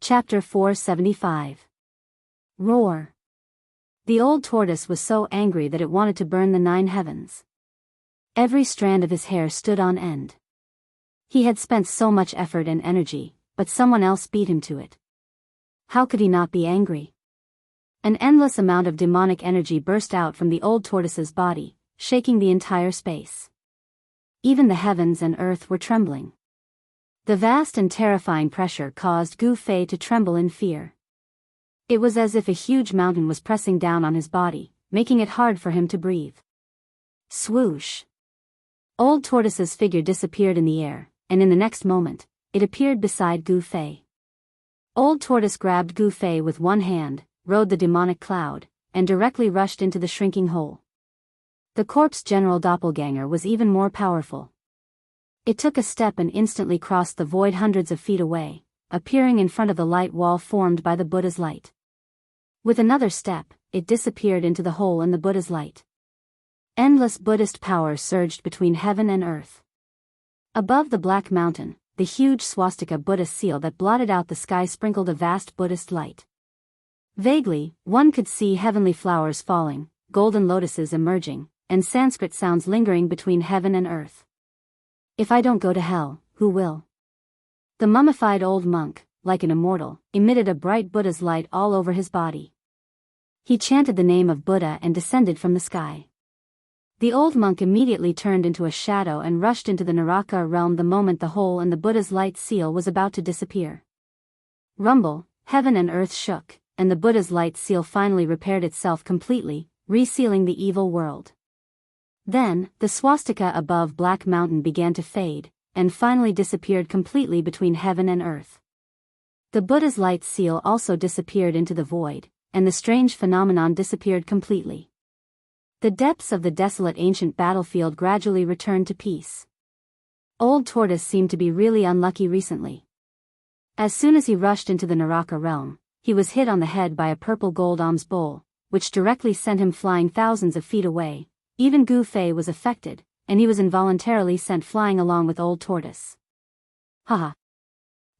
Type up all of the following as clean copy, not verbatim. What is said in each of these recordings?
Chapter 475. Roar. The old tortoise was so angry that it wanted to burn the 9 heavens. Every strand of his hair stood on end. He had spent so much effort and energy, but someone else beat him to it. How could he not be angry? An endless amount of demonic energy burst out from the old tortoise's body, shaking the entire space. Even the heavens and earth were trembling. The vast and terrifying pressure caused Gu Fei to tremble in fear. It was as if a huge mountain was pressing down on his body, making it hard for him to breathe. Swoosh! Old Tortoise's figure disappeared in the air, and in the next moment, it appeared beside Gu Fei. Old Tortoise grabbed Gu Fei with one hand, rode the demonic cloud, and directly rushed into the shrinking hole. The corpse general doppelganger was even more powerful. It took a step and instantly crossed the void hundreds of feet away, appearing in front of the light wall formed by the Buddha's light. With another step, it disappeared into the hole in the Buddha's light. Endless Buddhist power surged between heaven and earth. Above the black mountain, the huge swastika Buddhist seal that blotted out the sky sprinkled a vast Buddhist light. Vaguely, one could see heavenly flowers falling, golden lotuses emerging, and Sanskrit sounds lingering between heaven and earth. If I don't go to hell, who will? The mummified old monk, like an immortal, emitted a bright Buddha's light all over his body. He chanted the name of Buddha and descended from the sky. The old monk immediately turned into a shadow and rushed into the Naraka realm the moment the hole in the Buddha's light seal was about to disappear. Rumble, heaven and earth shook, and the Buddha's light seal finally repaired itself completely, resealing the evil world. Then, the swastika above Black Mountain began to fade, and finally disappeared completely between heaven and earth. The Buddha's light seal also disappeared into the void, and the strange phenomenon disappeared completely. The depths of the desolate ancient battlefield gradually returned to peace. Old Tortoise seemed to be really unlucky recently. As soon as he rushed into the Naraka realm, he was hit on the head by a purple gold alms bowl, which directly sent him flying thousands of feet away. Even Gu Fei was affected, and he was involuntarily sent flying along with Old Tortoise. Haha!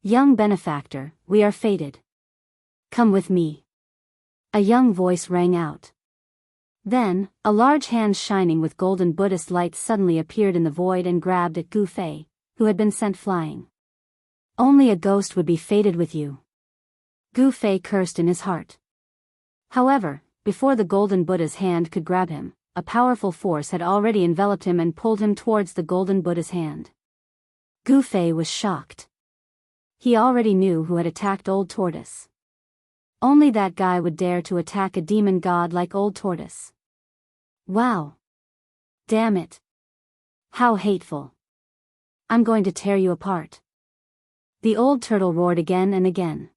Young benefactor, we are fated. Come with me. A young voice rang out. Then, a large hand shining with golden Buddhist light suddenly appeared in the void and grabbed at Gu Fei, who had been sent flying. Only a ghost would be fated with you. Gu Fei cursed in his heart. However, before the golden Buddha's hand could grab him, a powerful force had already enveloped him and pulled him towards the golden Buddha's hand. Gu Fei was shocked. He already knew who had attacked Old Tortoise. Only that guy would dare to attack a demon god like Old Tortoise. Wow! Damn it! How hateful! I'm going to tear you apart. The old turtle roared again and again.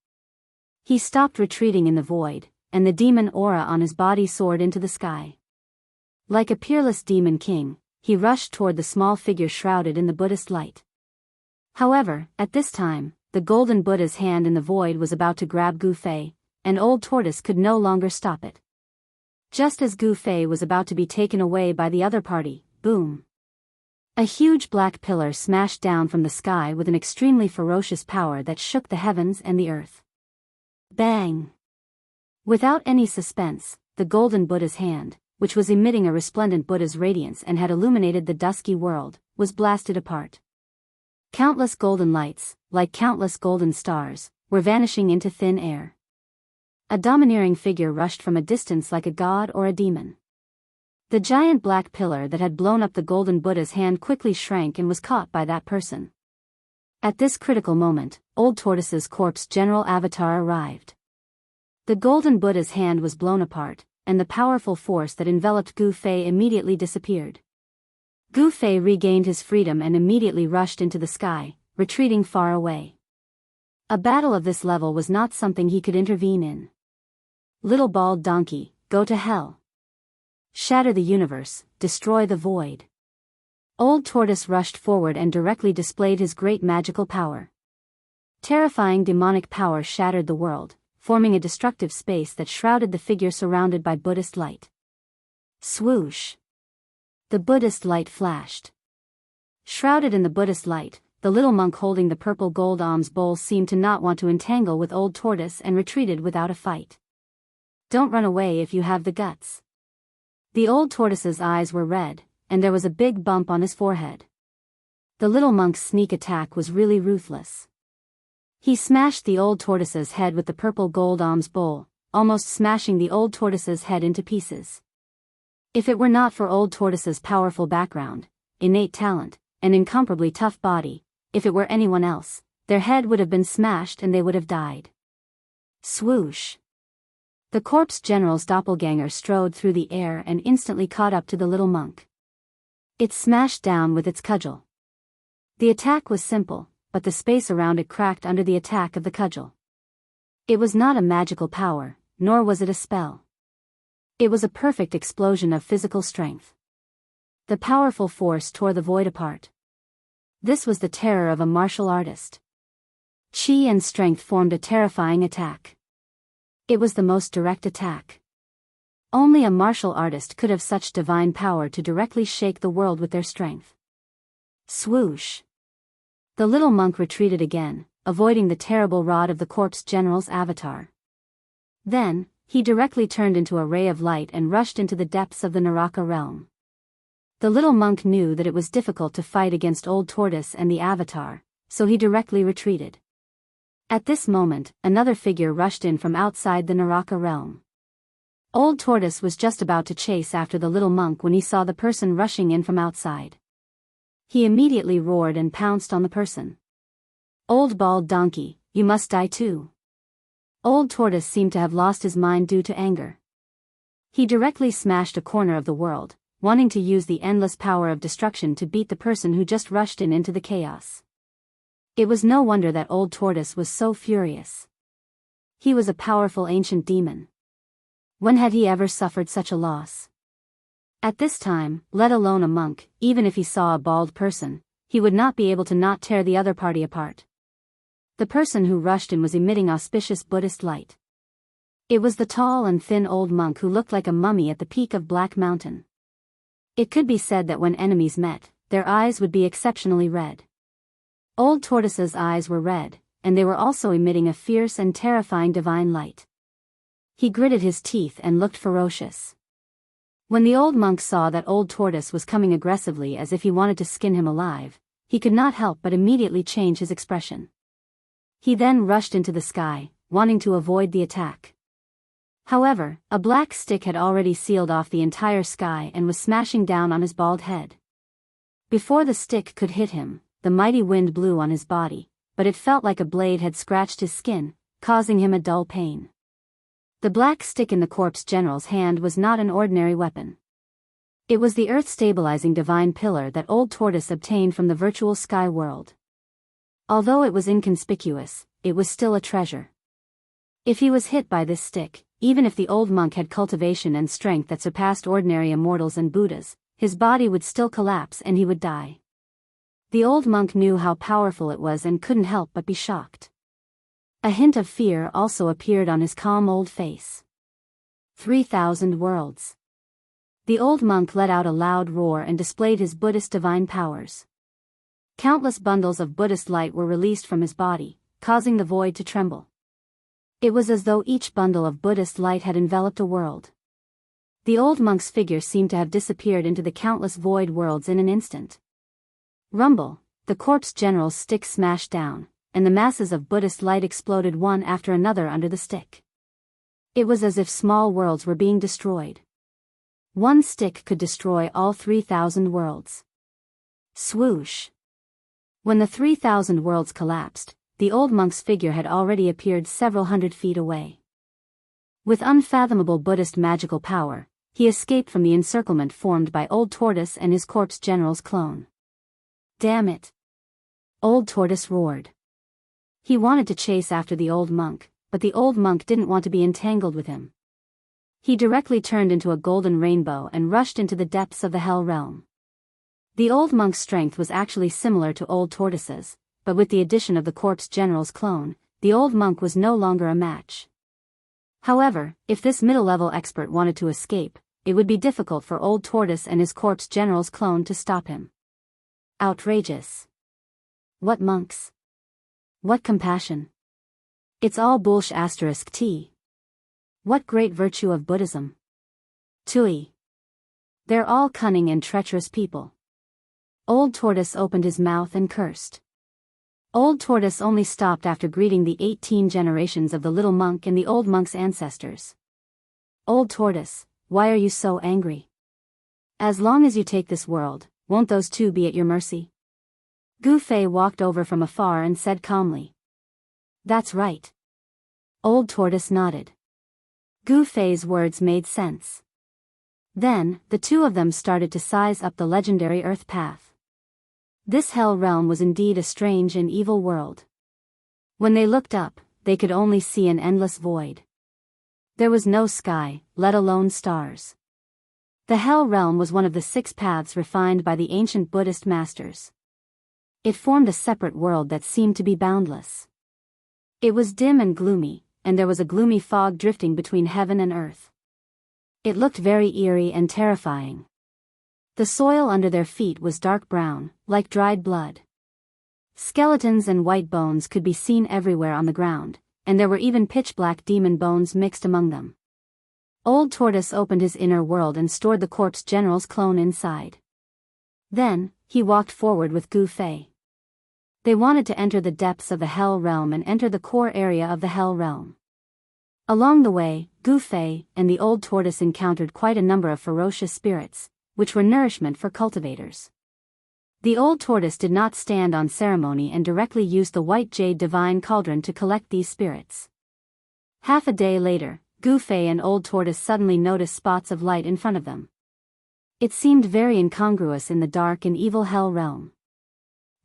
He stopped retreating in the void, and the demon aura on his body soared into the sky. Like a peerless demon king, he rushed toward the small figure shrouded in the Buddhist light. However, at this time, the golden Buddha's hand in the void was about to grab Gu Fei, and Old Tortoise could no longer stop it. Just as Gu Fei was about to be taken away by the other party, boom! A huge black pillar smashed down from the sky with an extremely ferocious power that shook the heavens and the earth. Bang! Without any suspense, the golden Buddha's hand, which was emitting a resplendent Buddha's radiance and had illuminated the dusky world, was blasted apart. Countless golden lights, like countless golden stars, were vanishing into thin air. A domineering figure rushed from a distance like a god or a demon. The giant black pillar that had blown up the golden Buddha's hand quickly shrank and was caught by that person. At this critical moment, Old Tortoise's corpse general avatar arrived. The golden Buddha's hand was blown apart, and the powerful force that enveloped Gu Fei immediately disappeared. Gu Fei regained his freedom and immediately rushed into the sky, retreating far away. A battle of this level was not something he could intervene in. Little bald donkey, go to hell. Shatter the universe, destroy the void. Old Tortoise rushed forward and directly displayed his great magical power. Terrifying demonic power shattered the world, forming a destructive space that shrouded the figure surrounded by Buddhist light. Swoosh! The Buddhist light flashed. Shrouded in the Buddhist light, the little monk holding the purple gold alms bowl seemed to not want to entangle with Old Tortoise and retreated without a fight. "Don't run away if you have the guts." The Old Tortoise's eyes were red, and there was a big bump on his forehead. The little monk's sneak attack was really ruthless. He smashed the Old Tortoise's head with the purple gold alms bowl, almost smashing the Old Tortoise's head into pieces. If it were not for Old Tortoise's powerful background, innate talent, and incomparably tough body, if it were anyone else, their head would have been smashed and they would have died. Swoosh! The corpse general's doppelganger strode through the air and instantly caught up to the little monk. It smashed down with its cudgel. The attack was simple, but the space around it cracked under the attack of the cudgel. It was not a magical power, nor was it a spell. It was a perfect explosion of physical strength. The powerful force tore the void apart. This was the terror of a martial artist. Chi and strength formed a terrifying attack. It was the most direct attack. Only a martial artist could have such divine power to directly shake the world with their strength. Swoosh! The little monk retreated again, avoiding the terrible rod of the corpse general's avatar. Then, he directly turned into a ray of light and rushed into the depths of the Naraka realm. The little monk knew that it was difficult to fight against Old Tortoise and the avatar, so he directly retreated. At this moment, another figure rushed in from outside the Naraka realm. Old Tortoise was just about to chase after the little monk when he saw the person rushing in from outside. He immediately roared and pounced on the person. "Old bald donkey, you must die too." Old Tortoise seemed to have lost his mind due to anger. He directly smashed a corner of the world, wanting to use the endless power of destruction to beat the person who just rushed in into the chaos. It was no wonder that Old Tortoise was so furious. He was a powerful ancient demon. When had he ever suffered such a loss? At this time, let alone a monk, even if he saw a bald person, he would not be able to not tear the other party apart. The person who rushed in was emitting auspicious Buddhist light. It was the tall and thin old monk who looked like a mummy at the peak of Black Mountain. It could be said that when enemies met, their eyes would be exceptionally red. Old Tortoise's eyes were red, and they were also emitting a fierce and terrifying divine light. He gritted his teeth and looked ferocious. When the old monk saw that Old Tortoise was coming aggressively as if he wanted to skin him alive, he could not help but immediately change his expression. He then rushed into the sky, wanting to avoid the attack. However, a black stick had already sealed off the entire sky and was smashing down on his bald head. Before the stick could hit him, the mighty wind blew on his body, but it felt like a blade had scratched his skin, causing him a dull pain. The black stick in the corpse general's hand was not an ordinary weapon. It was the earth-stabilizing divine pillar that Old Tortoise obtained from the virtual sky world. Although it was inconspicuous, it was still a treasure. If he was hit by this stick, even if the old monk had cultivation and strength that surpassed ordinary immortals and Buddhas, his body would still collapse and he would die. The old monk knew how powerful it was and couldn't help but be shocked. A hint of fear also appeared on his calm old face. 3,000 worlds. The old monk let out a loud roar and displayed his Buddhist divine powers. Countless bundles of Buddhist light were released from his body, causing the void to tremble. It was as though each bundle of Buddhist light had enveloped a world. The old monk's figure seemed to have disappeared into the countless void worlds in an instant. Rumble, the corpse general's stick smashed down, and the masses of Buddhist light exploded one after another under the stick. It was as if small worlds were being destroyed. One stick could destroy all 3,000 worlds. Swoosh! When the 3,000 worlds collapsed, the old monk's figure had already appeared several hundred feet away. With unfathomable Buddhist magical power, he escaped from the encirclement formed by Old Tortoise and his corpse general's clone. Damn it! Old Tortoise roared. He wanted to chase after the old monk, but the old monk didn't want to be entangled with him. He directly turned into a golden rainbow and rushed into the depths of the hell realm. The old monk's strength was actually similar to Old Tortoise's, but with the addition of the corpse general's clone, the old monk was no longer a match. However, if this middle-level expert wanted to escape, it would be difficult for Old Tortoise and his corpse general's clone to stop him. Outrageous. What monks? What compassion? It's all bullsh*t. What great virtue of Buddhism? Tui. They're all cunning and treacherous people. Old Tortoise opened his mouth and cursed. Old Tortoise only stopped after greeting the 18 generations of the little monk and the old monk's ancestors. Old Tortoise, why are you so angry? As long as you take this world, won't those two be at your mercy? Gu Fei walked over from afar and said calmly. That's right. Old Tortoise nodded. Gu Fei's words made sense. Then, the two of them started to size up the legendary Earth Path. This hell realm was indeed a strange and evil world. When they looked up, they could only see an endless void. There was no sky, let alone stars. The hell realm was one of the 6 paths refined by the ancient Buddhist masters. It formed a separate world that seemed to be boundless. It was dim and gloomy, and there was a gloomy fog drifting between heaven and earth. It looked very eerie and terrifying. The soil under their feet was dark brown, like dried blood. Skeletons and white bones could be seen everywhere on the ground, and there were even pitch-black demon bones mixed among them. Old Tortoise opened his inner world and stored the corpse general's clone inside. Then, he walked forward with Gu Fei. They wanted to enter the depths of the hell realm and enter the core area of the hell realm. Along the way, Gu Fei and the Old Tortoise encountered quite a number of ferocious spirits, which were nourishment for cultivators. The Old Tortoise did not stand on ceremony and directly used the white jade divine cauldron to collect these spirits. Half a day later, Gu Fei and Old Tortoise suddenly noticed spots of light in front of them. It seemed very incongruous in the dark and evil hell realm.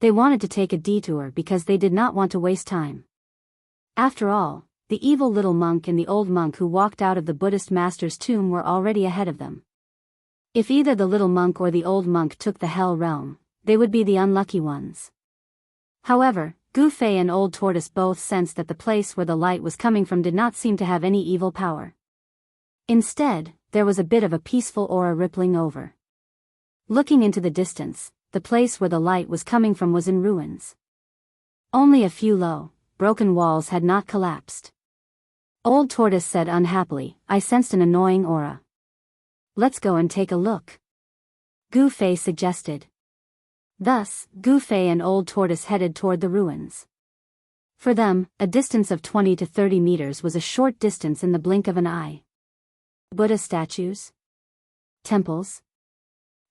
They wanted to take a detour because they did not want to waste time. After all, the evil little monk and the old monk who walked out of the Buddhist master's tomb were already ahead of them. If either the little monk or the old monk took the hell realm, they would be the unlucky ones. However, Gu Fei and Old Tortoise both sensed that the place where the light was coming from did not seem to have any evil power. Instead, there was a bit of a peaceful aura rippling over. Looking into the distance, the place where the light was coming from was in ruins. Only a few low, broken walls had not collapsed. Old Tortoise said unhappily, I sensed an annoying aura. Let's go and take a look. Gu Fei suggested. Thus, Gu Fei and Old Tortoise headed toward the ruins. For them, a distance of 20 to 30 meters was a short distance in the blink of an eye. Buddha statues? Temples?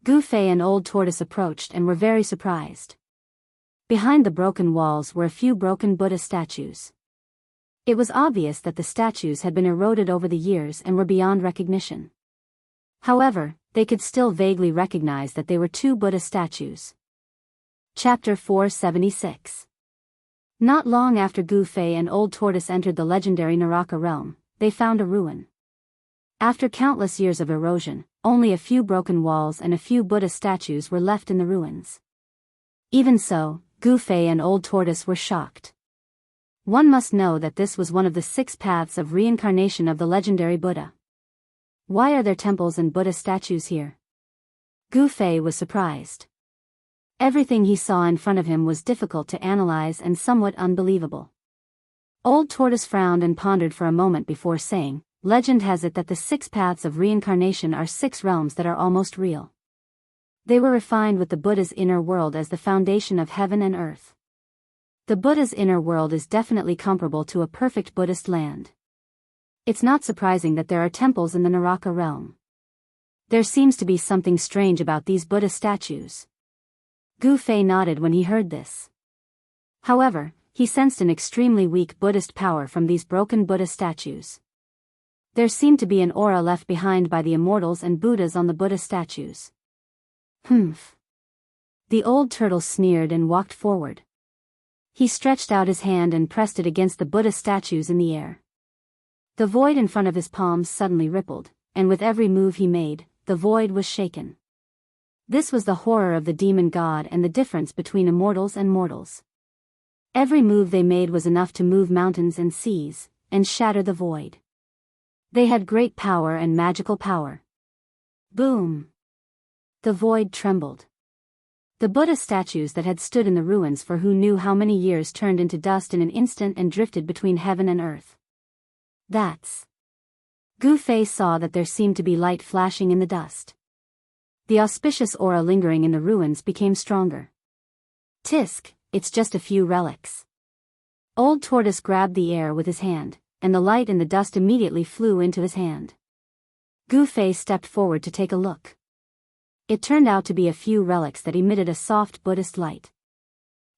Gu Fei and Old Tortoise approached and were very surprised. Behind the broken walls were a few broken Buddha statues. It was obvious that the statues had been eroded over the years and were beyond recognition. However, they could still vaguely recognize that they were 2 Buddha statues. Chapter 476. Not long after Gu Fei and Old Tortoise entered the legendary Naraka realm, they found a ruin. After countless years of erosion, only a few broken walls and a few Buddha statues were left in the ruins. Even so, Gu Fei and Old Tortoise were shocked. One must know that this was one of the 6 paths of reincarnation of the legendary Buddha. Why are there temples and Buddha statues here? Gu Fei was surprised. Everything he saw in front of him was difficult to analyze and somewhat unbelievable. Old Tortoise frowned and pondered for a moment before saying, Legend has it that the 6 paths of reincarnation are 6 realms that are almost real. They were refined with the Buddha's inner world as the foundation of heaven and earth. The Buddha's inner world is definitely comparable to a perfect Buddhist land. It's not surprising that there are temples in the Naraka realm. There seems to be something strange about these Buddha statues. Gu Fei nodded when he heard this. However, he sensed an extremely weak Buddhist power from these broken Buddha statues. There seemed to be an aura left behind by the immortals and Buddhas on the Buddha statues. Humph. The old turtle sneered and walked forward. He stretched out his hand and pressed it against the Buddha statues in the air. The void in front of his palms suddenly rippled, and with every move he made, the void was shaken. This was the horror of the demon god and the difference between immortals and mortals. Every move they made was enough to move mountains and seas, and shatter the void. They had great power and magical power. Boom! The void trembled. The Buddha statues that had stood in the ruins for who knew how many years turned into dust in an instant and drifted between heaven and earth. That's... Gu Fei saw that there seemed to be light flashing in the dust. The auspicious aura lingering in the ruins became stronger. Tisk, it's just a few relics. Old Tortoise grabbed the air with his hand, and the light in the dust immediately flew into his hand. Gu Fei stepped forward to take a look. It turned out to be a few relics that emitted a soft Buddhist light.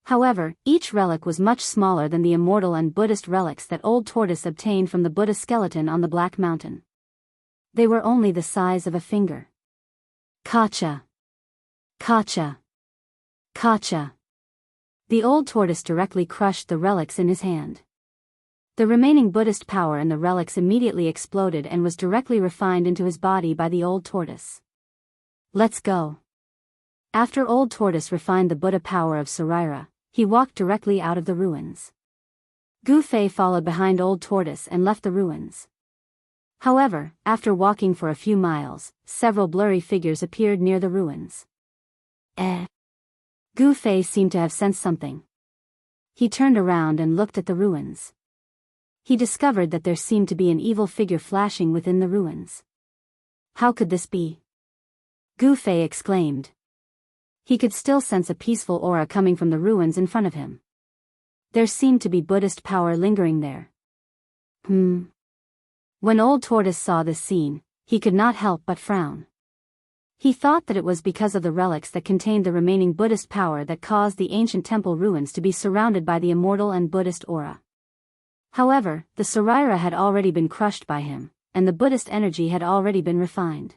However, each relic was much smaller than the immortal and Buddhist relics that Old Tortoise obtained from the Buddha skeleton on the Black Mountain. They were only the size of a finger. Kacha! Kacha! Kacha! The Old Tortoise directly crushed the relics in his hand. The remaining Buddhist power in the relics immediately exploded and was directly refined into his body by the Old Tortoise. Let's go. After Old Tortoise refined the Buddha power of Sarira, he walked directly out of the ruins. Gu Fei followed behind Old Tortoise and left the ruins. However, after walking for a few miles, several blurry figures appeared near the ruins. Gu Fei seemed to have sensed something. He turned around and looked at the ruins. He discovered that there seemed to be an evil figure flashing within the ruins. How could this be? Gu Fei exclaimed. He could still sense a peaceful aura coming from the ruins in front of him. There seemed to be Buddhist power lingering there. When Old Tortoise saw this scene, he could not help but frown. He thought that it was because of the relics that contained the remaining Buddhist power that caused the ancient temple ruins to be surrounded by the immortal and Buddhist aura. However, the Sarira had already been crushed by him, and the Buddhist energy had already been refined.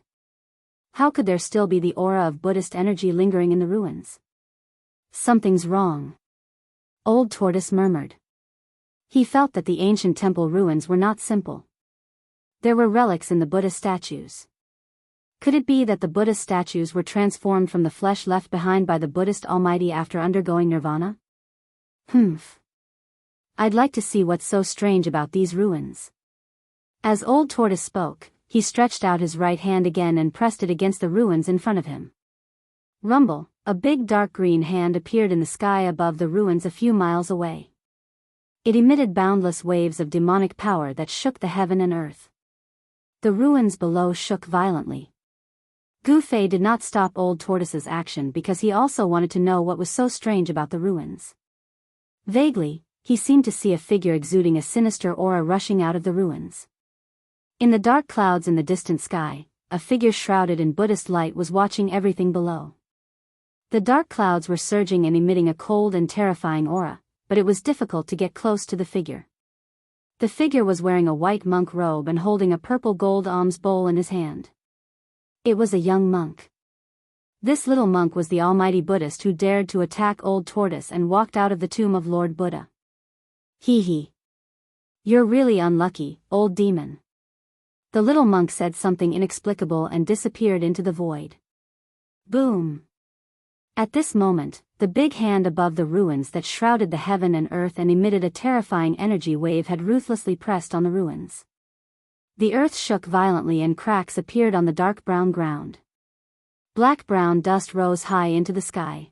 How could there still be the aura of Buddhist energy lingering in the ruins? Something's wrong. Old Tortoise murmured. He felt that the ancient temple ruins were not simple. There were relics in the Buddha statues. Could it be that the Buddha statues were transformed from the flesh left behind by the Buddhist Almighty after undergoing nirvana? I'd like to see what's so strange about these ruins. As Old Tortoise spoke, he stretched out his right hand again and pressed it against the ruins in front of him. Rumble, a big dark green hand appeared in the sky above the ruins a few miles away. It emitted boundless waves of demonic power that shook the heaven and earth. The ruins below shook violently. Gu Fei did not stop Old Tortoise's action because he also wanted to know what was so strange about the ruins. Vaguely, he seemed to see a figure exuding a sinister aura rushing out of the ruins. In the dark clouds in the distant sky, a figure shrouded in Buddhist light was watching everything below. The dark clouds were surging and emitting a cold and terrifying aura, but it was difficult to get close to the figure. The figure was wearing a white monk robe and holding a purple gold alms bowl in his hand. It was a young monk. This little monk was the almighty Buddhist who dared to attack Old Tortoise and walked out of the tomb of Lord Buddha. Hee. You're really unlucky, old demon. The little monk said something inexplicable and disappeared into the void. Boom! At this moment, the big hand above the ruins that shrouded the heaven and earth and emitted a terrifying energy wave had ruthlessly pressed on the ruins. The earth shook violently and cracks appeared on the dark brown ground. Black-brown dust rose high into the sky.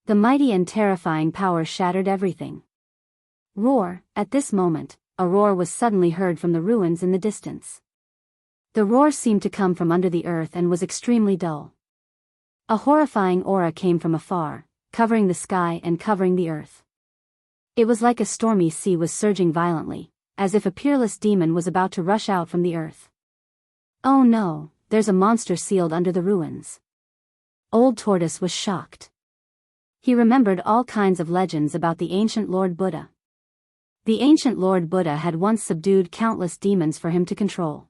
The mighty and terrifying power shattered everything. Roar! At this moment, a roar was suddenly heard from the ruins in the distance. The roar seemed to come from under the earth and was extremely dull. A horrifying aura came from afar, covering the sky and covering the earth. It was like a stormy sea was surging violently, as if a peerless demon was about to rush out from the earth. Oh no, there's a monster sealed under the ruins. Old Tortoise was shocked. He remembered all kinds of legends about the ancient Lord Buddha. The ancient Lord Buddha had once subdued countless demons for him to control.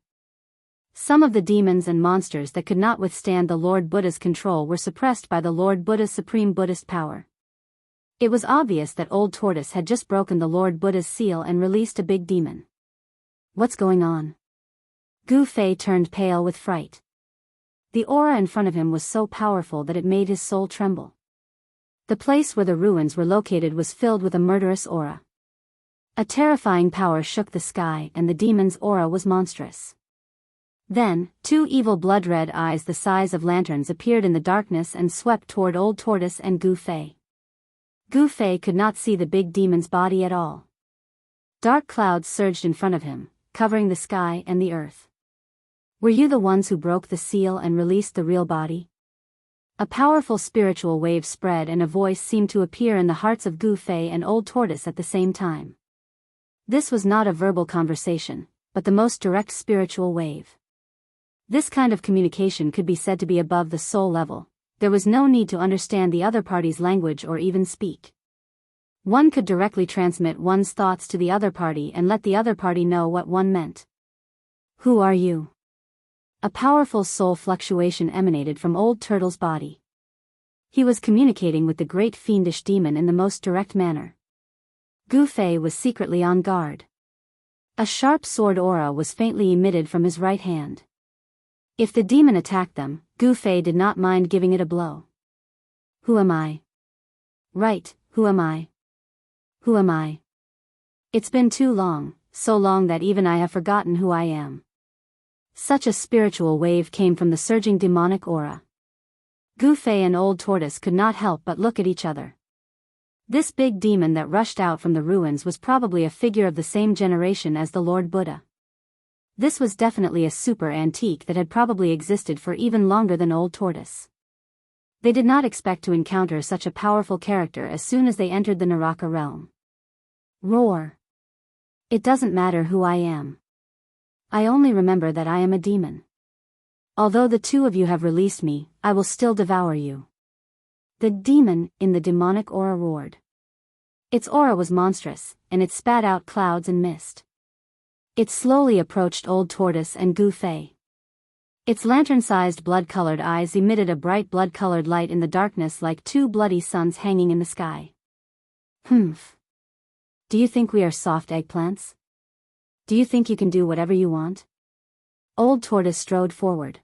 Some of the demons and monsters that could not withstand the Lord Buddha's control were suppressed by the Lord Buddha's supreme Buddhist power. It was obvious that Old Tortoise had just broken the Lord Buddha's seal and released a big demon. What's going on? Gu Fei turned pale with fright. The aura in front of him was so powerful that it made his soul tremble. The place where the ruins were located was filled with a murderous aura. A terrifying power shook the sky and the demon's aura was monstrous. Then, two evil blood-red eyes the size of lanterns appeared in the darkness and swept toward Old Tortoise and Gu Fei. Gu Fei could not see the big demon's body at all. Dark clouds surged in front of him, covering the sky and the earth. Were you the ones who broke the seal and released the real body? A powerful spiritual wave spread and a voice seemed to appear in the hearts of Gu Fei and Old Tortoise at the same time. This was not a verbal conversation, but the most direct spiritual wave. This kind of communication could be said to be above the soul level. There was no need to understand the other party's language or even speak. One could directly transmit one's thoughts to the other party and let the other party know what one meant. Who are you? A powerful soul fluctuation emanated from Old Turtle's body. He was communicating with the great fiendish demon in the most direct manner. Gu Fei was secretly on guard. A sharp sword aura was faintly emitted from his right hand. If the demon attacked them, Gu Fei did not mind giving it a blow. Who am I? Right, who am I? Who am I? It's been too long, so long that even I have forgotten who I am. Such a spiritual wave came from the surging demonic aura. Gu Fei and Old Tortoise could not help but look at each other. This big demon that rushed out from the ruins was probably a figure of the same generation as the Lord Buddha. This was definitely a super antique that had probably existed for even longer than Old Tortoise. They did not expect to encounter such a powerful character as soon as they entered the Naraka realm. Roar. It doesn't matter who I am. I only remember that I am a demon. Although the two of you have released me, I will still devour you. The demon in the demonic aura roared. Its aura was monstrous, and it spat out clouds and mist. It slowly approached Old Tortoise and Gu Fei. Its lantern-sized blood-colored eyes emitted a bright blood-colored light in the darkness like two bloody suns hanging in the sky. Humph. Do you think we are soft eggplants? Do you think you can do whatever you want? Old Tortoise strode forward.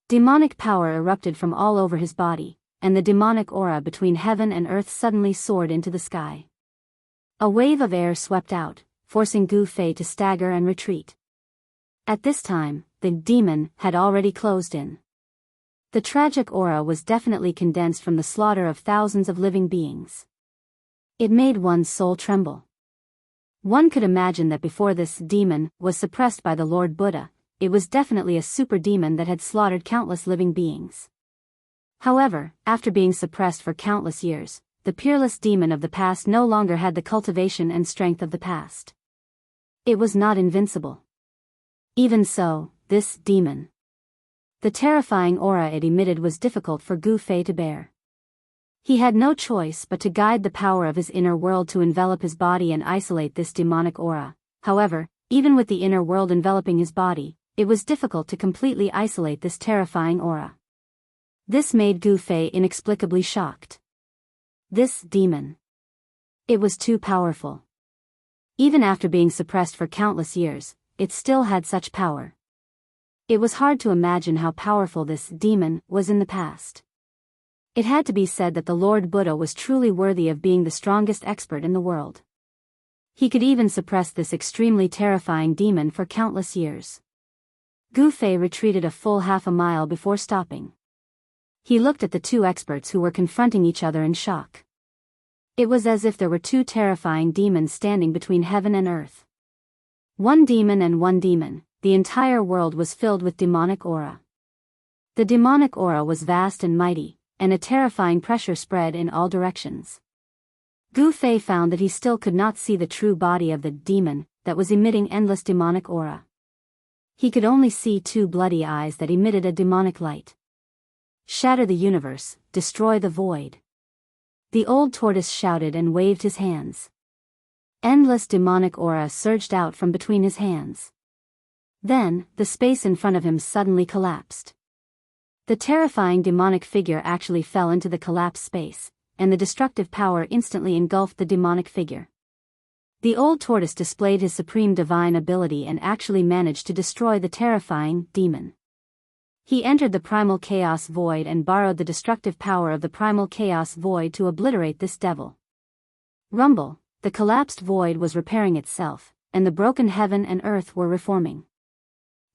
Demonic power erupted from all over his body, and the demonic aura between heaven and earth suddenly soared into the sky. A wave of air swept out, forcing Gu Fei to stagger and retreat. At this time, the demon had already closed in. The tragic aura was definitely condensed from the slaughter of thousands of living beings. It made one's soul tremble. One could imagine that before this demon was suppressed by the Lord Buddha, it was definitely a super demon that had slaughtered countless living beings. However, after being suppressed for countless years, the peerless demon of the past no longer had the cultivation and strength of the past. It was not invincible. Even so, this demon. The terrifying aura it emitted was difficult for Gu Fei to bear. He had no choice but to guide the power of his inner world to envelop his body and isolate this demonic aura. However, even with the inner world enveloping his body, it was difficult to completely isolate this terrifying aura. This made Gu Fei inexplicably shocked. This demon. It was too powerful. Even after being suppressed for countless years, it still had such power. It was hard to imagine how powerful this demon was in the past. It had to be said that the Lord Buddha was truly worthy of being the strongest expert in the world. He could even suppress this extremely terrifying demon for countless years. Gu Fei retreated a full half a mile before stopping. He looked at the two experts who were confronting each other in shock. It was as if there were two terrifying demons standing between heaven and earth. One demon and one demon, the entire world was filled with demonic aura. The demonic aura was vast and mighty, and a terrifying pressure spread in all directions. Gu Fei found that he still could not see the true body of the demon that was emitting endless demonic aura. He could only see two bloody eyes that emitted a demonic light. Shatter the universe, destroy the void. The Old Tortoise shouted and waved his hands. Endless demonic aura surged out from between his hands. Then, the space in front of him suddenly collapsed. The terrifying demonic figure actually fell into the collapsed space, and the destructive power instantly engulfed the demonic figure. The Old Tortoise displayed his supreme divine ability and actually managed to destroy the terrifying demon. He entered the primal chaos void and borrowed the destructive power of the primal chaos void to obliterate this devil. Rumble, the collapsed void was repairing itself, and the broken heaven and earth were reforming.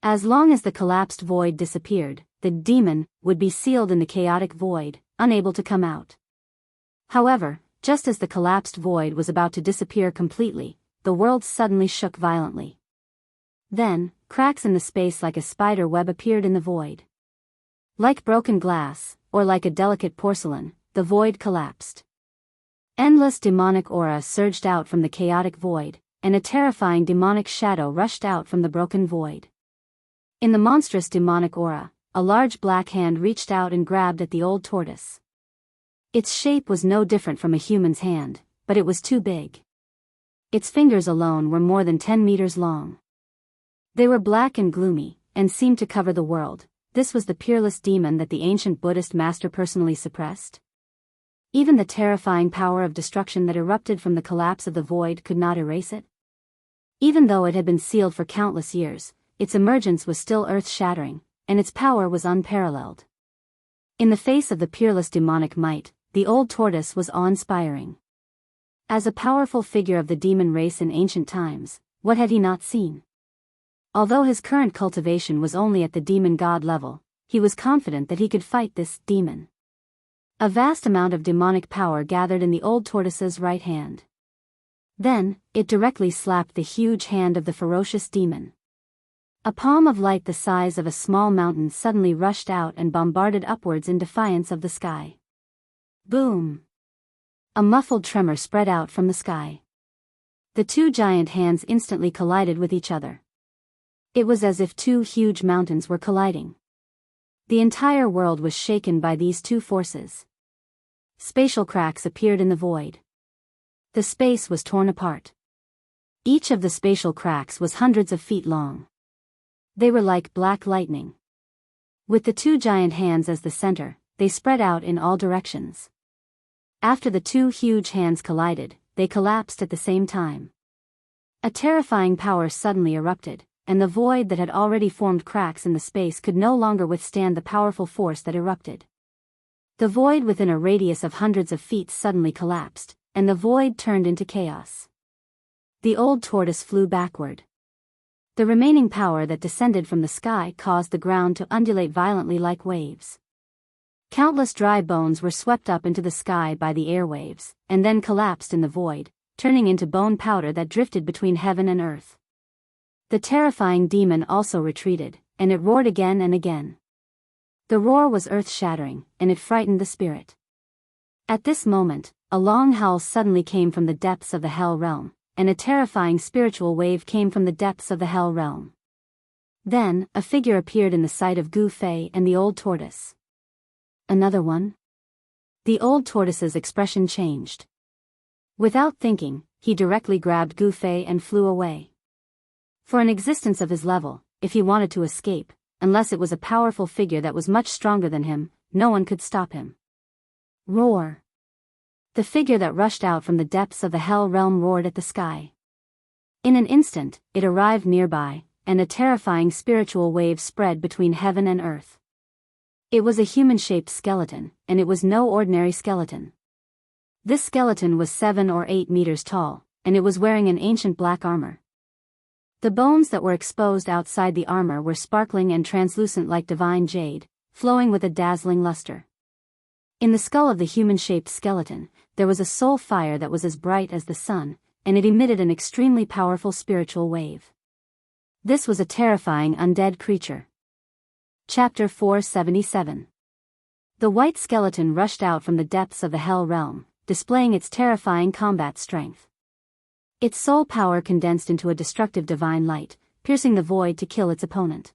As long as the collapsed void disappeared, the demon would be sealed in the chaotic void, unable to come out. However, just as the collapsed void was about to disappear completely, the world suddenly shook violently. Then, cracks in the space like a spider web appeared in the void. Like broken glass, or like a delicate porcelain, the void collapsed. Endless demonic aura surged out from the chaotic void, and a terrifying demonic shadow rushed out from the broken void. In the monstrous demonic aura, a large black hand reached out and grabbed at the old tortoise. Its shape was no different from a human's hand, but it was too big. Its fingers alone were more than 10 meters long. They were black and gloomy, and seemed to cover the world. This was the peerless demon that the ancient Buddhist master personally suppressed. Even the terrifying power of destruction that erupted from the collapse of the void could not erase it. Even though it had been sealed for countless years, its emergence was still earth-shattering, and its power was unparalleled. In the face of the peerless demonic might, the old tortoise was awe-inspiring. As a powerful figure of the demon race in ancient times, what had he not seen? Although his current cultivation was only at the demon god level, he was confident that he could fight this demon. A vast amount of demonic power gathered in the old tortoise's right hand. Then, it directly slapped the huge hand of the ferocious demon. A palm of light the size of a small mountain suddenly rushed out and bombarded upwards in defiance of the sky. Boom! A muffled tremor spread out from the sky. The two giant hands instantly collided with each other. It was as if two huge mountains were colliding. The entire world was shaken by these two forces. Spatial cracks appeared in the void. The space was torn apart. Each of the spatial cracks was hundreds of feet long. They were like black lightning. With the two giant hands as the center, they spread out in all directions. After the two huge hands collided, they collapsed at the same time. A terrifying power suddenly erupted, and the void that had already formed cracks in the space could no longer withstand the powerful force that erupted. The void within a radius of hundreds of feet suddenly collapsed, and the void turned into chaos. The old tortoise flew backward. The remaining power that descended from the sky caused the ground to undulate violently like waves. Countless dry bones were swept up into the sky by the airwaves, and then collapsed in the void, turning into bone powder that drifted between heaven and earth. The terrifying demon also retreated, and it roared again and again. The roar was earth-shattering, and it frightened the spirit. At this moment, a long howl suddenly came from the depths of the hell realm, and a terrifying spiritual wave came from the depths of the hell realm. Then, a figure appeared in the sight of Gu Fei and the old tortoise. Another one? The old tortoise's expression changed. Without thinking, he directly grabbed Gu Fei and flew away. For an existence of his level, if he wanted to escape, unless it was a powerful figure that was much stronger than him, no one could stop him. Roar! The figure that rushed out from the depths of the hell realm roared at the sky. In an instant, it arrived nearby, and a terrifying spiritual wave spread between heaven and earth. It was a human-shaped skeleton, and it was no ordinary skeleton. This skeleton was 7 or 8 meters tall, and it was wearing an ancient black armor. The bones that were exposed outside the armor were sparkling and translucent like divine jade, flowing with a dazzling luster. In the skull of the human-shaped skeleton, there was a soul fire that was as bright as the sun, and it emitted an extremely powerful spiritual wave. This was a terrifying undead creature. Chapter 477. The white skeleton rushed out from the depths of the hell realm, displaying its terrifying combat strength. Its soul power condensed into a destructive divine light, piercing the void to kill its opponent.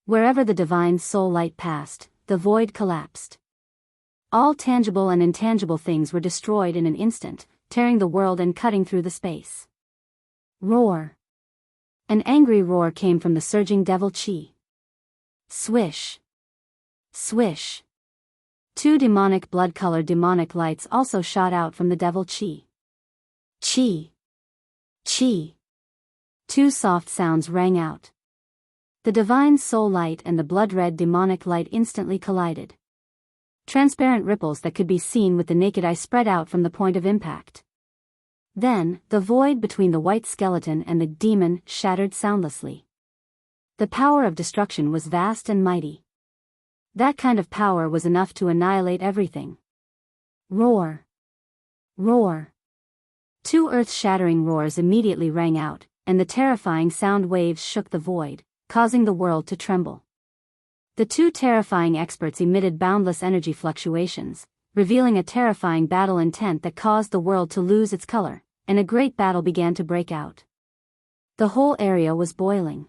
Wherever the divine soul light passed, the void collapsed. All tangible and intangible things were destroyed in an instant, tearing the world and cutting through the space. Roar! An angry roar came from the surging devil chi. Swish! Swish! Two demonic blood-colored demonic lights also shot out from the devil chi. Chi! Chi! Two soft sounds rang out. The divine soul light and the blood-red demonic light instantly collided. Transparent ripples that could be seen with the naked eye spread out from the point of impact. Then, the void between the white skeleton and the demon shattered soundlessly. The power of destruction was vast and mighty. That kind of power was enough to annihilate everything. Roar! Roar! Two earth-shattering roars immediately rang out, and the terrifying sound waves shook the void, causing the world to tremble. The two terrifying experts emitted boundless energy fluctuations, revealing a terrifying battle intent that caused the world to lose its color, and a great battle began to break out. The whole area was boiling.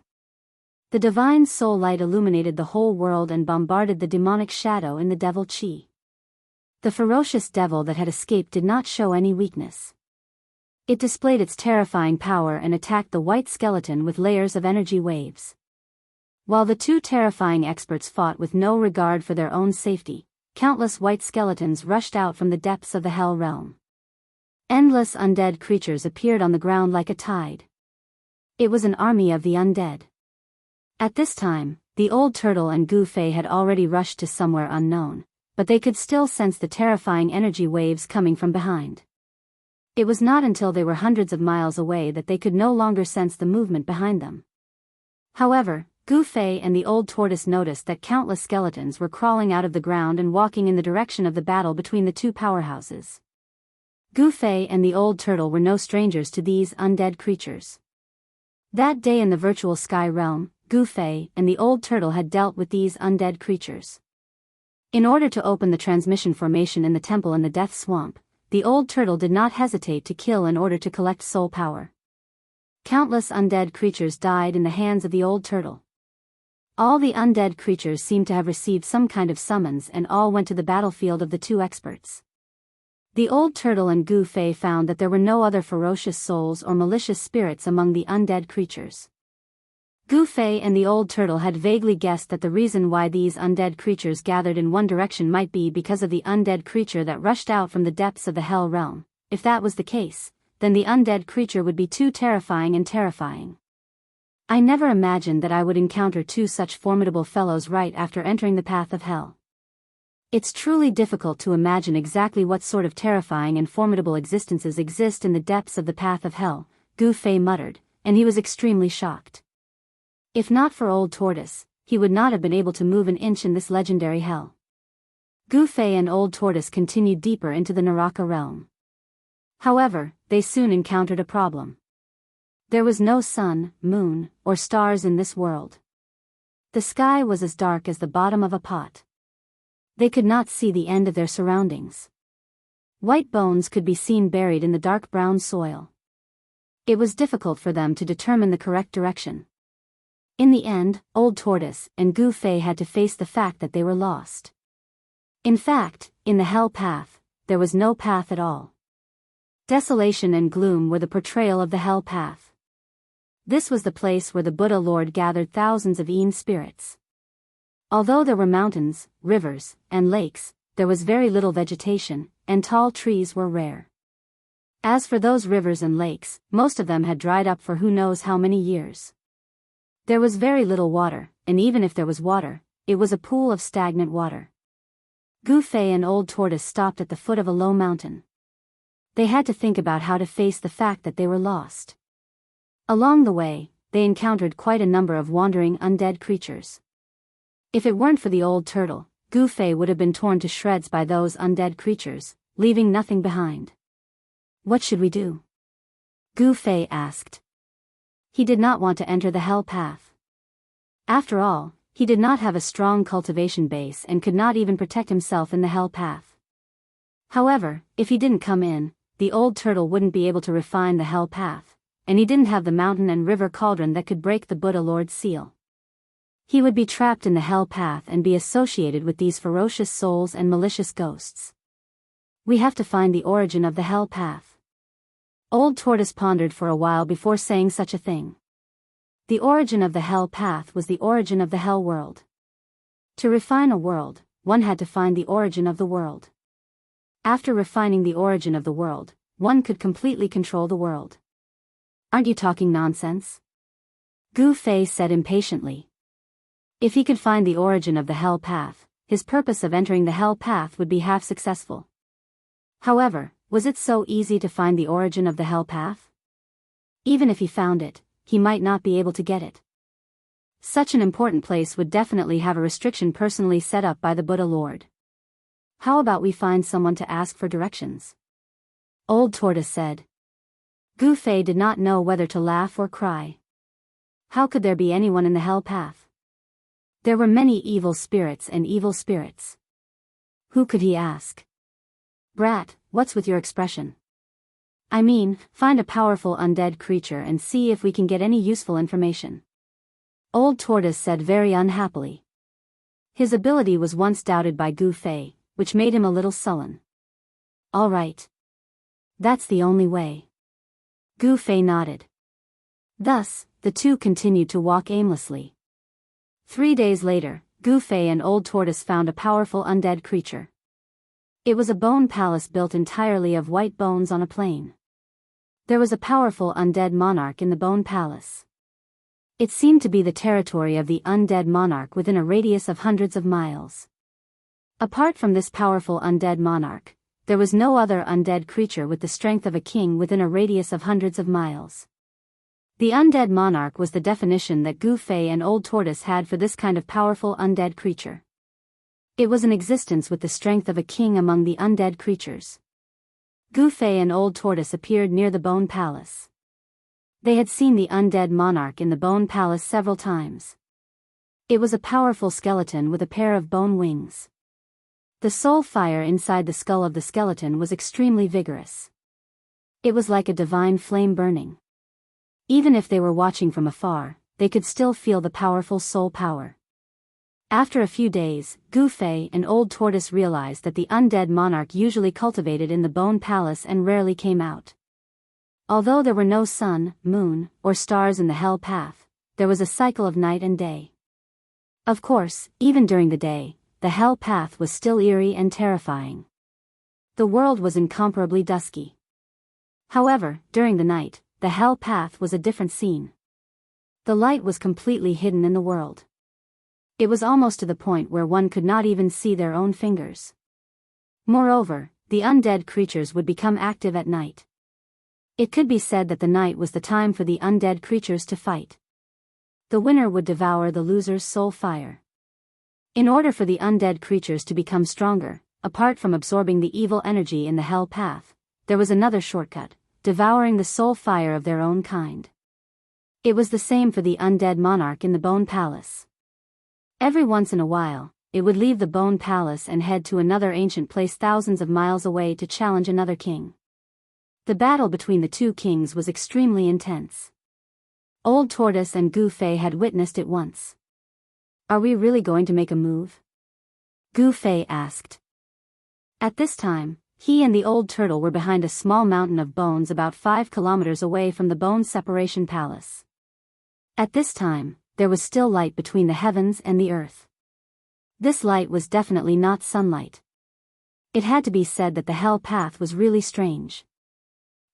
The divine soul light illuminated the whole world and bombarded the demonic shadow in the devil chi. The ferocious devil that had escaped did not show any weakness. It displayed its terrifying power and attacked the white skeleton with layers of energy waves. While the two terrifying experts fought with no regard for their own safety, countless white skeletons rushed out from the depths of the hell realm. Endless undead creatures appeared on the ground like a tide. It was an army of the undead. At this time, the old turtle and Gu Fei had already rushed to somewhere unknown, but they could still sense the terrifying energy waves coming from behind. It was not until they were hundreds of miles away that they could no longer sense the movement behind them. However, Gu Fei and the old tortoise noticed that countless skeletons were crawling out of the ground and walking in the direction of the battle between the two powerhouses. Gu Fei and the old turtle were no strangers to these undead creatures. That day in the virtual sky realm, Gu Fei and the old turtle had dealt with these undead creatures. In order to open the transmission formation in the temple in the Death Swamp, the old turtle did not hesitate to kill in order to collect soul power. Countless undead creatures died in the hands of the old turtle. All the undead creatures seemed to have received some kind of summons and all went to the battlefield of the two experts. The old turtle and Gu Fei found that there were no other ferocious souls or malicious spirits among the undead creatures. Gu Fei and the old turtle had vaguely guessed that the reason why these undead creatures gathered in one direction might be because of the undead creature that rushed out from the depths of the hell realm. If that was the case, then the undead creature would be too terrifying and terrifying. I never imagined that I would encounter two such formidable fellows right after entering the path of hell. It's truly difficult to imagine exactly what sort of terrifying and formidable existences exist in the depths of the path of hell, Gu Fei muttered, and he was extremely shocked. If not for Old Tortoise, he would not have been able to move an inch in this legendary hell. Gu Fei and Old Tortoise continued deeper into the Naraka realm. However, they soon encountered a problem. There was no sun, moon, or stars in this world. The sky was as dark as the bottom of a pot. They could not see the end of their surroundings. White bones could be seen buried in the dark brown soil. It was difficult for them to determine the correct direction. In the end, Old Tortoise and Gu Fei had to face the fact that they were lost. In fact, in the hell path, there was no path at all. Desolation and gloom were the portrayal of the hell path. This was the place where the Buddha Lord gathered thousands of Yin spirits. Although there were mountains, rivers, and lakes, there was very little vegetation, and tall trees were rare. As for those rivers and lakes, most of them had dried up for who knows how many years. There was very little water, and even if there was water, it was a pool of stagnant water. Gu Fei and Old Tortoise stopped at the foot of a low mountain. They had to think about how to face the fact that they were lost. Along the way, they encountered quite a number of wandering undead creatures. If it weren't for the old turtle, Gu Fei would have been torn to shreds by those undead creatures, leaving nothing behind. What should we do? Gu Fei asked. He did not want to enter the hell path. After all, he did not have a strong cultivation base and could not even protect himself in the hell path. However, if he didn't come in, the old turtle wouldn't be able to refine the hell path, and he didn't have the mountain and river cauldron that could break the Buddha Lord's seal. He would be trapped in the hell path and be associated with these ferocious souls and malicious ghosts. We have to find the origin of the hell path. Old Tortoise pondered for a while before saying such a thing. The origin of the hell path was the origin of the hell world. To refine a world, one had to find the origin of the world. After refining the origin of the world, one could completely control the world. Aren't you talking nonsense? Gu Fei said impatiently. If he could find the origin of the hell path, his purpose of entering the hell path would be half successful. However, was it so easy to find the origin of the hell path? Even if he found it, he might not be able to get it. Such an important place would definitely have a restriction personally set up by the Buddha Lord. How about we find someone to ask for directions? Old Tortoise said. Gu Fei did not know whether to laugh or cry. How could there be anyone in the hell path? There were many evil spirits and evil spirits. Who could he ask? Brat, what's with your expression? I mean, find a powerful undead creature and see if we can get any useful information. Old Tortoise said very unhappily. His ability was once doubted by Gu Fei, which made him a little sullen. All right. That's the only way. Gu Fei nodded. Thus, the two continued to walk aimlessly. 3 days later, Gu Fei and Old Tortoise found a powerful undead creature. It was a bone palace built entirely of white bones on a plain. There was a powerful undead monarch in the bone palace. It seemed to be the territory of the undead monarch within a radius of hundreds of miles. Apart from this powerful undead monarch, there was no other undead creature with the strength of a king within a radius of hundreds of miles. The undead monarch was the definition that Gu Fei and Old Tortoise had for this kind of powerful undead creature. It was an existence with the strength of a king among the undead creatures. Gu Fei and Old Tortoise appeared near the bone palace. They had seen the undead monarch in the bone palace several times. It was a powerful skeleton with a pair of bone wings. The soul fire inside the skull of the skeleton was extremely vigorous. It was like a divine flame burning. Even if they were watching from afar, they could still feel the powerful soul power. After a few days, Gu Fei and Old Tortoise realized that the undead monarch usually cultivated in the bone palace and rarely came out. Although there were no sun, moon, or stars in the hell path, there was a cycle of night and day. Of course, even during the day, the hell path was still eerie and terrifying. The world was incomparably dusky. However, during the night, the hell path was a different scene. The light was completely hidden in the world. It was almost to the point where one could not even see their own fingers. Moreover, the undead creatures would become active at night. It could be said that the night was the time for the undead creatures to fight. The winner would devour the loser's soul fire. In order for the undead creatures to become stronger, apart from absorbing the evil energy in the hell path, there was another shortcut, devouring the soul fire of their own kind. It was the same for the undead monarch in the bone palace. Every once in a while, it would leave the bone palace and head to another ancient place thousands of miles away to challenge another king. The battle between the two kings was extremely intense. Old Tortoise and Gu Fei had witnessed it once. Are we really going to make a move? Gu Fei asked. At this time, he and the old turtle were behind a small mountain of bones about 5 kilometers away from the bone separation palace. At this time, there was still light between the heavens and the earth. This light was definitely not sunlight. It had to be said that the hell path was really strange.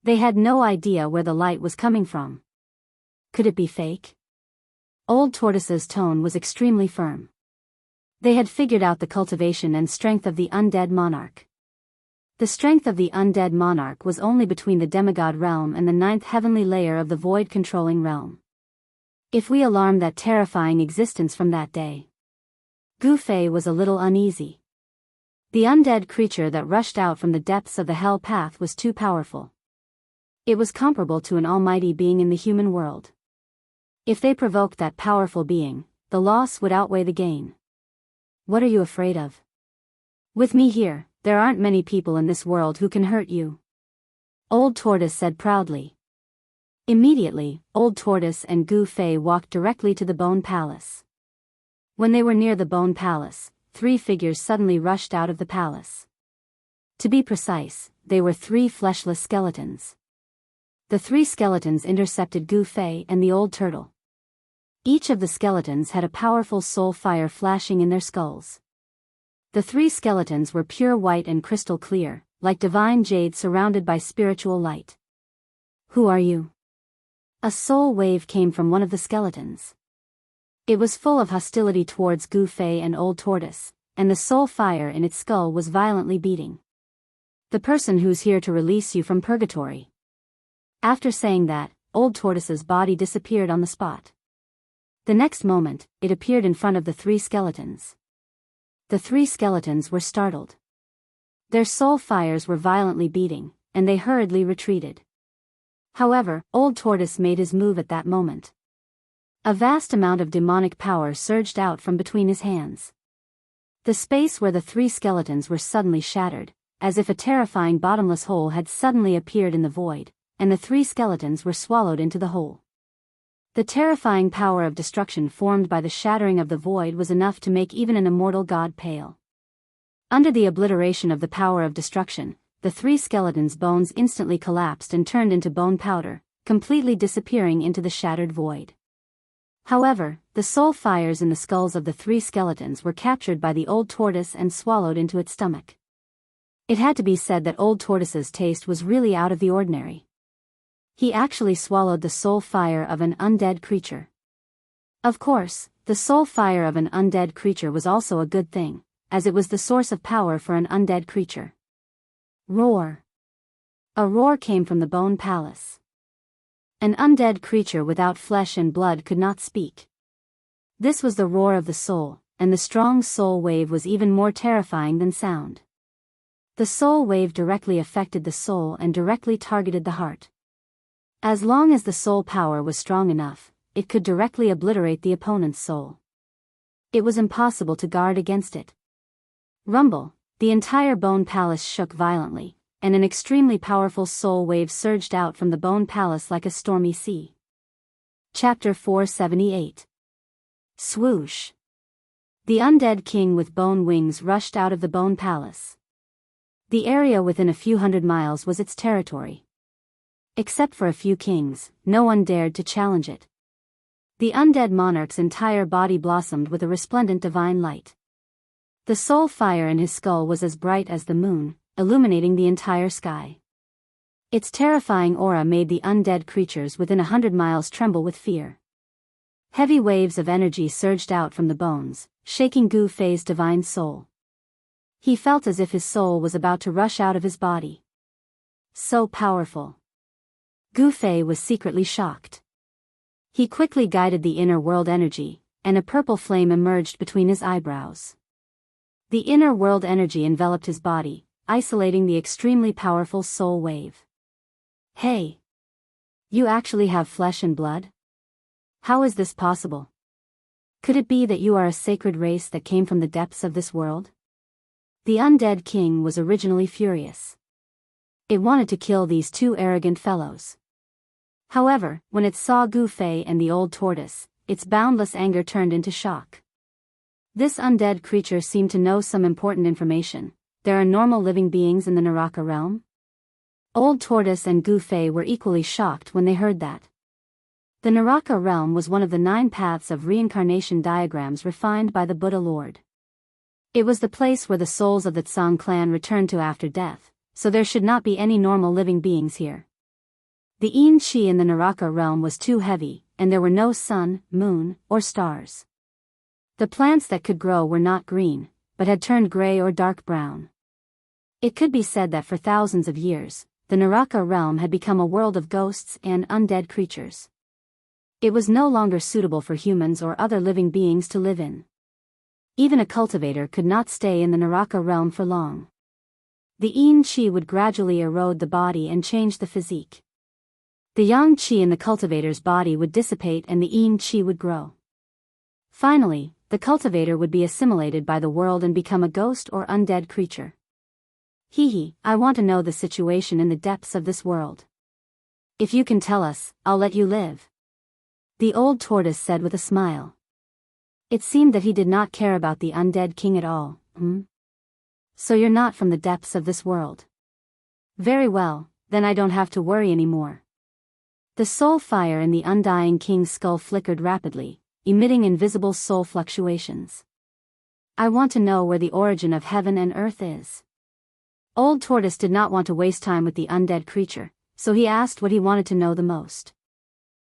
They had no idea where the light was coming from. Could it be fake? Old Tortoise's tone was extremely firm. They had figured out the cultivation and strength of the undead monarch. The strength of the undead monarch was only between the demigod realm and the 9th heavenly layer of the void-controlling realm. If we alarm that terrifying existence from that day. Gu Fei was a little uneasy. The undead creature that rushed out from the depths of the hell path was too powerful. It was comparable to an almighty being in the human world. If they provoked that powerful being, the loss would outweigh the gain. What are you afraid of? With me here, there aren't many people in this world who can hurt you. Old Tortoise said proudly. Immediately, Old Tortoise and Gu Fei walked directly to the bone palace. When they were near the bone palace, 3 figures suddenly rushed out of the palace. To be precise, they were 3 fleshless skeletons. The 3 skeletons intercepted Gu Fei and the old turtle. Each of the skeletons had a powerful soul fire flashing in their skulls. The 3 skeletons were pure white and crystal clear, like divine jade surrounded by spiritual light. Who are you? A soul wave came from one of the skeletons. It was full of hostility towards Gu Fei and Old Tortoise, and the soul fire in its skull was violently beating. The person who's here to release you from purgatory. After saying that, Old Tortoise's body disappeared on the spot. The next moment, it appeared in front of the three skeletons. The three skeletons were startled. Their soul fires were violently beating, and they hurriedly retreated. However, Old Tortoise made his move at that moment. A vast amount of demonic power surged out from between his hands. The space where the three skeletons were suddenly shattered, as if a terrifying bottomless hole had suddenly appeared in the void, and the three skeletons were swallowed into the hole. The terrifying power of destruction formed by the shattering of the void was enough to make even an immortal god pale. Under the obliteration of the power of destruction, the three skeletons' bones instantly collapsed and turned into bone powder, completely disappearing into the shattered void. However, the soul fires in the skulls of the three skeletons were captured by the Old Tortoise and swallowed into its stomach. It had to be said that Old Tortoise's taste was really out of the ordinary. He actually swallowed the soul fire of an undead creature. Of course, the soul fire of an undead creature was also a good thing, as it was the source of power for an undead creature. Roar. A roar came from the Bone Palace. An undead creature without flesh and blood could not speak. This was the roar of the soul, and the strong soul wave was even more terrifying than sound. The soul wave directly affected the soul and directly targeted the heart. As long as the soul power was strong enough, it could directly obliterate the opponent's soul. It was impossible to guard against it. Rumble, the entire Bone Palace shook violently, and an extremely powerful soul wave surged out from the Bone Palace like a stormy sea. Chapter 478. Swoosh. The undead king with bone wings rushed out of the Bone Palace. The area within a few hundred miles was its territory. Except for a few kings, no one dared to challenge it. The undead monarch's entire body blossomed with a resplendent divine light. The soul fire in his skull was as bright as the moon, illuminating the entire sky. Its terrifying aura made the undead creatures within 100 miles tremble with fear. Heavy waves of energy surged out from the bones, shaking Gu Fei's divine soul. He felt as if his soul was about to rush out of his body. So powerful. Gu Fei was secretly shocked. He quickly guided the inner world energy, and a purple flame emerged between his eyebrows. The inner world energy enveloped his body, isolating the extremely powerful soul wave. Hey! You actually have flesh and blood? How is this possible? Could it be that you are a sacred race that came from the depths of this world? The undead king was originally furious. It wanted to kill these two arrogant fellows. However, when it saw Gu Fei and the Old Tortoise, its boundless anger turned into shock. This undead creature seemed to know some important information. There are normal living beings in the Naraka realm? Old Tortoise and Gu Fei were equally shocked when they heard that. The Naraka realm was one of the 9 paths of reincarnation diagrams refined by the Buddha Lord. It was the place where the souls of the Tsang clan returned to after death, so there should not be any normal living beings here. The yin qi in the Naraka realm was too heavy, and there were no sun, moon, or stars. The plants that could grow were not green, but had turned gray or dark brown. It could be said that for thousands of years, the Naraka realm had become a world of ghosts and undead creatures. It was no longer suitable for humans or other living beings to live in. Even a cultivator could not stay in the Naraka realm for long. The yin qi would gradually erode the body and change the physique. The yang qi in the cultivator's body would dissipate and the yin qi would grow. Finally, the cultivator would be assimilated by the world and become a ghost or undead creature. I want to know the situation in the depths of this world. If you can tell us, I'll let you live. The Old Tortoise said with a smile. It seemed that he did not care about the undead king at all. So you're not from the depths of this world. Very well, then I don't have to worry anymore. The soul fire in the undying king's skull flickered rapidly, emitting invisible soul fluctuations. I want to know where the origin of heaven and earth is. Old Tortoise did not want to waste time with the undead creature, so he asked what he wanted to know the most.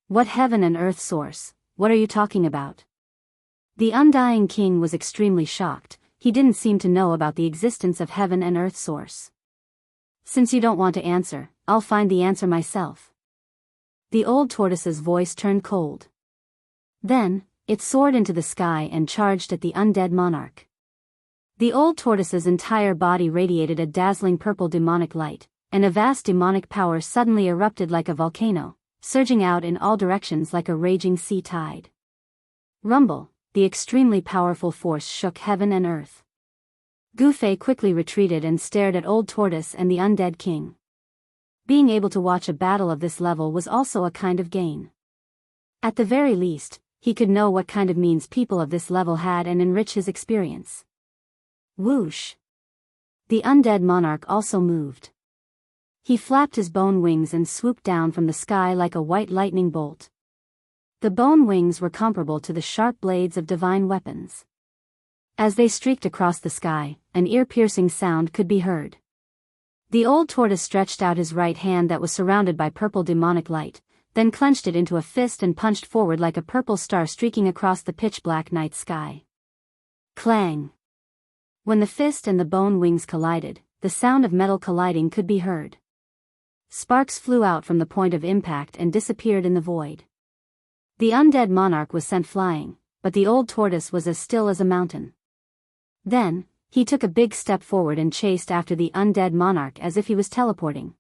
What heaven and earth source? What are you talking about? The undying king was extremely shocked. He didn't seem to know about the existence of heaven and earth source. Since you don't want to answer, I'll find the answer myself. The Old Tortoise's voice turned cold. Then, it soared into the sky and charged at the undead monarch. The old tortoise's entire body radiated a dazzling purple demonic light, and a vast demonic power suddenly erupted like a volcano, surging out in all directions like a raging sea tide. Rumble, the extremely powerful force shook heaven and earth. Gu Fei quickly retreated and stared at Old Tortoise and the undead king. Being able to watch a battle of this level was also a kind of gain. At the very least, he could know what kind of means people of this level had and enrich his experience. Whoosh! The undead monarch also moved. He flapped his bone wings and swooped down from the sky like a white lightning bolt. The bone wings were comparable to the sharp blades of divine weapons. As they streaked across the sky, an ear-piercing sound could be heard. The old tortoise stretched out his right hand that was surrounded by purple demonic light, then clenched it into a fist and punched forward like a purple star streaking across the pitch-black night sky. Clang! When the fist and the bone wings collided, the sound of metal colliding could be heard. Sparks flew out from the point of impact and disappeared in the void. The undead monarch was sent flying, but the old tortoise was as still as a mountain. Then, he took a big step forward and chased after the undead monarch as if he was teleporting.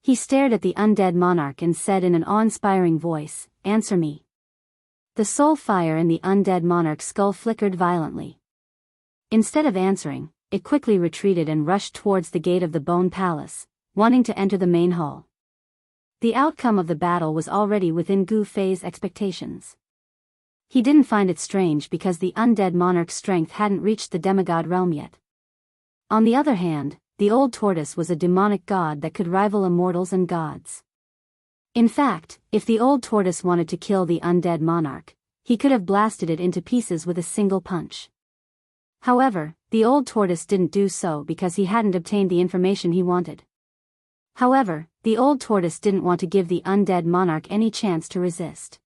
He stared at the undead monarch and said in an awe-inspiring voice, "Answer me." The soul fire in the undead monarch's skull flickered violently. Instead of answering, it quickly retreated and rushed towards the gate of the Bone Palace, wanting to enter the main hall. The outcome of the battle was already within Gu Fei's expectations. He didn't find it strange because the undead monarch's strength hadn't reached the demigod realm yet. On the other hand, the old tortoise was a demonic god that could rival immortals and gods. In fact, if the old tortoise wanted to kill the undead monarch, he could have blasted it into pieces with a single punch. However, the old tortoise didn't do so because he hadn't obtained the information he wanted. However, the old tortoise didn't want to give the undead monarch any chance to resist.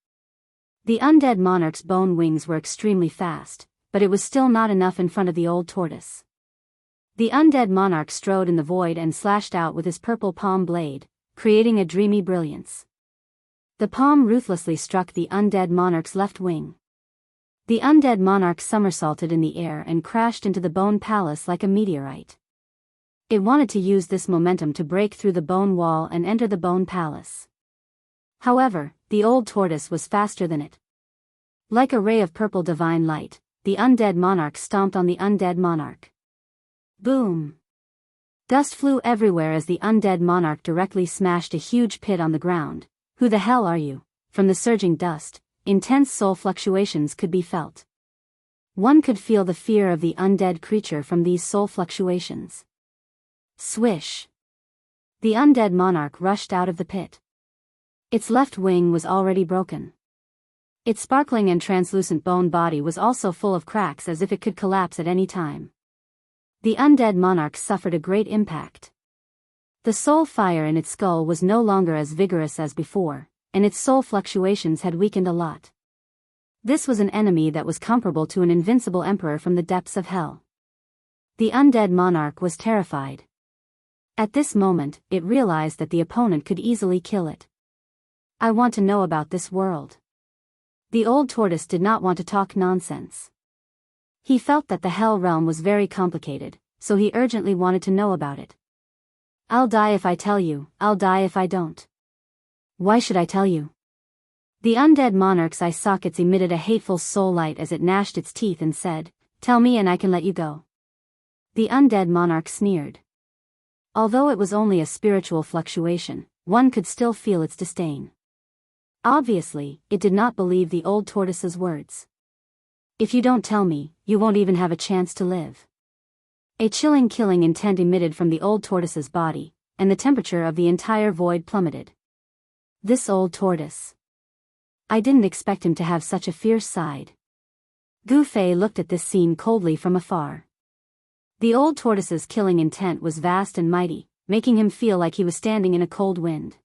The undead monarch's bone wings were extremely fast, but it was still not enough in front of the old tortoise. The undead monarch strode in the void and slashed out with his purple palm blade, creating a dreamy brilliance. The palm ruthlessly struck the undead monarch's left wing. The undead monarch somersaulted in the air and crashed into the bone palace like a meteorite. It wanted to use this momentum to break through the bone wall and enter the bone palace. However, the old tortoise was faster than it. Like a ray of purple divine light, the undead monarch stomped on the undead monarch. Boom! Dust flew everywhere as the undead monarch directly smashed a huge pit on the ground. "Who the hell are you?" From the surging dust, intense soul fluctuations could be felt. One could feel the fear of the undead creature from these soul fluctuations. Swish! The undead monarch rushed out of the pit. Its left wing was already broken. Its sparkling and translucent bone body was also full of cracks as if it could collapse at any time. The undead monarch suffered a great impact. The soul fire in its skull was no longer as vigorous as before, and its soul fluctuations had weakened a lot. This was an enemy that was comparable to an invincible emperor from the depths of hell. The undead monarch was terrified. At this moment, it realized that the opponent could easily kill it. "I want to know about this world." The old tortoise did not want to talk nonsense. He felt that the hell realm was very complicated, so he urgently wanted to know about it. "I'll die if I tell you, I'll die if I don't." "Why should I tell you?" The undead monarch's eye sockets emitted a hateful soul light as it gnashed its teeth and said, "Tell me and I can let you go." The undead monarch sneered. Although it was only a spiritual fluctuation, one could still feel its disdain. Obviously, it did not believe the old tortoise's words. "If you don't tell me, you won't even have a chance to live." A chilling killing intent emitted from the old tortoise's body, and the temperature of the entire void plummeted. This old tortoise. I didn't expect him to have such a fierce side. Gu Fei looked at this scene coldly from afar. The old tortoise's killing intent was vast and mighty, making him feel like he was standing in a cold wind.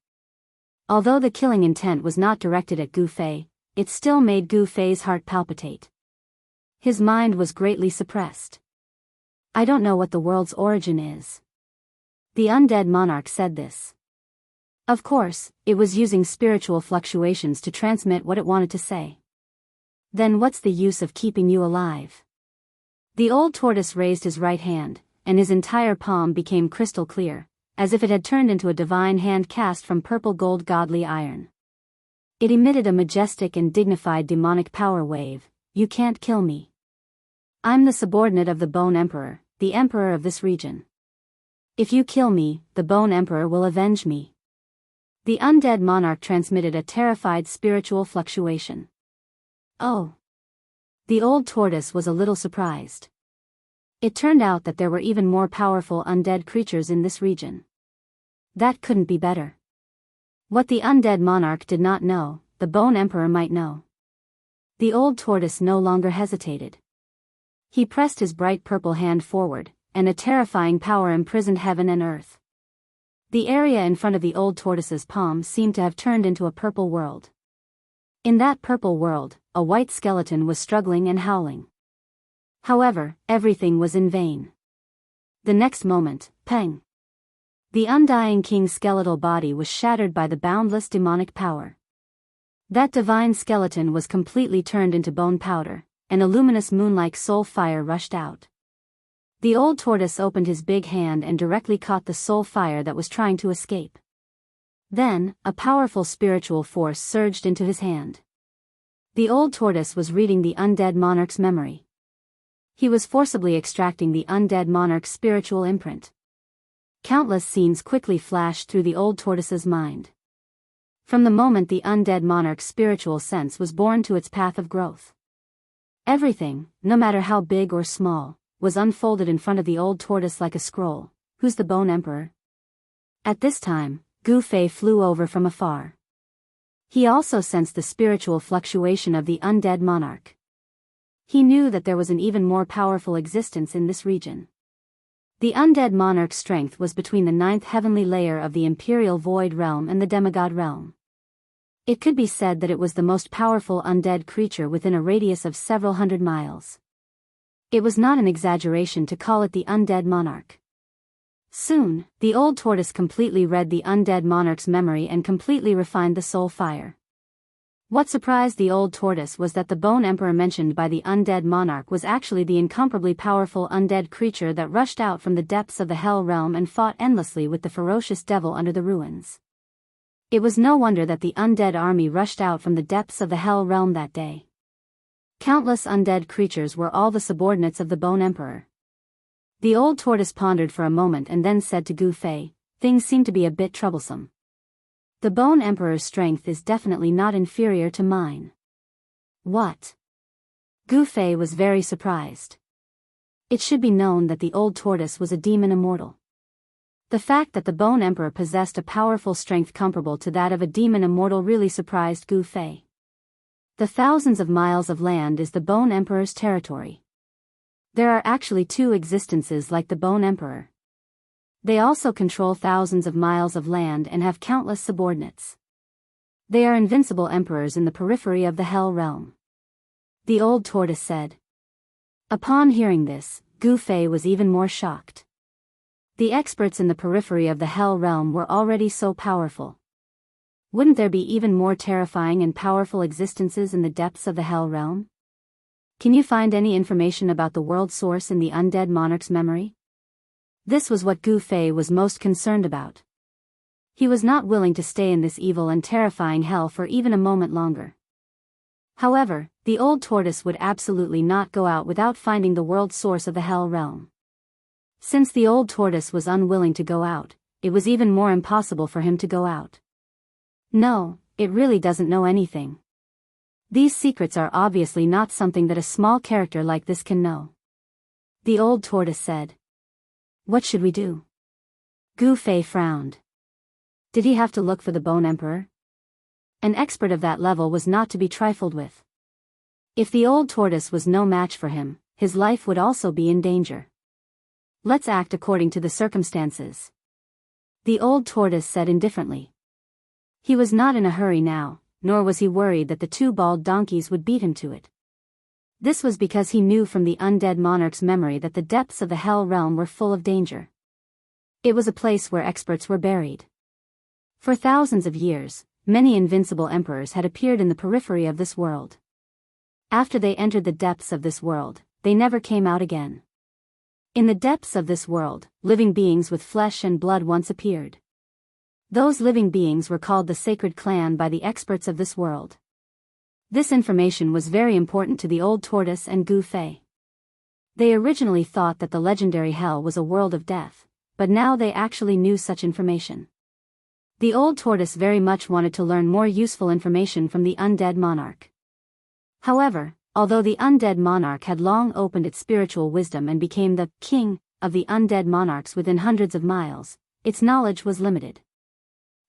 Although the killing intent was not directed at Gu Fei, it still made Gu Fei's heart palpitate. His mind was greatly suppressed. "I don't know what the world's origin is." The undead monarch said this. Of course, it was using spiritual fluctuations to transmit what it wanted to say. Then what's the use of keeping you alive? The old tortoise raised his right hand, and his entire palm became crystal clear, as if it had turned into a divine hand cast from purple gold godly iron. It emitted a majestic and dignified demonic power wave. You can't kill me. I'm the subordinate of the Bone Emperor, the emperor of this region. If you kill me, the Bone Emperor will avenge me. The undead monarch transmitted a terrified spiritual fluctuation. Oh. The old tortoise was a little surprised. It turned out that there were even more powerful undead creatures in this region. That couldn't be better. What the undead monarch did not know, the Bone Emperor might know. The old tortoise no longer hesitated. He pressed his bright purple hand forward, and a terrifying power imprisoned heaven and earth. The area in front of the old tortoise's palm seemed to have turned into a purple world. In that purple world, a white skeleton was struggling and howling. However, everything was in vain. The next moment, pang! The undying king's skeletal body was shattered by the boundless demonic power. That divine skeleton was completely turned into bone powder, and a luminous moon-like soul fire rushed out. The old tortoise opened his big hand and directly caught the soul fire that was trying to escape. Then, a powerful spiritual force surged into his hand. The old tortoise was reading the undead monarch's memory. He was forcibly extracting the undead monarch's spiritual imprint. Countless scenes quickly flashed through the old tortoise's mind. From the moment the undead monarch's spiritual sense was born to its path of growth. Everything, no matter how big or small, was unfolded in front of the old tortoise like a scroll. Who's the Bone Emperor? At this time, Gu Fei flew over from afar. He also sensed the spiritual fluctuation of the undead monarch. He knew that there was an even more powerful existence in this region. The undead monarch's strength was between the 9th heavenly layer of the imperial void realm and the demigod realm. It could be said that it was the most powerful undead creature within a radius of several hundred miles. It was not an exaggeration to call it the undead monarch. Soon, the old tortoise completely read the undead monarch's memory and completely refined the soul fire. What surprised the old tortoise was that the Bone Emperor mentioned by the undead monarch was actually the incomparably powerful undead creature that rushed out from the depths of the Hell Realm and fought endlessly with the ferocious devil under the ruins. It was no wonder that the undead army rushed out from the depths of the Hell Realm that day. Countless undead creatures were all the subordinates of the Bone Emperor. The old tortoise pondered for a moment and then said to Gu Fei, "Things seem to be a bit troublesome. The Bone Emperor's strength is definitely not inferior to mine." What? Gu Fei was very surprised. It should be known that the old tortoise was a demon immortal. The fact that the Bone Emperor possessed a powerful strength comparable to that of a demon immortal really surprised Gu Fei. The thousands of miles of land is the Bone Emperor's territory. There are actually two existences like the Bone Emperor. They also control thousands of miles of land and have countless subordinates. They are invincible emperors in the periphery of the Hell Realm. The old tortoise said. Upon hearing this, Gu Fei was even more shocked. The experts in the periphery of the Hell Realm were already so powerful. Wouldn't there be even more terrifying and powerful existences in the depths of the Hell Realm? Can you find any information about the world source in the undead monarch's memory? This was what Gu Fei was most concerned about. He was not willing to stay in this evil and terrifying hell for even a moment longer. However, the old tortoise would absolutely not go out without finding the world source of the Hell Realm. Since the old tortoise was unwilling to go out, it was even more impossible for him to go out. No, it really doesn't know anything. These secrets are obviously not something that a small character like this can know. The old tortoise said. What should we do? Gu Fei frowned. Did he have to look for the Bone Emperor? An expert of that level was not to be trifled with. If the old tortoise was no match for him, his life would also be in danger. Let's act according to the circumstances. The old tortoise said indifferently. He was not in a hurry now, nor was he worried that the two bald donkeys would beat him to it. This was because he knew from the undead monarch's memory that the depths of the Hell Realm were full of danger. It was a place where experts were buried. For thousands of years, many invincible emperors had appeared in the periphery of this world. After they entered the depths of this world, they never came out again. In the depths of this world, living beings with flesh and blood once appeared. Those living beings were called the Sacred Clan by the experts of this world. This information was very important to the old tortoise and Gu Fei. They originally thought that the legendary hell was a world of death, but now they actually knew such information. The old tortoise very much wanted to learn more useful information from the undead monarch. However, although the undead monarch had long opened its spiritual wisdom and became the king of the undead monarchs within hundreds of miles, its knowledge was limited.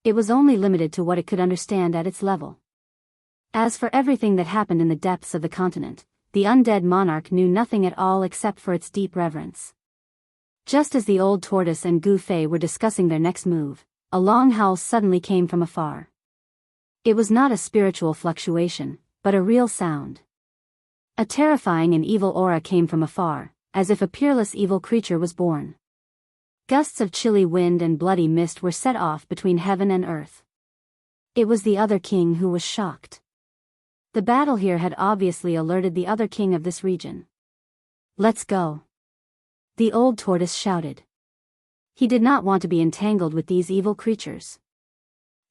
It was only limited to what it could understand at its level. As for everything that happened in the depths of the continent, the undead monarch knew nothing at all except for its deep reverence. Just as the old tortoise and Gu Fei were discussing their next move, a long howl suddenly came from afar. It was not a spiritual fluctuation, but a real sound. A terrifying and evil aura came from afar, as if a peerless evil creature was born. Gusts of chilly wind and bloody mist were set off between heaven and earth. It was the other king who was shocked. The battle here had obviously alerted the other king of this region. "Let's go," the old tortoise shouted. He did not want to be entangled with these evil creatures.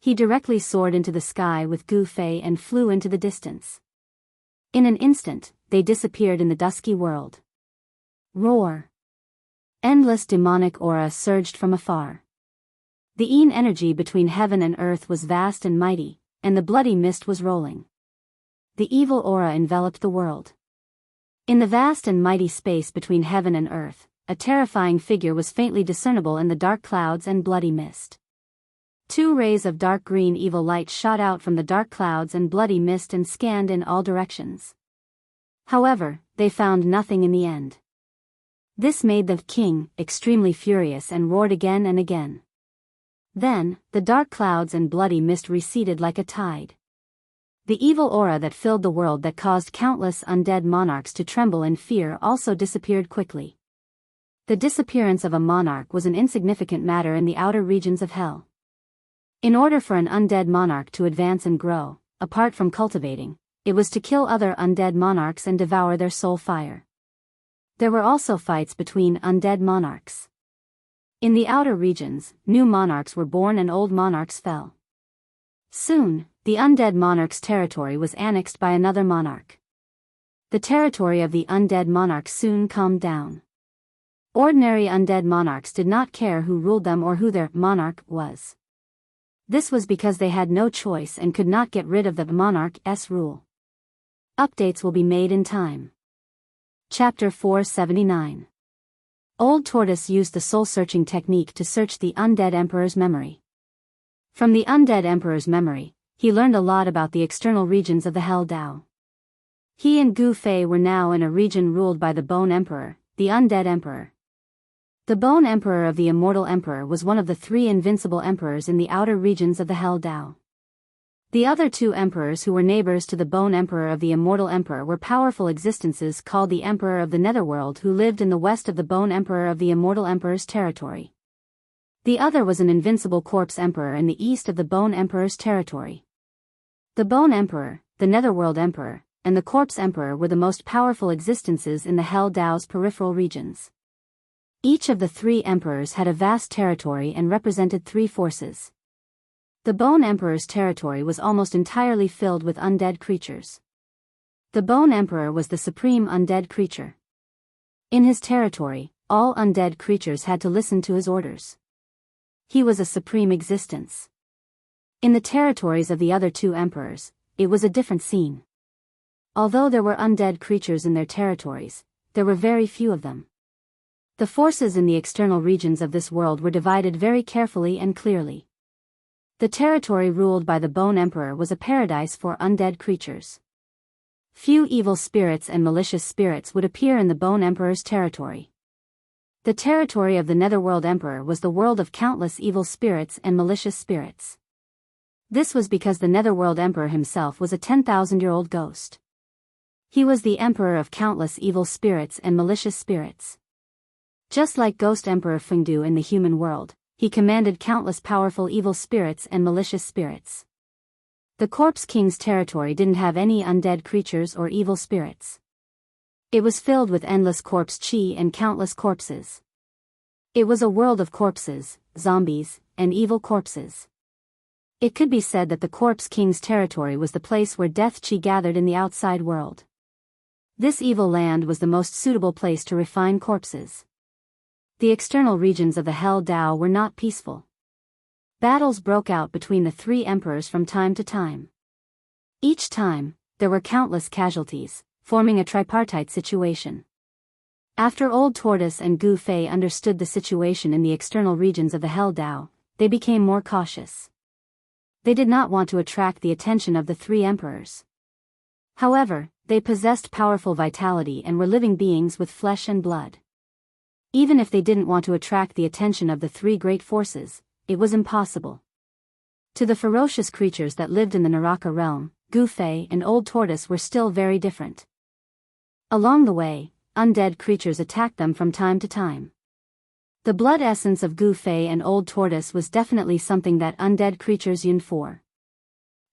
He directly soared into the sky with Gu Fei and flew into the distance. In an instant, they disappeared in the dusky world. Roar! Endless demonic aura surged from afar. The yin energy between heaven and earth was vast and mighty, and the bloody mist was rolling. The evil aura enveloped the world. In the vast and mighty space between heaven and earth, a terrifying figure was faintly discernible in the dark clouds and bloody mist. Two rays of dark green evil light shot out from the dark clouds and bloody mist and scanned in all directions. However, they found nothing in the end. This made the king extremely furious and roared again and again. Then, the dark clouds and bloody mist receded like a tide. The evil aura that filled the world that caused countless undead monarchs to tremble in fear also disappeared quickly. The disappearance of a monarch was an insignificant matter in the outer regions of hell. In order for an undead monarch to advance and grow, apart from cultivating, it was to kill other undead monarchs and devour their soul fire. There were also fights between undead monarchs. In the outer regions, new monarchs were born and old monarchs fell. Soon, the undead monarch's territory was annexed by another monarch. The territory of the undead monarch soon calmed down. Ordinary undead monarchs did not care who ruled them or who their monarch was. This was because they had no choice and could not get rid of the monarch's rule. Updates will be made in time. Chapter 479. Old Tortoise used the soul-searching technique to search the undead emperor's memory. From the undead emperor's memory, he learned a lot about the external regions of the Hell Dao. He and Gu Fei were now in a region ruled by the Bone Emperor, the undead emperor. The Bone Emperor of the Immortal Emperor was one of the three invincible emperors in the outer regions of the Hell Dao. The other two emperors who were neighbors to the Bone Emperor of the Immortal Emperor were powerful existences called the Emperor of the Netherworld who lived in the west of the Bone Emperor of the Immortal Emperor's territory. The other was an invincible Corpse Emperor in the east of the Bone Emperor's territory. The Bone Emperor, the Netherworld Emperor, and the Corpse Emperor were the most powerful existences in the Hell Dao's peripheral regions. Each of the three emperors had a vast territory and represented three forces. The Bone Emperor's territory was almost entirely filled with undead creatures. The Bone Emperor was the supreme undead creature. In his territory, all undead creatures had to listen to his orders. He was a supreme existence. In the territories of the other two emperors, it was a different scene. Although there were undead creatures in their territories, there were very few of them. The forces in the external regions of this world were divided very carefully and clearly. The territory ruled by the Bone Emperor was a paradise for undead creatures. Few evil spirits and malicious spirits would appear in the Bone Emperor's territory. The territory of the Netherworld Emperor was the world of countless evil spirits and malicious spirits. This was because the Netherworld Emperor himself was a 10,000-year-old ghost. He was the emperor of countless evil spirits and malicious spirits. Just like Ghost Emperor Fengdu in the human world, he commanded countless powerful evil spirits and malicious spirits. The Corpse King's territory didn't have any undead creatures or evil spirits. It was filled with endless corpse chi and countless corpses. It was a world of corpses, zombies, and evil corpses. It could be said that the Corpse King's territory was the place where death chi gathered in the outside world. This evil land was the most suitable place to refine corpses. The external regions of the Hell Dao were not peaceful. Battles broke out between the three emperors from time to time. Each time, there were countless casualties, forming a tripartite situation. After Old Tortoise and Gu Fei understood the situation in the external regions of the Hell Dao, they became more cautious. They did not want to attract the attention of the three emperors. However, they possessed powerful vitality and were living beings with flesh and blood. Even if they didn't want to attract the attention of the three great forces, it was impossible. To the ferocious creatures that lived in the Naraka realm, Gu Fei and Old Tortoise were still very different. Along the way, undead creatures attacked them from time to time. The blood essence of Gu Fei and Old Tortoise was definitely something that undead creatures yearned for.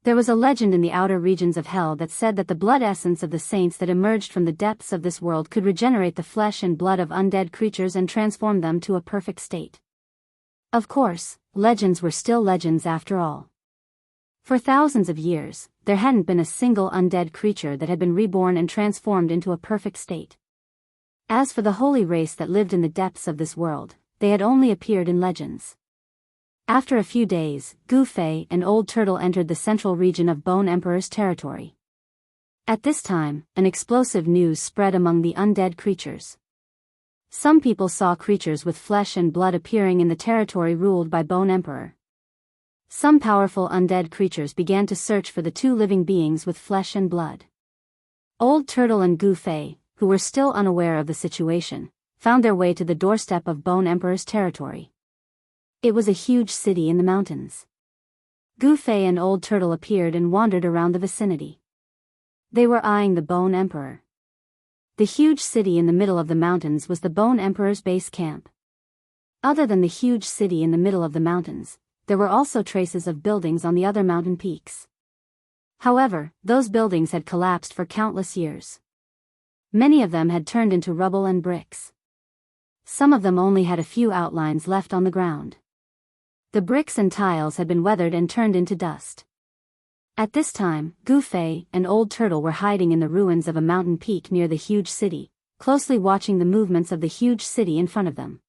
There was a legend in the outer regions of hell that said that the blood essence of the saints that emerged from the depths of this world could regenerate the flesh and blood of undead creatures and transform them to a perfect state. Of course, legends were still legends after all. For thousands of years, there hadn't been a single undead creature that had been reborn and transformed into a perfect state. As for the holy race that lived in the depths of this world, they had only appeared in legends. After a few days, Gu Fei and Old Turtle entered the central region of Bone Emperor's territory. At this time, an explosive news spread among the undead creatures. Some people saw creatures with flesh and blood appearing in the territory ruled by Bone Emperor. Some powerful undead creatures began to search for the two living beings with flesh and blood. Old Turtle and Gu Fei, who were still unaware of the situation, found their way to the doorstep of Bone Emperor's territory. It was a huge city in the mountains. Gu Fei and Old Turtle appeared and wandered around the vicinity. They were eyeing the Bone Emperor. The huge city in the middle of the mountains was the Bone Emperor's base camp. Other than the huge city in the middle of the mountains, there were also traces of buildings on the other mountain peaks. However, those buildings had collapsed for countless years. Many of them had turned into rubble and bricks. Some of them only had a few outlines left on the ground. The bricks and tiles had been weathered and turned into dust. At this time, Gu Fei and Old Turtle were hiding in the ruins of a mountain peak near the huge city, closely watching the movements of the huge city in front of them.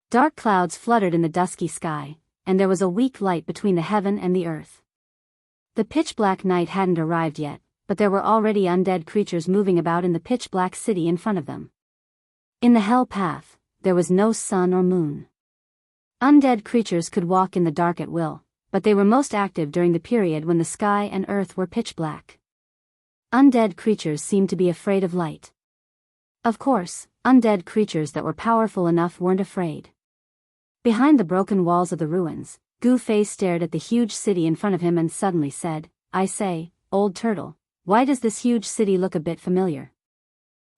Dark clouds fluttered in the dusky sky, and there was a weak light between the heaven and the earth. The pitch-black night hadn't arrived yet, but there were already undead creatures moving about in the pitch-black city in front of them. In the hell path, there was no sun or moon. Undead creatures could walk in the dark at will, but they were most active during the period when the sky and earth were pitch-black. Undead creatures seemed to be afraid of light. Of course, undead creatures that were powerful enough weren't afraid. Behind the broken walls of the ruins, Gu Fei stared at the huge city in front of him and suddenly said, "I say, Old Turtle, why does this huge city look a bit familiar?"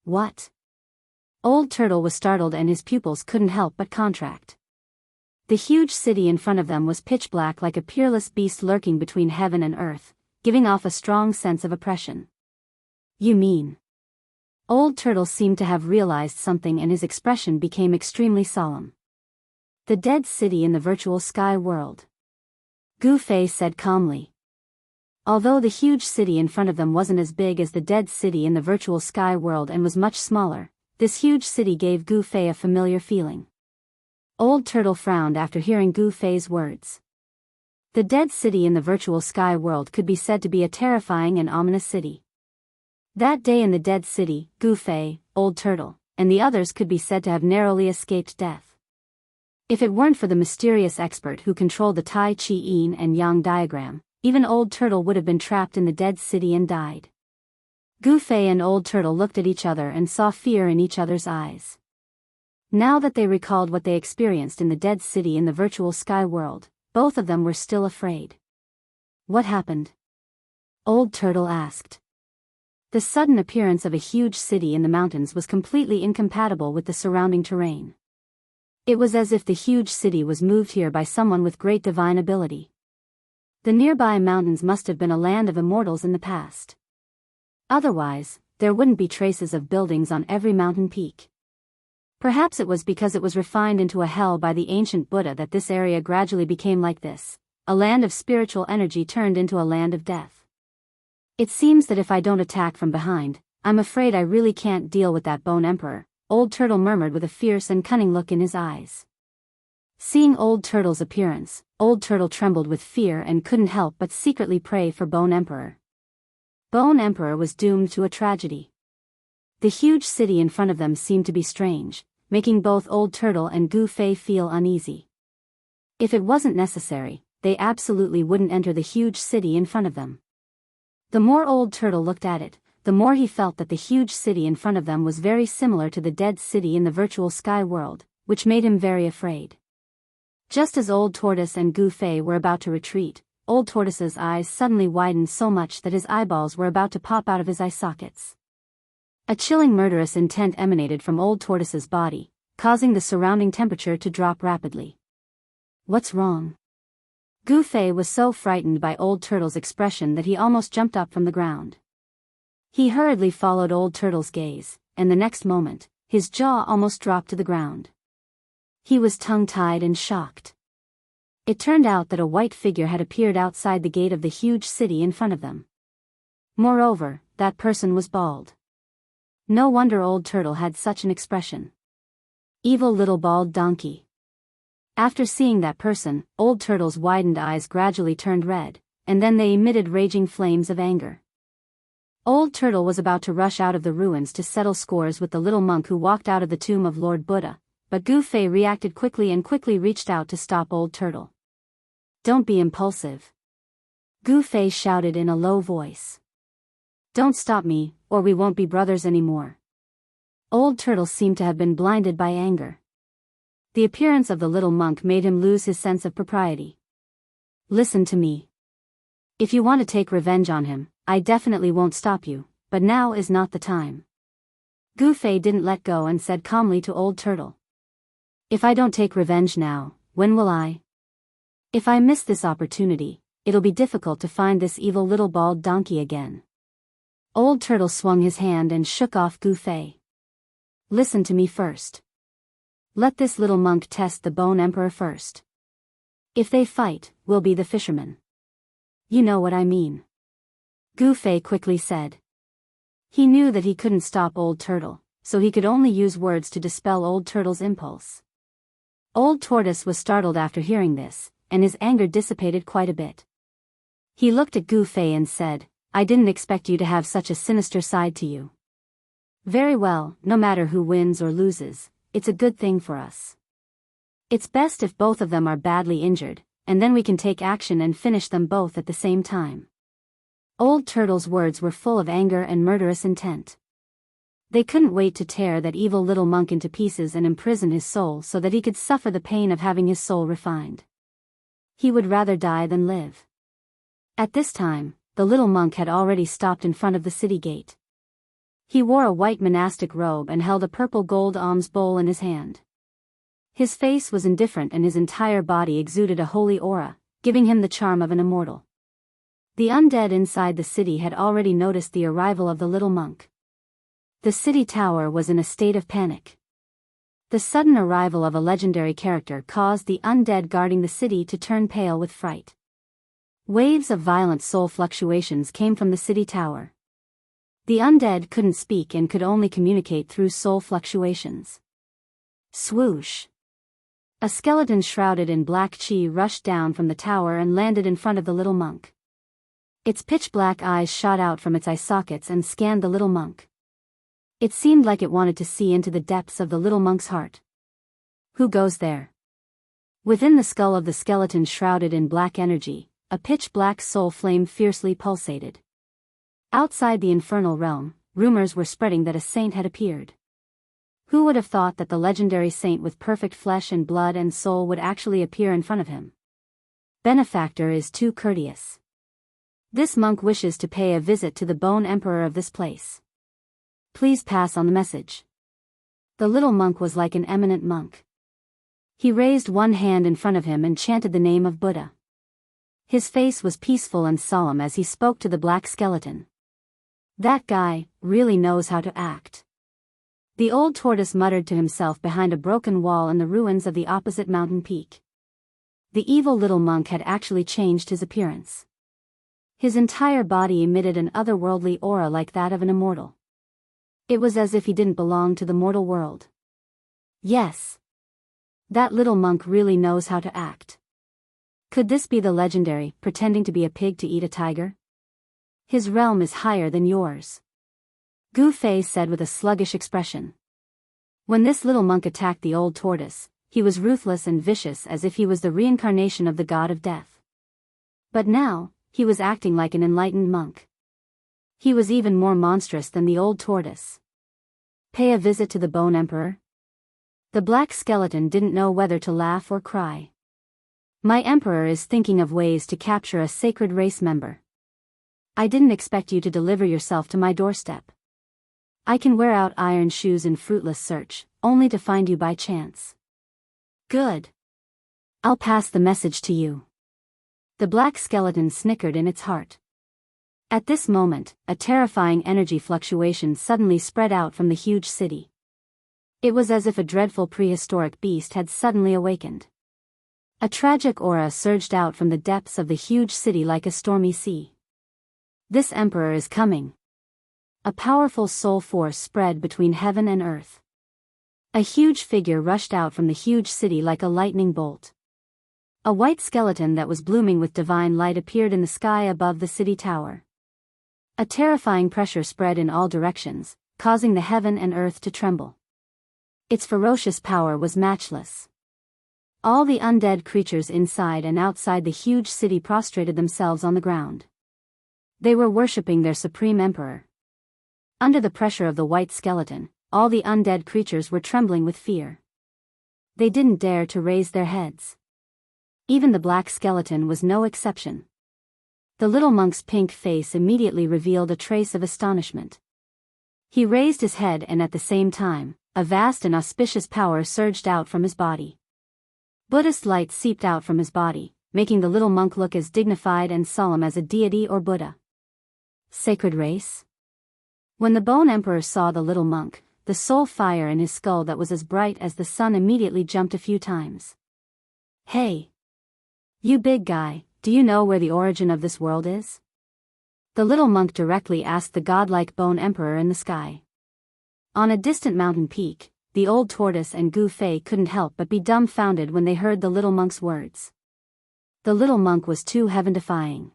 "What?" Old Turtle was startled and his pupils couldn't help but contract. The huge city in front of them was pitch black like a peerless beast lurking between heaven and earth, giving off a strong sense of oppression. "You mean?" Old Turtle seemed to have realized something and his expression became extremely solemn. "The dead city in the virtual sky world," Gu Fei said calmly. Although the huge city in front of them wasn't as big as the dead city in the virtual sky world and was much smaller, this huge city gave Gu Fei a familiar feeling. Old Turtle frowned after hearing Gu Fei's words. The dead city in the virtual sky world could be said to be a terrifying and ominous city. That day in the dead city, Gu Fei, Old Turtle, and the others could be said to have narrowly escaped death. If it weren't for the mysterious expert who controlled the Tai Chi Yin and Yang diagram, even Old Turtle would have been trapped in the dead city and died. Gu Fei and Old Turtle looked at each other and saw fear in each other's eyes. Now that they recalled what they experienced in the dead city in the virtual sky world, both of them were still afraid. "What happened?" Old Turtle asked. The sudden appearance of a huge city in the mountains was completely incompatible with the surrounding terrain. It was as if the huge city was moved here by someone with great divine ability. The nearby mountains must have been a land of immortals in the past. Otherwise, there wouldn't be traces of buildings on every mountain peak. Perhaps it was because it was refined into a hell by the ancient Buddha that this area gradually became like this, a land of spiritual energy turned into a land of death. It seems that if I don't attack from behind, I'm afraid I really can't deal with that Bone Emperor, Old Turtle murmured with a fierce and cunning look in his eyes. Seeing Old Turtle's appearance, Old Turtle trembled with fear and couldn't help but secretly pray for Bone Emperor. Bone Emperor was doomed to a tragedy. The huge city in front of them seemed to be strange, making both Old Turtle and Gu Fei feel uneasy. If it wasn't necessary, they absolutely wouldn't enter the huge city in front of them. The more Old Turtle looked at it, the more he felt that the huge city in front of them was very similar to the dead city in the virtual sky world, which made him very afraid. Just as Old Tortoise and Gu Fei were about to retreat, Old Tortoise's eyes suddenly widened so much that his eyeballs were about to pop out of his eye sockets. A chilling murderous intent emanated from Old Tortoise's body, causing the surrounding temperature to drop rapidly. What's wrong? Gu Fei was so frightened by Old Turtle's expression that he almost jumped up from the ground. He hurriedly followed Old Turtle's gaze, and the next moment, his jaw almost dropped to the ground. He was tongue-tied and shocked. It turned out that a white figure had appeared outside the gate of the huge city in front of them. Moreover, that person was bald. No wonder Old Turtle had such an expression. Evil little bald donkey. After seeing that person, Old Turtle's widened eyes gradually turned red, and then they emitted raging flames of anger. Old Turtle was about to rush out of the ruins to settle scores with the little monk who walked out of the tomb of Lord Buddha, but Gu Fei reacted quickly and quickly reached out to stop Old Turtle. Don't be impulsive. Gu Fei shouted in a low voice. Don't stop me, or we won't be brothers anymore. Old Turtle seemed to have been blinded by anger. The appearance of the little monk made him lose his sense of propriety. Listen to me. If you want to take revenge on him, I definitely won't stop you, but now is not the time. Gu Fei didn't let go and said calmly to Old Turtle. If I don't take revenge now, when will I? If I miss this opportunity, it'll be difficult to find this evil little bald donkey again. Old Turtle swung his hand and shook off Gu Fei. Listen to me first. Let this little monk test the Bone Emperor first. If they fight, we'll be the fishermen. You know what I mean. Gu Fei quickly said. He knew that he couldn't stop Old Turtle, so he could only use words to dispel Old Turtle's impulse. Old Tortoise was startled after hearing this, and his anger dissipated quite a bit. He looked at Gu Fei and said, I didn't expect you to have such a sinister side to you. Very well, no matter who wins or loses, it's a good thing for us. It's best if both of them are badly injured, and then we can take action and finish them both at the same time. Old Turtle's words were full of anger and murderous intent. They couldn't wait to tear that evil little monk into pieces and imprison his soul so that he could suffer the pain of having his soul refined. He would rather die than live. At this time, the little monk had already stopped in front of the city gate. He wore a white monastic robe and held a purple gold alms bowl in his hand. His face was indifferent and his entire body exuded a holy aura, giving him the charm of an immortal. The undead inside the city had already noticed the arrival of the little monk. The city tower was in a state of panic. The sudden arrival of a legendary character caused the undead guarding the city to turn pale with fright. Waves of violent soul fluctuations came from the city tower. The undead couldn't speak and could only communicate through soul fluctuations. Swoosh! A skeleton shrouded in black chi rushed down from the tower and landed in front of the little monk. Its pitch-black eyes shot out from its eye sockets and scanned the little monk. It seemed like it wanted to see into the depths of the little monk's heart. Who goes there? Within the skull of the skeleton shrouded in black energy, a pitch-black soul flame fiercely pulsated. Outside the infernal realm, rumors were spreading that a saint had appeared. Who would have thought that the legendary saint with perfect flesh and blood and soul would actually appear in front of him? Benefactor is too courteous. This monk wishes to pay a visit to the Bone Emperor of this place. Please pass on the message. The little monk was like an eminent monk. He raised one hand in front of him and chanted the name of Buddha. His face was peaceful and solemn as he spoke to the black skeleton. That guy really knows how to act. The old tortoise muttered to himself behind a broken wall in the ruins of the opposite mountain peak. The evil little monk had actually changed his appearance. His entire body emitted an otherworldly aura like that of an immortal. It was as if he didn't belong to the mortal world. Yes. That little monk really knows how to act. Could this be the legendary, pretending to be a pig to eat a tiger? His realm is higher than yours. Gu Fei said with a sluggish expression. When this little monk attacked the old tortoise, he was ruthless and vicious as if he was the reincarnation of the god of death. But now, he was acting like an enlightened monk. He was even more monstrous than the old tortoise. Pay a visit to the Bone Emperor? The black skeleton didn't know whether to laugh or cry. My emperor is thinking of ways to capture a sacred race member. I didn't expect you to deliver yourself to my doorstep. I can wear out iron shoes in fruitless search, only to find you by chance. Good. I'll pass the message to you. The black skeleton snickered in its heart. At this moment, a terrifying energy fluctuation suddenly spread out from the huge city. It was as if a dreadful prehistoric beast had suddenly awakened. A tragic aura surged out from the depths of the huge city like a stormy sea. This emperor is coming. A powerful soul force spread between heaven and earth. A huge figure rushed out from the huge city like a lightning bolt. A white skeleton that was blooming with divine light appeared in the sky above the city tower. A terrifying pressure spread in all directions, causing the heaven and earth to tremble. Its ferocious power was matchless. All the undead creatures inside and outside the huge city prostrated themselves on the ground. They were worshipping their supreme emperor. Under the pressure of the white skeleton, all the undead creatures were trembling with fear. They didn't dare to raise their heads. Even the black skeleton was no exception. The little monk's pink face immediately revealed a trace of astonishment. He raised his head and at the same time, a vast and auspicious power surged out from his body. Buddhist light seeped out from his body, making the little monk look as dignified and solemn as a deity or Buddha. Sacred race? When the Bone Emperor saw the little monk, the soul fire in his skull that was as bright as the sun immediately jumped a few times. Hey! You big guy, do you know where the origin of this world is? The little monk directly asked the godlike Bone Emperor in the sky. On a distant mountain peak, the old tortoise and Gu Fei couldn't help but be dumbfounded when they heard the little monk's words. The little monk was too heaven-defying.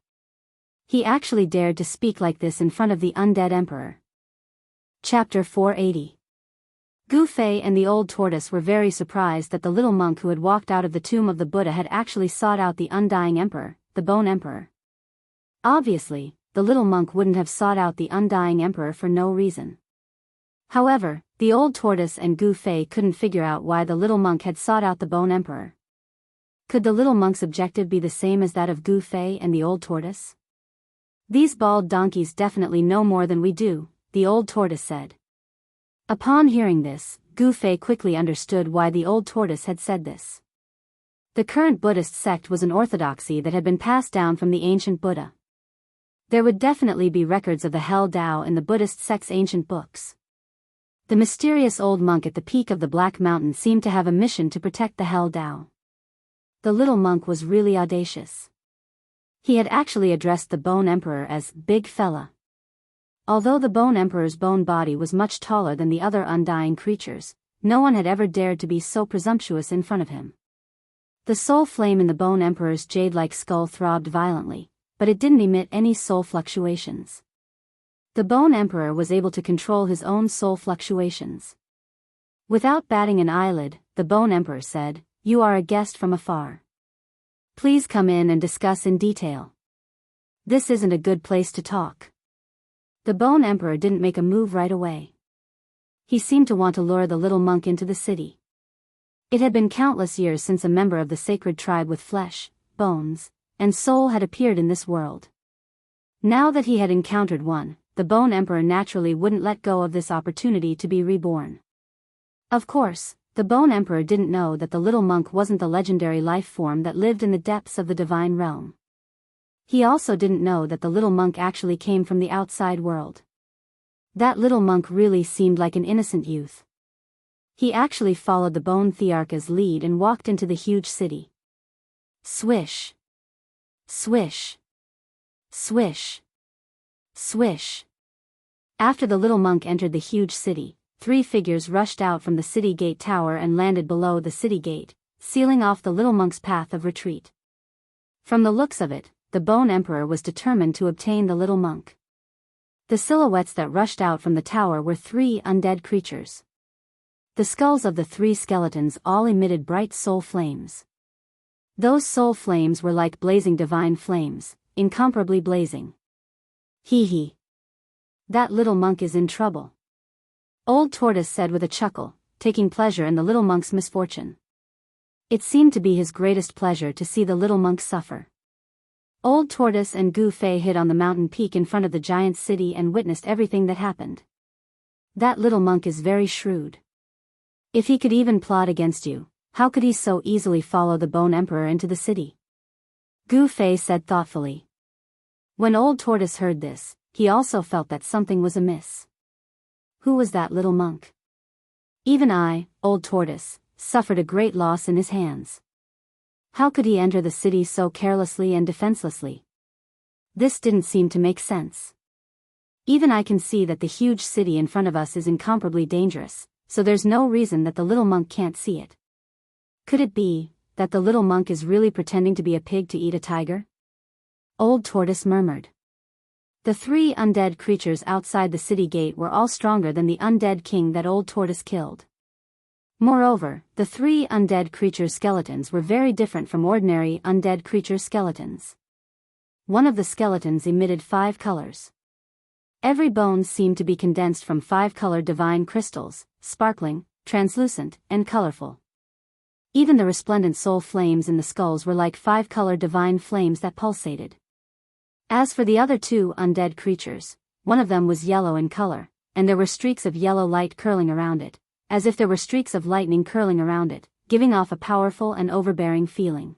He actually dared to speak like this in front of the undead emperor. Chapter 480. Gu Fei and the old tortoise were very surprised that the little monk who had walked out of the tomb of the Buddha had actually sought out the undying emperor, the Bone Emperor. Obviously, the little monk wouldn't have sought out the undying emperor for no reason. However, the old tortoise and Gu Fei couldn't figure out why the little monk had sought out the Bone Emperor. Could the little monk's objective be the same as that of Gu Fei and the old tortoise? These bald donkeys definitely know more than we do, the old tortoise said. Upon hearing this, Gu Fei quickly understood why the old tortoise had said this. The current Buddhist sect was an orthodoxy that had been passed down from the ancient Buddha. There would definitely be records of the Hell Tao in the Buddhist sect's ancient books. The mysterious old monk at the peak of the Black Mountain seemed to have a mission to protect the Hell Tao. The little monk was really audacious. He had actually addressed the Bone Emperor as Big Fella. Although the Bone Emperor's bone body was much taller than the other undying creatures, no one had ever dared to be so presumptuous in front of him. The soul flame in the Bone Emperor's jade-like skull throbbed violently, but it didn't emit any soul fluctuations. The Bone Emperor was able to control his own soul fluctuations. Without batting an eyelid, the Bone Emperor said, "You are a guest from afar. Please come in and discuss in detail. This isn't a good place to talk." The Bone Emperor didn't make a move right away. He seemed to want to lure the little monk into the city. It had been countless years since a member of the sacred tribe with flesh, bones, and soul had appeared in this world. Now that he had encountered one, the Bone Emperor naturally wouldn't let go of this opportunity to be reborn. Of course, the Bone Emperor didn't know that the little monk wasn't the legendary life form that lived in the depths of the divine realm. He also didn't know that the little monk actually came from the outside world. That little monk really seemed like an innocent youth. He actually followed the bone Thearcha's lead and walked into the huge city. Swish. Swish. Swish. Swish. After the little monk entered the huge city, 3 figures rushed out from the city gate tower and landed below the city gate, sealing off the little monk's path of retreat. From the looks of it, the Bone Emperor was determined to obtain the little monk. The silhouettes that rushed out from the tower were 3 undead creatures. The skulls of the 3 skeletons all emitted bright soul flames. Those soul flames were like blazing divine flames, incomparably blazing. Hee hee. That little monk is in trouble. Old Tortoise said with a chuckle, taking pleasure in the little monk's misfortune. It seemed to be his greatest pleasure to see the little monk suffer. Old Tortoise and Gu Fei hid on the mountain peak in front of the giant city and witnessed everything that happened. That little monk is very shrewd. If he could even plot against you, how could he so easily follow the Bone Emperor into the city? Gu Fei said thoughtfully. When Old Tortoise heard this, he also felt that something was amiss. Who was that little monk? Even I, Old Tortoise, suffered a great loss in his hands. How could he enter the city so carelessly and defenselessly? This didn't seem to make sense. Even I can see that the huge city in front of us is incomparably dangerous, so there's no reason that the little monk can't see it. Could it be that the little monk is really pretending to be a pig to eat a tiger? Old Tortoise murmured. The 3 undead creatures outside the city gate were all stronger than the undead king that Old Tortoise killed. Moreover, the 3 undead creature skeletons were very different from ordinary undead creature skeletons. One of the skeletons emitted 5 colors. Every bone seemed to be condensed from 5-colored divine crystals, sparkling, translucent, and colorful. Even the resplendent soul flames in the skulls were like 5-colored divine flames that pulsated. As for the other 2 undead creatures, one of them was yellow in color, and there were streaks of yellow light curling around it, as if there were streaks of lightning curling around it, giving off a powerful and overbearing feeling.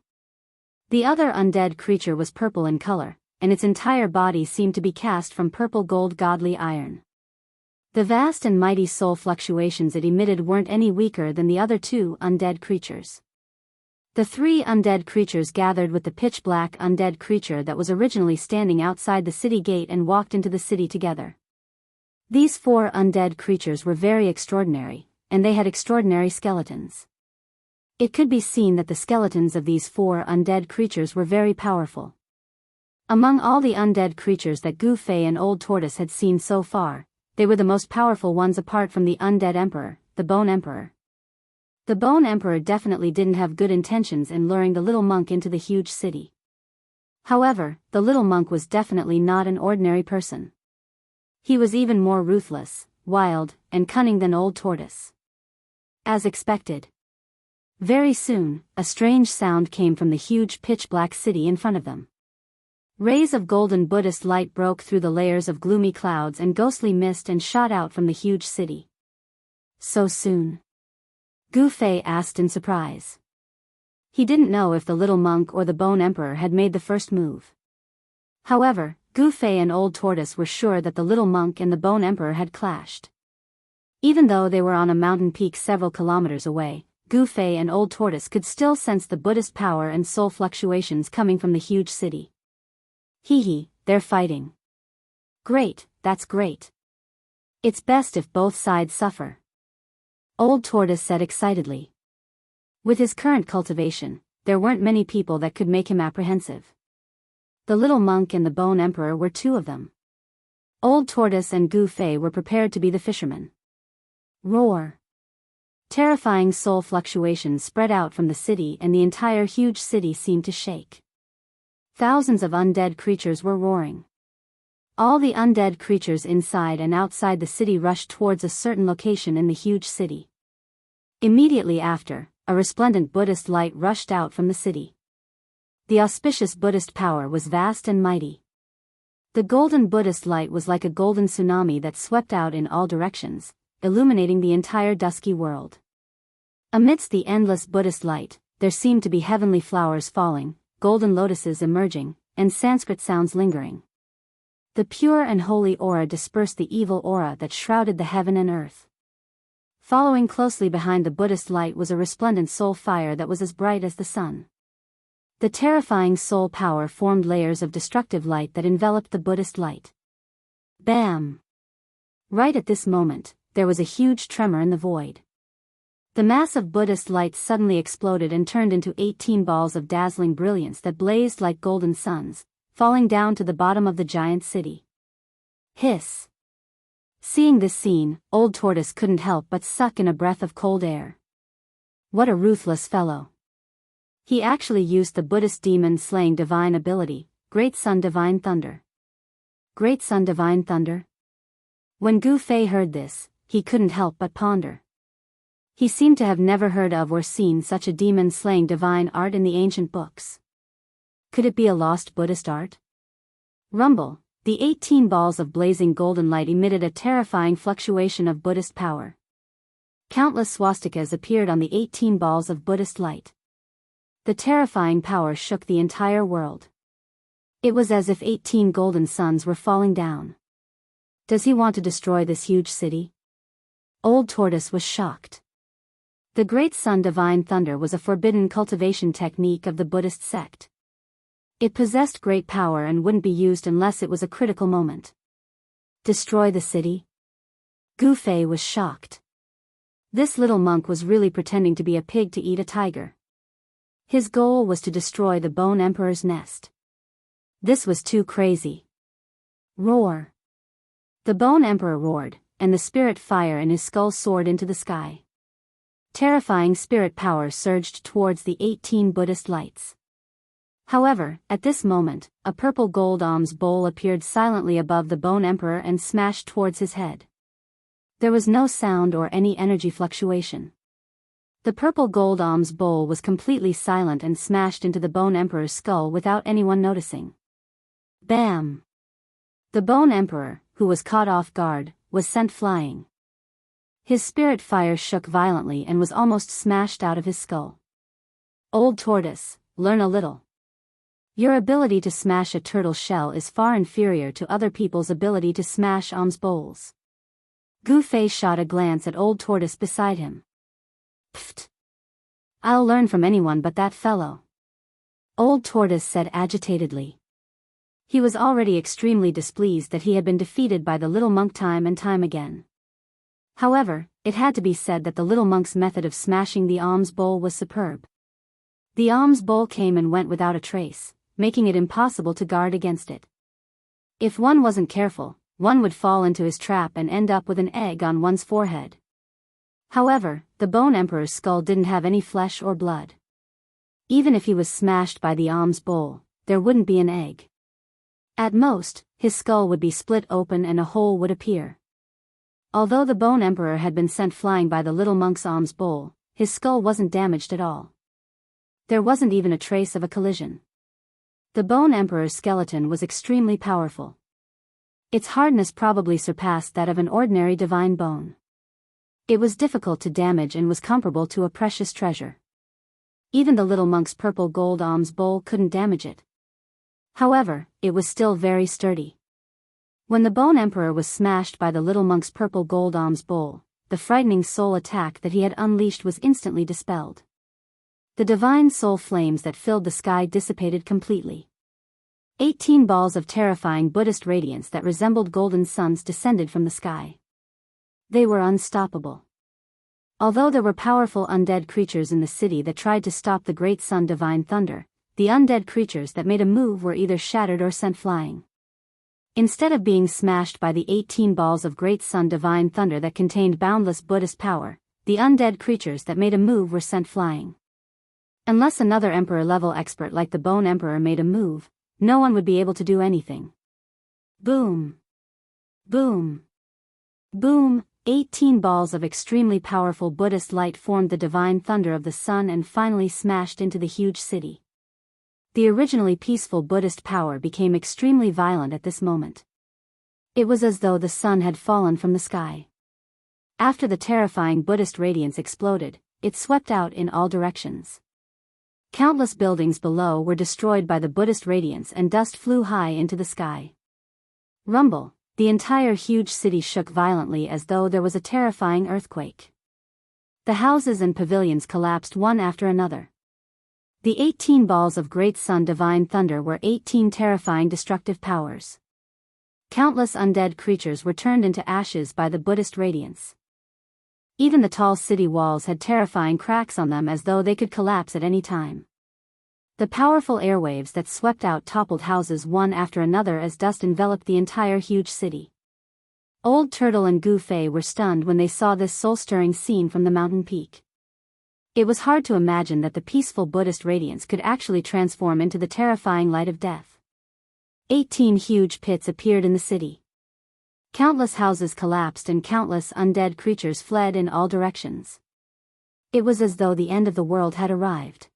The other undead creature was purple in color, and its entire body seemed to be cast from purple gold godly iron. The vast and mighty soul fluctuations it emitted weren't any weaker than the other 2 undead creatures. The 3 undead creatures gathered with the pitch-black undead creature that was originally standing outside the city gate and walked into the city together. These 4 undead creatures were very extraordinary, and they had extraordinary skeletons. It could be seen that the skeletons of these 4 undead creatures were very powerful. Among all the undead creatures that Gu Fei and Old Tortoise had seen so far, they were the most powerful ones apart from the undead emperor, the Bone Emperor. The Bone Emperor definitely didn't have good intentions in luring the little monk into the huge city. However, the little monk was definitely not an ordinary person. He was even more ruthless, wild, and cunning than Old Tortoise. As expected. Very soon, a strange sound came from the huge pitch-black city in front of them. Rays of golden Buddhist light broke through the layers of gloomy clouds and ghostly mist and shot out from the huge city. So soon? Gu Fei asked in surprise. He didn't know if the little monk or the Bone Emperor had made the first move. However, Gu Fei and Old Tortoise were sure that the little monk and the Bone Emperor had clashed. Even though they were on a mountain peak several kilometers away, Gu Fei and Old Tortoise could still sense the Buddhist power and soul fluctuations coming from the huge city. Hee hee, they're fighting. Great, that's great. It's best if both sides suffer. Old Tortoise said excitedly. With his current cultivation, there weren't many people that could make him apprehensive. The little monk and the Bone Emperor were 2 of them. Old Tortoise and Gu Fei were prepared to be the fishermen. Roar. Terrifying soul fluctuations spread out from the city and the entire huge city seemed to shake. Thousands of undead creatures were roaring. All the undead creatures inside and outside the city rushed towards a certain location in the huge city. Immediately after, a resplendent Buddhist light rushed out from the city. The auspicious Buddhist power was vast and mighty. The golden Buddhist light was like a golden tsunami that swept out in all directions, illuminating the entire dusky world. Amidst the endless Buddhist light, there seemed to be heavenly flowers falling, golden lotuses emerging, and Sanskrit sounds lingering. The pure and holy aura dispersed the evil aura that shrouded the heaven and earth. Following closely behind the Buddhist light was a resplendent soul fire that was as bright as the sun. The terrifying soul power formed layers of destructive light that enveloped the Buddhist light. Bam! Right at this moment, there was a huge tremor in the void. The mass of Buddhist light suddenly exploded and turned into 18 balls of dazzling brilliance that blazed like golden suns, falling down to the bottom of the giant city. Hiss! Seeing this scene, Old Tortoise couldn't help but suck in a breath of cold air. What a ruthless fellow. He actually used the Buddhist demon-slaying divine ability, Great Sun Divine Thunder. Great Sun Divine Thunder? When Gu Fei heard this, he couldn't help but ponder. He seemed to have never heard of or seen such a demon-slaying divine art in the ancient books. Could it be a lost Buddhist art? Rumble, the 18 balls of blazing golden light emitted a terrifying fluctuation of Buddhist power. Countless swastikas appeared on the 18 balls of Buddhist light. The terrifying power shook the entire world. It was as if 18 golden suns were falling down. Does he want to destroy this huge city? Old Tortoise was shocked. The Great Sun Divine Thunder was a forbidden cultivation technique of the Buddhist sect. It possessed great power and wouldn't be used unless it was a critical moment. Destroy the city? Gu Fei was shocked. This little monk was really pretending to be a pig to eat a tiger. His goal was to destroy the Bone Emperor's nest. This was too crazy. Roar! The Bone Emperor roared, and the spirit fire in his skull soared into the sky. Terrifying spirit power surged towards the 18 Buddhist lights. However, at this moment, a purple gold alms bowl appeared silently above the Bone Emperor and smashed towards his head. There was no sound or any energy fluctuation. The purple gold alms bowl was completely silent and smashed into the Bone Emperor's skull without anyone noticing. Bam! The Bone Emperor, who was caught off guard, was sent flying. His spirit fire shook violently and was almost smashed out of his skull. Old Tortoise, learn a little. Your ability to smash a turtle shell is far inferior to other people's ability to smash alms bowls. Gu Fei shot a glance at Old Tortoise beside him. Pfft! I'll learn from anyone but that fellow. Old Tortoise said agitatedly. He was already extremely displeased that he had been defeated by the little monk time and time again. However, it had to be said that the little monk's method of smashing the alms bowl was superb. The alms bowl came and went without a trace, making it impossible to guard against it. If one wasn't careful, one would fall into his trap and end up with an egg on one's forehead. However, the Bone Emperor's skull didn't have any flesh or blood. Even if he was smashed by the alms bowl, there wouldn't be an egg. At most, his skull would be split open and a hole would appear. Although the Bone Emperor had been sent flying by the little monk's alms bowl, his skull wasn't damaged at all. There wasn't even a trace of a collision. The Bone Emperor's skeleton was extremely powerful. Its hardness probably surpassed that of an ordinary divine bone. It was difficult to damage and was comparable to a precious treasure. Even the little monk's purple gold alms bowl couldn't damage it. However, it was still very sturdy. When the Bone Emperor was smashed by the little monk's purple gold alms bowl, the frightening soul attack that he had unleashed was instantly dispelled. The divine soul flames that filled the sky dissipated completely. 18 balls of terrifying Buddhist radiance that resembled golden suns descended from the sky. They were unstoppable. Although there were powerful undead creatures in the city that tried to stop the Great Sun Divine Thunder, the undead creatures that made a move were either shattered or sent flying. Instead of being smashed by the 18 balls of Great Sun Divine Thunder that contained boundless Buddhist power, the undead creatures that made a move were sent flying. Unless another Emperor-level expert like the Bone Emperor made a move, no one would be able to do anything. Boom! Boom! Boom! 18 balls of extremely powerful Buddhist light formed the divine thunder of the sun and finally smashed into the huge city. The originally peaceful Buddhist power became extremely violent at this moment. It was as though the sun had fallen from the sky. After the terrifying Buddhist radiance exploded, it swept out in all directions. Countless buildings below were destroyed by the Buddhist radiance and dust flew high into the sky. Rumble, the entire huge city shook violently as though there was a terrifying earthquake. The houses and pavilions collapsed one after another. The 18 balls of Great Sun Divine Thunder were 18 terrifying destructive powers. Countless undead creatures were turned into ashes by the Buddhist radiance. Even the tall city walls had terrifying cracks on them as though they could collapse at any time. The powerful airwaves that swept out toppled houses one after another as dust enveloped the entire huge city. Old Turtle and Gu Fei were stunned when they saw this soul-stirring scene from the mountain peak. It was hard to imagine that the peaceful Buddhist radiance could actually transform into the terrifying light of death. 18 huge pits appeared in the city. Countless houses collapsed and countless undead creatures fled in all directions. It was as though the end of the world had arrived.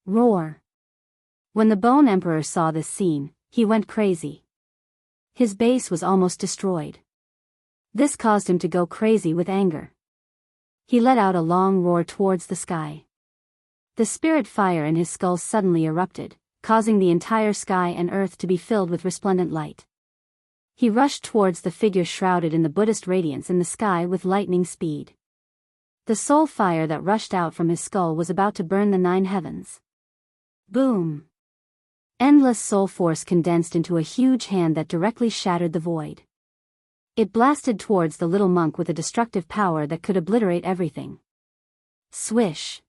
Roar! When the Bone Emperor saw this scene, he went crazy. His base was almost destroyed. This caused him to go crazy with anger. He let out a long roar towards the sky. The spirit fire in his skull suddenly erupted, causing the entire sky and earth to be filled with resplendent light. He rushed towards the figure shrouded in the Buddhist radiance in the sky with lightning speed. The soul fire that rushed out from his skull was about to burn the 9 heavens. Boom! Endless soul force condensed into a huge hand that directly shattered the void. It blasted towards the little monk with a destructive power that could obliterate everything. Swish!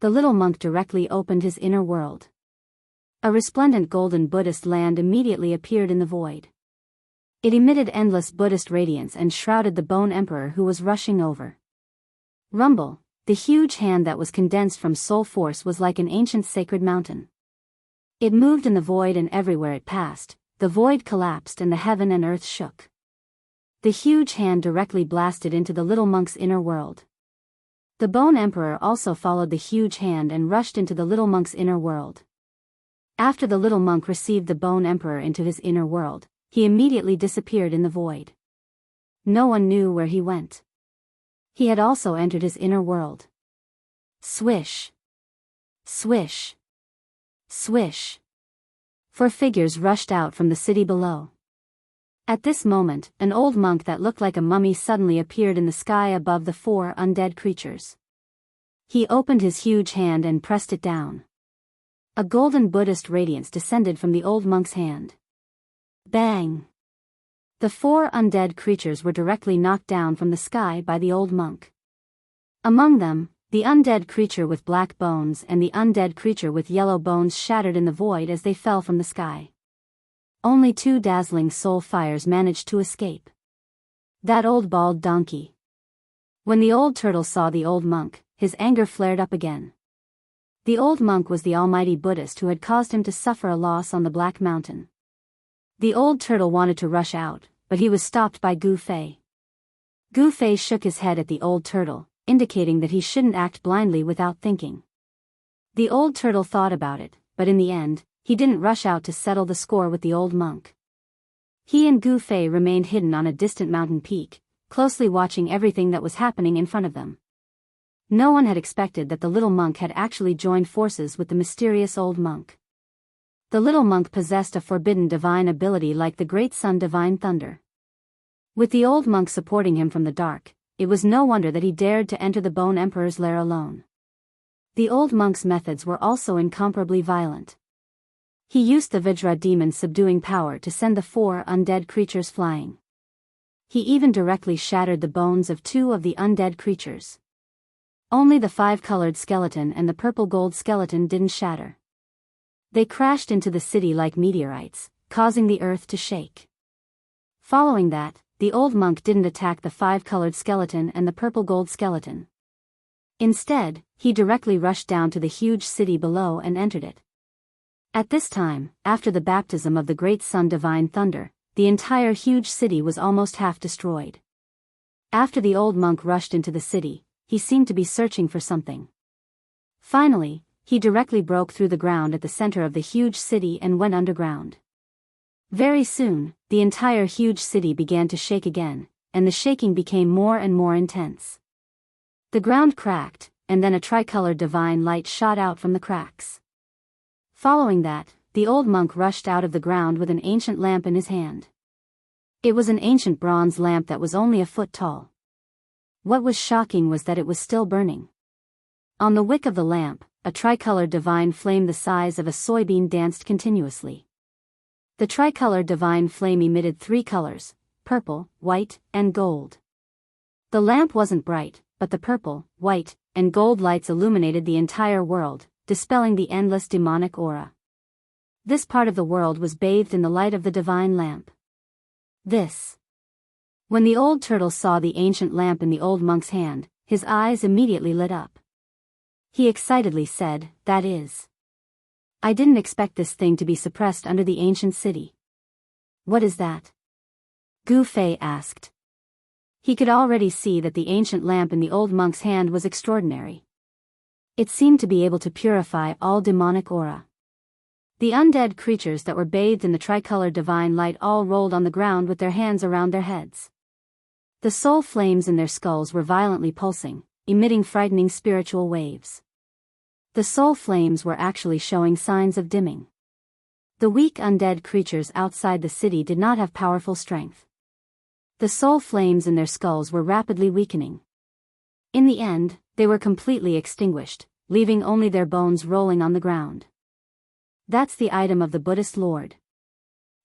The little monk directly opened his inner world. A resplendent golden Buddhist land immediately appeared in the void. It emitted endless Buddhist radiance and shrouded the Bone Emperor who was rushing over. Rumble, the huge hand that was condensed from soul force was like an ancient sacred mountain. It moved in the void and everywhere it passed, the void collapsed and the heaven and earth shook. The huge hand directly blasted into the little monk's inner world. The Bone Emperor also followed the huge hand and rushed into the little monk's inner world. After the little monk received the Bone Emperor into his inner world, he immediately disappeared in the void. No one knew where he went. He had also entered his inner world. Swish! Swish! Swish! 4 figures rushed out from the city below. At this moment, an old monk that looked like a mummy suddenly appeared in the sky above the 4 undead creatures. He opened his huge hand and pressed it down. A golden Buddhist radiance descended from the old monk's hand. Bang! The 4 undead creatures were directly knocked down from the sky by the old monk. Among them, the undead creature with black bones and the undead creature with yellow bones shattered in the void as they fell from the sky. Only 2 dazzling soul fires managed to escape. That old bald donkey. When the old turtle saw the old monk, his anger flared up again. The old monk was the almighty Buddhist who had caused him to suffer a loss on the Black Mountain. The old turtle wanted to rush out, but he was stopped by Gu Fei. Gu Fei shook his head at the old turtle, indicating that he shouldn't act blindly without thinking. The old turtle thought about it, but in the end, he didn't rush out to settle the score with the old monk. He and Gu Fei remained hidden on a distant mountain peak, closely watching everything that was happening in front of them. No one had expected that the little monk had actually joined forces with the mysterious old monk. The little monk possessed a forbidden divine ability like the Great Sun Divine Thunder. With the old monk supporting him from the dark, it was no wonder that he dared to enter the Bone Emperor's lair alone. The old monk's methods were also incomparably violent. He used the Vajra demon's subduing power to send the 4 undead creatures flying. He even directly shattered the bones of 2 of the undead creatures. Only the 5-colored skeleton and the purple gold skeleton didn't shatter. They crashed into the city like meteorites, causing the earth to shake. Following that, the old monk didn't attack the 5-colored skeleton and the purple gold skeleton. Instead, he directly rushed down to the huge city below and entered it. At this time, after the baptism of the Great Sun Divine Thunder, the entire huge city was almost half destroyed. After the old monk rushed into the city, he seemed to be searching for something. Finally, he directly broke through the ground at the center of the huge city and went underground. Very soon, the entire huge city began to shake again, and the shaking became more and more intense. The ground cracked, and then a tricolored divine light shot out from the cracks. Following that, the old monk rushed out of the ground with an ancient lamp in his hand. It was an ancient bronze lamp that was only a foot tall. What was shocking was that it was still burning. On the wick of the lamp, a tricolored divine flame the size of a soybean danced continuously. The tricolored divine flame emitted 3 colors: purple, white, and gold. The lamp wasn't bright, but the purple, white, and gold lights illuminated the entire world, dispelling the endless demonic aura. This part of the world was bathed in the light of the divine lamp. When the old turtle saw the ancient lamp in the old monk's hand, his eyes immediately lit up. He excitedly said, "That is. I didn't expect this thing to be suppressed under the ancient city." "What is that?" Gu Fei asked. He could already see that the ancient lamp in the old monk's hand was extraordinary. It seemed to be able to purify all demonic aura. The undead creatures that were bathed in the tricolored divine light all rolled on the ground with their hands around their heads. The soul flames in their skulls were violently pulsing, emitting frightening spiritual waves. The soul flames were actually showing signs of dimming. The weak undead creatures outside the city did not have powerful strength. The soul flames in their skulls were rapidly weakening. In the end, they were completely extinguished, leaving only their bones rolling on the ground. That's the item of the Buddhist Lord.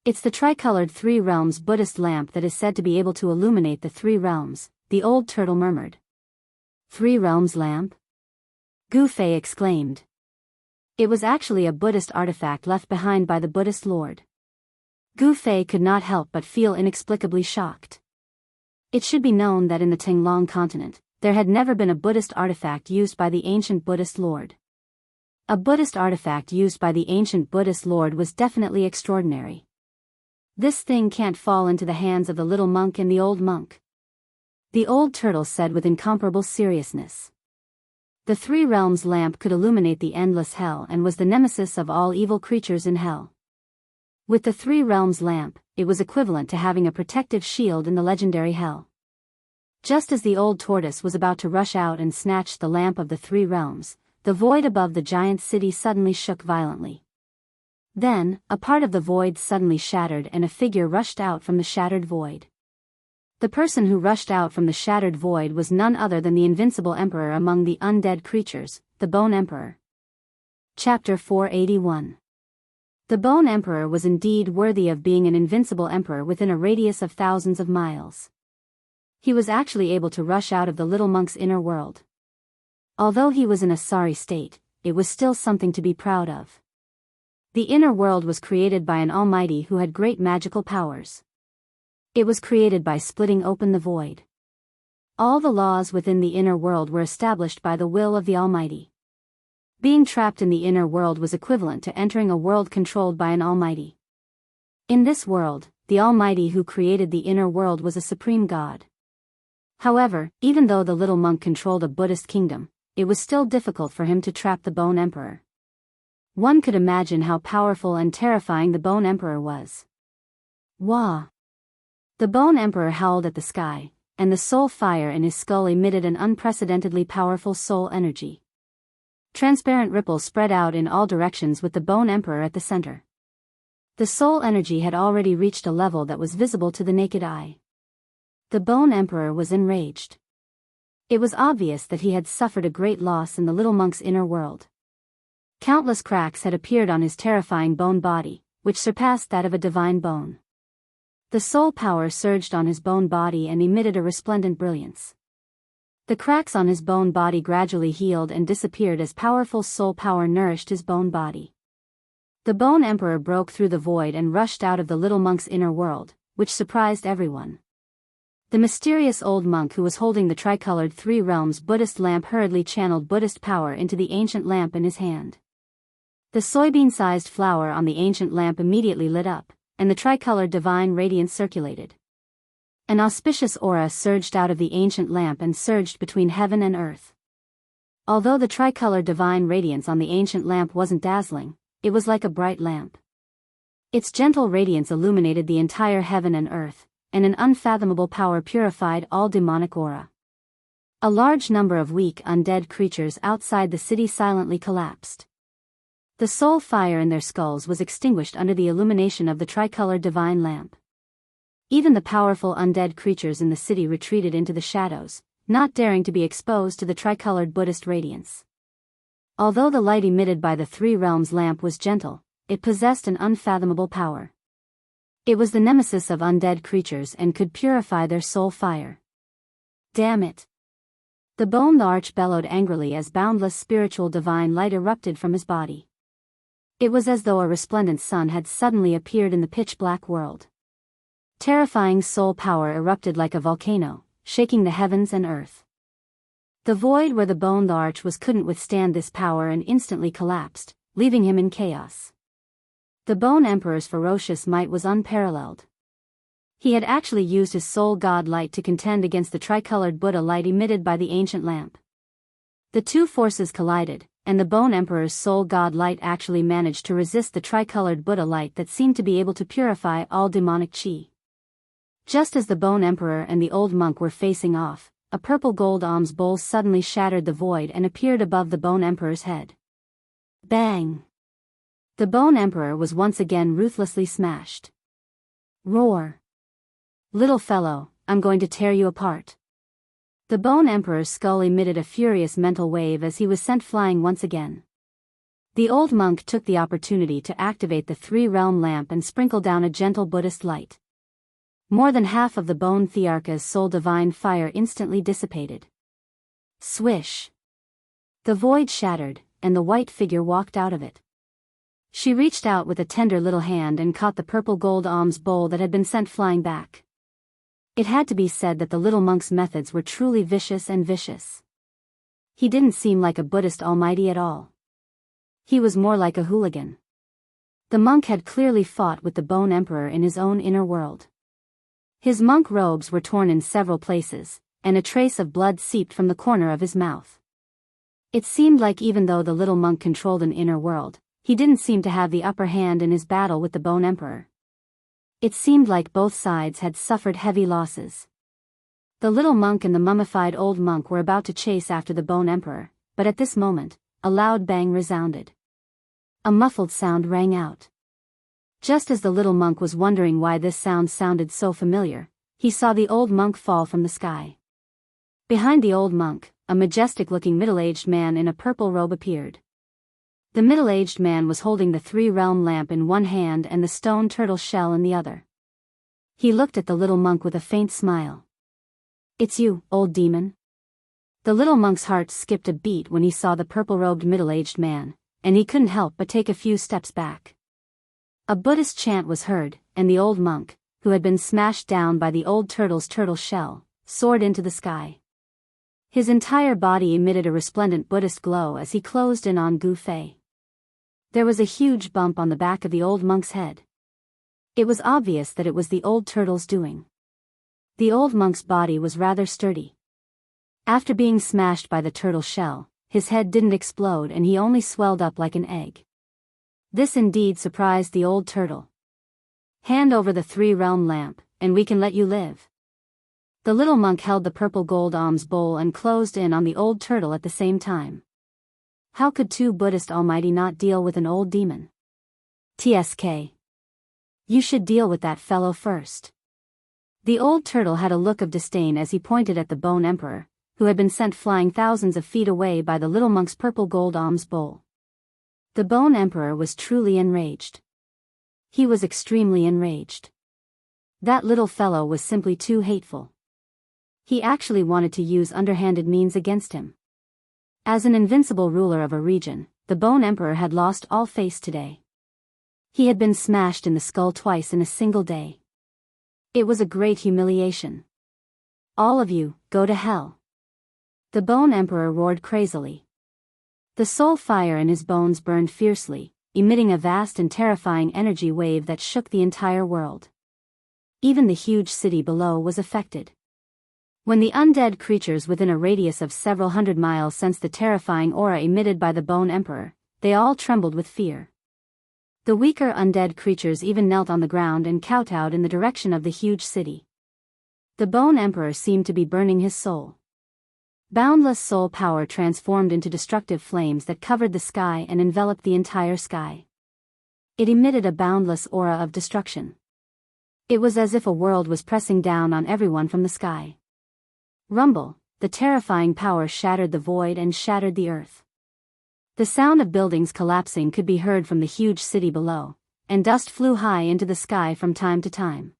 It's the tricolored 3 realms Buddhist lamp that is said to be able to illuminate the 3 realms, the old turtle murmured. 3 realms lamp? Gu Fei exclaimed. It was actually a Buddhist artifact left behind by the Buddhist Lord. Gu Fei could not help but feel inexplicably shocked. It should be known that in the Tinglong continent, there had never been a Buddhist artifact used by the ancient Buddhist Lord. A Buddhist artifact used by the ancient Buddhist Lord was definitely extraordinary. This thing can't fall into the hands of the little monk and the old monk. The old turtle said with incomparable seriousness. The 3 realms lamp could illuminate the endless hell and was the nemesis of all evil creatures in hell. With the 3 realms lamp, it was equivalent to having a protective shield in the legendary hell. Just as the old tortoise was about to rush out and snatch the lamp of the 3 realms, the void above the giant city suddenly shook violently. Then, a part of the void suddenly shattered and a figure rushed out from the shattered void. The person who rushed out from the shattered void was none other than the invincible emperor among the undead creatures, the Bone Emperor. Chapter 481. The Bone Emperor was indeed worthy of being an invincible emperor within a radius of thousands of miles. He was actually able to rush out of the little monk's inner world. Although he was in a sorry state, it was still something to be proud of. The inner world was created by an almighty who had great magical powers. It was created by splitting open the void. All the laws within the inner world were established by the will of the Almighty. Being trapped in the inner world was equivalent to entering a world controlled by an almighty. In this world, the Almighty who created the inner world was a supreme god. However, even though the little monk controlled a Buddhist kingdom, it was still difficult for him to trap the Bone Emperor. One could imagine how powerful and terrifying the Bone Emperor was. Wah! The Bone Emperor howled at the sky, and the soul fire in his skull emitted an unprecedentedly powerful soul energy. Transparent ripples spread out in all directions with the Bone Emperor at the center. The soul energy had already reached a level that was visible to the naked eye. The Bone Emperor was enraged. It was obvious that he had suffered a great loss in the little monk's inner world. Countless cracks had appeared on his terrifying bone body, which surpassed that of a divine bone. The soul power surged on his bone body and emitted a resplendent brilliance. The cracks on his bone body gradually healed and disappeared as powerful soul power nourished his bone body. The Bone Emperor broke through the void and rushed out of the little monk's inner world, which surprised everyone. The mysterious old monk who was holding the tricolored 3 realms Buddhist lamp hurriedly channeled Buddhist power into the ancient lamp in his hand. The soybean-sized flower on the ancient lamp immediately lit up, and the tricolored divine radiance circulated. An auspicious aura surged out of the ancient lamp and surged between heaven and earth. Although the tricolored divine radiance on the ancient lamp wasn't dazzling, it was like a bright lamp. Its gentle radiance illuminated the entire heaven and earth, and an unfathomable power purified all demonic aura. A large number of weak undead creatures outside the city silently collapsed. The soul fire in their skulls was extinguished under the illumination of the tricolored divine lamp. Even the powerful undead creatures in the city retreated into the shadows, not daring to be exposed to the tricolored Buddhist radiance. Although the light emitted by the Three Realms lamp was gentle, it possessed an unfathomable power. It was the nemesis of undead creatures and could purify their soul fire. Damn it! The Bone Arch bellowed angrily as boundless spiritual divine light erupted from his body. It was as though a resplendent sun had suddenly appeared in the pitch-black world. Terrifying soul power erupted like a volcano, shaking the heavens and earth. The void where the Bone Arch was couldn't withstand this power and instantly collapsed, leaving him in chaos. The Bone Emperor's ferocious might was unparalleled. He had actually used his soul god light to contend against the tricolored Buddha light emitted by the ancient lamp. The two forces collided, and the Bone Emperor's soul god light actually managed to resist the tricolored Buddha light that seemed to be able to purify all demonic chi. Just as the Bone Emperor and the old monk were facing off, a purple gold alms bowl suddenly shattered the void and appeared above the Bone Emperor's head. Bang! The Bone Emperor was once again ruthlessly smashed. Roar! Little fellow, I'm going to tear you apart. The Bone Emperor's skull emitted a furious mental wave as he was sent flying once again. The old monk took the opportunity to activate the three-realm lamp and sprinkle down a gentle Buddhist light. More than half of the Bone Thearcha's soul divine fire instantly dissipated. Swish! The void shattered, and the white figure walked out of it. She reached out with a tender little hand and caught the purple gold alms bowl that had been sent flying back. It had to be said that the little monk's methods were truly vicious and vicious. He didn't seem like a Buddhist almighty at all. He was more like a hooligan. The monk had clearly fought with the Bone Emperor in his own inner world. His monk robes were torn in several places, and a trace of blood seeped from the corner of his mouth. It seemed like even though the little monk controlled an inner world, he didn't seem to have the upper hand in his battle with the Bone Emperor. It seemed like both sides had suffered heavy losses. The little monk and the mummified old monk were about to chase after the Bone Emperor, but at this moment, a loud bang resounded. A muffled sound rang out. Just as the little monk was wondering why this sound sounded so familiar, he saw the old monk fall from the sky. Behind the old monk, a majestic-looking middle-aged man in a purple robe appeared. The middle-aged man was holding the three-realm lamp in one hand and the stone turtle shell in the other. He looked at the little monk with a faint smile. "It's you, old demon." The little monk's heart skipped a beat when he saw the purple-robed middle-aged man, and he couldn't help but take a few steps back. A Buddhist chant was heard, and the old monk, who had been smashed down by the old turtle's turtle shell, soared into the sky. His entire body emitted a resplendent Buddhist glow as he closed in on Gu Fei. There was a huge bump on the back of the old monk's head. It was obvious that it was the old turtle's doing. The old monk's body was rather sturdy. After being smashed by the turtle shell, his head didn't explode and he only swelled up like an egg. This indeed surprised the old turtle. "Hand over the three-realm lamp, and we can let you live." The little monk held the purple gold alms bowl and closed in on the old turtle at the same time. How could two Buddhist almighty not deal with an old demon? "TSK. You should deal with that fellow first." The old turtle had a look of disdain as he pointed at the Bone Emperor, who had been sent flying thousands of feet away by the little monk's purple gold alms bowl. The Bone Emperor was truly enraged. He was extremely enraged. That little fellow was simply too hateful. He actually wanted to use underhanded means against him. As an invincible ruler of a region, the Bone Emperor had lost all face today. He had been smashed in the skull twice in a single day. It was a great humiliation. "All of you, go to hell." The Bone Emperor roared crazily. The soul fire in his bones burned fiercely, emitting a vast and terrifying energy wave that shook the entire world. Even the huge city below was affected. When the undead creatures within a radius of several hundred miles sensed the terrifying aura emitted by the Bone Emperor, they all trembled with fear. The weaker undead creatures even knelt on the ground and kowtowed in the direction of the huge city. The Bone Emperor seemed to be burning his soul. Boundless soul power transformed into destructive flames that covered the sky and enveloped the entire sky. It emitted a boundless aura of destruction. It was as if a world was pressing down on everyone from the sky. Rumble, the terrifying power shattered the void and shattered the earth. The sound of buildings collapsing could be heard from the huge city below, and dust flew high into the sky from time to time.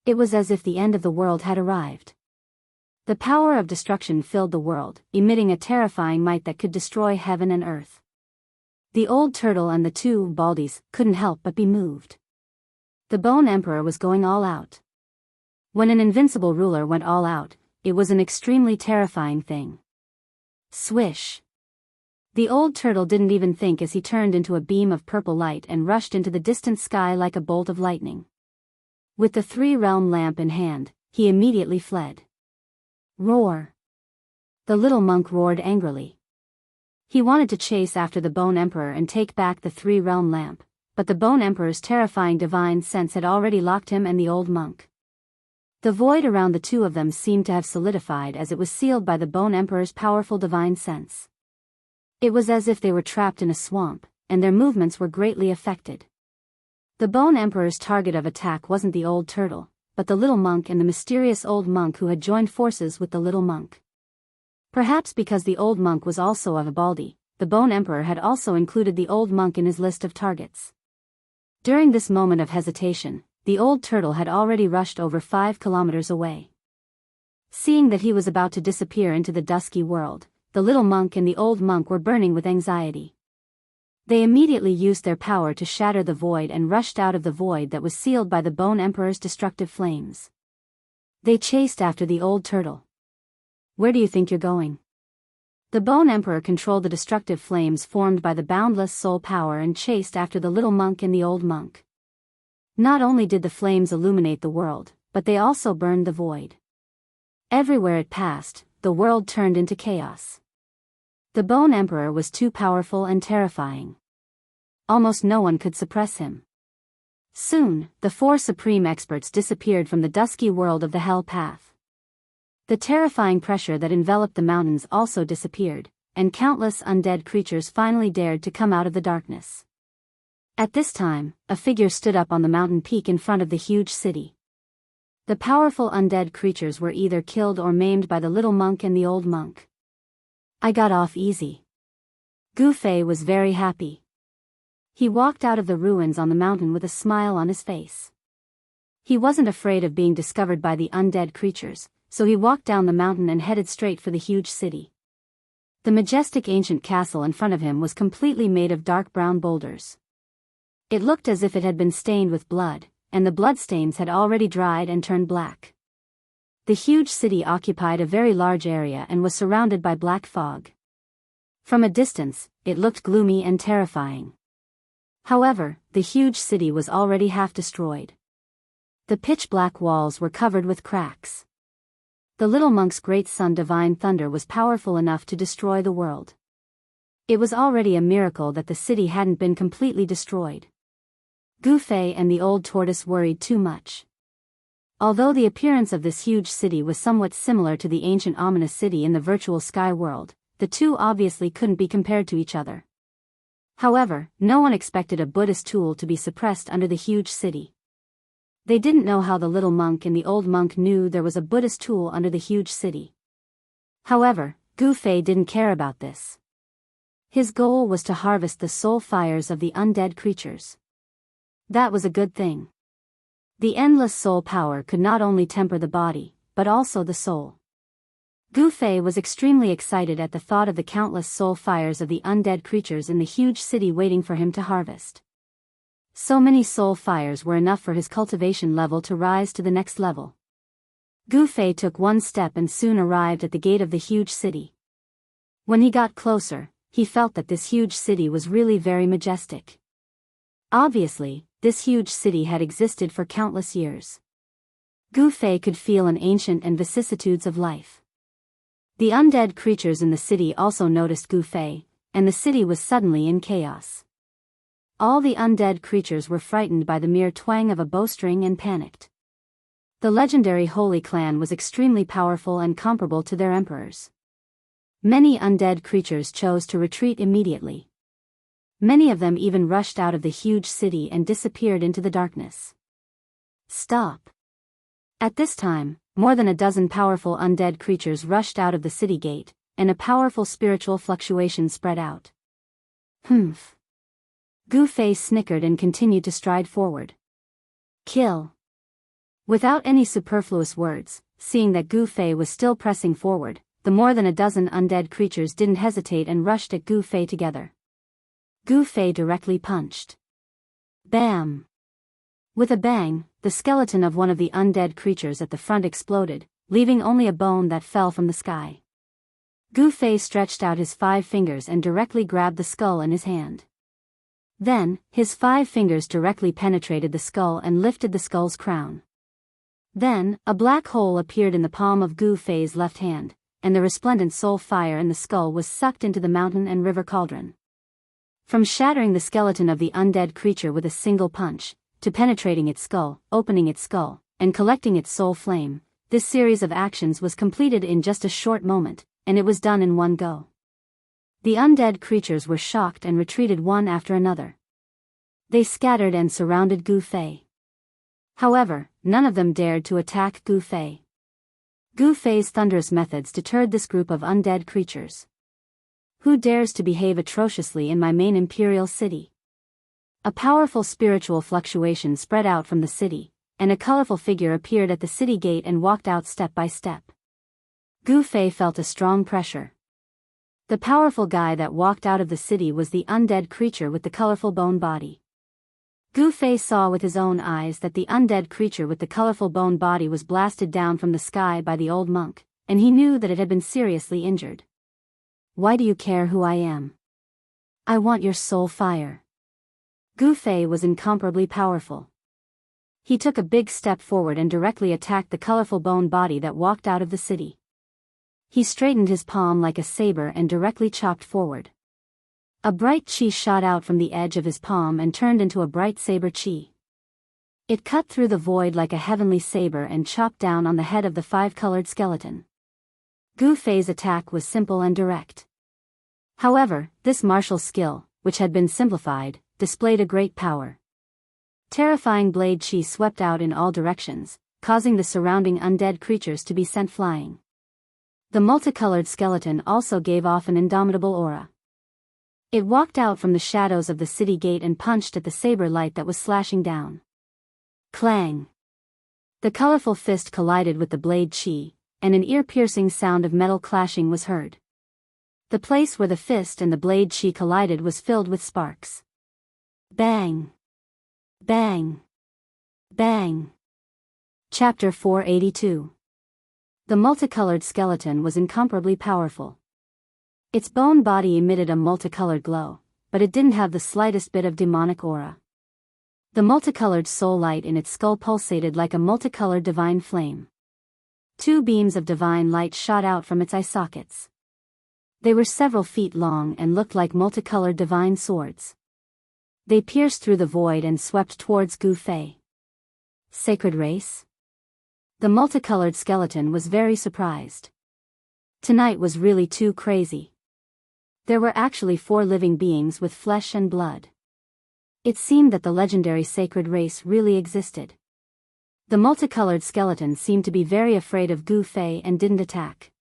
It was as if the end of the world had arrived. The power of destruction filled the world, emitting a terrifying might that could destroy heaven and earth. The old turtle and the two baldies couldn't help but be moved. The Bone Emperor was going all out. When an invincible ruler went all out, it was an extremely terrifying thing. Swish! The old turtle didn't even think as he turned into a beam of purple light and rushed into the distant sky like a bolt of lightning. With the three-realm lamp in hand, he immediately fled. Roar! The little monk roared angrily. He wanted to chase after the Bone Emperor and take back the three-realm lamp, but the Bone Emperor's terrifying divine sense had already locked him and the old monk. The void around the two of them seemed to have solidified as it was sealed by the Bone Emperor's powerful divine sense. It was as if they were trapped in a swamp, and their movements were greatly affected. The Bone Emperor's target of attack wasn't the old turtle, but the little monk and the mysterious old monk who had joined forces with the little monk. Perhaps because the old monk was also of a baldy, the Bone Emperor had also included the old monk in his list of targets. During this moment of hesitation, the old turtle had already rushed over 5 kilometers away. Seeing that he was about to disappear into the dusky world, the little monk and the old monk were burning with anxiety. They immediately used their power to shatter the void and rushed out of the void that was sealed by the Bone Emperor's destructive flames. They chased after the old turtle. Where do you think you're going? The Bone Emperor controlled the destructive flames formed by the boundless soul power and chased after the little monk and the old monk. Not only did the flames illuminate the world, but they also burned the void. Everywhere it passed, the world turned into chaos. The Bone Emperor was too powerful and terrifying. Almost no one could suppress him. Soon, the 4 supreme experts disappeared from the dusky world of the Hell Path. The terrifying pressure that enveloped the mountains also disappeared, and countless undead creatures finally dared to come out of the darkness. At this time, a figure stood up on the mountain peak in front of the huge city. The powerful undead creatures were either killed or maimed by the little monk and the old monk. I got off easy. Gu Fei was very happy. He walked out of the ruins on the mountain with a smile on his face. He wasn't afraid of being discovered by the undead creatures, so he walked down the mountain and headed straight for the huge city. The majestic ancient castle in front of him was completely made of dark brown boulders. It looked as if it had been stained with blood, and the bloodstains had already dried and turned black. The huge city occupied a very large area and was surrounded by black fog. From a distance, it looked gloomy and terrifying. However, the huge city was already half destroyed. The pitch-black walls were covered with cracks. The little monk's great son Divine Thunder was powerful enough to destroy the world. It was already a miracle that the city hadn't been completely destroyed. Gu Fei and the old tortoise worried too much. Although the appearance of this huge city was somewhat similar to the ancient ominous city in the virtual sky world, the two obviously couldn't be compared to each other. However, no one expected a Buddhist tool to be suppressed under the huge city. They didn't know how the little monk and the old monk knew there was a Buddhist tool under the huge city. However, Gu Fei didn't care about this. His goal was to harvest the soul fires of the undead creatures. That was a good thing. The endless soul power could not only temper the body, but also the soul. Gu Fei was extremely excited at the thought of the countless soul fires of the undead creatures in the huge city waiting for him to harvest. So many soul fires were enough for his cultivation level to rise to the next level. Gu Fei took one step and soon arrived at the gate of the huge city. When he got closer, he felt that this huge city was really very majestic. Obviously, this huge city had existed for countless years. Gu Fei could feel an ancient and vicissitudes of life. The undead creatures in the city also noticed Gu Fei, and the city was suddenly in chaos. All the undead creatures were frightened by the mere twang of a bowstring and panicked. The legendary Holy Clan was extremely powerful and comparable to their emperors. Many undead creatures chose to retreat immediately. Many of them even rushed out of the huge city and disappeared into the darkness. Stop! At this time, more than a dozen powerful undead creatures rushed out of the city gate, and a powerful spiritual fluctuation spread out. Humph! Gu Fei snickered and continued to stride forward. Kill! Without any superfluous words, seeing that Gu Fei was still pressing forward, the more than a dozen undead creatures didn't hesitate and rushed at Gu Fei together. Gu Fei directly punched. Bam! With a bang, the skeleton of one of the undead creatures at the front exploded, leaving only a bone that fell from the sky. Gu Fei stretched out his 5 fingers and directly grabbed the skull in his hand. Then, his 5 fingers directly penetrated the skull and lifted the skull's crown. Then, a black hole appeared in the palm of Gu Fei's left hand, and the resplendent soul fire in the skull was sucked into the mountain and river cauldron. From shattering the skeleton of the undead creature with a single punch, to penetrating its skull, opening its skull, and collecting its soul flame, this series of actions was completed in just a short moment, and it was done in one go. The undead creatures were shocked and retreated one after another. They scattered and surrounded Gu Fei. However, none of them dared to attack Gu Fei. Gu Fei's thunderous methods deterred this group of undead creatures. Who dares to behave atrociously in my main imperial city? A powerful spiritual fluctuation spread out from the city, and a colorful figure appeared at the city gate and walked out step by step. Gu Fei felt a strong pressure. The powerful guy that walked out of the city was the undead creature with the colorful bone body. Gu Fei saw with his own eyes that the undead creature with the colorful bone body was blasted down from the sky by the old monk, and he knew that it had been seriously injured. Why do you care who I am? I want your soul fire. Gu Fei was incomparably powerful. He took a big step forward and directly attacked the colorful bone body that walked out of the city. He straightened his palm like a saber and directly chopped forward. A bright chi shot out from the edge of his palm and turned into a bright saber chi. It cut through the void like a heavenly saber and chopped down on the head of the 5-colored skeleton. Gu Fei's attack was simple and direct. However, this martial skill, which had been simplified, displayed a great power. Terrifying blade chi swept out in all directions, causing the surrounding undead creatures to be sent flying. The multicolored skeleton also gave off an indomitable aura. It walked out from the shadows of the city gate and punched at the saber light that was slashing down. Clang! The colorful fist collided with the blade chi, and an ear-piercing sound of metal clashing was heard. The place where the fist and the blade chi collided was filled with sparks. Bang! Bang! Bang! Chapter 482. The multicolored skeleton was incomparably powerful. Its bone body emitted a multicolored glow, but it didn't have the slightest bit of demonic aura. The multicolored soul light in its skull pulsated like a multicolored divine flame. 2 beams of divine light shot out from its eye sockets. They were several feet long and looked like multicolored divine swords. They pierced through the void and swept towards Gu Fei. Sacred race? The multicolored skeleton was very surprised. Tonight was really too crazy. There were actually 4 living beings with flesh and blood. It seemed that the legendary sacred race really existed. The multicolored skeleton seemed to be very afraid of Gu Fei and didn't attack.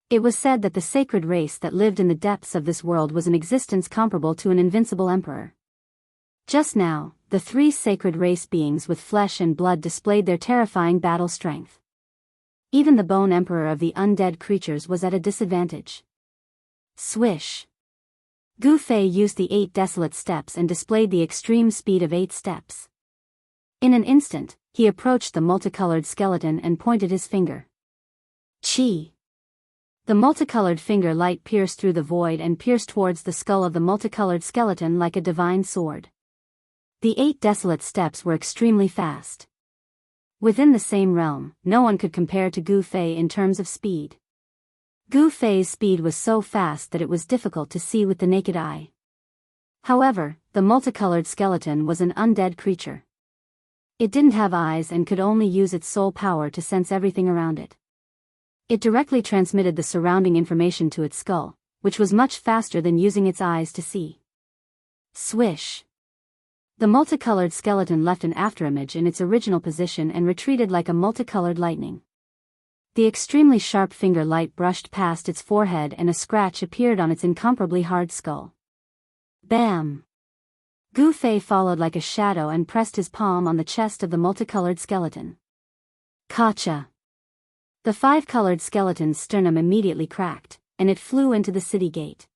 It was said that the sacred race that lived in the depths of this world was an existence comparable to an invincible emperor. Just now, the 3 sacred race beings with flesh and blood displayed their terrifying battle strength. Even the bone emperor of the undead creatures was at a disadvantage. Swish! Gu Fei used the 8 desolate steps and displayed the extreme speed of 8 steps. In an instant, he approached the multicolored skeleton and pointed his finger. Chi! The multicolored finger light pierced through the void and pierced towards the skull of the multicolored skeleton like a divine sword. The 8 desolate steps were extremely fast. Within the same realm, no one could compare to Gu Fei in terms of speed. Gu Fei's speed was so fast that it was difficult to see with the naked eye. However, the multicolored skeleton was an undead creature. It didn't have eyes and could only use its soul power to sense everything around it. It directly transmitted the surrounding information to its skull, which was much faster than using its eyes to see. Swish! The multicolored skeleton left an afterimage in its original position and retreated like a multicolored lightning. The extremely sharp finger light brushed past its forehead and a scratch appeared on its incomparably hard skull. Bam! Gu Fei followed like a shadow and pressed his palm on the chest of the multicolored skeleton. Kacha! The five-colored skeleton's sternum immediately cracked, and it flew into the city gate.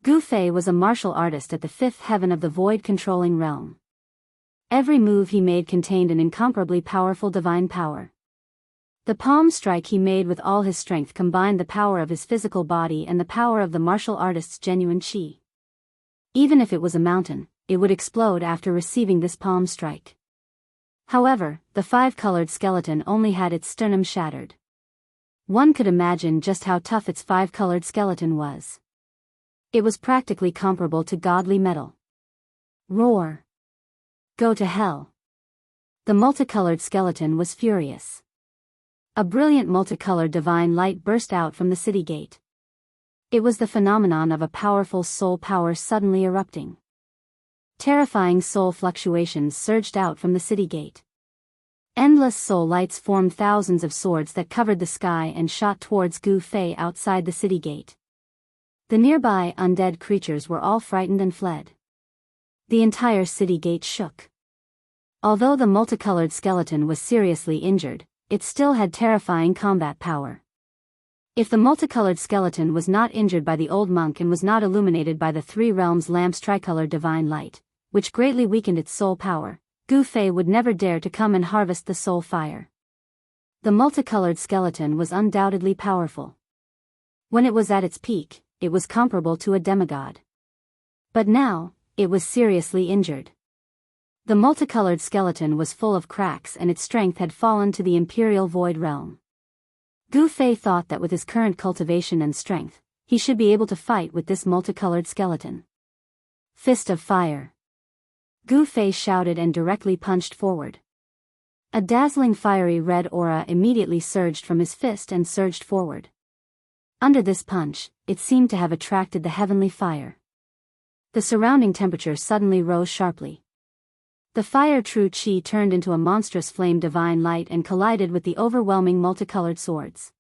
Gu Fei was a martial artist at the fifth heaven of the void-controlling realm. Every move he made contained an incomparably powerful divine power. The palm strike he made with all his strength combined the power of his physical body and the power of the martial artist's genuine qi. Even if it was a mountain, it would explode after receiving this palm strike. However, the five-colored skeleton only had its sternum shattered. One could imagine just how tough its five-colored skeleton was. It was practically comparable to godly metal. Roar! Go to hell! The multicolored skeleton was furious. A brilliant multicolored divine light burst out from the city gate. It was the phenomenon of a powerful soul power suddenly erupting. Terrifying soul fluctuations surged out from the city gate. Endless soul lights formed thousands of swords that covered the sky and shot towards Gu Fei outside the city gate. The nearby undead creatures were all frightened and fled. The entire city gate shook. Although the multicolored skeleton was seriously injured, it still had terrifying combat power. If the multicolored skeleton was not injured by the old monk and was not illuminated by the three realms' lamp's tricolored divine light, which greatly weakened its soul power, Gu Fei would never dare to come and harvest the soul fire. The multicolored skeleton was undoubtedly powerful. When it was at its peak, it was comparable to a demigod. But now, it was seriously injured. The multicolored skeleton was full of cracks and its strength had fallen to the imperial void realm. Gu Fei thought that with his current cultivation and strength, he should be able to fight with this multicolored skeleton. Fist of fire! Gu Fei shouted and directly punched forward. A dazzling fiery red aura immediately surged from his fist and surged forward. Under this punch, it seemed to have attracted the heavenly fire. The surrounding temperature suddenly rose sharply. The fire true qi turned into a monstrous flame divine light and collided with the overwhelming multicolored swords.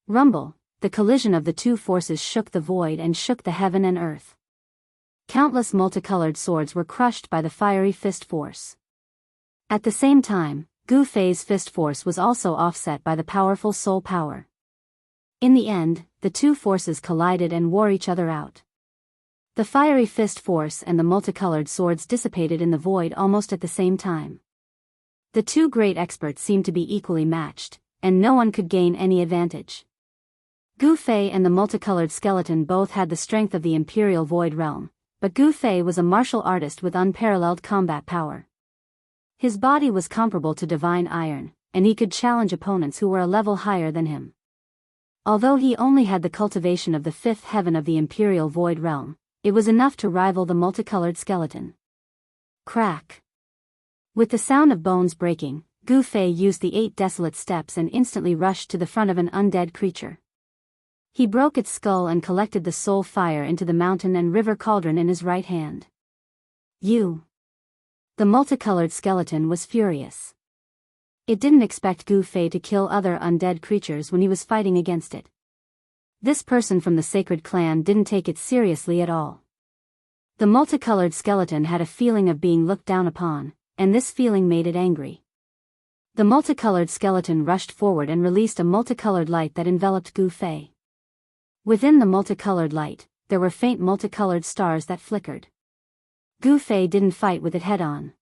Rumble, the collision of the two forces shook the void and shook the heaven and earth. Countless multicolored swords were crushed by the fiery fist force. At the same time, Gu Fei's fist force was also offset by the powerful soul power. In the end, the two forces collided and wore each other out. The fiery fist force and the multicolored swords dissipated in the void almost at the same time. The two great experts seemed to be equally matched, and no one could gain any advantage. Gu Fei and the multicolored skeleton both had the strength of the imperial void realm, but Gu Fei was a martial artist with unparalleled combat power. His body was comparable to divine iron, and he could challenge opponents who were a level higher than him. Although he only had the cultivation of the fifth heaven of the imperial void realm, it was enough to rival the multicolored skeleton. Crack! With the sound of bones breaking, Gu Fei used the 8 desolate steps and instantly rushed to the front of an undead creature. He broke its skull and collected the soul fire into the mountain and river cauldron in his right hand. You! The multicolored skeleton was furious. It didn't expect Gu Fei to kill other undead creatures when he was fighting against it. This person from the sacred clan didn't take it seriously at all. The multicolored skeleton had a feeling of being looked down upon, and this feeling made it angry. The multicolored skeleton rushed forward and released a multicolored light that enveloped Gu Fei. Within the multicolored light, there were faint multicolored stars that flickered. Gu Fei didn't fight with it head-on.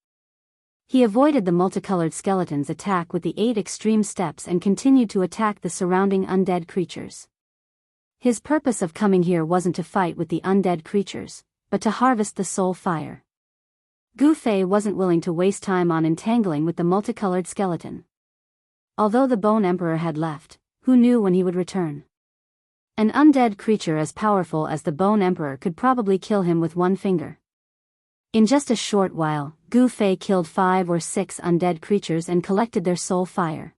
He avoided the multicolored skeleton's attack with the 8 extreme steps and continued to attack the surrounding undead creatures. His purpose of coming here wasn't to fight with the undead creatures, but to harvest the soul fire. Gu Fei wasn't willing to waste time on entangling with the multicolored skeleton. Although the Bone Emperor had left, who knew when he would return? An undead creature as powerful as the Bone Emperor could probably kill him with one finger. In just a short while, Gu Fei killed 5 or 6 undead creatures and collected their soul fire.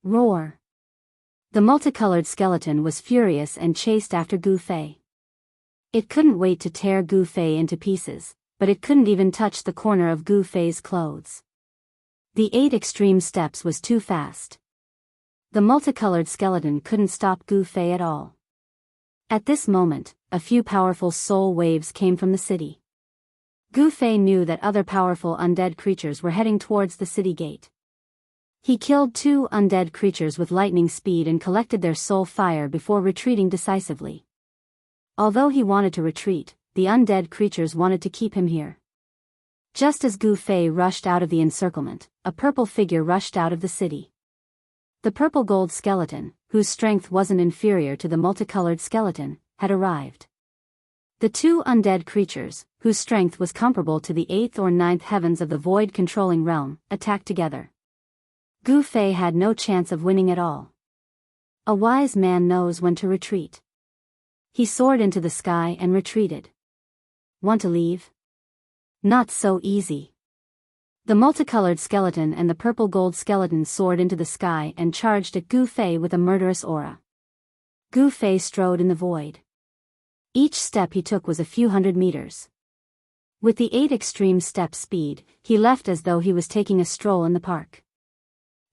Roar! The multicolored skeleton was furious and chased after Gu Fei. It couldn't wait to tear Gu Fei into pieces, but it couldn't even touch the corner of Gu Fei's clothes. The 8 extreme steps was too fast. The multicolored skeleton couldn't stop Gu Fei at all. At this moment, a few powerful soul waves came from the city. Gu Fei knew that other powerful undead creatures were heading towards the city gate. He killed 2 undead creatures with lightning speed and collected their soul fire before retreating decisively. Although he wanted to retreat, the undead creatures wanted to keep him here. Just as Gu Fei rushed out of the encirclement, a purple figure rushed out of the city. The purple gold skeleton, whose strength wasn't inferior to the multicolored skeleton, had arrived. The 2 undead creatures, whose strength was comparable to the 8th or 9th heavens of the void controlling realm, attacked together. Gu Fei had no chance of winning at all. A wise man knows when to retreat. He soared into the sky and retreated. Want to leave? Not so easy. The multicolored skeleton and the purple gold skeleton soared into the sky and charged at Gu Fei with a murderous aura. Gu Fei strode in the void. Each step he took was a few hundred meters. With the 8 extreme step speed, he left as though he was taking a stroll in the park.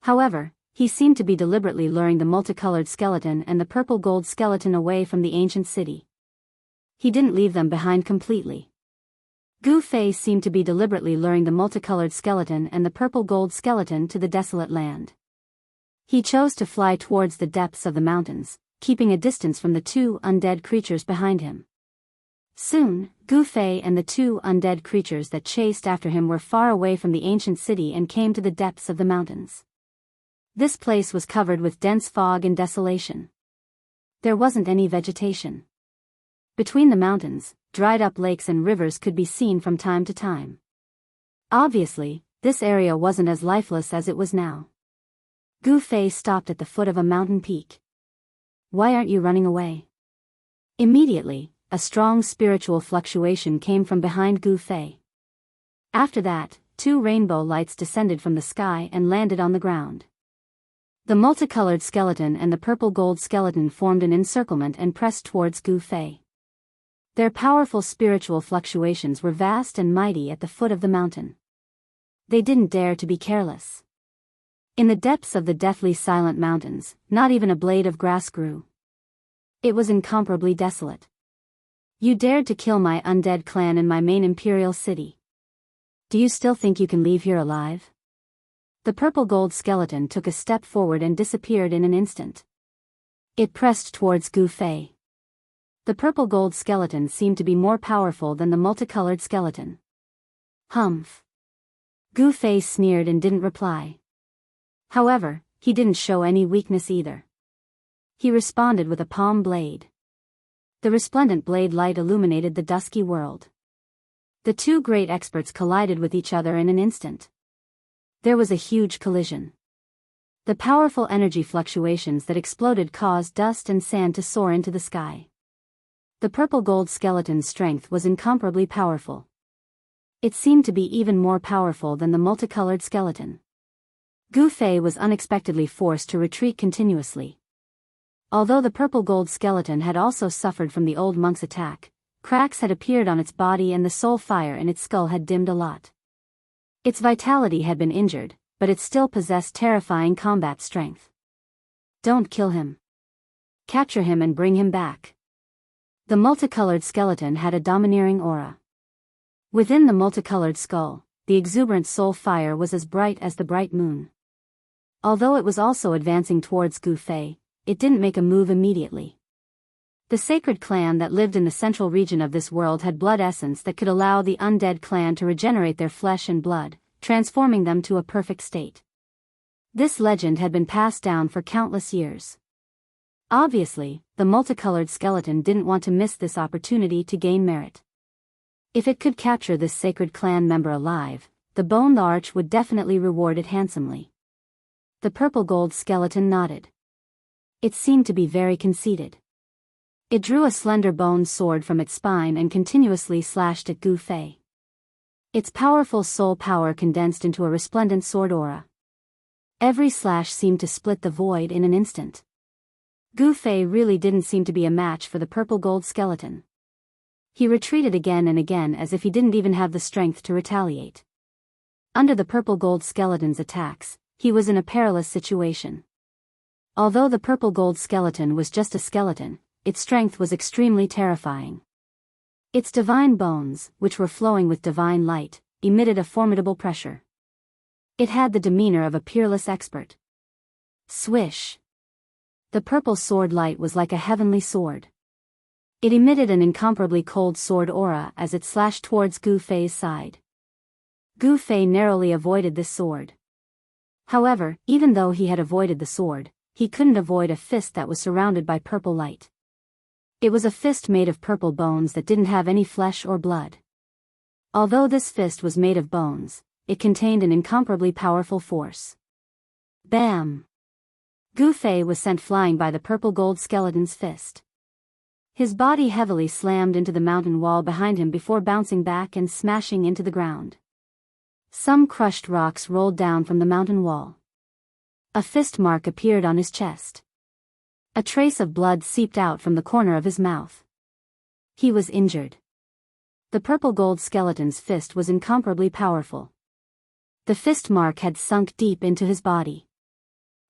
However, he seemed to be deliberately luring the multicolored skeleton and the purple gold skeleton away from the ancient city. He didn't leave them behind completely. Gu Fei seemed to be deliberately luring the multicolored skeleton and the purple gold skeleton to the desolate land. He chose to fly towards the depths of the mountains, keeping a distance from the 2 undead creatures behind him. Soon, Gu Fei and the 2 undead creatures that chased after him were far away from the ancient city and came to the depths of the mountains. This place was covered with dense fog and desolation. There wasn't any vegetation. Between the mountains, dried-up lakes and rivers could be seen from time to time. Obviously, this area wasn't as lifeless as it was now. Gu Fei stopped at the foot of a mountain peak. Why aren't you running away? Immediately, a strong spiritual fluctuation came from behind Gu Fei. After that, 2 rainbow lights descended from the sky and landed on the ground. The multicolored skeleton and the purple gold skeleton formed an encirclement and pressed towards Gu Fei. Their powerful spiritual fluctuations were vast and mighty at the foot of the mountain. They didn't dare to be careless. In the depths of the deathly silent mountains, not even a blade of grass grew. It was incomparably desolate. You dared to kill my undead clan in my main imperial city. Do you still think you can leave here alive? The purple gold skeleton took a step forward and disappeared in an instant. It pressed towards Gu Fei. The purple gold skeleton seemed to be more powerful than the multicolored skeleton. Humph. Gu Fei sneered and didn't reply. However, he didn't show any weakness either. He responded with a palm blade. The resplendent blade light illuminated the dusky world. The 2 great experts collided with each other in an instant. There was a huge collision. The powerful energy fluctuations that exploded caused dust and sand to soar into the sky. The purple gold skeleton's strength was incomparably powerful. It seemed to be even more powerful than the multicolored skeleton. Gu Fei was unexpectedly forced to retreat continuously. Although the purple gold skeleton had also suffered from the old monk's attack, cracks had appeared on its body and the soul fire in its skull had dimmed a lot. Its vitality had been injured, but it still possessed terrifying combat strength. Don't kill him. Capture him and bring him back. The multicolored skeleton had a domineering aura. Within the multicolored skull, the exuberant soul fire was as bright as the bright moon. Although it was also advancing towards Gu Fei, it didn't make a move immediately. The sacred clan that lived in the central region of this world had blood essence that could allow the undead clan to regenerate their flesh and blood, transforming them to a perfect state. This legend had been passed down for countless years. Obviously, the multicolored skeleton didn't want to miss this opportunity to gain merit. If it could capture this sacred clan member alive, the Bone Arch would definitely reward it handsomely. The purple gold skeleton nodded. It seemed to be very conceited. It drew a slender bone sword from its spine and continuously slashed at Gu Fei. Its powerful soul power condensed into a resplendent sword aura. Every slash seemed to split the void in an instant. Gu Fei really didn't seem to be a match for the purple gold skeleton. He retreated again and again as if he didn't even have the strength to retaliate. Under the purple gold skeleton's attacks, he was in a perilous situation. Although the purple gold skeleton was just a skeleton, its strength was extremely terrifying. Its divine bones, which were flowing with divine light, emitted a formidable pressure. It had the demeanor of a peerless expert. Swish! The purple sword light was like a heavenly sword. It emitted an incomparably cold sword aura as it slashed towards Gu Fei's side. Gu Fei narrowly avoided this sword. However, even though he had avoided the sword, he couldn't avoid a fist that was surrounded by purple light. It was a fist made of purple bones that didn't have any flesh or blood. Although this fist was made of bones, it contained an incomparably powerful force. Bam! Gu Fei was sent flying by the purple gold skeleton's fist. His body heavily slammed into the mountain wall behind him before bouncing back and smashing into the ground. Some crushed rocks rolled down from the mountain wall. A fist mark appeared on his chest. A trace of blood seeped out from the corner of his mouth. He was injured. The purple gold skeleton's fist was incomparably powerful. The fist mark had sunk deep into his body.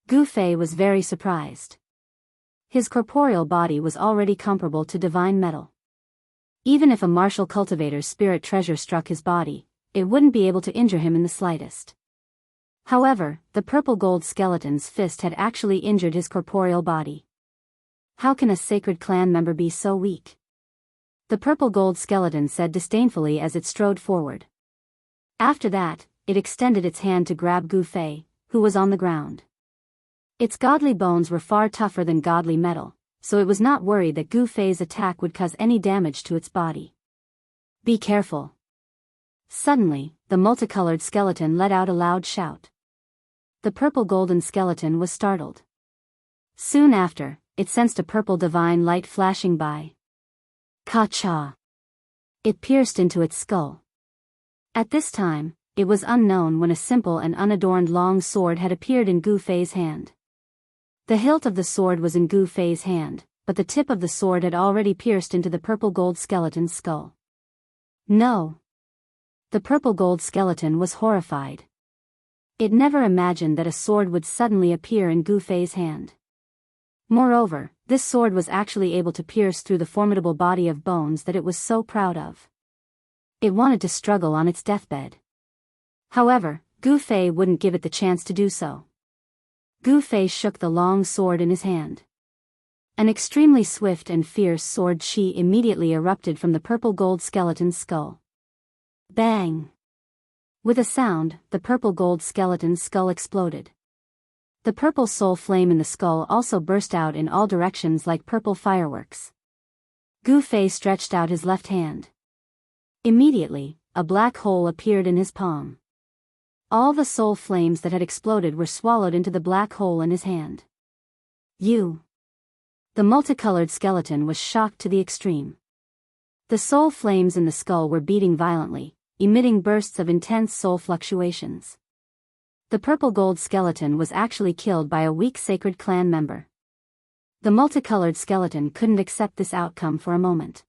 Gu Fei was very surprised. His corporeal body was already comparable to divine metal. Even if a martial cultivator's spirit treasure struck his body, it wouldn't be able to injure him in the slightest. However, the purple gold skeleton's fist had actually injured his corporeal body. How can a sacred clan member be so weak? The purple gold skeleton said disdainfully as it strode forward. After that, it extended its hand to grab Gu Fei, who was on the ground. Its godly bones were far tougher than godly metal, so it was not worried that Gu Fei's attack would cause any damage to its body. Be careful. Suddenly, the multicolored skeleton let out a loud shout. The purple golden skeleton was startled. Soon after, it sensed a purple divine light flashing by. Ka-cha! It pierced into its skull. At this time, it was unknown when a simple and unadorned long sword had appeared in Gu Fei's hand. The hilt of the sword was in Gu Fei's hand, but the tip of the sword had already pierced into the purple gold skeleton's skull. No! The purple gold skeleton was horrified. It never imagined that a sword would suddenly appear in Gu Fei's hand. Moreover, this sword was actually able to pierce through the formidable body of bones that it was so proud of. It wanted to struggle on its deathbed. However, Gu Fei wouldn't give it the chance to do so. Gu Fei shook the long sword in his hand. An extremely swift and fierce sword chi immediately erupted from the purple gold skeleton's skull. Bang! With a sound, the purple gold skeleton's skull exploded. The purple soul flame in the skull also burst out in all directions like purple fireworks. Gu Fei stretched out his left hand. Immediately, a black hole appeared in his palm. All the soul flames that had exploded were swallowed into the black hole in his hand. You! The multicolored skeleton was shocked to the extreme. The soul flames in the skull were beating violently, emitting bursts of intense soul fluctuations. The purple gold skeleton was actually killed by a weak sacred clan member. The multicolored skeleton couldn't accept this outcome for a moment.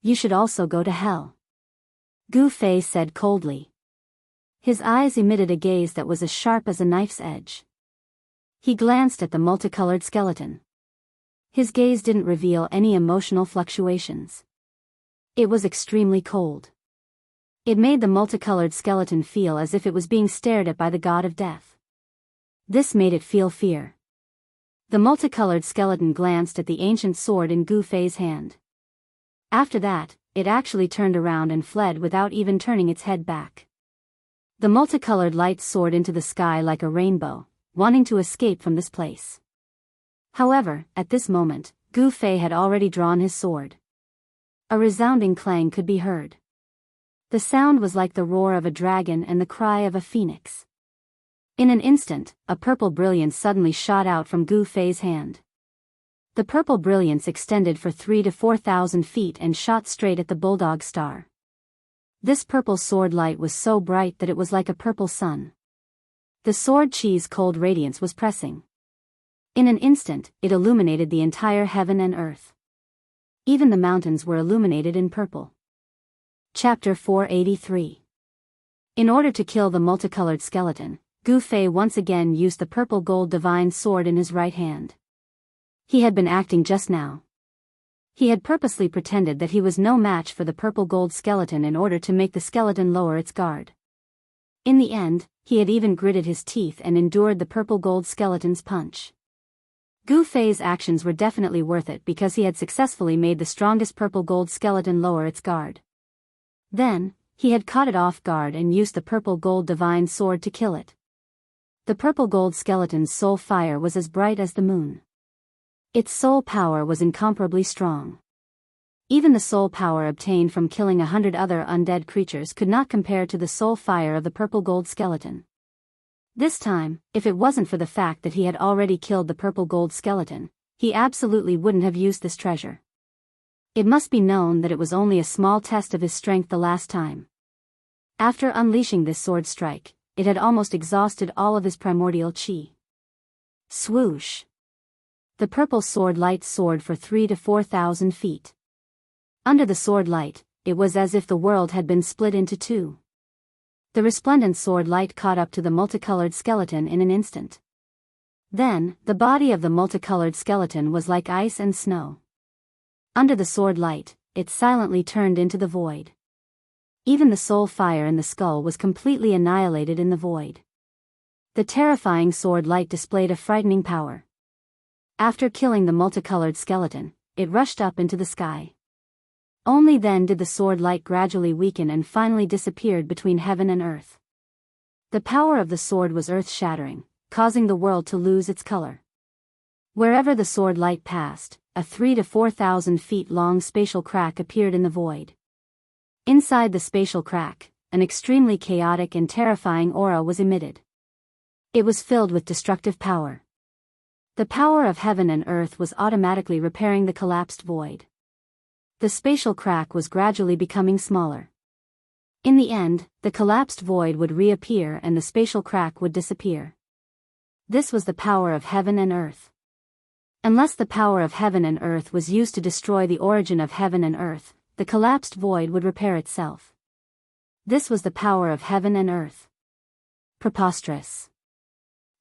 You should also go to hell. Gu Fei said coldly. His eyes emitted a gaze that was as sharp as a knife's edge. He glanced at the multicolored skeleton. His gaze didn't reveal any emotional fluctuations. It was extremely cold. It made the multicolored skeleton feel as if it was being stared at by the god of death. This made it feel fear. The multicolored skeleton glanced at the ancient sword in Gu Fei's hand. After that, it actually turned around and fled without even turning its head back. The multicolored light soared into the sky like a rainbow, wanting to escape from this place. However, at this moment, Gu Fei had already drawn his sword. A resounding clang could be heard. The sound was like the roar of a dragon and the cry of a phoenix. In an instant, a purple brilliance suddenly shot out from Gu Fei's hand. The purple brilliance extended for 3,000 to 4,000 feet and shot straight at the bulldog star. This purple sword light was so bright that it was like a purple sun. The sword chi's cold radiance was pressing. In an instant, it illuminated the entire heaven and earth. Even the mountains were illuminated in purple. Chapter 483. In order to kill the multicolored skeleton, Gu Fei once again used the purple gold divine sword in his right hand. He had been acting just now. He had purposely pretended that he was no match for the purple gold skeleton in order to make the skeleton lower its guard. In the end, he had even gritted his teeth and endured the purple gold skeleton's punch. Gu Fei's actions were definitely worth it because he had successfully made the strongest purple gold skeleton lower its guard. Then, he had caught it off guard and used the purple gold divine sword to kill it. The purple gold skeleton's soul fire was as bright as the moon. Its soul power was incomparably strong. Even the soul power obtained from killing 100 other undead creatures could not compare to the soul fire of the purple gold skeleton. This time, if it wasn't for the fact that he had already killed the purple gold skeleton, he absolutely wouldn't have used this treasure. It must be known that it was only a small test of his strength the last time. After unleashing this sword strike, it had almost exhausted all of his primordial chi. Swoosh! The purple sword light soared for 3,000 to 4,000 feet. Under the sword light, it was as if the world had been split into two. The resplendent sword light caught up to the multicolored skeleton in an instant. Then, the body of the multicolored skeleton was like ice and snow. Under the sword light, it silently turned into the void. Even the soul fire in the skull was completely annihilated in the void. The terrifying sword light displayed a frightening power. After killing the multicolored skeleton, it rushed up into the sky. Only then did the sword light gradually weaken and finally disappeared between heaven and earth. The power of the sword was earth-shattering, causing the world to lose its color. Wherever the sword light passed, a 3,000 to 4,000 feet long spatial crack appeared in the void. Inside the spatial crack, an extremely chaotic and terrifying aura was emitted. It was filled with destructive power. The power of heaven and earth was automatically repairing the collapsed void. The spatial crack was gradually becoming smaller. In the end, the collapsed void would reappear and the spatial crack would disappear. This was the power of heaven and earth. Unless the power of heaven and earth was used to destroy the origin of heaven and earth, the collapsed void would repair itself. This was the power of heaven and earth. Preposterous.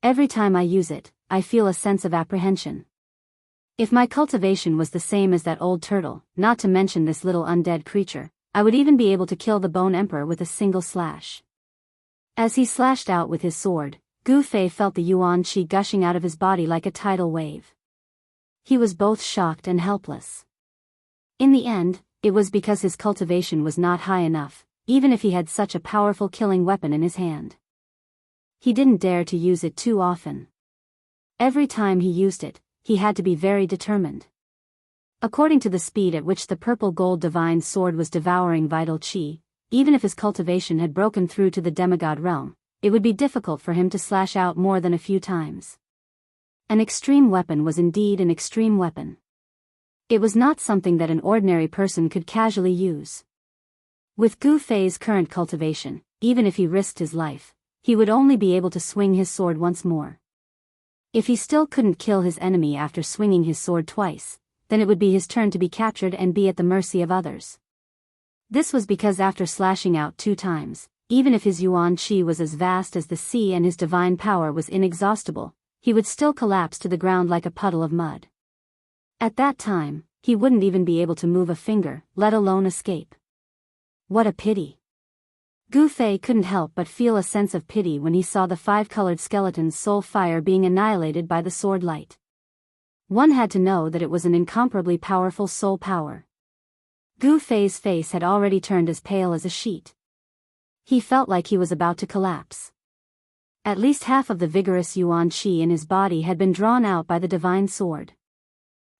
Every time I use it, I feel a sense of apprehension. If my cultivation was the same as that old turtle, not to mention this little undead creature, I would even be able to kill the Bone Emperor with a single slash. As he slashed out with his sword, Gu Fei felt the yuan qi gushing out of his body like a tidal wave. He was both shocked and helpless. In the end, it was because his cultivation was not high enough, even if he had such a powerful killing weapon in his hand. He didn't dare to use it too often. Every time he used it, he had to be very determined. According to the speed at which the purple gold divine sword was devouring vital chi, even if his cultivation had broken through to the demigod realm, it would be difficult for him to slash out more than a few times. An extreme weapon was indeed an extreme weapon. It was not something that an ordinary person could casually use. With Gu Fei's current cultivation, even if he risked his life, he would only be able to swing his sword once more. If he still couldn't kill his enemy after swinging his sword twice, then it would be his turn to be captured and be at the mercy of others. This was because after slashing out 2 times, even if his yuan qi was as vast as the sea and his divine power was inexhaustible, he would still collapse to the ground like a puddle of mud. At that time, he wouldn't even be able to move a finger, let alone escape. What a pity. Gu Fei couldn't help but feel a sense of pity when he saw the 5-colored skeleton's soul fire being annihilated by the sword light. One had to know that it was an incomparably powerful soul power. Gu Fei's face had already turned as pale as a sheet. He felt like he was about to collapse. At least half of the vigorous yuan qi in his body had been drawn out by the divine sword.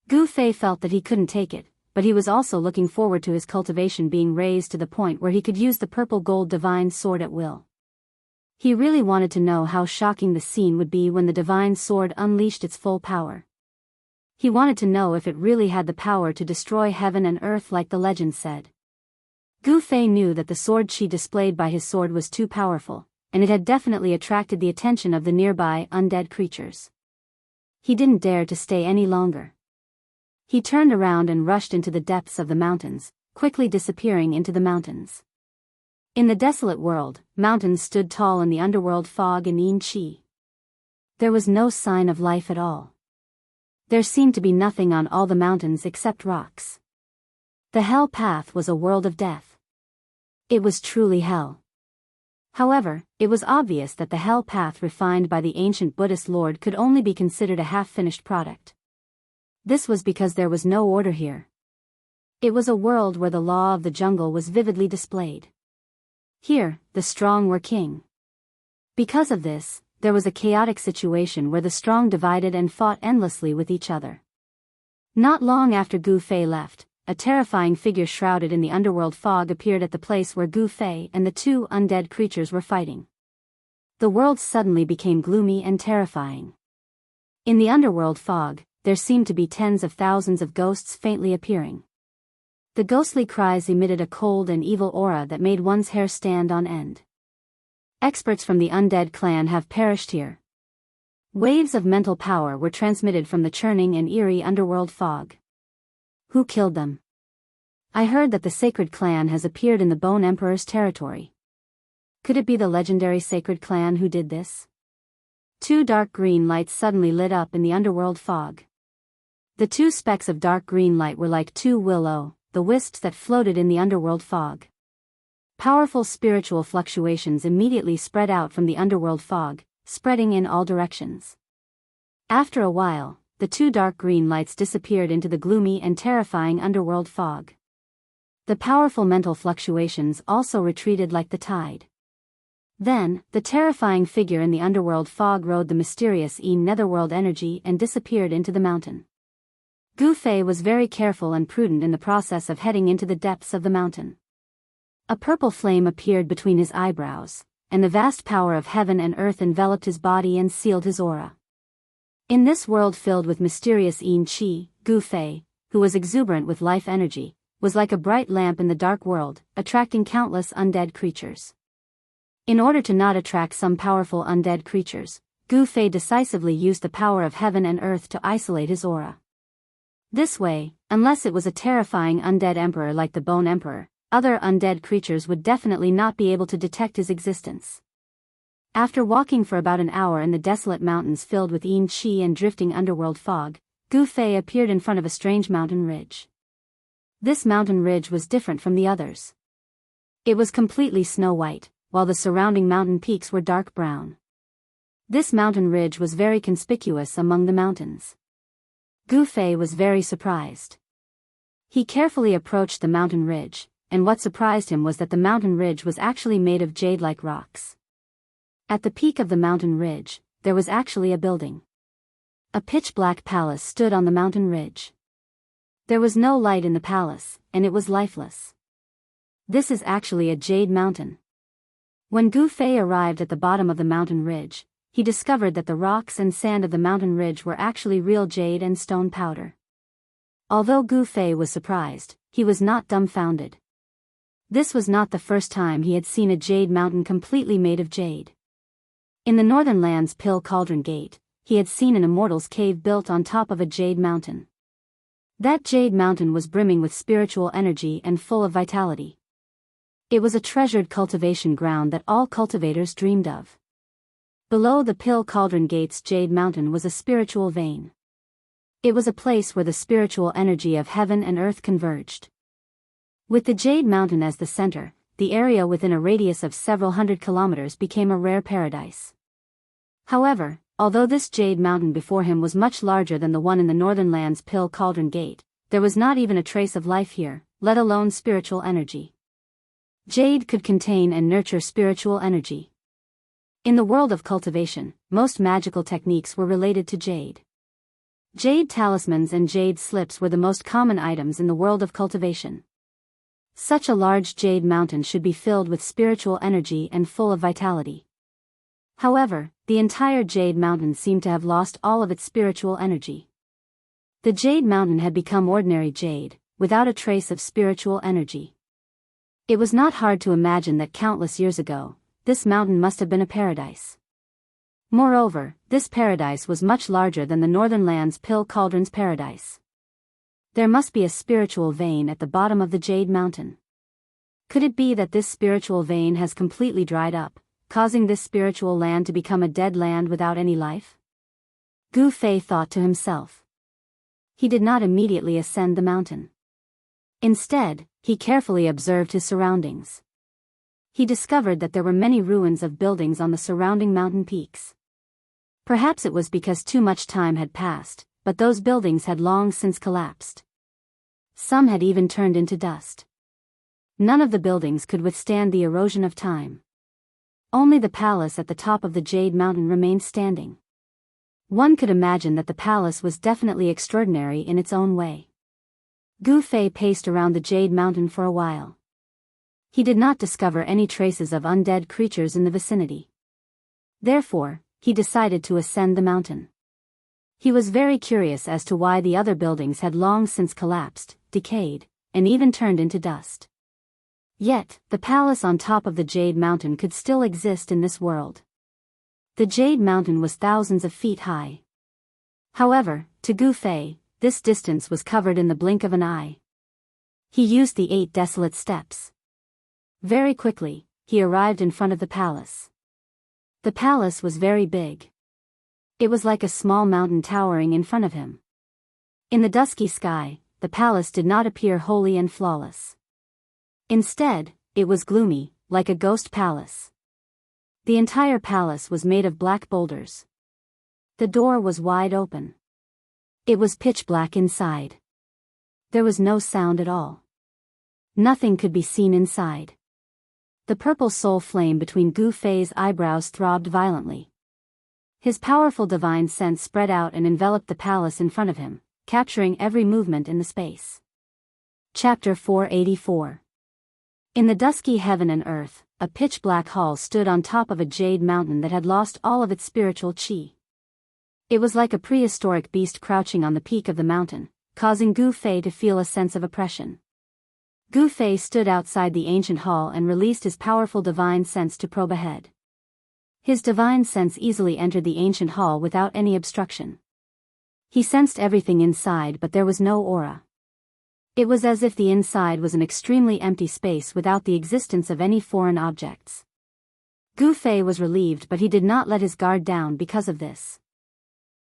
Gu Fei felt that he couldn't take it, but he was also looking forward to his cultivation being raised to the point where he could use the purple gold divine sword at will. He really wanted to know how shocking the scene would be when the divine sword unleashed its full power. He wanted to know if it really had the power to destroy heaven and earth like the legend said. Gu Fei knew that the sword qi displayed by his sword was too powerful, and it had definitely attracted the attention of the nearby undead creatures. He didn't dare to stay any longer. He turned around and rushed into the depths of the mountains, quickly disappearing into the mountains. In the desolate world, mountains stood tall in the underworld fog in Yin Qi. There was no sign of life at all. There seemed to be nothing on all the mountains except rocks. The hell path was a world of death. It was truly hell. However, it was obvious that the hell path refined by the ancient Buddhist lord could only be considered a half-finished product. This was because there was no order here. It was a world where the law of the jungle was vividly displayed. Here, the strong were king. Because of this, there was a chaotic situation where the strong divided and fought endlessly with each other. Not long after Gu Fei left, a terrifying figure shrouded in the underworld fog appeared at the place where Gu Fei and the two undead creatures were fighting. The world suddenly became gloomy and terrifying. In the underworld fog, there seemed to be tens of thousands of ghosts faintly appearing. The ghostly cries emitted a cold and evil aura that made one's hair stand on end. Experts from the undead clan have perished here. Waves of mental power were transmitted from the churning and eerie underworld fog. Who killed them? I heard that the sacred clan has appeared in the Bone Emperor's territory. Could it be the legendary sacred clan who did this? Two dark green lights suddenly lit up in the underworld fog. The two specks of dark green light were like two the wisps that floated in the underworld fog. Powerful spiritual fluctuations immediately spread out from the underworld fog, spreading in all directions. After a while, the two dark green lights disappeared into the gloomy and terrifying underworld fog. The powerful mental fluctuations also retreated like the tide. Then, the terrifying figure in the underworld fog rode the mysterious netherworld energy and disappeared into the mountain. Gu Fei was very careful and prudent in the process of heading into the depths of the mountain. A purple flame appeared between his eyebrows, and the vast power of heaven and earth enveloped his body and sealed his aura. In this world filled with mysterious Yin Qi, Gu Fei, who was exuberant with life energy, was like a bright lamp in the dark world, attracting countless undead creatures. In order to not attract some powerful undead creatures, Gu Fei decisively used the power of heaven and earth to isolate his aura. This way, unless it was a terrifying undead emperor like the Bone Emperor, other undead creatures would definitely not be able to detect his existence. After walking for about an hour in the desolate mountains filled with Yin Qi and drifting underworld fog, Gu Fei appeared in front of a strange mountain ridge. This mountain ridge was different from the others. It was completely snow-white, while the surrounding mountain peaks were dark brown. This mountain ridge was very conspicuous among the mountains. Gu Fei was very surprised. He carefully approached the mountain ridge, and what surprised him was that the mountain ridge was actually made of jade-like rocks. At the peak of the mountain ridge, there was actually a building. A pitch-black palace stood on the mountain ridge. There was no light in the palace, and it was lifeless. This is actually a jade mountain. When Gu Fei arrived at the bottom of the mountain ridge, he discovered that the rocks and sand of the mountain ridge were actually real jade and stone powder. Although Gu Fei was surprised, he was not dumbfounded. This was not the first time he had seen a jade mountain completely made of jade. In the Northern Land's Pill Cauldron Gate, he had seen an immortal's cave built on top of a jade mountain. That jade mountain was brimming with spiritual energy and full of vitality. It was a treasured cultivation ground that all cultivators dreamed of. Below the Pill Cauldron Gate's jade mountain was a spiritual vein. It was a place where the spiritual energy of heaven and earth converged. With the jade mountain as the center, the area within a radius of several hundred kilometers became a rare paradise. However, although this jade mountain before him was much larger than the one in the Northern Land's Pill Cauldron Gate, there was not even a trace of life here, let alone spiritual energy. Jade could contain and nurture spiritual energy. In the world of cultivation, most magical techniques were related to jade. Jade talismans and jade slips were the most common items in the world of cultivation. Such a large jade mountain should be filled with spiritual energy and full of vitality. However, the entire jade mountain seemed to have lost all of its spiritual energy. The jade mountain had become ordinary jade, without a trace of spiritual energy. It was not hard to imagine that countless years ago, this mountain must have been a paradise. Moreover, this paradise was much larger than the northern land's Pill Cauldron's paradise. There must be a spiritual vein at the bottom of the Jade Mountain. Could it be that this spiritual vein has completely dried up, causing this spiritual land to become a dead land without any life? Gu Fei thought to himself. He did not immediately ascend the mountain. Instead, he carefully observed his surroundings. He discovered that there were many ruins of buildings on the surrounding mountain peaks. Perhaps it was because too much time had passed, but those buildings had long since collapsed. Some had even turned into dust. None of the buildings could withstand the erosion of time. Only the palace at the top of the Jade Mountain remained standing. One could imagine that the palace was definitely extraordinary in its own way. Gu Fei paced around the Jade Mountain for a while. He did not discover any traces of undead creatures in the vicinity. Therefore, he decided to ascend the mountain. He was very curious as to why the other buildings had long since collapsed, decayed, and even turned into dust. Yet, the palace on top of the Jade Mountain could still exist in this world. The Jade Mountain was thousands of feet high. However, to Gu Fei, this distance was covered in the blink of an eye. He used the 8 desolate steps. Very quickly, he arrived in front of the palace. The palace was very big. It was like a small mountain towering in front of him. In the dusky sky, the palace did not appear holy and flawless. Instead, it was gloomy, like a ghost palace. The entire palace was made of black boulders. The door was wide open. It was pitch black inside. There was no sound at all. Nothing could be seen inside. The purple soul flame between Gu Fei's eyebrows throbbed violently. His powerful divine sense spread out and enveloped the palace in front of him, capturing every movement in the space. Chapter 484. In the dusky heaven and earth, a pitch-black hall stood on top of a jade mountain that had lost all of its spiritual qi. It was like a prehistoric beast crouching on the peak of the mountain, causing Gu Fei to feel a sense of oppression. Gu Fei stood outside the ancient hall and released his powerful divine sense to probe ahead. His divine sense easily entered the ancient hall without any obstruction. He sensed everything inside, but there was no aura. It was as if the inside was an extremely empty space without the existence of any foreign objects. Gu Fei was relieved, but he did not let his guard down because of this.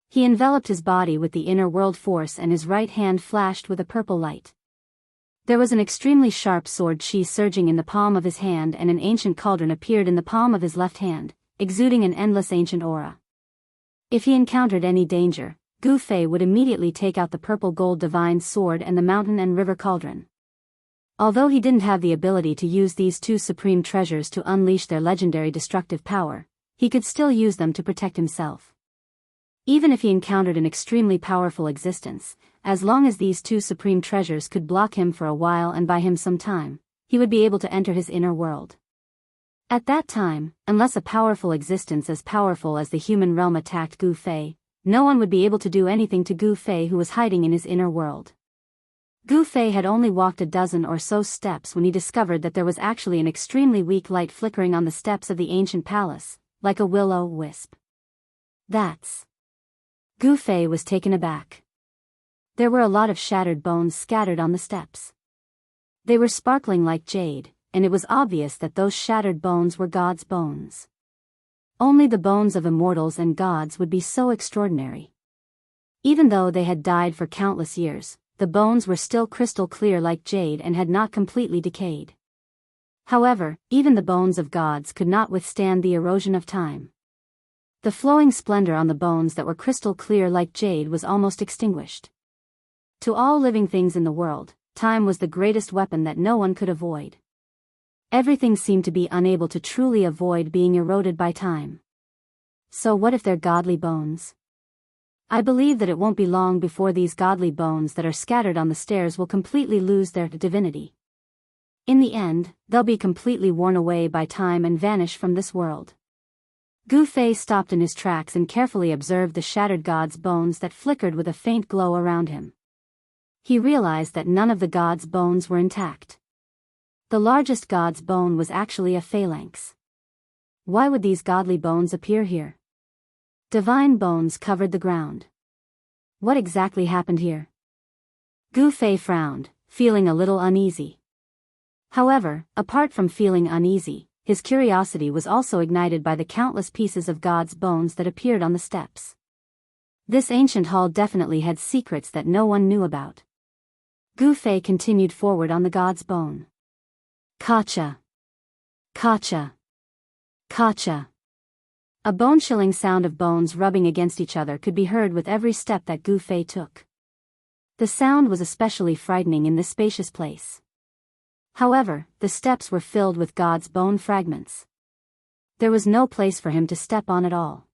He enveloped his body with the inner world force and his right hand flashed with a purple light. There was an extremely sharp sword qi surging in the palm of his hand, and an ancient cauldron appeared in the palm of his left hand, exuding an endless ancient aura. If he encountered any danger, Gu Fei would immediately take out the purple gold divine sword and the mountain and river cauldron. Although he didn't have the ability to use these two supreme treasures to unleash their legendary destructive power, he could still use them to protect himself. Even if he encountered an extremely powerful existence, as long as these two supreme treasures could block him for a while and buy him some time, he would be able to enter his inner world. At that time, unless a powerful existence as powerful as the human realm attacked Gu Fei, no one would be able to do anything to Gu Fei, who was hiding in his inner world. Gu Fei had only walked a dozen or so steps when he discovered that there was actually an extremely weak light flickering on the steps of the ancient palace, like a will-o-wisp. That's... Gu Fei was taken aback. There were a lot of shattered bones scattered on the steps. They were sparkling like jade, and it was obvious that those shattered bones were gods' bones. Only the bones of immortals and gods would be so extraordinary. Even though they had died for countless years, the bones were still crystal clear like jade and had not completely decayed. However, even the bones of gods could not withstand the erosion of time. The flowing splendor on the bones that were crystal clear like jade was almost extinguished. To all living things in the world, time was the greatest weapon that no one could avoid. Everything seemed to be unable to truly avoid being eroded by time. So what if they're godly bones? I believe that it won't be long before these godly bones that are scattered on the stairs will completely lose their divinity. In the end, they'll be completely worn away by time and vanish from this world. Gu Fei stopped in his tracks and carefully observed the shattered god's bones that flickered with a faint glow around him. He realized that none of the god's bones were intact. The largest god's bone was actually a phalanx. Why would these godly bones appear here? Divine bones covered the ground. What exactly happened here? Gu Fei frowned, feeling a little uneasy. However, apart from feeling uneasy, his curiosity was also ignited by the countless pieces of God's bones that appeared on the steps. This ancient hall definitely had secrets that no one knew about. Gu Fei continued forward on the God's bone. Kacha. Kacha. Kacha. A bone-chilling sound of bones rubbing against each other could be heard with every step that Gu Fei took. The sound was especially frightening in this spacious place. However, the steps were filled with God's bone fragments. There was no place for him to step on at all.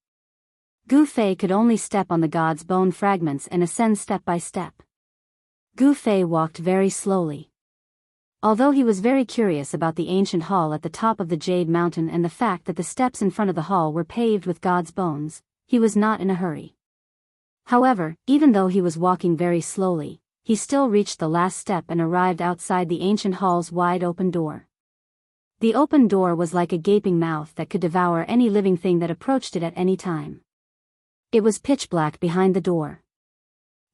Gu Fei could only step on the God's bone fragments and ascend step by step. Gu Fei walked very slowly. Although he was very curious about the ancient hall at the top of the Jade Mountain and the fact that the steps in front of the hall were paved with God's bones, he was not in a hurry. However, even though he was walking very slowly, he still reached the last step and arrived outside the ancient hall's wide open door. The open door was like a gaping mouth that could devour any living thing that approached it at any time. It was pitch black behind the door.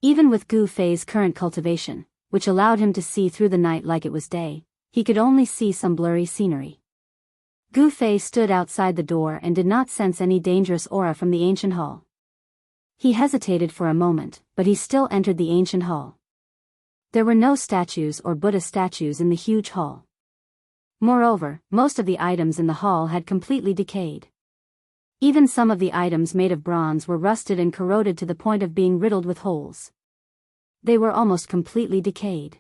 Even with Gu Fei's current cultivation, which allowed him to see through the night like it was day, he could only see some blurry scenery. Gu Fei stood outside the door and did not sense any dangerous aura from the ancient hall. He hesitated for a moment, but he still entered the ancient hall. There were no statues or Buddha statues in the huge hall. Moreover, most of the items in the hall had completely decayed. Even some of the items made of bronze were rusted and corroded to the point of being riddled with holes. They were almost completely decayed.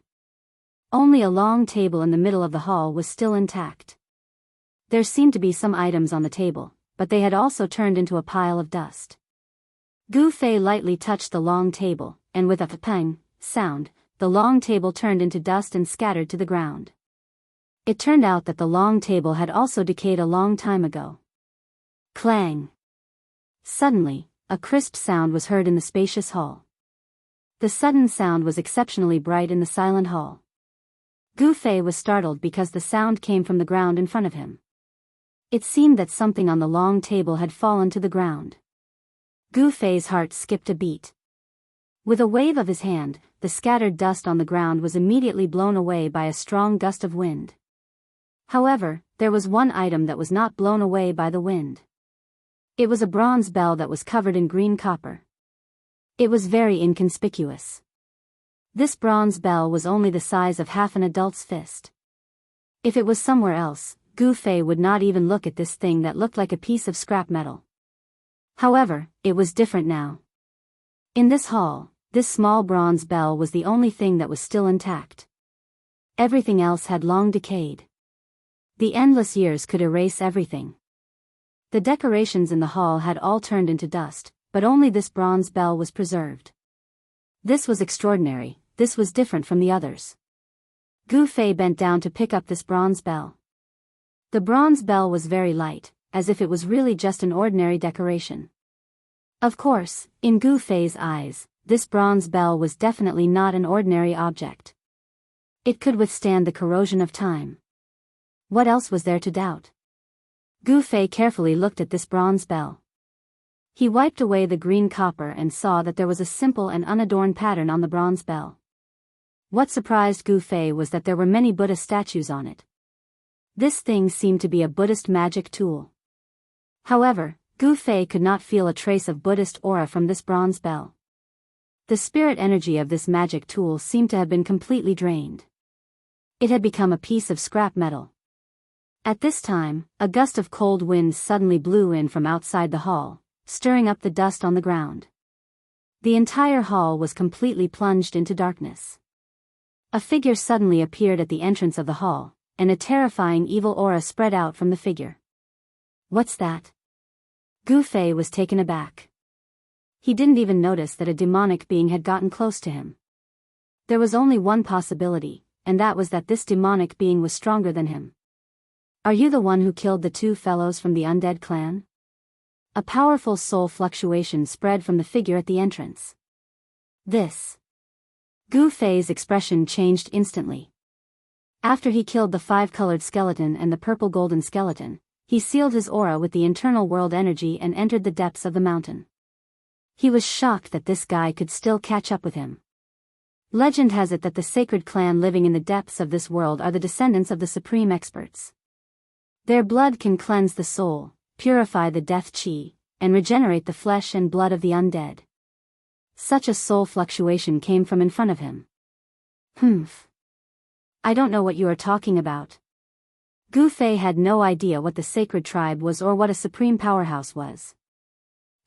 Only a long table in the middle of the hall was still intact. There seemed to be some items on the table, but they had also turned into a pile of dust. Gu Fei lightly touched the long table, and with a pang sound, the long table turned into dust and scattered to the ground. It turned out that the long table had also decayed a long time ago. Clang! Suddenly, a crisp sound was heard in the spacious hall. The sudden sound was exceptionally bright in the silent hall. Gu Fei was startled because the sound came from the ground in front of him. It seemed that something on the long table had fallen to the ground. Gu Fei's heart skipped a beat. With a wave of his hand, the scattered dust on the ground was immediately blown away by a strong gust of wind. However, there was one item that was not blown away by the wind. It was a bronze bell that was covered in green copper. It was very inconspicuous. This bronze bell was only the size of half an adult's fist. If it was somewhere else, Gu Fei would not even look at this thing that looked like a piece of scrap metal. However, it was different now. In this hall, this small bronze bell was the only thing that was still intact. Everything else had long decayed. The endless years could erase everything. The decorations in the hall had all turned into dust, but only this bronze bell was preserved. This was extraordinary, this was different from the others. Gu Fei bent down to pick up this bronze bell. The bronze bell was very light, as if it was really just an ordinary decoration. Of course, in Gu Fei's eyes, this bronze bell was definitely not an ordinary object. It could withstand the corrosion of time. What else was there to doubt? Gu Fei carefully looked at this bronze bell. He wiped away the green copper and saw that there was a simple and unadorned pattern on the bronze bell. What surprised Gu Fei was that there were many Buddha statues on it. This thing seemed to be a Buddhist magic tool. However, Gu Fei could not feel a trace of Buddhist aura from this bronze bell. The spirit energy of this magic tool seemed to have been completely drained. It had become a piece of scrap metal. At this time, a gust of cold wind suddenly blew in from outside the hall, stirring up the dust on the ground. The entire hall was completely plunged into darkness. A figure suddenly appeared at the entrance of the hall, and a terrifying evil aura spread out from the figure. What's that? Gu Fei was taken aback. He didn't even notice that a demonic being had gotten close to him. There was only one possibility, and that was that this demonic being was stronger than him. Are you the one who killed the two fellows from the undead clan? A powerful soul fluctuation spread from the figure at the entrance. This. Gu Fei's expression changed instantly. After he killed the five-colored skeleton and the purple-golden skeleton, he sealed his aura with the internal world energy and entered the depths of the mountain. He was shocked that this guy could still catch up with him. Legend has it that the sacred clan living in the depths of this world are the descendants of the supreme experts. Their blood can cleanse the soul, purify the death chi, and regenerate the flesh and blood of the undead. Such a soul fluctuation came from in front of him. Humph. I don't know what you are talking about. Gu Fei had no idea what the sacred tribe was or what a supreme powerhouse was.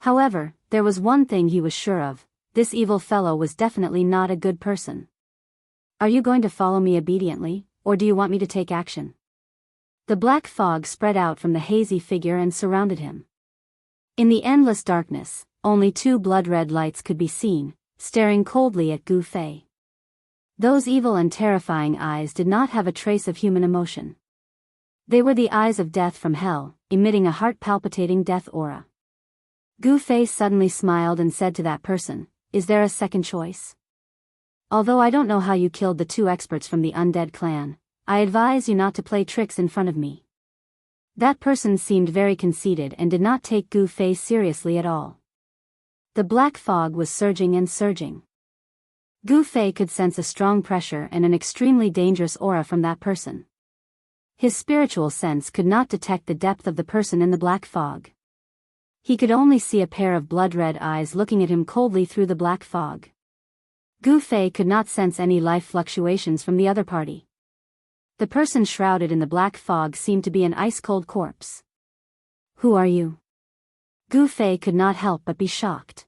However, there was one thing he was sure of: this evil fellow was definitely not a good person. Are you going to follow me obediently, or do you want me to take action? The black fog spread out from the hazy figure and surrounded him. In the endless darkness, only two blood-red lights could be seen, staring coldly at Gu Fei. Those evil and terrifying eyes did not have a trace of human emotion. They were the eyes of death from hell, emitting a heart-palpitating death aura. Gu Fei suddenly smiled and said to that person, "Is there a second choice? Although I don't know how you killed the two experts from the undead clan, I advise you not to play tricks in front of me." That person seemed very conceited and did not take Gu Fei seriously at all. The black fog was surging and surging. Gu Fei could sense a strong pressure and an extremely dangerous aura from that person. His spiritual sense could not detect the depth of the person in the black fog. He could only see a pair of blood-red eyes looking at him coldly through the black fog. Gu Fei could not sense any life fluctuations from the other party. The person shrouded in the black fog seemed to be an ice-cold corpse. "Who are you?" Gu Fei could not help but be shocked.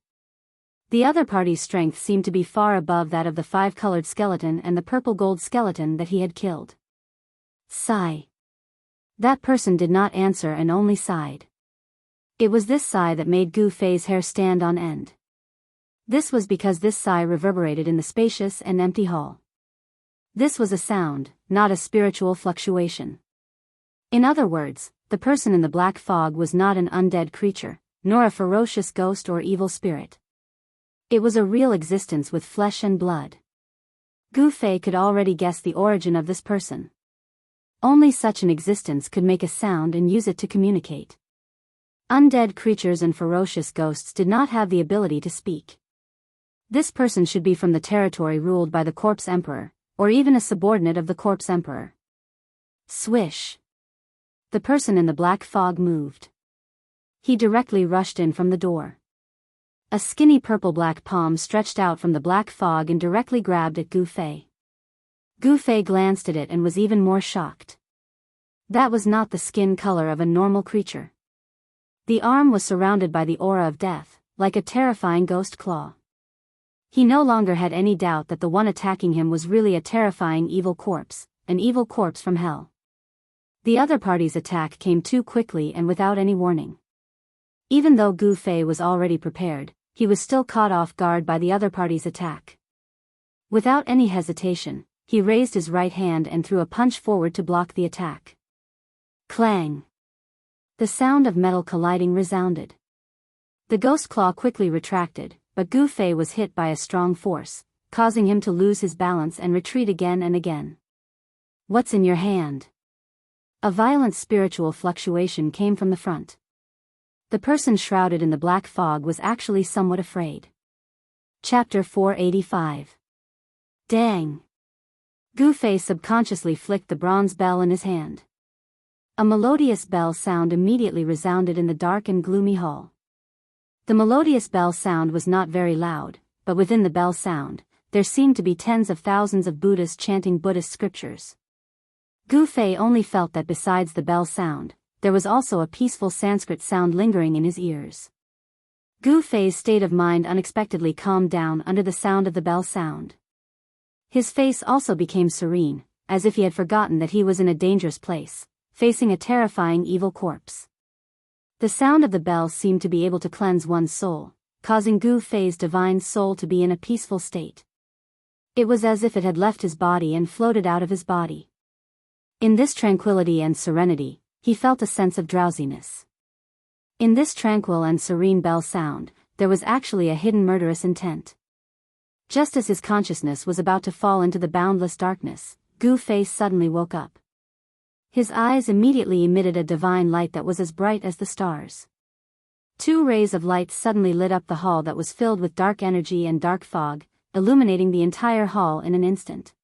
The other party's strength seemed to be far above that of the five-colored skeleton and the purple-gold skeleton that he had killed. Sigh. That person did not answer and only sighed. It was this sigh that made Gu Fei's hair stand on end. This was because this sigh reverberated in the spacious and empty hall. This was a sound, not a spiritual fluctuation. In other words, the person in the black fog was not an undead creature, nor a ferocious ghost or evil spirit. It was a real existence with flesh and blood. Gu Fei could already guess the origin of this person. Only such an existence could make a sound and use it to communicate. Undead creatures and ferocious ghosts did not have the ability to speak. This person should be from the territory ruled by the Corpse Emperor, or even a subordinate of the Corpse Emperor. Swish. The person in the black fog moved. He directly rushed in from the door. A skinny purple-black palm stretched out from the black fog and directly grabbed at Gu Fei. Gu Fei glanced at it and was even more shocked. That was not the skin color of a normal creature. The arm was surrounded by the aura of death, like a terrifying ghost claw. He no longer had any doubt that the one attacking him was really a terrifying evil corpse, an evil corpse from hell. The other party's attack came too quickly and without any warning. Even though Gu Fei was already prepared, he was still caught off guard by the other party's attack. Without any hesitation, he raised his right hand and threw a punch forward to block the attack. Clang! The sound of metal colliding resounded. The ghost claw quickly retracted, but Gu Fei was hit by a strong force, causing him to lose his balance and retreat again and again. "What's in your hand?" A violent spiritual fluctuation came from the front. The person shrouded in the black fog was actually somewhat afraid. Chapter 485. Dang! Gu Fei subconsciously flicked the bronze bell in his hand. A melodious bell sound immediately resounded in the dark and gloomy hall. The melodious bell sound was not very loud, but within the bell sound, there seemed to be tens of thousands of Buddhas chanting Buddhist scriptures. Gu Fei only felt that besides the bell sound, there was also a peaceful Sanskrit sound lingering in his ears. Gu Fei's state of mind unexpectedly calmed down under the sound of the bell sound. His face also became serene, as if he had forgotten that he was in a dangerous place, facing a terrifying evil corpse. The sound of the bell seemed to be able to cleanse one's soul, causing Gu Fei's divine soul to be in a peaceful state. It was as if it had left his body and floated out of his body. In this tranquility and serenity, he felt a sense of drowsiness. In this tranquil and serene bell sound, there was actually a hidden murderous intent. Just as his consciousness was about to fall into the boundless darkness, Gu Fei suddenly woke up. His eyes immediately emitted a divine light that was as bright as the stars. Two rays of light suddenly lit up the hall that was filled with dark energy and dark fog, illuminating the entire hall in an instant.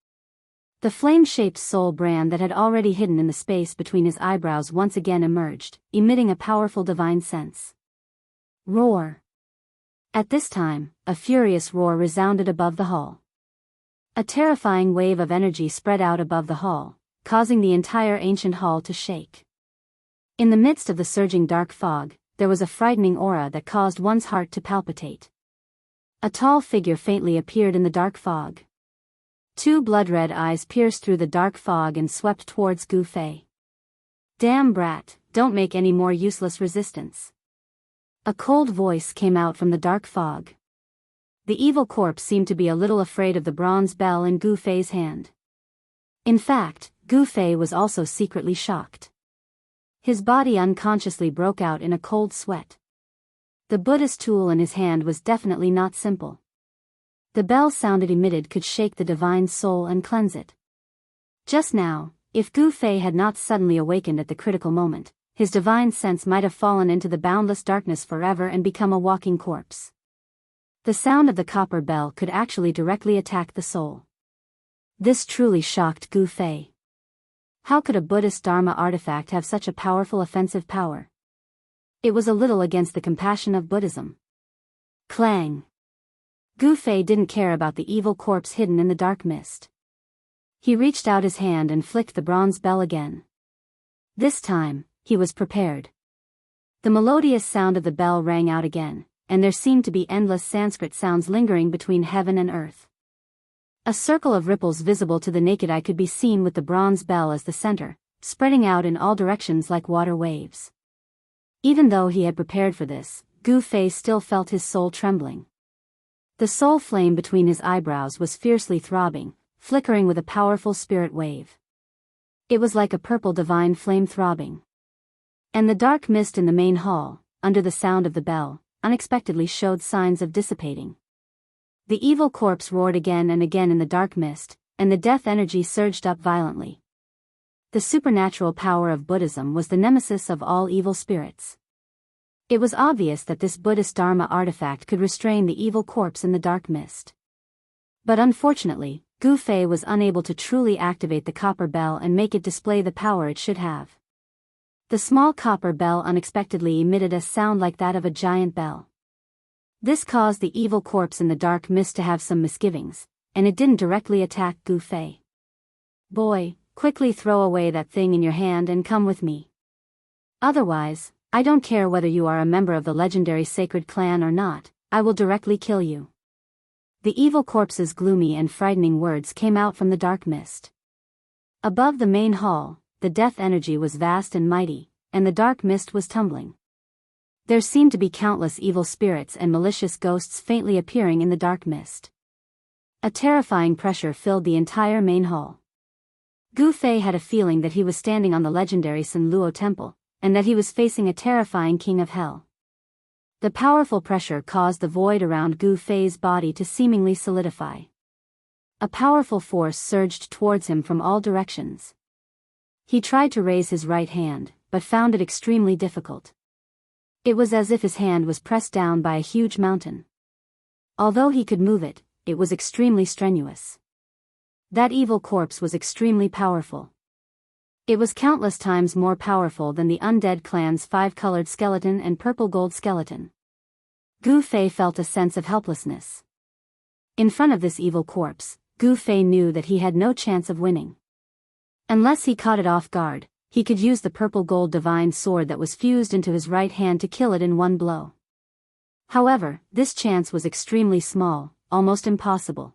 The flame-shaped soul brand that had already hidden in the space between his eyebrows once again emerged, emitting a powerful divine sense. Roar! At this time, a furious roar resounded above the hall. A terrifying wave of energy spread out above the hall, causing the entire ancient hall to shake. In the midst of the surging dark fog, there was a frightening aura that caused one's heart to palpitate. A tall figure faintly appeared in the dark fog. Two blood-red eyes pierced through the dark fog and swept towards Gu Fei. "Damn brat, don't make any more useless resistance." A cold voice came out from the dark fog. The evil corpse seemed to be a little afraid of the bronze bell in Gu Fei's hand. In fact, Gu Fei was also secretly shocked. His body unconsciously broke out in a cold sweat. The Buddhist tool in his hand was definitely not simple. The bell sound it emitted could shake the divine soul and cleanse it. Just now, if Gu Fei had not suddenly awakened at the critical moment, his divine sense might have fallen into the boundless darkness forever and become a walking corpse. The sound of the copper bell could actually directly attack the soul. This truly shocked Gu Fei. How could a Buddhist Dharma artifact have such a powerful offensive power? It was a little against the compassion of Buddhism. Clang! Gu Fei didn't care about the evil corpse hidden in the dark mist. He reached out his hand and flicked the bronze bell again. This time, he was prepared. The melodious sound of the bell rang out again, and there seemed to be endless Sanskrit sounds lingering between heaven and earth. A circle of ripples visible to the naked eye could be seen with the bronze bell as the center, spreading out in all directions like water waves. Even though he had prepared for this, Gu Fei still felt his soul trembling. The soul flame between his eyebrows was fiercely throbbing, flickering with a powerful spirit wave. It was like a purple divine flame throbbing. And the dark mist in the main hall, under the sound of the bell, unexpectedly showed signs of dissipating. The evil corpse roared again and again in the dark mist, and the death energy surged up violently. The supernatural power of Buddhism was the nemesis of all evil spirits. It was obvious that this Buddhist Dharma artifact could restrain the evil corpse in the dark mist. But unfortunately, Gu Fei was unable to truly activate the copper bell and make it display the power it should have. The small copper bell unexpectedly emitted a sound like that of a giant bell. This caused the evil corpse in the dark mist to have some misgivings, and it didn't directly attack Gu Fei. "Boy, quickly throw away that thing in your hand and come with me. Otherwise, I don't care whether you are a member of the legendary sacred clan or not, I will directly kill you." The evil corpse's gloomy and frightening words came out from the dark mist. Above the main hall, the death energy was vast and mighty, and the dark mist was tumbling. There seemed to be countless evil spirits and malicious ghosts faintly appearing in the dark mist. A terrifying pressure filled the entire main hall. Gu Fei had a feeling that he was standing on the legendary San Luo temple, and that he was facing a terrifying king of hell. The powerful pressure caused the void around Gu Fei's body to seemingly solidify. A powerful force surged towards him from all directions. He tried to raise his right hand, but found it extremely difficult. It was as if his hand was pressed down by a huge mountain. Although he could move it, it was extremely strenuous. That evil corpse was extremely powerful. It was countless times more powerful than the undead clan's 5-colored skeleton and purple-gold skeleton. Gu Fei felt a sense of helplessness. In front of this evil corpse, Gu Fei knew that he had no chance of winning. Unless he caught it off guard, he could use the purple-gold divine sword that was fused into his right hand to kill it in one blow. However, this chance was extremely small, almost impossible.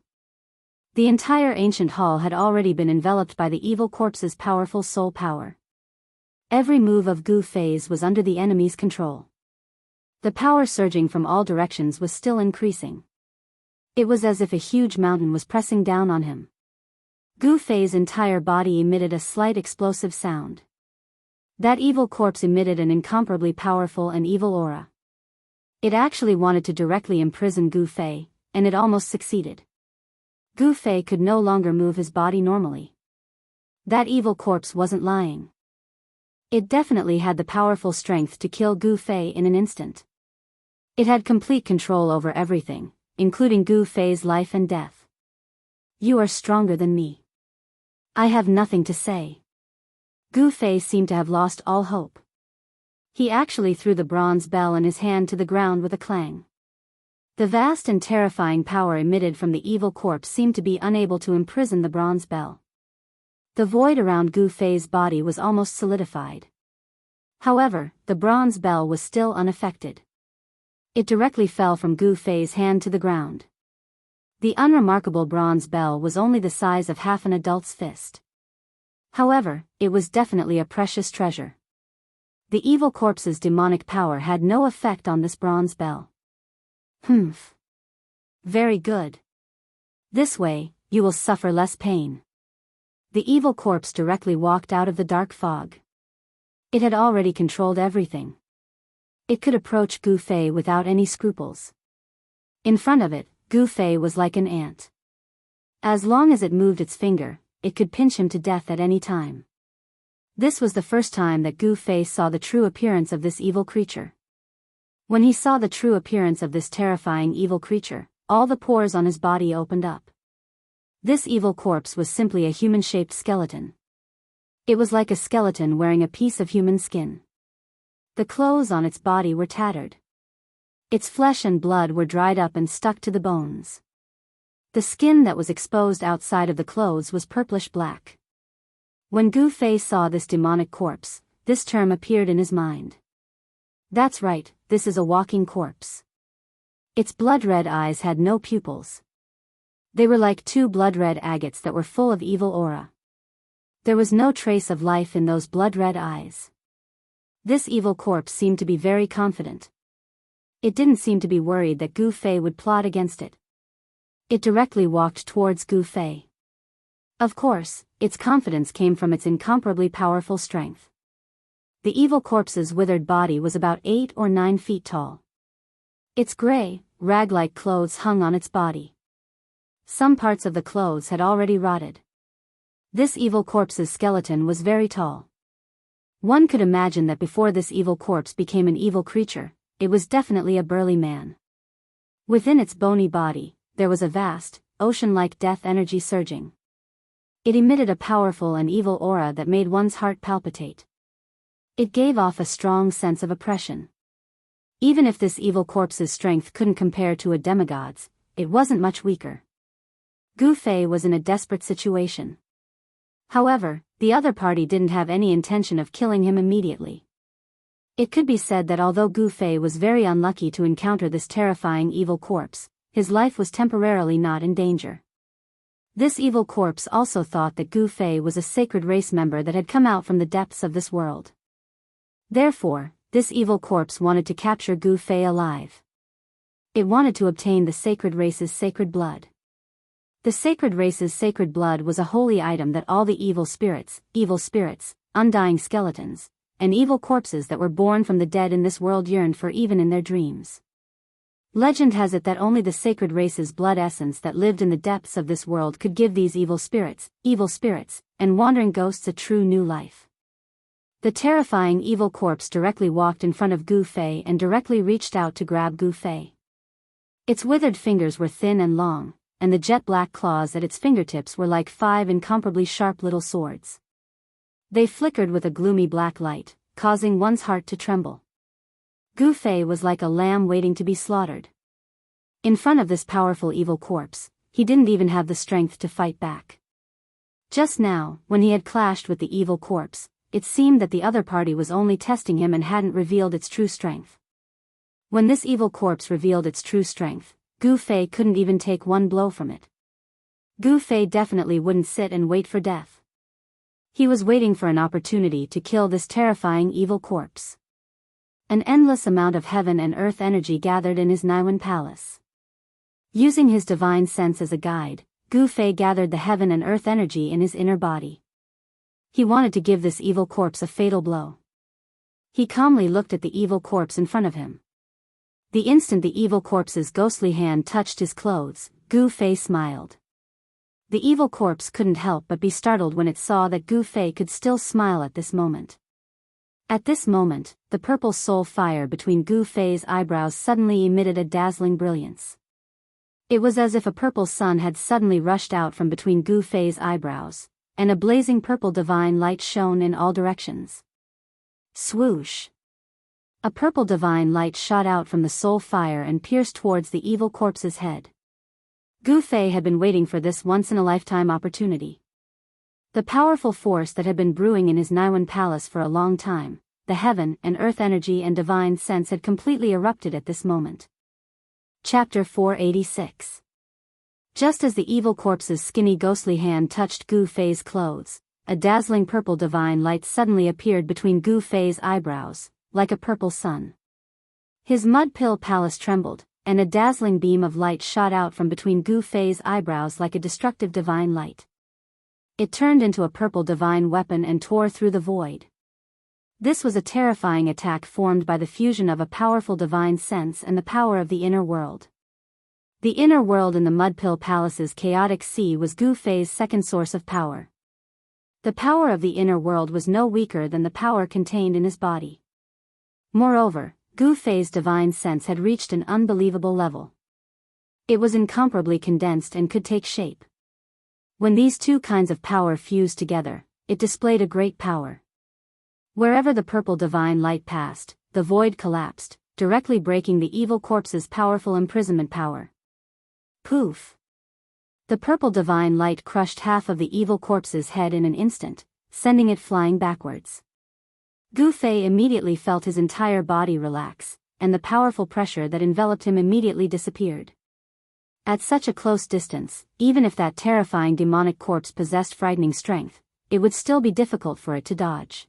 The entire ancient hall had already been enveloped by the evil corpse's powerful soul power. Every move of Gu Fei's was under the enemy's control. The power surging from all directions was still increasing. It was as if a huge mountain was pressing down on him. Gu Fei's entire body emitted a slight explosive sound. That evil corpse emitted an incomparably powerful and evil aura. It actually wanted to directly imprison Gu Fei, and it almost succeeded. Gu Fei could no longer move his body normally. That evil corpse wasn't lying. It definitely had the powerful strength to kill Gu Fei in an instant. It had complete control over everything, including Gu Fei's life and death. You are stronger than me. I have nothing to say. Gu Fei seemed to have lost all hope. He actually threw the bronze bell in his hand to the ground with a clang. The vast and terrifying power emitted from the evil corpse seemed to be unable to imprison the bronze bell. The void around Gu Fei's body was almost solidified. However, the bronze bell was still unaffected. It directly fell from Gu Fei's hand to the ground. The unremarkable bronze bell was only the size of half an adult's fist. However, it was definitely a precious treasure. The evil corpse's demonic power had no effect on this bronze bell. Humph. Very good. This way, you will suffer less pain. The evil corpse directly walked out of the dark fog. It had already controlled everything. It could approach Gu Fei without any scruples. In front of it, Gu Fei was like an ant. As long as it moved its finger, it could pinch him to death at any time. This was the first time that Gu Fei saw the true appearance of this evil creature. When he saw the true appearance of this terrifying evil creature, all the pores on his body opened up. This evil corpse was simply a human-shaped skeleton. It was like a skeleton wearing a piece of human skin. The clothes on its body were tattered. Its flesh and blood were dried up and stuck to the bones. The skin that was exposed outside of the clothes was purplish black. When Gu Fei saw this demonic corpse, this term appeared in his mind. That's right, this is a walking corpse. Its blood-red eyes had no pupils. They were like two blood-red agates that were full of evil aura. There was no trace of life in those blood-red eyes. This evil corpse seemed to be very confident. It didn't seem to be worried that Gu Fei would plot against it. It directly walked towards Gu Fei. Of course, its confidence came from its incomparably powerful strength. The evil corpse's withered body was about 8 or 9 feet tall. Its gray, rag-like clothes hung on its body. Some parts of the clothes had already rotted. This evil corpse's skeleton was very tall. One could imagine that before this evil corpse became an evil creature, it was definitely a burly man. Within its bony body, there was a vast, ocean-like death energy surging. It emitted a powerful and evil aura that made one's heart palpitate. It gave off a strong sense of oppression. Even if this evil corpse's strength couldn't compare to a demigod's, it wasn't much weaker. Gu Fei was in a desperate situation. However, the other party didn't have any intention of killing him immediately. It could be said that although Gu Fei was very unlucky to encounter this terrifying evil corpse, his life was temporarily not in danger. This evil corpse also thought that Gu Fei was a sacred race member that had come out from the depths of this world. Therefore, this evil corpse wanted to capture Gu Fei alive. It wanted to obtain the sacred race's sacred blood. The sacred race's sacred blood was a holy item that all the evil spirits, undying skeletons, and evil corpses that were born from the dead in this world yearned for even in their dreams. Legend has it that only the sacred race's blood essence that lived in the depths of this world could give these evil spirits, and wandering ghosts a true new life. The terrifying evil corpse directly walked in front of Gu Fei and directly reached out to grab Gu Fei. Its withered fingers were thin and long, and the jet-black claws at its fingertips were like 5 incomparably sharp little swords. They flickered with a gloomy black light, causing one's heart to tremble. Gu Fei was like a lamb waiting to be slaughtered. In front of this powerful evil corpse, he didn't even have the strength to fight back. Just now, when he had clashed with the evil corpse, it seemed that the other party was only testing him and hadn't revealed its true strength. When this evil corpse revealed its true strength, Gu Fei couldn't even take one blow from it. Gu Fei definitely wouldn't sit and wait for death. He was waiting for an opportunity to kill this terrifying evil corpse. An endless amount of heaven and earth energy gathered in his Niwen palace. Using his divine sense as a guide, Gu Fei gathered the heaven and earth energy in his inner body. He wanted to give this evil corpse a fatal blow. He calmly looked at the evil corpse in front of him. The instant the evil corpse's ghostly hand touched his clothes, Gu Fei smiled. The evil corpse couldn't help but be startled when it saw that Gu Fei could still smile at this moment. At this moment, the purple soul fire between Gu Fei's eyebrows suddenly emitted a dazzling brilliance. It was as if a purple sun had suddenly rushed out from between Gu Fei's eyebrows, and a blazing purple divine light shone in all directions. Swoosh! A purple divine light shot out from the soul fire and pierced towards the evil corpse's head. Gu Fei had been waiting for this once-in-a-lifetime opportunity. The powerful force that had been brewing in his Naiwan palace for a long time, the heaven and earth energy and divine sense had completely erupted at this moment. Chapter 486. Just as the evil corpse's skinny ghostly hand touched Gu Fei's clothes, a dazzling purple divine light suddenly appeared between Gu Fei's eyebrows, like a purple sun. His mud pill palace trembled, and a dazzling beam of light shot out from between Gu Fei's eyebrows like a destructive divine light. It turned into a purple divine weapon and tore through the void. This was a terrifying attack formed by the fusion of a powerful divine sense and the power of the inner world. The inner world in the Mudpill Palace's chaotic sea was Gu Fei's second source of power. The power of the inner world was no weaker than the power contained in his body. Moreover, Gu Fei's divine sense had reached an unbelievable level. It was incomparably condensed and could take shape. When these two kinds of power fused together, it displayed a great power. Wherever the purple divine light passed, the void collapsed, directly breaking the evil corpse's powerful imprisonment power. Poof! The purple divine light crushed half of the evil corpse's head in an instant, sending it flying backwards. Gu Fei immediately felt his entire body relax, and the powerful pressure that enveloped him immediately disappeared. At such a close distance, even if that terrifying demonic corpse possessed frightening strength, it would still be difficult for it to dodge.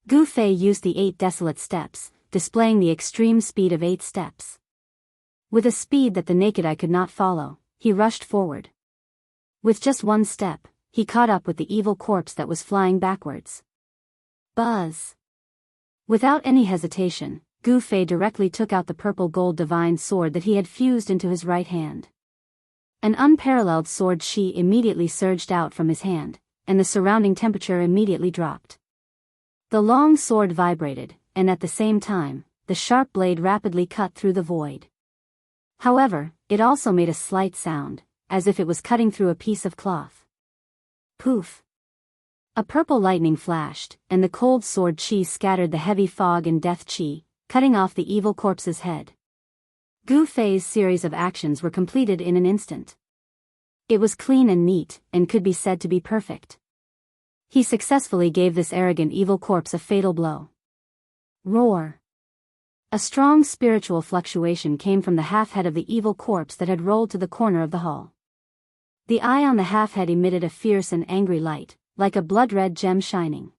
Gu Fei used the 8 desolate steps, displaying the extreme speed of 8 steps. With a speed that the naked eye could not follow, he rushed forward. With just one step, he caught up with the evil corpse that was flying backwards. Buzz! Without any hesitation, Gu Fei directly took out the purple gold divine sword that he had fused into his right hand. An unparalleled sword chi immediately surged out from his hand, and the surrounding temperature immediately dropped. The long sword vibrated, and at the same time, the sharp blade rapidly cut through the void. However, it also made a slight sound, as if it was cutting through a piece of cloth. Poof! A purple lightning flashed, and the cold sword chi scattered the heavy fog and death chi, cutting off the evil corpse's head. Gu Fei's series of actions were completed in an instant. It was clean and neat, and could be said to be perfect. He successfully gave this arrogant evil corpse a fatal blow. Roar! A strong spiritual fluctuation came from the half-head of the evil corpse that had rolled to the corner of the hall. The eye on the half-head emitted a fierce and angry light, like a blood-red gem shining.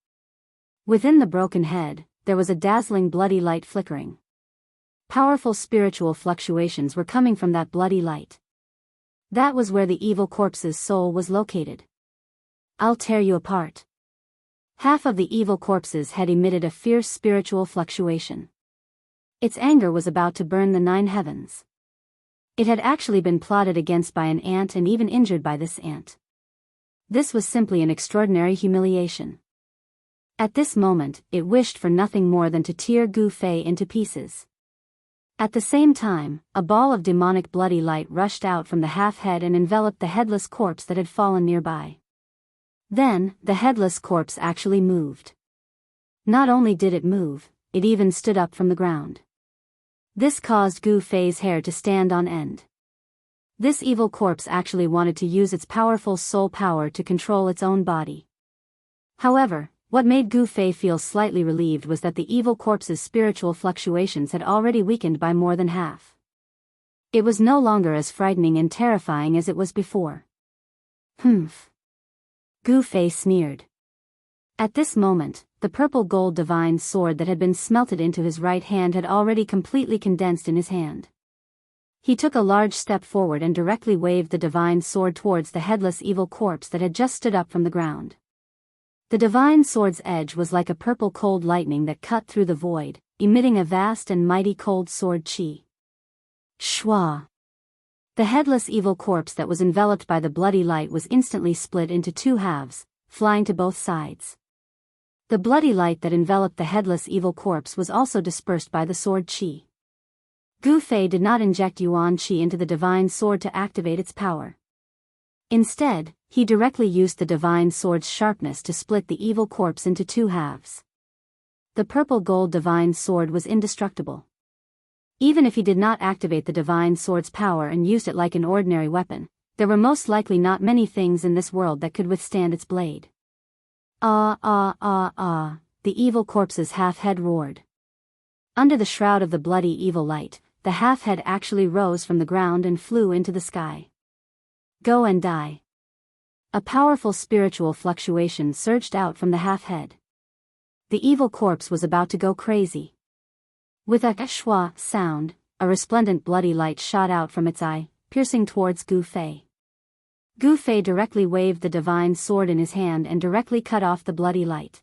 Within the broken head, there was a dazzling bloody light flickering. Powerful spiritual fluctuations were coming from that bloody light. That was where the evil corpse's soul was located. I'll tear you apart. Half of the evil corpse's head emitted a fierce spiritual fluctuation. Its anger was about to burn the 9 heavens. It had actually been plotted against by an ant and even injured by this ant. This was simply an extraordinary humiliation. At this moment, it wished for nothing more than to tear Gu Fei into pieces. At the same time, a ball of demonic bloody light rushed out from the half-head and enveloped the headless corpse that had fallen nearby. Then, the headless corpse actually moved. Not only did it move, it even stood up from the ground. This caused Gu Fei's hair to stand on end. This evil corpse actually wanted to use its powerful soul power to control its own body. However, what made Gu Fei feel slightly relieved was that the evil corpse's spiritual fluctuations had already weakened by more than half. It was no longer as frightening and terrifying as it was before. Humph! Gu Fei sneered. At this moment, the purple gold divine sword that had been smelted into his right hand had already completely condensed in his hand. He took a large step forward and directly waved the divine sword towards the headless evil corpse that had just stood up from the ground. The divine sword's edge was like a purple cold lightning that cut through the void, emitting a vast and mighty cold sword chi. Shwa! The headless evil corpse that was enveloped by the bloody light was instantly split into 2 halves, flying to both sides. The bloody light that enveloped the headless evil corpse was also dispersed by the sword qi. Gu Fei did not inject yuan qi into the divine sword to activate its power. Instead, he directly used the divine sword's sharpness to split the evil corpse into two halves. The purple gold divine sword was indestructible. Even if he did not activate the divine sword's power and used it like an ordinary weapon, there were most likely not many things in this world that could withstand its blade. The evil corpse's half-head roared. Under the shroud of the bloody evil light, the half-head actually rose from the ground and flew into the sky. Go and die. A powerful spiritual fluctuation surged out from the half-head. The evil corpse was about to go crazy. With a shwa sound, a resplendent bloody light shot out from its eye, piercing towards Gu Fei. Gu Fei directly waved the divine sword in his hand and directly cut off the bloody light.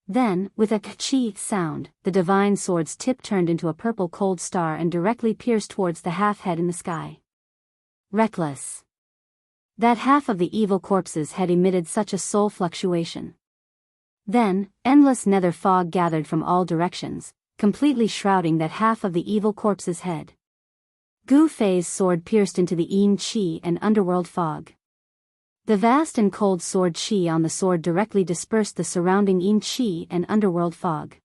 Then, with a qi sound, the divine sword's tip turned into a purple cold star and directly pierced towards the half-head in the sky. Reckless. That half of the evil corpse's head emitted such a soul fluctuation. Then, endless nether fog gathered from all directions, completely shrouding that half of the evil corpse's head. Gu Fei's sword pierced into the yin qi and underworld fog. The vast and cold sword qi on the sword directly dispersed the surrounding yin qi and underworld fog.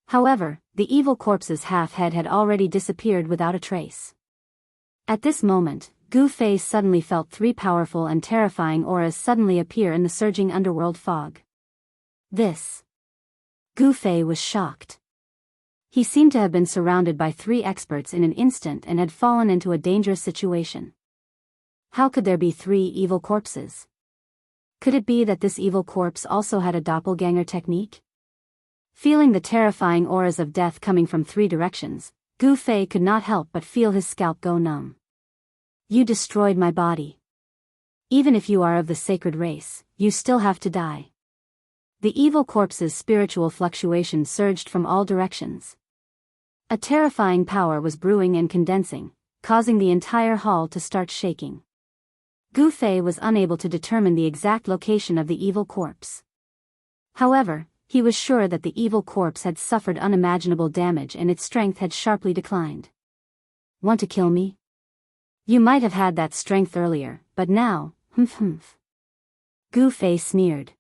However, the evil corpse's half-head had already disappeared without a trace. At this moment, Gu Fei suddenly felt three powerful and terrifying auras suddenly appear in the surging underworld fog. This. Gu Fei was shocked. He seemed to have been surrounded by three experts in an instant and had fallen into a dangerous situation. How could there be three evil corpses? Could it be that this evil corpse also had a doppelganger technique? Feeling the terrifying auras of death coming from three directions, Gu Fei could not help but feel his scalp go numb. You destroyed my body. Even if you are of the sacred race, you still have to die. The evil corpse's spiritual fluctuation surged from all directions. A terrifying power was brewing and condensing, causing the entire hall to start shaking. Gu Fei was unable to determine the exact location of the evil corpse. However, he was sure that the evil corpse had suffered unimaginable damage and its strength had sharply declined. Want to kill me? You might have had that strength earlier, but now, Gu Fei sneered.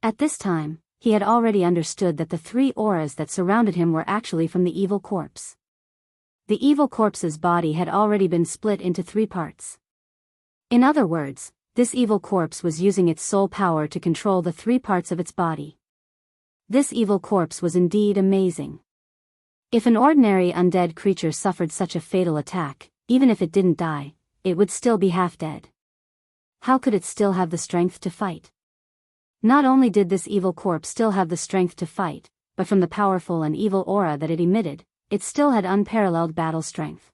At this time, he had already understood that the three auras that surrounded him were actually from the evil corpse. The evil corpse's body had already been split into three parts. In other words, this evil corpse was using its soul power to control the three parts of its body. This evil corpse was indeed amazing. If an ordinary undead creature suffered such a fatal attack, even if it didn't die, it would still be half dead. How could it still have the strength to fight? Not only did this evil corpse still have the strength to fight, but from the powerful and evil aura that it emitted, it still had unparalleled battle strength.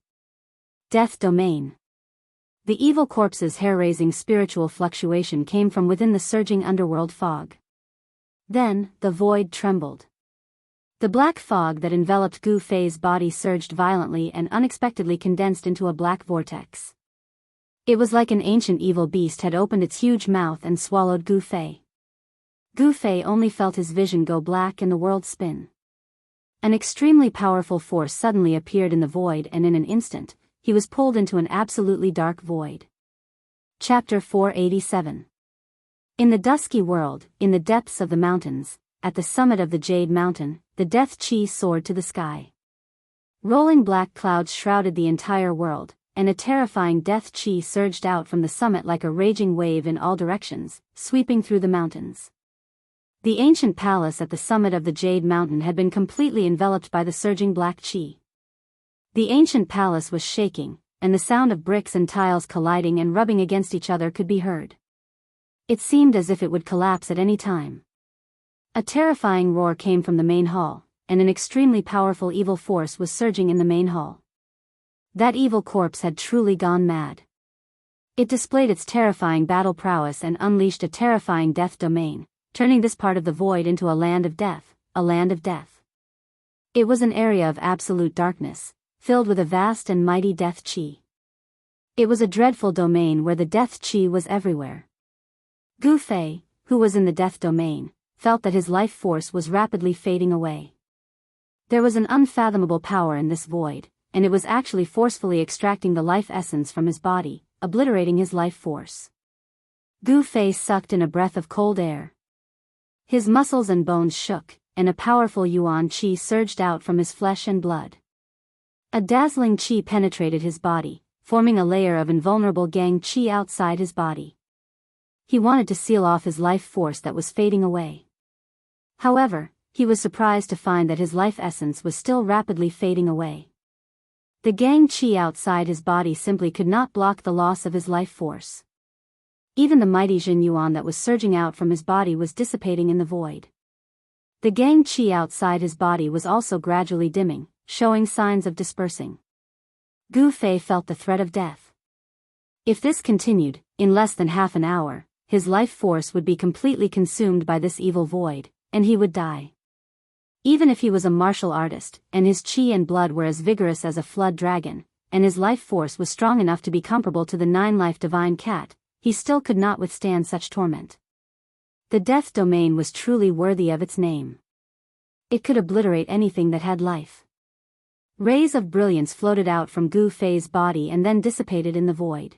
Death Domain. The evil corpse's hair-raising spiritual fluctuation came from within the surging underworld fog. Then, the void trembled. The black fog that enveloped Gu Fei's body surged violently and unexpectedly condensed into a black vortex. It was like an ancient evil beast had opened its huge mouth and swallowed Gu Fei. Gu Fei only felt his vision go black and the world spin. An extremely powerful force suddenly appeared in the void and in an instant, he was pulled into an absolutely dark void. Chapter 487. In the dusky world, in the depths of the mountains, at the summit of the Jade Mountain, the death qi soared to the sky. Rolling black clouds shrouded the entire world, and a terrifying death qi surged out from the summit like a raging wave in all directions, sweeping through the mountains. The ancient palace at the summit of the Jade Mountain had been completely enveloped by the surging black qi. The ancient palace was shaking, and the sound of bricks and tiles colliding and rubbing against each other could be heard. It seemed as if it would collapse at any time. A terrifying roar came from the main hall, and an extremely powerful evil force was surging in the main hall. That evil corpse had truly gone mad. It displayed its terrifying battle prowess and unleashed a terrifying death domain, turning this part of the void into a land of death, a land of death. It was an area of absolute darkness, filled with a vast and mighty death qi. It was a dreadful domain where the death qi was everywhere. Gu Fei, who was in the death domain, felt that his life force was rapidly fading away. There was an unfathomable power in this void, and it was actually forcefully extracting the life essence from his body, obliterating his life force. Gu Fei sucked in a breath of cold air. His muscles and bones shook, and a powerful yuan qi surged out from his flesh and blood. A dazzling qi penetrated his body, forming a layer of invulnerable gang qi outside his body. He wanted to seal off his life force that was fading away. However, he was surprised to find that his life essence was still rapidly fading away. The gang qi outside his body simply could not block the loss of his life force. Even the mighty Jin Yuan that was surging out from his body was dissipating in the void. The gang qi outside his body was also gradually dimming, showing signs of dispersing. Gu Fei felt the threat of death. If this continued, in less than half an hour, his life force would be completely consumed by this evil void, and he would die. Even if he was a martial artist, and his qi and blood were as vigorous as a flood dragon, and his life force was strong enough to be comparable to the 9-life divine cat, he still could not withstand such torment. The death domain was truly worthy of its name. It could obliterate anything that had life. Rays of brilliance floated out from Gu Fei's body and then dissipated in the void.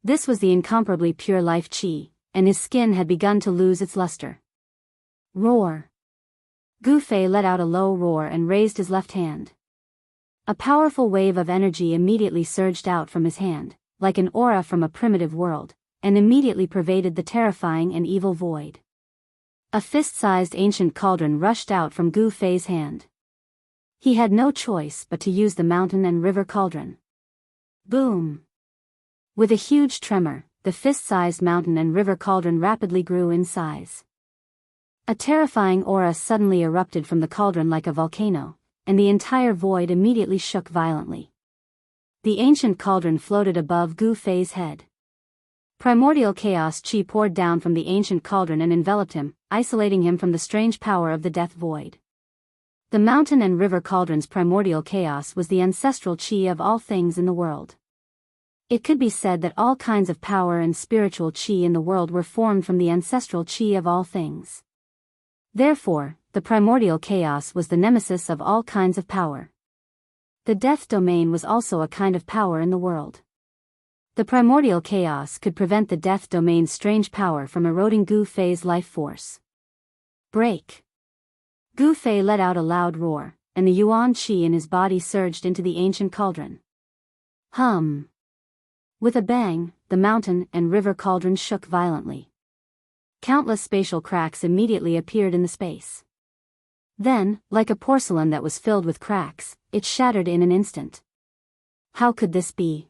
This was the incomparably pure life qi, and his skin had begun to lose its luster. Roar! Gu Fei let out a low roar and raised his left hand. A powerful wave of energy immediately surged out from his hand, like an aura from a primitive world, and immediately pervaded the terrifying and evil void. A fist-sized ancient cauldron rushed out from Gu Fei's hand. He had no choice but to use the mountain and river cauldron. Boom! With a huge tremor, the fist-sized mountain and river cauldron rapidly grew in size. A terrifying aura suddenly erupted from the cauldron like a volcano, and the entire void immediately shook violently. The ancient cauldron floated above Gu Fei's head. Primordial chaos qi poured down from the ancient cauldron and enveloped him, isolating him from the strange power of the death void. The mountain and river cauldron's primordial chaos was the ancestral qi of all things in the world. It could be said that all kinds of power and spiritual qi in the world were formed from the ancestral qi of all things. Therefore, the primordial chaos was the nemesis of all kinds of power. The death domain was also a kind of power in the world. The primordial chaos could prevent the death domain's strange power from eroding Gu Fei's life force. Break! Gu Fei let out a loud roar, and the yuan qi in his body surged into the ancient cauldron. Hum! With a bang, the mountain and river cauldron shook violently. Countless spatial cracks immediately appeared in the space. Then, like a porcelain that was filled with cracks, it shattered in an instant. How could this be?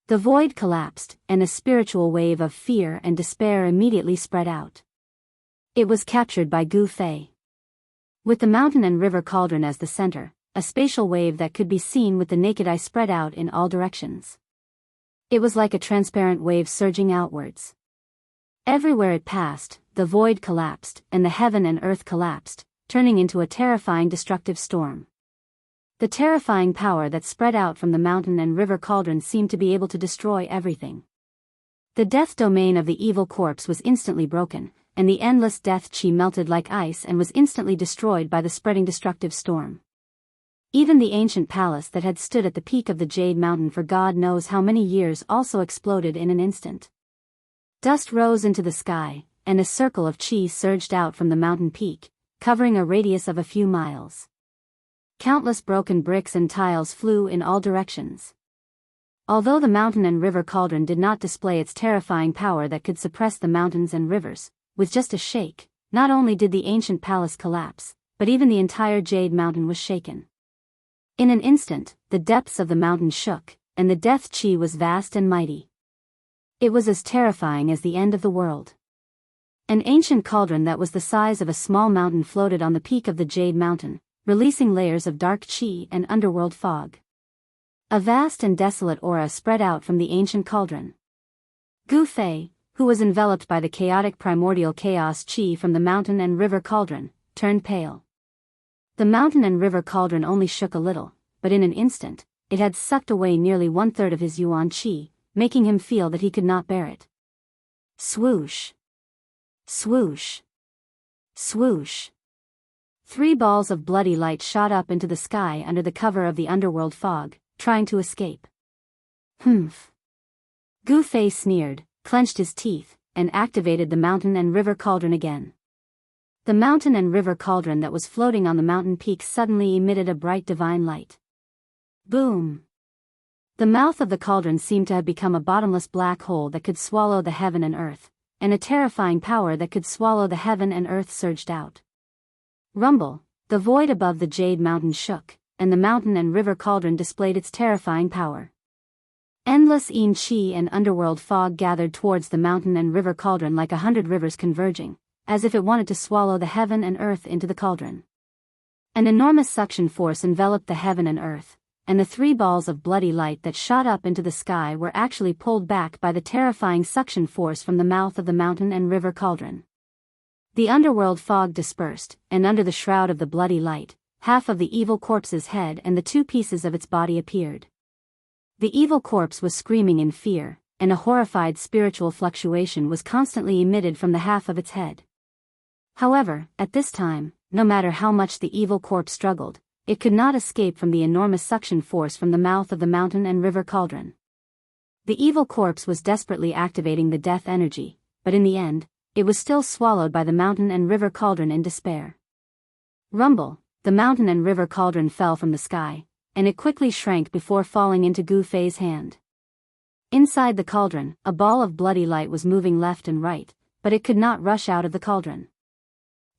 The void collapsed, and a spiritual wave of fear and despair immediately spread out. It was captured by Gu Fei. With the mountain and river cauldron as the center, a spatial wave that could be seen with the naked eye spread out in all directions. It was like a transparent wave surging outwards. Everywhere it passed, the void collapsed, and the heaven and earth collapsed, turning into a terrifying destructive storm. The terrifying power that spread out from the mountain and river cauldron seemed to be able to destroy everything. The death domain of the evil corpse was instantly broken, and the endless death qi melted like ice and was instantly destroyed by the spreading destructive storm. Even the ancient palace that had stood at the peak of the Jade Mountain for God knows how many years also exploded in an instant. Dust rose into the sky, and a circle of qi surged out from the mountain peak, covering a radius of a few miles. Countless broken bricks and tiles flew in all directions. Although the mountain and river cauldron did not display its terrifying power that could suppress the mountains and rivers, with just a shake, not only did the ancient palace collapse, but even the entire Jade Mountain was shaken. In an instant, the depths of the mountain shook, and the death qi was vast and mighty. It was as terrifying as the end of the world. An ancient cauldron that was the size of a small mountain floated on the peak of the Jade Mountain, releasing layers of dark qi and underworld fog. A vast and desolate aura spread out from the ancient cauldron. Gu Fei, who was enveloped by the chaotic primordial chaos qi from the mountain and river cauldron, turned pale. The mountain and river cauldron only shook a little, but in an instant, it had sucked away nearly 1/3 of his yuan qi, making him feel that he could not bear it. Swoosh! Swoosh! Swoosh! 3 balls of bloody light shot up into the sky under the cover of the underworld fog, trying to escape. Humph! Gu Fei sneered, clenched his teeth, and activated the mountain and river cauldron again. The mountain and river cauldron that was floating on the mountain peak suddenly emitted a bright divine light. Boom! The mouth of the cauldron seemed to have become a bottomless black hole that could swallow the heaven and earth, and a terrifying power that could swallow the heaven and earth surged out. Rumble! The void above the Jade Mountain shook, and the mountain and river cauldron displayed its terrifying power. Endless Yin Qi and underworld fog gathered towards the mountain and river cauldron like 100 rivers converging, as if it wanted to swallow the heaven and earth into the cauldron. An enormous suction force enveloped the heaven and earth, and the 3 balls of bloody light that shot up into the sky were actually pulled back by the terrifying suction force from the mouth of the mountain and river cauldron. The underworld fog dispersed, and under the shroud of the bloody light, half of the evil corpse's head and the 2 pieces of its body appeared. The evil corpse was screaming in fear, and a horrified spiritual fluctuation was constantly emitted from the half of its head. However, at this time, no matter how much the evil corpse struggled, it could not escape from the enormous suction force from the mouth of the mountain and river cauldron. The evil corpse was desperately activating the death energy, but in the end, it was still swallowed by the mountain and river cauldron in despair. Rumble! The mountain and river cauldron fell from the sky, and it quickly shrank before falling into Gu Fei's hand. Inside the cauldron, a ball of bloody light was moving left and right, but it could not rush out of the cauldron.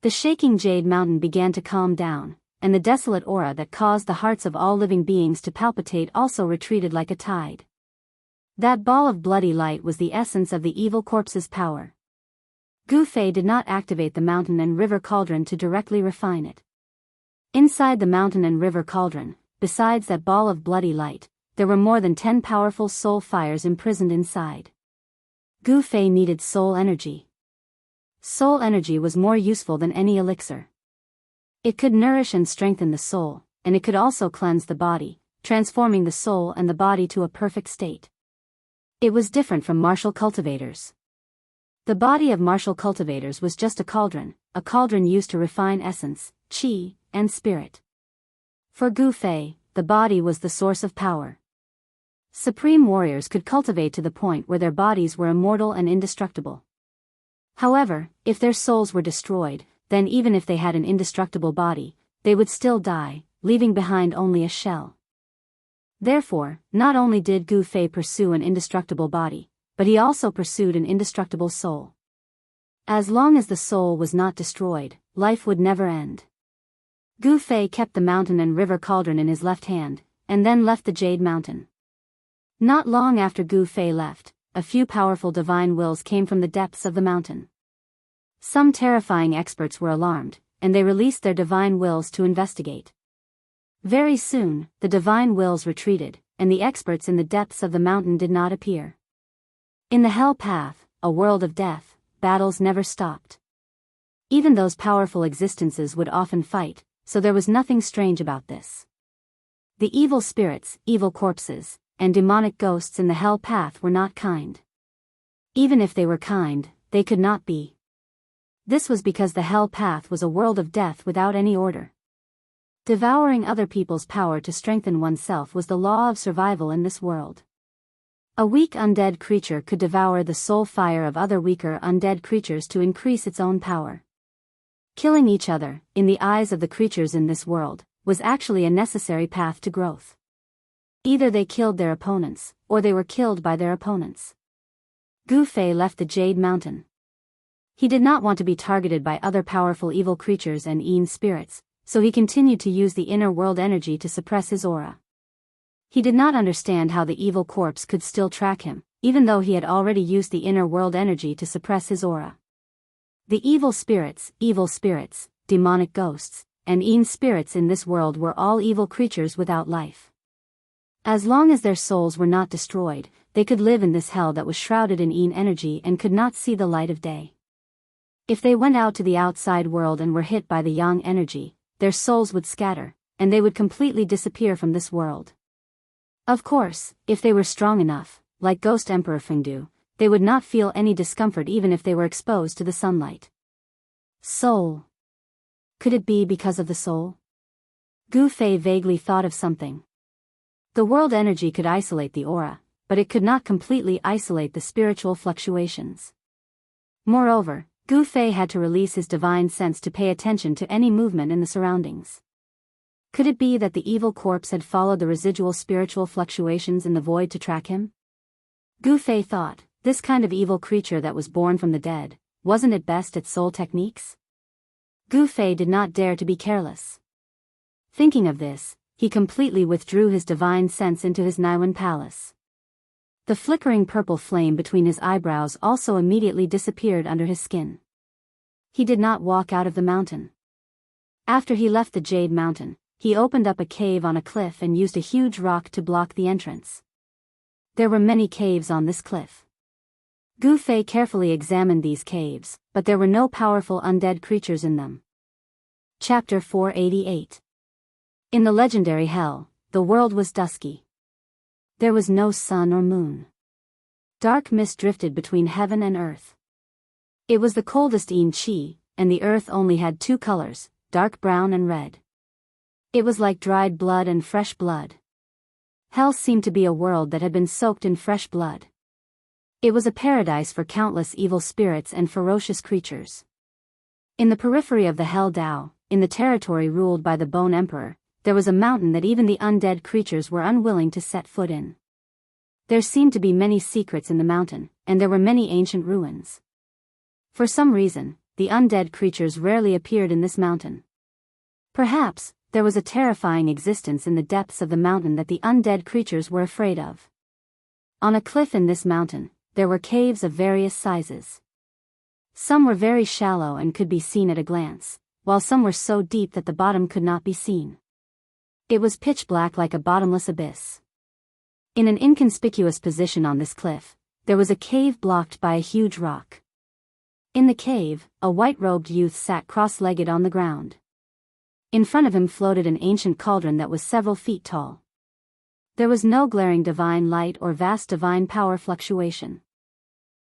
The shaking Jade Mountain began to calm down, and the desolate aura that caused the hearts of all living beings to palpitate also retreated like a tide. That ball of bloody light was the essence of the evil corpse's power. Gu Fei did not activate the mountain and river cauldron to directly refine it. Inside the mountain and river cauldron, besides that ball of bloody light, there were more than 10 powerful soul fires imprisoned inside. Gu Fei needed soul energy. Soul energy was more useful than any elixir. It could nourish and strengthen the soul, and it could also cleanse the body, transforming the soul and the body to a perfect state. It was different from martial cultivators. The body of martial cultivators was just a cauldron used to refine essence, qi, and spirit. For Gu Fei, the body was the source of power. Supreme warriors could cultivate to the point where their bodies were immortal and indestructible. However, if their souls were destroyed, then even if they had an indestructible body, they would still die, leaving behind only a shell. Therefore, not only did Gu Fei pursue an indestructible body, but he also pursued an indestructible soul. As long as the soul was not destroyed, life would never end. Gu Fei kept the mountain and river cauldron in his left hand, and then left the Jade Mountain. Not long after Gu Fei left, a few powerful divine wills came from the depths of the mountain. Some terrifying experts were alarmed, and they released their divine wills to investigate. Very soon, the divine wills retreated, and the experts in the depths of the mountain did not appear. In the Hell Path, a world of death, battles never stopped. Even those powerful existences would often fight, so there was nothing strange about this. The evil spirits, evil corpses, and demonic ghosts in the Hell Path were not kind. Even if they were kind, they could not be. This was because the Hell Path was a world of death without any order. Devouring other people's power to strengthen oneself was the law of survival in this world. A weak undead creature could devour the soul fire of other weaker undead creatures to increase its own power. Killing each other, in the eyes of the creatures in this world, was actually a necessary path to growth. Either they killed their opponents, or they were killed by their opponents. Gu Fei left the Jade Mountain. He did not want to be targeted by other powerful evil creatures and Yin spirits, so he continued to use the inner world energy to suppress his aura. He did not understand how the evil corpse could still track him, even though he had already used the inner world energy to suppress his aura. The evil spirits, demonic ghosts, and Yin spirits in this world were all evil creatures without life. As long as their souls were not destroyed, they could live in this hell that was shrouded in Yin energy and could not see the light of day. If they went out to the outside world and were hit by the Yang energy, their souls would scatter, and they would completely disappear from this world. Of course, if they were strong enough, like Ghost Emperor Fengdu, they would not feel any discomfort even if they were exposed to the sunlight. Soul. Could it be because of the soul? Gu Fei vaguely thought of something. The world energy could isolate the aura, but it could not completely isolate the spiritual fluctuations. Moreover, Gu Fei had to release his divine sense to pay attention to any movement in the surroundings. Could it be that the evil corpse had followed the residual spiritual fluctuations in the void to track him? Gu Fei thought, this kind of evil creature that was born from the dead, wasn't it best at soul techniques? Gu Fei did not dare to be careless. Thinking of this, he completely withdrew his divine sense into his Naiwan palace. The flickering purple flame between his eyebrows also immediately disappeared under his skin. He did not walk out of the mountain. After he left the Jade Mountain, he opened up a cave on a cliff and used a huge rock to block the entrance. There were many caves on this cliff. Gu Fei carefully examined these caves, but there were no powerful undead creatures in them. Chapter 488. In the legendary hell, the world was dusky. There was no sun or moon. Dark mist drifted between heaven and earth. It was the coldest Yin Qi, and the earth only had two colors, dark brown and red. It was like dried blood and fresh blood. Hell seemed to be a world that had been soaked in fresh blood. It was a paradise for countless evil spirits and ferocious creatures. In the periphery of the Hell Dao, in the territory ruled by the Bone Emperor, there was a mountain that even the undead creatures were unwilling to set foot in. There seemed to be many secrets in the mountain, and there were many ancient ruins. For some reason, the undead creatures rarely appeared in this mountain. Perhaps, there was a terrifying existence in the depths of the mountain that the undead creatures were afraid of. On a cliff in this mountain, there were caves of various sizes. Some were very shallow and could be seen at a glance, while some were so deep that the bottom could not be seen. It was pitch black like a bottomless abyss. In an inconspicuous position on this cliff, there was a cave blocked by a huge rock. In the cave, a white-robed youth sat cross-legged on the ground. In front of him floated an ancient cauldron that was several feet tall. There was no glaring divine light or vast divine power fluctuation.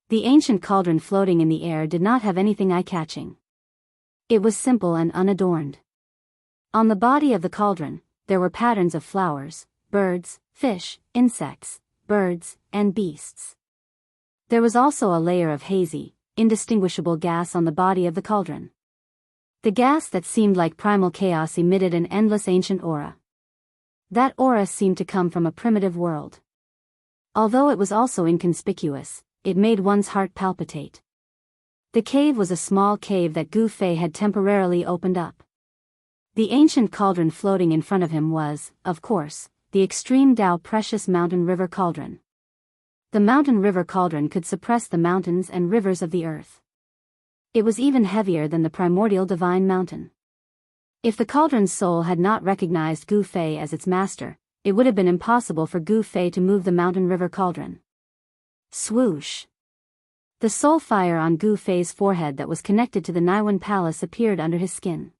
The ancient cauldron floating in the air did not have anything eye-catching. It was simple and unadorned. On the body of the cauldron, there were patterns of flowers, birds, fish, insects, birds, and beasts. There was also a layer of hazy, indistinguishable gas on the body of the cauldron. The gas that seemed like primal chaos emitted an endless ancient aura. That aura seemed to come from a primitive world. Although it was also inconspicuous, it made one's heart palpitate. The cave was a small cave that Gu Fei had temporarily opened up. The ancient cauldron floating in front of him was, of course, the extreme Dao precious mountain river cauldron. The mountain river cauldron could suppress the mountains and rivers of the earth. It was even heavier than the primordial divine mountain. If the cauldron's soul had not recognized Gu Fei as its master, it would have been impossible for Gu Fei to move the mountain river cauldron. Swoosh! The soul fire on Gu Fei's forehead that was connected to the Naiwan palace appeared under his skin.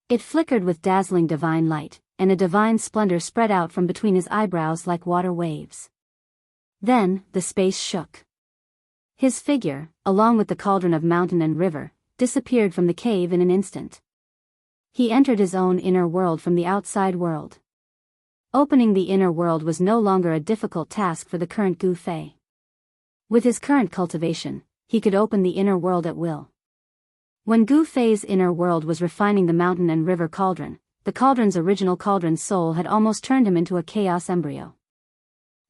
It flickered with dazzling divine light, and a divine splendor spread out from between his eyebrows like water waves. Then, the space shook. His figure, along with the cauldron of mountain and river, disappeared from the cave in an instant. He entered his own inner world from the outside world. Opening the inner world was no longer a difficult task for the current Gu Fei. With his current cultivation, he could open the inner world at will. When Gu Fei's inner world was refining the mountain and river cauldron, the cauldron's original cauldron soul had almost turned him into a chaos embryo.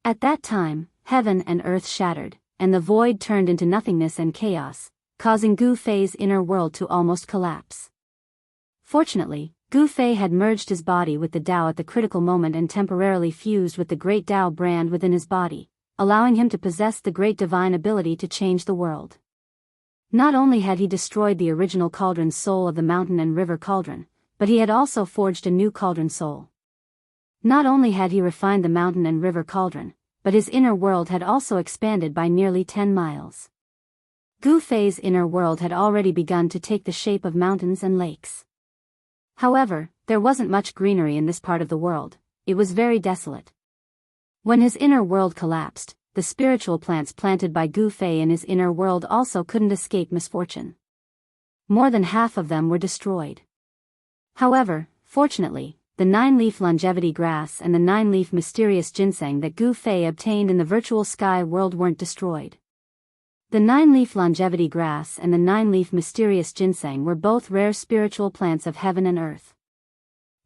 At that time, heaven and earth shattered, and the void turned into nothingness and chaos, causing Gu Fei's inner world to almost collapse. Fortunately, Gu Fei had merged his body with the Dao at the critical moment and temporarily fused with the great Dao brand within his body, allowing him to possess the great divine ability to change the world. Not only had he destroyed the original cauldron soul of the mountain and river cauldron, but he had also forged a new cauldron soul. Not only had he refined the mountain and river cauldron, but his inner world had also expanded by nearly 10 miles. Gu Fei's inner world had already begun to take the shape of mountains and lakes. However, there wasn't much greenery in this part of the world. It was very desolate. When his inner world collapsed, the spiritual plants planted by Gu Fei in his inner world also couldn't escape misfortune. More than half of them were destroyed. However, fortunately, the 9-leaf longevity grass and the 9-leaf mysterious ginseng that Gu Fei obtained in the virtual sky world weren't destroyed. The 9-leaf longevity grass and the 9-leaf mysterious ginseng were both rare spiritual plants of heaven and earth.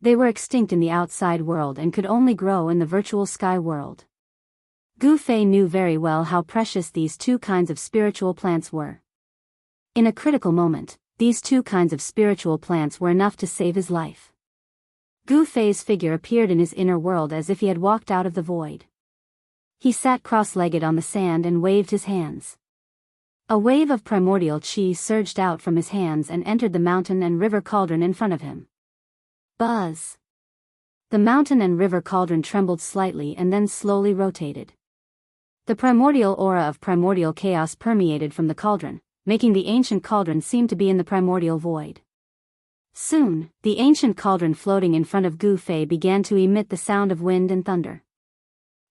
They were extinct in the outside world and could only grow in the virtual sky world. Gu Fei knew very well how precious these two kinds of spiritual plants were. In a critical moment, these two kinds of spiritual plants were enough to save his life. Gu Fei's figure appeared in his inner world as if he had walked out of the void. He sat cross-legged on the sand and waved his hands. A wave of primordial qi surged out from his hands and entered the mountain and river cauldron in front of him. Buzz! The mountain and river cauldron trembled slightly and then slowly rotated. The primordial aura of primordial chaos permeated from the cauldron, making the ancient cauldron seem to be in the primordial void. Soon, the ancient cauldron floating in front of Gu Fei began to emit the sound of wind and thunder.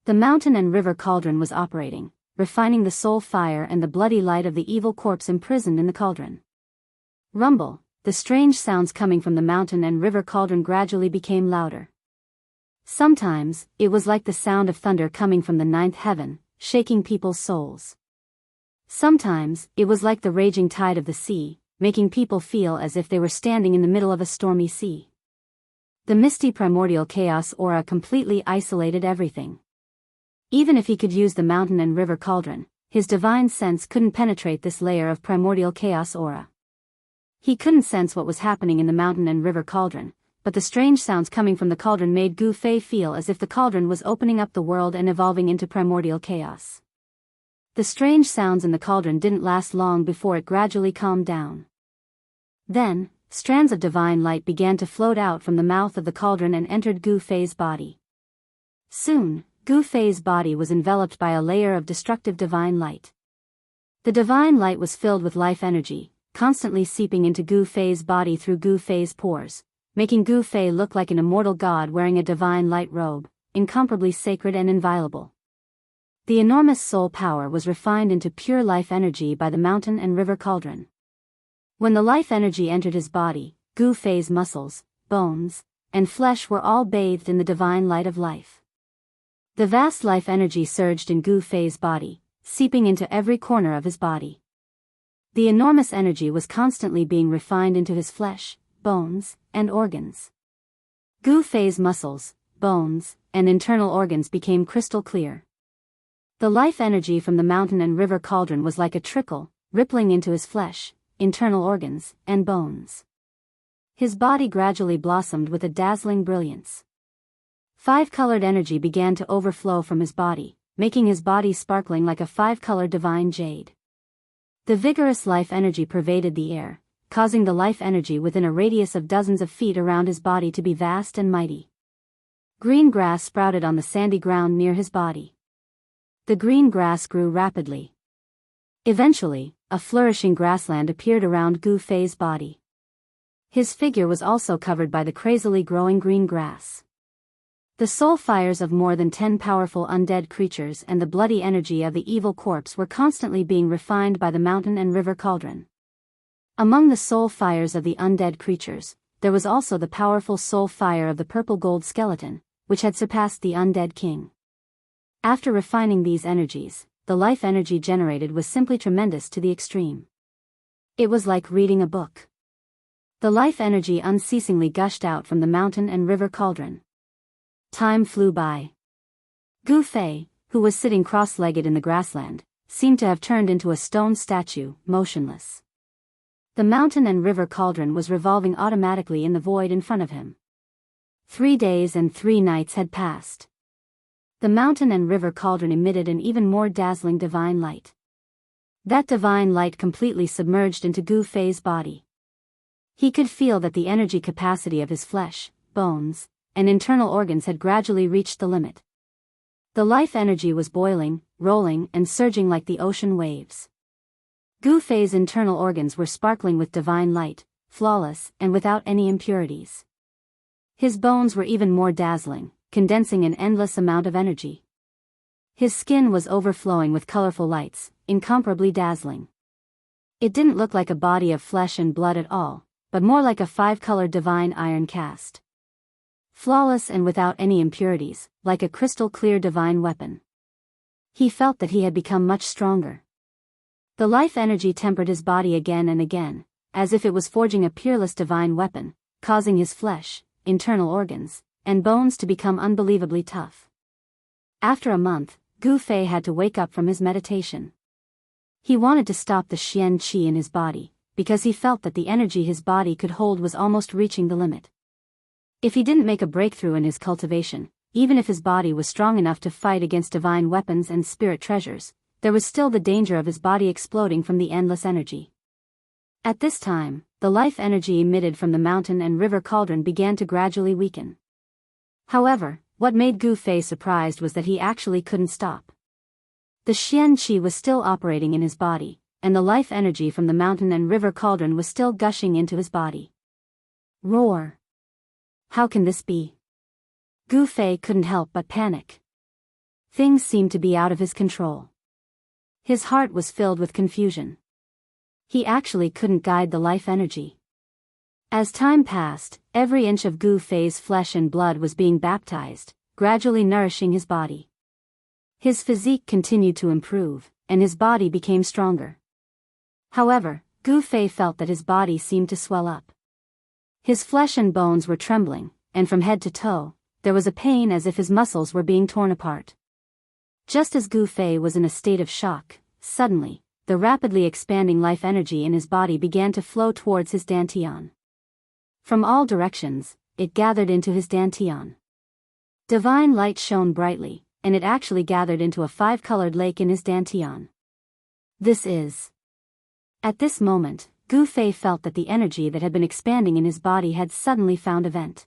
The mountain and river cauldron was operating, refining the soul fire and the bloody light of the evil corpse imprisoned in the cauldron. Rumble, the strange sounds coming from the mountain and river cauldron gradually became louder. Sometimes, it was like the sound of thunder coming from the 9th heaven, shaking people's souls. Sometimes, it was like the raging tide of the sea, making people feel as if they were standing in the middle of a stormy sea. The misty primordial chaos aura completely isolated everything. Even if he could use the mountain and river cauldron, his divine sense couldn't penetrate this layer of primordial chaos aura. He couldn't sense what was happening in the mountain and river cauldron, but the strange sounds coming from the cauldron made Gu Fei feel as if the cauldron was opening up the world and evolving into primordial chaos. The strange sounds in the cauldron didn't last long before it gradually calmed down. Then, strands of divine light began to float out from the mouth of the cauldron and entered Gu Fei's body. Soon, Gu Fei's body was enveloped by a layer of destructive divine light. The divine light was filled with life energy, constantly seeping into Gu Fei's body through Gu Fei's pores, making Gu Fei look like an immortal god wearing a divine light robe, incomparably sacred and inviolable. The enormous soul power was refined into pure life energy by the mountain and river cauldron. When the life energy entered his body, Gu Fei's muscles, bones, and flesh were all bathed in the divine light of life. The vast life energy surged in Gu Fei's body, seeping into every corner of his body. The enormous energy was constantly being refined into his flesh, bones, and organs. Gu Fei's muscles, bones, and internal organs became crystal clear. The life energy from the mountain and river cauldron was like a trickle, rippling into his flesh, internal organs, and bones. His body gradually blossomed with a dazzling brilliance. 5-colored energy began to overflow from his body, making his body sparkling like a 5-colored divine jade. The vigorous life energy pervaded the air, causing the life energy within a radius of dozens of feet around his body to be vast and mighty. Green grass sprouted on the sandy ground near his body. The green grass grew rapidly. Eventually, a flourishing grassland appeared around Gu Fei's body. His figure was also covered by the crazily growing green grass. The soul fires of more than 10 powerful undead creatures and the bloody energy of the evil corpse were constantly being refined by the mountain and river cauldron. Among the soul fires of the undead creatures, there was also the powerful soul fire of the purple gold skeleton, which had surpassed the undead king. After refining these energies, the life energy generated was simply tremendous to the extreme. It was like reading a book. The life energy unceasingly gushed out from the mountain and river cauldron. Time flew by. Gu Fei, who was sitting cross-legged in the grassland, seemed to have turned into a stone statue, motionless. The mountain and river cauldron was revolving automatically in the void in front of him. 3 days and 3 nights had passed. The mountain and river cauldron emitted an even more dazzling divine light. That divine light completely submerged into Gu Fei's body. He could feel that the energy capacity of his flesh, bones, and internal organs had gradually reached the limit. The life energy was boiling, rolling, and surging like the ocean waves. Gu Fei's internal organs were sparkling with divine light, flawless and without any impurities. His bones were even more dazzling, condensing an endless amount of energy. His skin was overflowing with colorful lights, incomparably dazzling. It didn't look like a body of flesh and blood at all, but more like a five-colored divine iron cast. Flawless and without any impurities, like a crystal-clear divine weapon. He felt that he had become much stronger. The life energy tempered his body again and again, as if it was forging a peerless divine weapon, causing his flesh, internal organs, and bones to become unbelievably tough. After a month, Gu Fei had to wake up from his meditation. He wanted to stop the Xian Qi in his body, because he felt that the energy his body could hold was almost reaching the limit. If he didn't make a breakthrough in his cultivation, even if his body was strong enough to fight against divine weapons and spirit treasures, there was still the danger of his body exploding from the endless energy. At this time, the life energy emitted from the mountain and river cauldron began to gradually weaken. However, what made Gu Fei surprised was that he actually couldn't stop. The Xian Qi was still operating in his body, and the life energy from the mountain and river cauldron was still gushing into his body. Roar! How can this be? Gu Fei couldn't help but panic. Things seemed to be out of his control. His heart was filled with confusion. He actually couldn't guide the life energy. As time passed, every inch of Gu Fei's flesh and blood was being baptized, gradually nourishing his body. His physique continued to improve, and his body became stronger. However, Gu Fei felt that his body seemed to swell up. His flesh and bones were trembling, and from head to toe, there was a pain as if his muscles were being torn apart. Just as Gu Fei was in a state of shock, suddenly, the rapidly expanding life energy in his body began to flow towards his dantian. From all directions, it gathered into his dantian. Divine light shone brightly, and it actually gathered into a five-colored lake in his dantian. This is... At this moment, Gu Fei felt that the energy that had been expanding in his body had suddenly found a vent.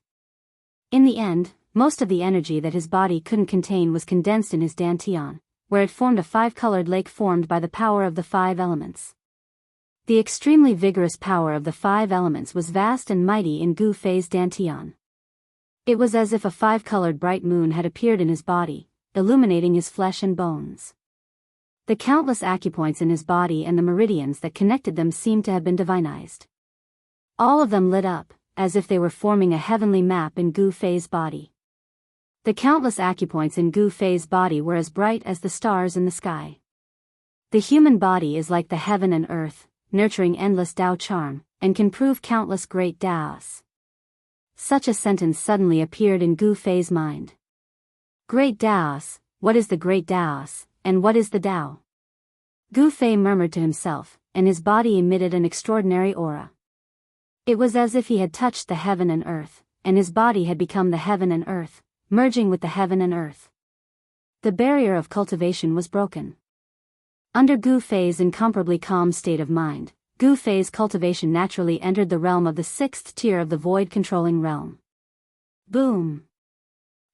In the end, most of the energy that his body couldn't contain was condensed in his dantian, where it formed a five-colored lake formed by the power of the five elements. The extremely vigorous power of the five elements was vast and mighty in Gu Fei's dantian. It was as if a five-colored bright moon had appeared in his body, illuminating his flesh and bones. The countless acupoints in his body and the meridians that connected them seemed to have been divinized. All of them lit up, as if they were forming a heavenly map in Gu Fei's body. The countless acupoints in Gu Fei's body were as bright as the stars in the sky. The human body is like the heaven and earth, nurturing endless Dao charm, and can prove countless great Daos. Such a sentence suddenly appeared in Gu Fei's mind. Great Daos, what is the great Daos, and what is the Dao? Gu Fei murmured to himself, and his body emitted an extraordinary aura. It was as if he had touched the heaven and earth, and his body had become the heaven and earth, merging with the heaven and earth. The barrier of cultivation was broken. Under Gu Fei's incomparably calm state of mind, Gu Fei's cultivation naturally entered the realm of the sixth tier of the void-controlling realm. Boom!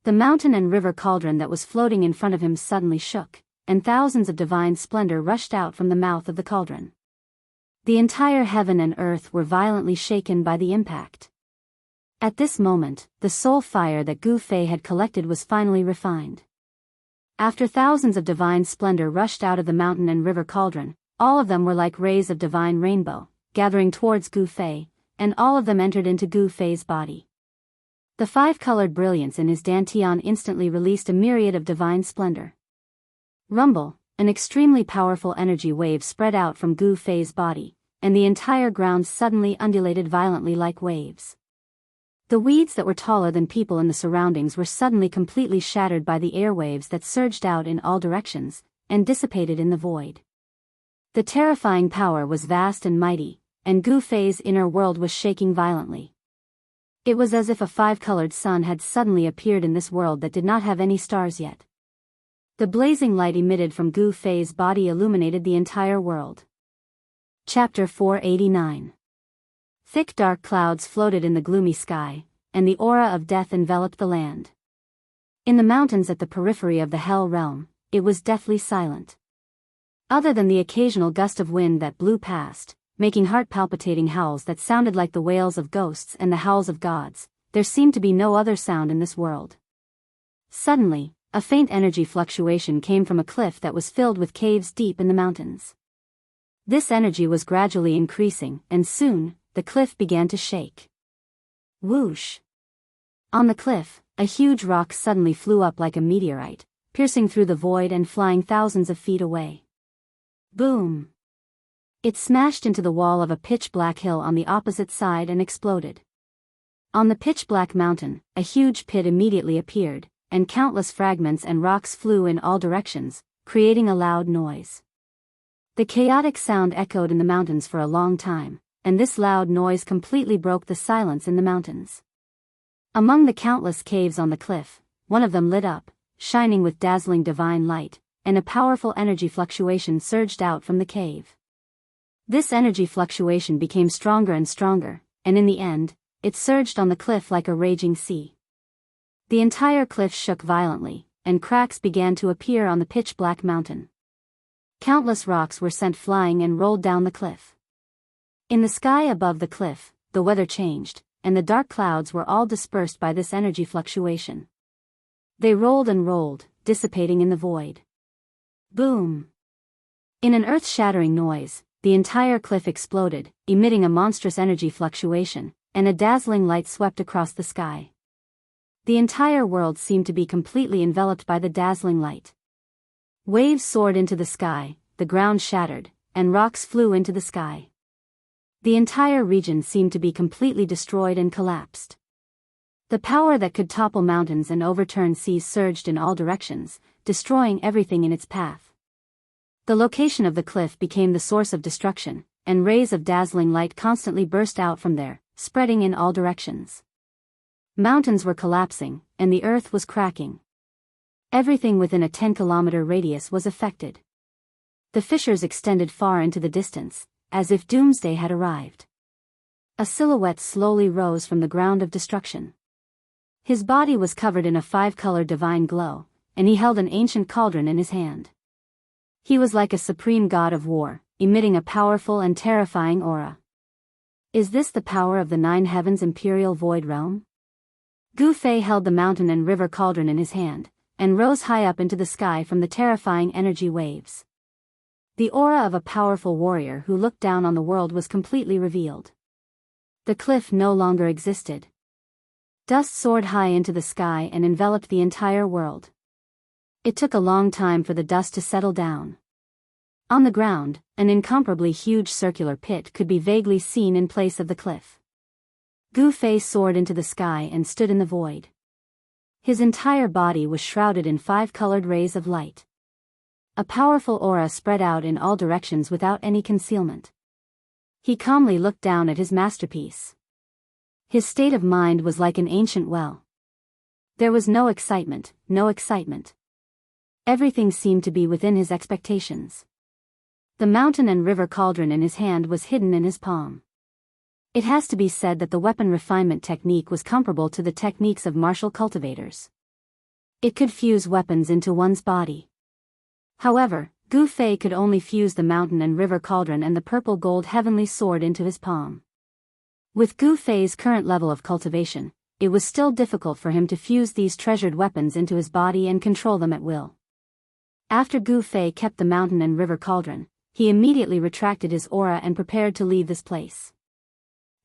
The mountain and river cauldron that was floating in front of him suddenly shook, and thousands of divine splendor rushed out from the mouth of the cauldron. The entire heaven and earth were violently shaken by the impact. At this moment, the soul fire that Gu Fei had collected was finally refined. After thousands of divine splendor rushed out of the mountain and river cauldron, all of them were like rays of divine rainbow, gathering towards Gu Fei, and all of them entered into Gu Fei's body. The five-colored brilliance in his dantian instantly released a myriad of divine splendor. Rumble, an extremely powerful energy wave spread out from Gu Fei's body, and the entire ground suddenly undulated violently like waves. The weeds that were taller than people in the surroundings were suddenly completely shattered by the airwaves that surged out in all directions, and dissipated in the void. The terrifying power was vast and mighty, and Gu Fei's inner world was shaking violently. It was as if a five-colored sun had suddenly appeared in this world that did not have any stars yet. The blazing light emitted from Gu Fei's body illuminated the entire world. Chapter 489. Thick dark clouds floated in the gloomy sky, and the aura of death enveloped the land. In the mountains at the periphery of the Hell realm, it was deathly silent. Other than the occasional gust of wind that blew past, making heart-palpitating howls that sounded like the wails of ghosts and the howls of gods, there seemed to be no other sound in this world. Suddenly, a faint energy fluctuation came from a cliff that was filled with caves deep in the mountains. This energy was gradually increasing, and soon, the cliff began to shake. Whoosh! On the cliff, a huge rock suddenly flew up like a meteorite, piercing through the void and flying thousands of feet away. Boom! It smashed into the wall of a pitch-black hill on the opposite side and exploded. On the pitch-black mountain, a huge pit immediately appeared, and countless fragments and rocks flew in all directions, creating a loud noise. The chaotic sound echoed in the mountains for a long time, and this loud noise completely broke the silence in the mountains. Among the countless caves on the cliff, one of them lit up, shining with dazzling divine light, and a powerful energy fluctuation surged out from the cave. This energy fluctuation became stronger and stronger, and in the end, it surged on the cliff like a raging sea. The entire cliff shook violently, and cracks began to appear on the pitch-black mountain. Countless rocks were sent flying and rolled down the cliff. In the sky above the cliff, the weather changed, and the dark clouds were all dispersed by this energy fluctuation. They rolled and rolled, dissipating in the void. Boom! In an earth-shattering noise, the entire cliff exploded, emitting a monstrous energy fluctuation, and a dazzling light swept across the sky. The entire world seemed to be completely enveloped by the dazzling light. Waves soared into the sky, the ground shattered, and rocks flew into the sky. The entire region seemed to be completely destroyed and collapsed. The power that could topple mountains and overturn seas surged in all directions, destroying everything in its path. The location of the cliff became the source of destruction, and rays of dazzling light constantly burst out from there, spreading in all directions. Mountains were collapsing, and the earth was cracking. Everything within a 10-kilometer radius was affected. The fissures extended far into the distance, as if doomsday had arrived. A silhouette slowly rose from the ground of destruction. His body was covered in a 5-colored divine glow, and he held an ancient cauldron in his hand. He was like a supreme god of war, emitting a powerful and terrifying aura. Is this the power of the 9 heavens imperial void realm? Gu Fei held the mountain and river cauldron in his hand, and rose high up into the sky from the terrifying energy waves. The aura of a powerful warrior who looked down on the world was completely revealed. The cliff no longer existed. Dust soared high into the sky and enveloped the entire world. It took a long time for the dust to settle down. On the ground, an incomparably huge circular pit could be vaguely seen in place of the cliff. Gu Fei soared into the sky and stood in the void. His entire body was shrouded in 5-colored rays of light. A powerful aura spread out in all directions without any concealment. He calmly looked down at his masterpiece. His state of mind was like an ancient well. There was no excitement, no excitement. Everything seemed to be within his expectations. The mountain and river cauldron in his hand was hidden in his palm. It has to be said that the weapon refinement technique was comparable to the techniques of martial cultivators. It could fuse weapons into one's body. However, Gu Fei could only fuse the mountain and river cauldron and the purple gold heavenly sword into his palm. With Gu Fei's current level of cultivation, it was still difficult for him to fuse these treasured weapons into his body and control them at will. After Gu Fei kept the mountain and river cauldron, he immediately retracted his aura and prepared to leave this place.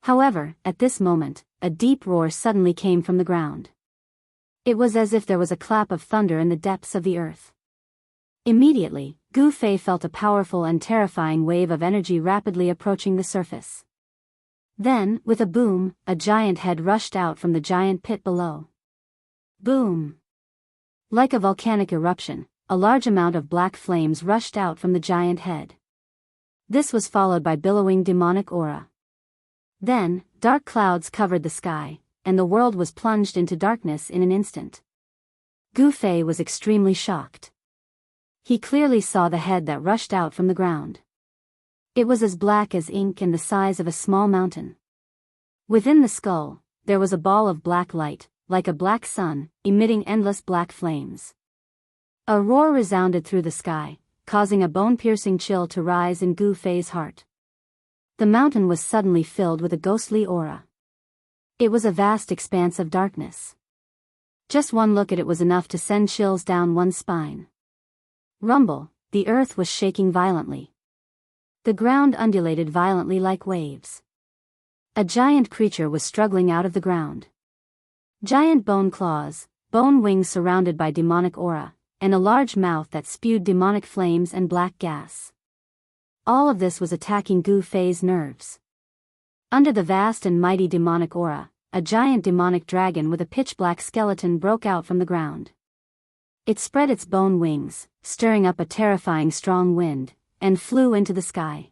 However, at this moment, a deep roar suddenly came from the ground. It was as if there was a clap of thunder in the depths of the earth. Immediately, Gu Fei felt a powerful and terrifying wave of energy rapidly approaching the surface. Then, with a boom, a giant head rushed out from the giant pit below. Boom! Like a volcanic eruption, a large amount of black flames rushed out from the giant head. This was followed by billowing demonic aura. Then, dark clouds covered the sky, and the world was plunged into darkness in an instant. Gu Fei was extremely shocked. He clearly saw the head that rushed out from the ground. It was as black as ink and the size of a small mountain. Within the skull, there was a ball of black light, like a black sun, emitting endless black flames. A roar resounded through the sky, causing a bone-piercing chill to rise in Gu Fei's heart. The mountain was suddenly filled with a ghostly aura. It was a vast expanse of darkness. Just one look at it was enough to send chills down one's spine. Rumble, the earth was shaking violently. The ground undulated violently like waves. A giant creature was struggling out of the ground. Giant bone claws, bone wings surrounded by demonic aura, and a large mouth that spewed demonic flames and black gas. All of this was attacking Gu Fei's nerves. Under the vast and mighty demonic aura, a giant demonic dragon with a pitch-black skeleton broke out from the ground. It spread its bone wings, stirring up a terrifying strong wind, and flew into the sky.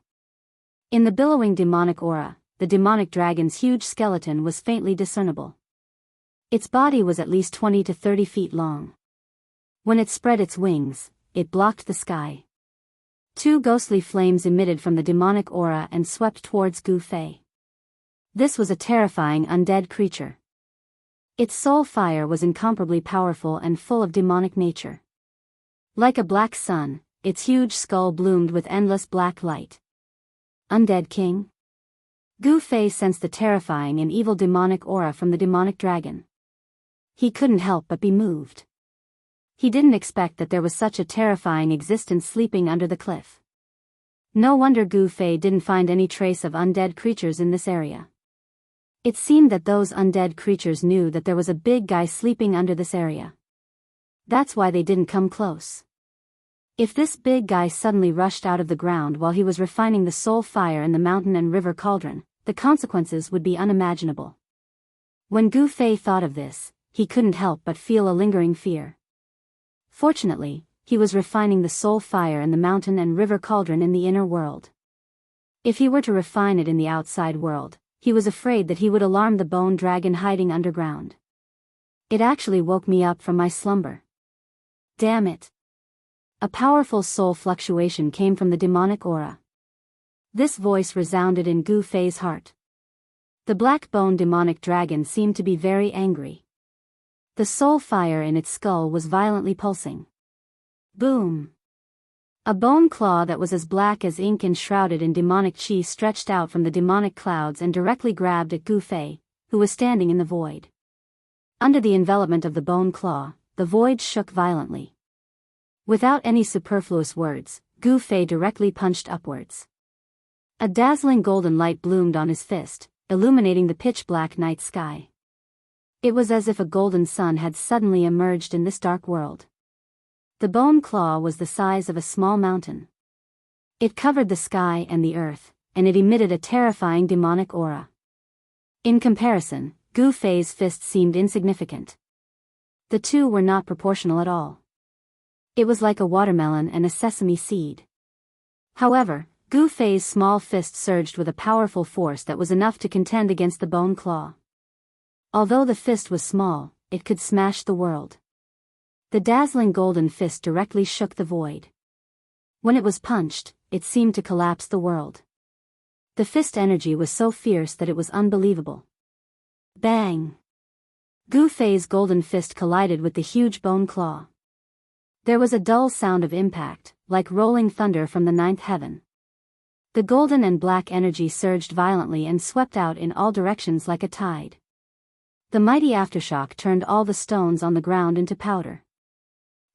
In the billowing demonic aura, the demonic dragon's huge skeleton was faintly discernible. Its body was at least 20 to 30 feet long. When it spread its wings, it blocked the sky. Two ghostly flames emitted from the demonic aura and swept towards Gu Fei. This was a terrifying undead creature. Its soul fire was incomparably powerful and full of demonic nature. Like a black sun, its huge skull bloomed with endless black light. Undead King? Gu Fei sensed the terrifying and evil demonic aura from the demonic dragon. He couldn't help but be moved. He didn't expect that there was such a terrifying existence sleeping under the cliff. No wonder Gu Fei didn't find any trace of undead creatures in this area. It seemed that those undead creatures knew that there was a big guy sleeping under this area. That's why they didn't come close. If this big guy suddenly rushed out of the ground while he was refining the soul fire in the mountain and river cauldron, the consequences would be unimaginable. When Gu Fei thought of this, he couldn't help but feel a lingering fear. Fortunately, he was refining the soul fire in the mountain and river cauldron in the inner world. If he were to refine it in the outside world, he was afraid that he would alarm the bone dragon hiding underground. It actually woke me up from my slumber. Damn it. A powerful soul fluctuation came from the demonic aura. This voice resounded in Gu Fei's heart. The black bone demonic dragon seemed to be very angry. The soul fire in its skull was violently pulsing. Boom! A bone claw that was as black as ink and shrouded in demonic chi stretched out from the demonic clouds and directly grabbed at Gu Fei, who was standing in the void. Under the envelopment of the bone claw, the void shook violently. Without any superfluous words, Gu Fei directly punched upwards. A dazzling golden light bloomed on his fist, illuminating the pitch-black night sky. It was as if a golden sun had suddenly emerged in this dark world. The bone claw was the size of a small mountain. It covered the sky and the earth, and it emitted a terrifying demonic aura. In comparison, Gu Fei's fist seemed insignificant. The two were not proportional at all. It was like a watermelon and a sesame seed. However, Gu Fei's small fist surged with a powerful force that was enough to contend against the bone claw. Although the fist was small, it could smash the world. The dazzling golden fist directly shook the void. When it was punched, it seemed to collapse the world. The fist energy was so fierce that it was unbelievable. Bang! Gu Fei's golden fist collided with the huge bone claw. There was a dull sound of impact, like rolling thunder from the ninth heaven. The golden and black energy surged violently and swept out in all directions like a tide. The mighty aftershock turned all the stones on the ground into powder.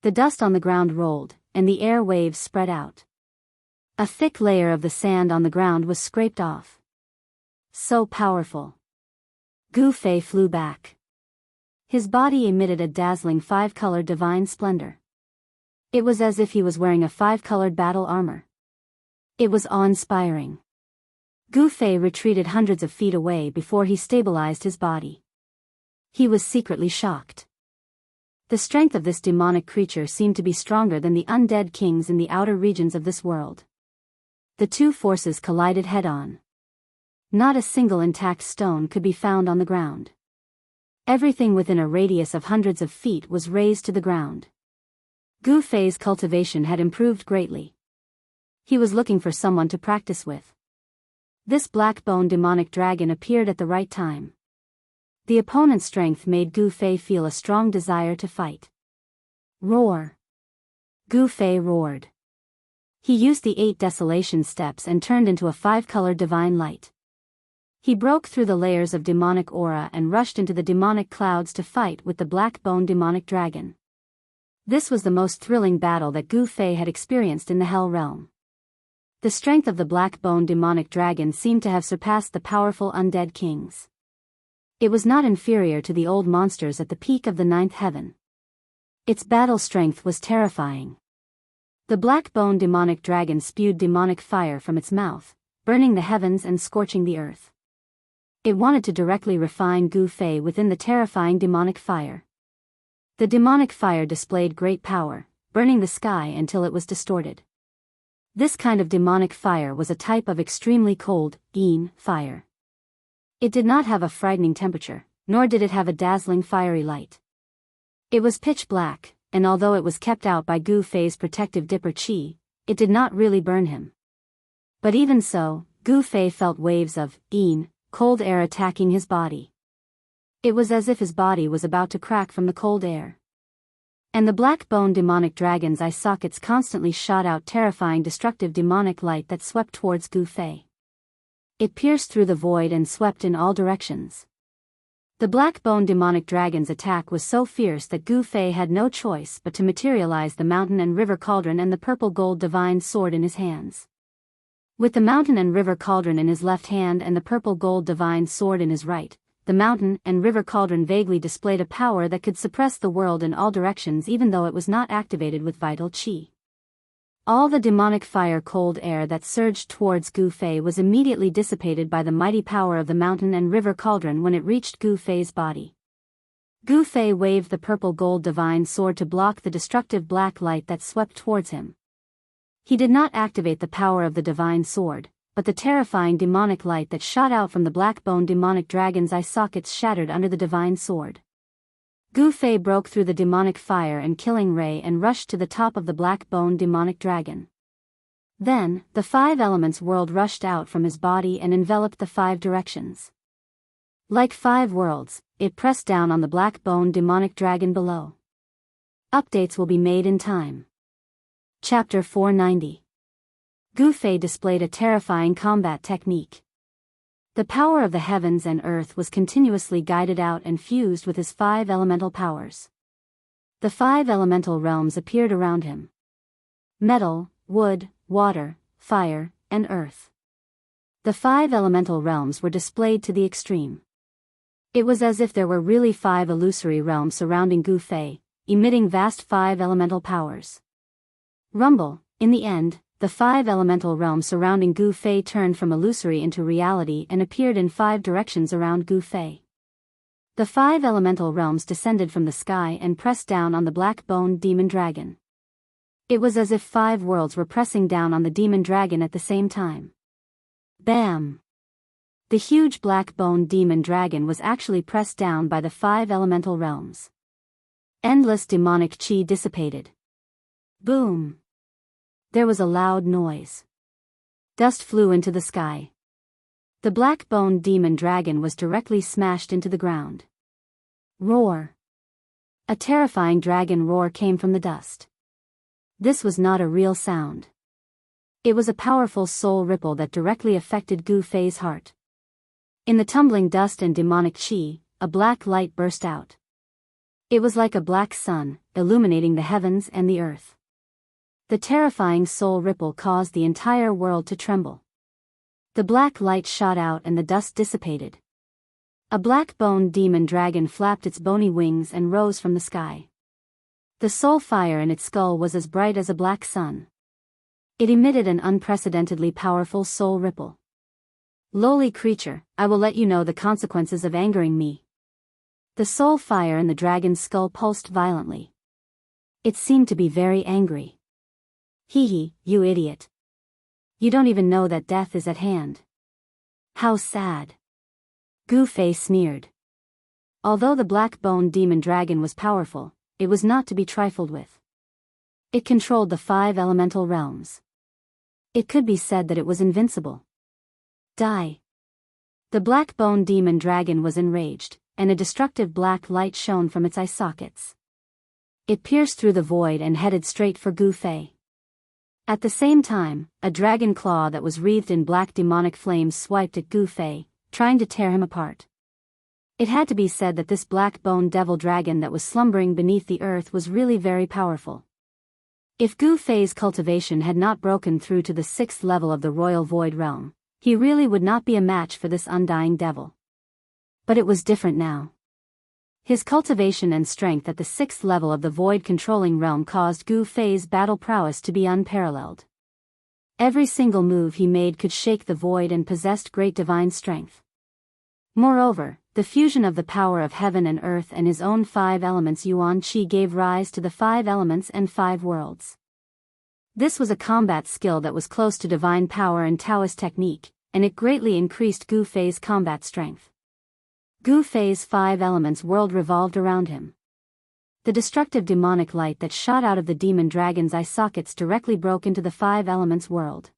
The dust on the ground rolled, and the air waves spread out. A thick layer of the sand on the ground was scraped off. So powerful. Gu Fei flew back. His body emitted a dazzling five-colored divine splendor. It was as if he was wearing a five-colored battle armor. It was awe-inspiring. Gu Fei retreated hundreds of feet away before he stabilized his body. He was secretly shocked. The strength of this demonic creature seemed to be stronger than the undead kings in the outer regions of this world. The two forces collided head-on. Not a single intact stone could be found on the ground. Everything within a radius of hundreds of feet was razed to the ground. Gu Fei's cultivation had improved greatly. He was looking for someone to practice with. This black-bone demonic dragon appeared at the right time. The opponent's strength made Gu Fei feel a strong desire to fight. Roar! Gu Fei roared. He used the 8 desolation steps and turned into a 5-colored divine light. He broke through the layers of demonic aura and rushed into the demonic clouds to fight with the black-bone demonic dragon. This was the most thrilling battle that Gu Fei had experienced in the Hell Realm. The strength of the black-boned demonic dragon seemed to have surpassed the powerful undead kings. It was not inferior to the old monsters at the peak of the ninth heaven. Its battle strength was terrifying. The black-boned demonic dragon spewed demonic fire from its mouth, burning the heavens and scorching the earth. It wanted to directly refine Gu Fei within the terrifying demonic fire. The demonic fire displayed great power, burning the sky until it was distorted. This kind of demonic fire was a type of extremely cold, yin fire. It did not have a frightening temperature, nor did it have a dazzling fiery light. It was pitch black, and although it was kept out by Gu Fei's protective dipper chi, it did not really burn him. But even so, Gu Fei felt waves of yin, cold air attacking his body. It was as if his body was about to crack from the cold air. And the black-boned demonic dragon's eye sockets constantly shot out terrifying destructive demonic light that swept towards Gu Fei. It pierced through the void and swept in all directions. The black-boned demonic dragon's attack was so fierce that Gu Fei had no choice but to materialize the mountain and river cauldron and the purple gold divine sword in his hands. With the mountain and river cauldron in his left hand and the purple gold divine sword in his right, the mountain and river cauldron vaguely displayed a power that could suppress the world in all directions even though it was not activated with vital chi. All the demonic fire cold air that surged towards Gu Fei was immediately dissipated by the mighty power of the mountain and river cauldron when it reached Gu Fei's body. Gu Fei waved the purple gold divine sword to block the destructive black light that swept towards him. He did not activate the power of the divine sword, but the terrifying demonic light that shot out from the black-boned demonic dragon's eye sockets shattered under the divine sword. Gu Fei broke through the demonic fire and killing ray and rushed to the top of the black-boned demonic dragon. Then, the five elements world rushed out from his body and enveloped the five directions. Like five worlds, it pressed down on the black-boned demonic dragon below. Updates will be made in time. Chapter 490. Gu Fei displayed a terrifying combat technique. The power of the heavens and earth was continuously guided out and fused with his five elemental powers. The five elemental realms appeared around him. Metal, wood, water, fire, and earth. The five elemental realms were displayed to the extreme. It was as if there were really five illusory realms surrounding Gu Fei, emitting vast five elemental powers. Rumble, in the end, the five elemental realms surrounding Gu Fei turned from illusory into reality and appeared in five directions around Gu Fei. The five elemental realms descended from the sky and pressed down on the black-boned demon dragon. It was as if five worlds were pressing down on the demon dragon at the same time. Bam! The huge black-boned demon dragon was actually pressed down by the five elemental realms. Endless demonic chi dissipated. Boom! There was a loud noise. Dust flew into the sky. The black-boned demon dragon was directly smashed into the ground. Roar! A terrifying dragon roar came from the dust. This was not a real sound. It was a powerful soul ripple that directly affected Gu Fei's heart. In the tumbling dust and demonic chi, a black light burst out. It was like a black sun, illuminating the heavens and the earth. The terrifying soul ripple caused the entire world to tremble. The black light shot out and the dust dissipated. A black-boned demon dragon flapped its bony wings and rose from the sky. The soul fire in its skull was as bright as a black sun. It emitted an unprecedentedly powerful soul ripple. Lowly creature, I will let you know the consequences of angering me. The soul fire in the dragon's skull pulsed violently. It seemed to be very angry. Hee, you idiot. You don't even know that death is at hand. How sad. Gu Fei sneered. Although the black-boned demon dragon was powerful, it was not to be trifled with. It controlled the five elemental realms. It could be said that it was invincible. Die. The black-boned demon dragon was enraged, and a destructive black light shone from its eye sockets. It pierced through the void and headed straight for Gu Fei. At the same time, a dragon claw that was wreathed in black demonic flames swiped at Gu Fei, trying to tear him apart. It had to be said that this black-boned devil dragon that was slumbering beneath the earth was really very powerful. If Gu Fei's cultivation had not broken through to the 6th level of the royal void realm, he really would not be a match for this undying devil. But it was different now. His cultivation and strength at the 6th level of the void controlling realm caused Gu Fei's battle prowess to be unparalleled. Every single move he made could shake the void and possessed great divine strength. Moreover, the fusion of the power of heaven and earth and his own 5 elements Yuan Qi gave rise to the 5 elements and 5 worlds. This was a combat skill that was close to divine power and Taoist technique, and it greatly increased Gu Fei's combat strength. Gu Fei's 5 elements world revolved around him. The destructive demonic light that shot out of the demon dragon's eye sockets directly broke into the 5 elements world.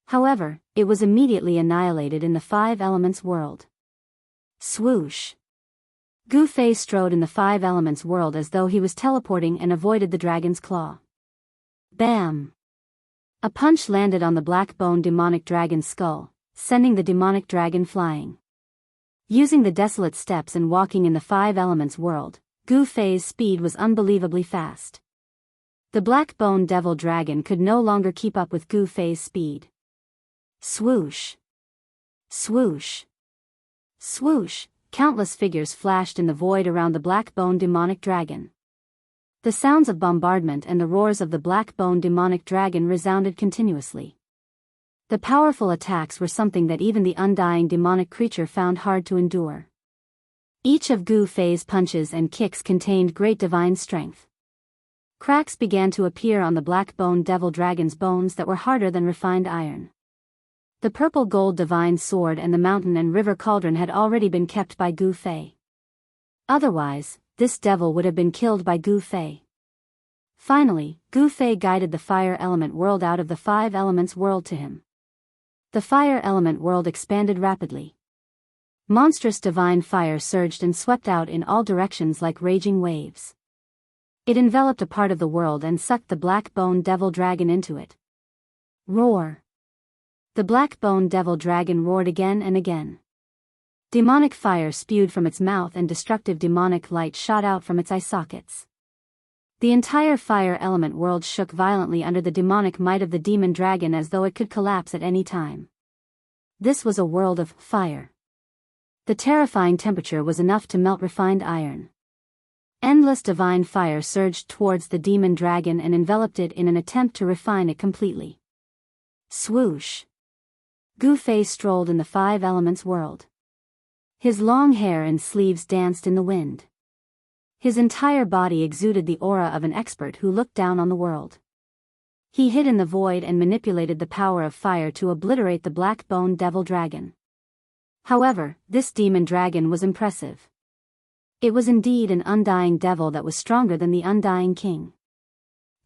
However, it was immediately annihilated in the 5 elements world. Swoosh! Gu Fei strode in the 5 elements world as though he was teleporting and avoided the dragon's claw. Bam! A punch landed on the black-boned demonic dragon's skull, sending the demonic dragon flying. Using the desolate steps and walking in the 5 elements world, Gu Fei's speed was unbelievably fast. The black-boned devil dragon could no longer keep up with Gu Fei's speed. Swoosh! Swoosh! Swoosh! Countless figures flashed in the void around the black-boned demonic dragon. The sounds of bombardment and the roars of the black-boned demonic dragon resounded continuously. The powerful attacks were something that even the undying demonic creature found hard to endure. Each of Gu Fei's punches and kicks contained great divine strength. Cracks began to appear on the black-boned devil dragon's bones that were harder than refined iron. The purple gold divine sword and the mountain and river cauldron had already been kept by Gu Fei. Otherwise, this devil would have been killed by Gu Fei. Finally, Gu Fei guided the fire element world out of the 5 elements world to him. The fire element world expanded rapidly. Monstrous divine fire surged and swept out in all directions like raging waves. It enveloped a part of the world and sucked the black-boned devil dragon into it. Roar! The black-boned devil dragon roared again and again. Demonic fire spewed from its mouth and destructive demonic light shot out from its eye sockets. The entire fire element world shook violently under the demonic might of the demon dragon as though it could collapse at any time. This was a world of fire. The terrifying temperature was enough to melt refined iron. Endless divine fire surged towards the demon dragon and enveloped it in an attempt to refine it completely. Swoosh! Gu Fei strolled in the 5 elements world. His long hair and sleeves danced in the wind. His entire body exuded the aura of an expert who looked down on the world. He hid in the void and manipulated the power of fire to obliterate the black-boned devil dragon. However, this demon dragon was impressive. It was indeed an undying devil that was stronger than the undying king.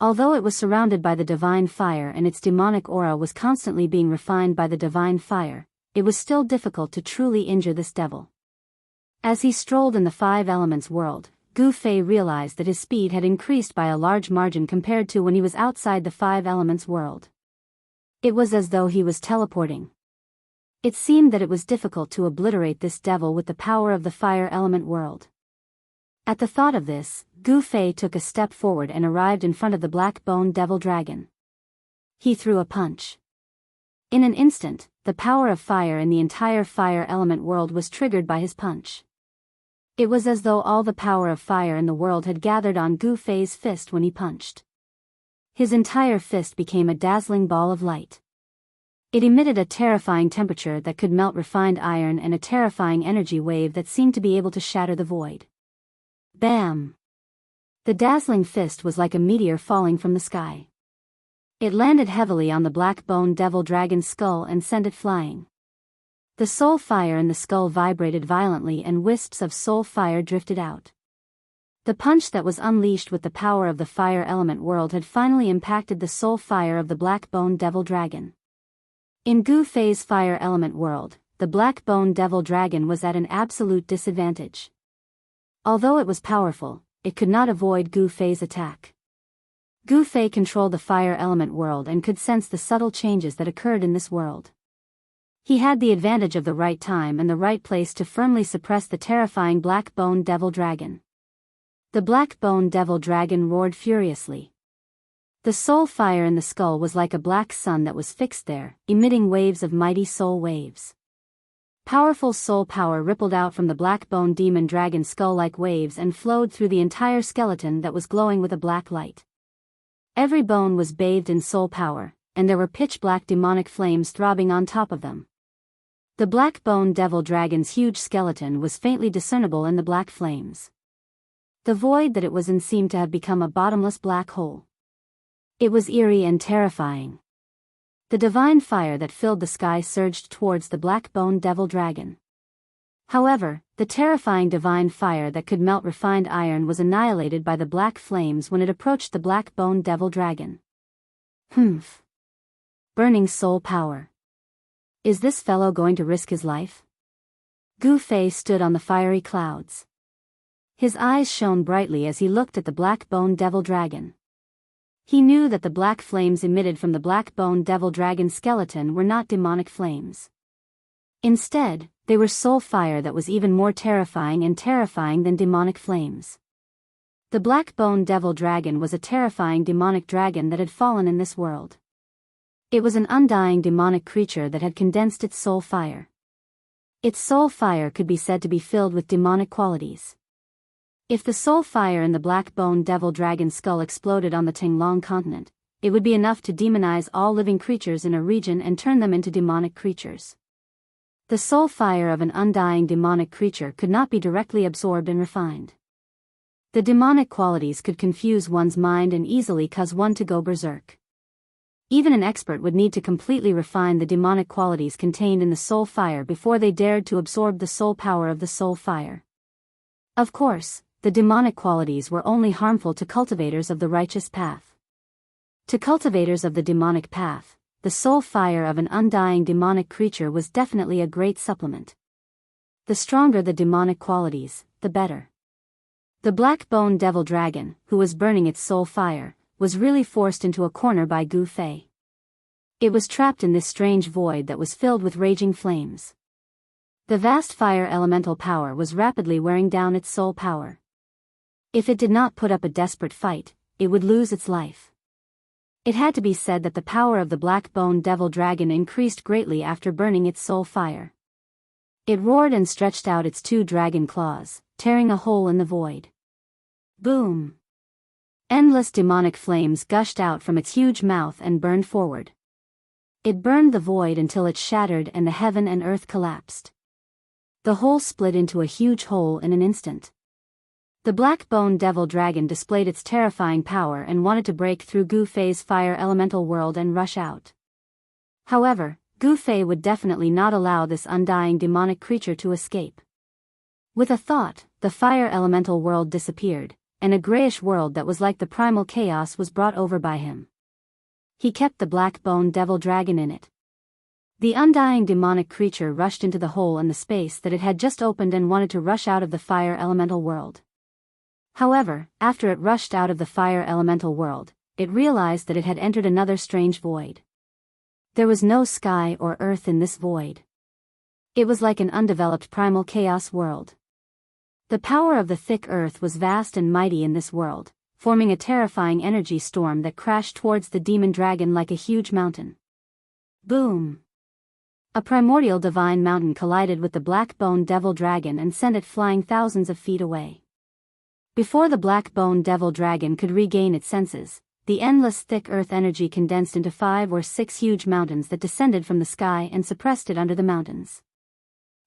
Although it was surrounded by the divine fire and its demonic aura was constantly being refined by the divine fire, it was still difficult to truly injure this devil. As he strolled in the 5 elements world, Gu Fei realized that his speed had increased by a large margin compared to when he was outside the 5 elements world. It was as though he was teleporting. It seemed that it was difficult to obliterate this devil with the power of the fire element world. At the thought of this, Gu Fei took a step forward and arrived in front of the black-boned devil dragon. He threw a punch. In an instant, the power of fire in the entire fire element world was triggered by his punch. It was as though all the power of fire in the world had gathered on Gu Fei's fist when he punched. His entire fist became a dazzling ball of light. It emitted a terrifying temperature that could melt refined iron and a terrifying energy wave that seemed to be able to shatter the void. Bam! The dazzling fist was like a meteor falling from the sky. It landed heavily on the black-boned devil dragon's skull and sent it flying. The soul fire in the skull vibrated violently and wisps of soul fire drifted out. The punch that was unleashed with the power of the fire element world had finally impacted the soul fire of the black-boned devil dragon. In Gu Fei's fire element world, the black-boned devil dragon was at an absolute disadvantage. Although it was powerful, it could not avoid Gu Fei's attack. Gu Fei controlled the fire element world and could sense the subtle changes that occurred in this world. He had the advantage of the right time and the right place to firmly suppress the terrifying black-boned devil dragon. The black-boned devil dragon roared furiously. The soul fire in the skull was like a black sun that was fixed there, emitting waves of mighty soul waves. Powerful soul power rippled out from the black bone demon dragon skull like waves and flowed through the entire skeleton that was glowing with a black light. Every bone was bathed in soul power, and there were pitch-black demonic flames throbbing on top of them. The black bone devil dragon's huge skeleton was faintly discernible in the black flames. The void that it was in seemed to have become a bottomless black hole. It was eerie and terrifying. The divine fire that filled the sky surged towards the black bone devil dragon. However, the terrifying divine fire that could melt refined iron was annihilated by the black flames when it approached the black bone devil dragon. Humph. Burning soul power. Is this fellow going to risk his life? Gu Fei stood on the fiery clouds. His eyes shone brightly as he looked at the black bone devil dragon. He knew that the black flames emitted from the black bone devil dragon skeleton were not demonic flames. Instead, they were soul fire that was even more terrifying than demonic flames. The black bone devil dragon was a terrifying demonic dragon that had fallen in this world. It was an undying demonic creature that had condensed its soul fire. Its soul fire could be said to be filled with demonic qualities. If the soul fire in the black bone devil dragon skull exploded on the Tinglong continent, it would be enough to demonize all living creatures in a region and turn them into demonic creatures. The soul fire of an undying demonic creature could not be directly absorbed and refined. The demonic qualities could confuse one's mind and easily cause one to go berserk. Even an expert would need to completely refine the demonic qualities contained in the soul fire before they dared to absorb the soul power of the soul fire. Of course, the demonic qualities were only harmful to cultivators of the righteous path. To cultivators of the demonic path, the soul fire of an undying demonic creature was definitely a great supplement. The stronger the demonic qualities, the better. The black bone devil dragon, who was burning its soul fire, was really forced into a corner by Gu Fei. It was trapped in this strange void that was filled with raging flames. The vast fire elemental power was rapidly wearing down its soul power. If it did not put up a desperate fight, it would lose its life. It had to be said that the power of the black bone devil dragon increased greatly after burning its soul fire. It roared and stretched out its two dragon claws, tearing a hole in the void. Boom! Endless demonic flames gushed out from its huge mouth and burned forward. It burned the void until it shattered and the heaven and earth collapsed. The hole split into a huge hole in an instant. The black bone devil dragon displayed its terrifying power and wanted to break through Gu Fei's fire elemental world and rush out. However, Gu Fei would definitely not allow this undying demonic creature to escape. With a thought, the fire elemental world disappeared, and a grayish world that was like the primal chaos was brought over by him. He kept the black bone devil dragon in it. The undying demonic creature rushed into the hole in the space that it had just opened and wanted to rush out of the fire elemental world. However, after it rushed out of the fire elemental world, it realized that it had entered another strange void. There was no sky or earth in this void. It was like an undeveloped primal chaos world. The power of the thick earth was vast and mighty in this world, forming a terrifying energy storm that crashed towards the demon dragon like a huge mountain. Boom! A primordial divine mountain collided with the black bone devil dragon and sent it flying thousands of feet away. Before the black bone devil dragon could regain its senses, the endless thick earth energy condensed into 5 or 6 huge mountains that descended from the sky and suppressed it under the mountains.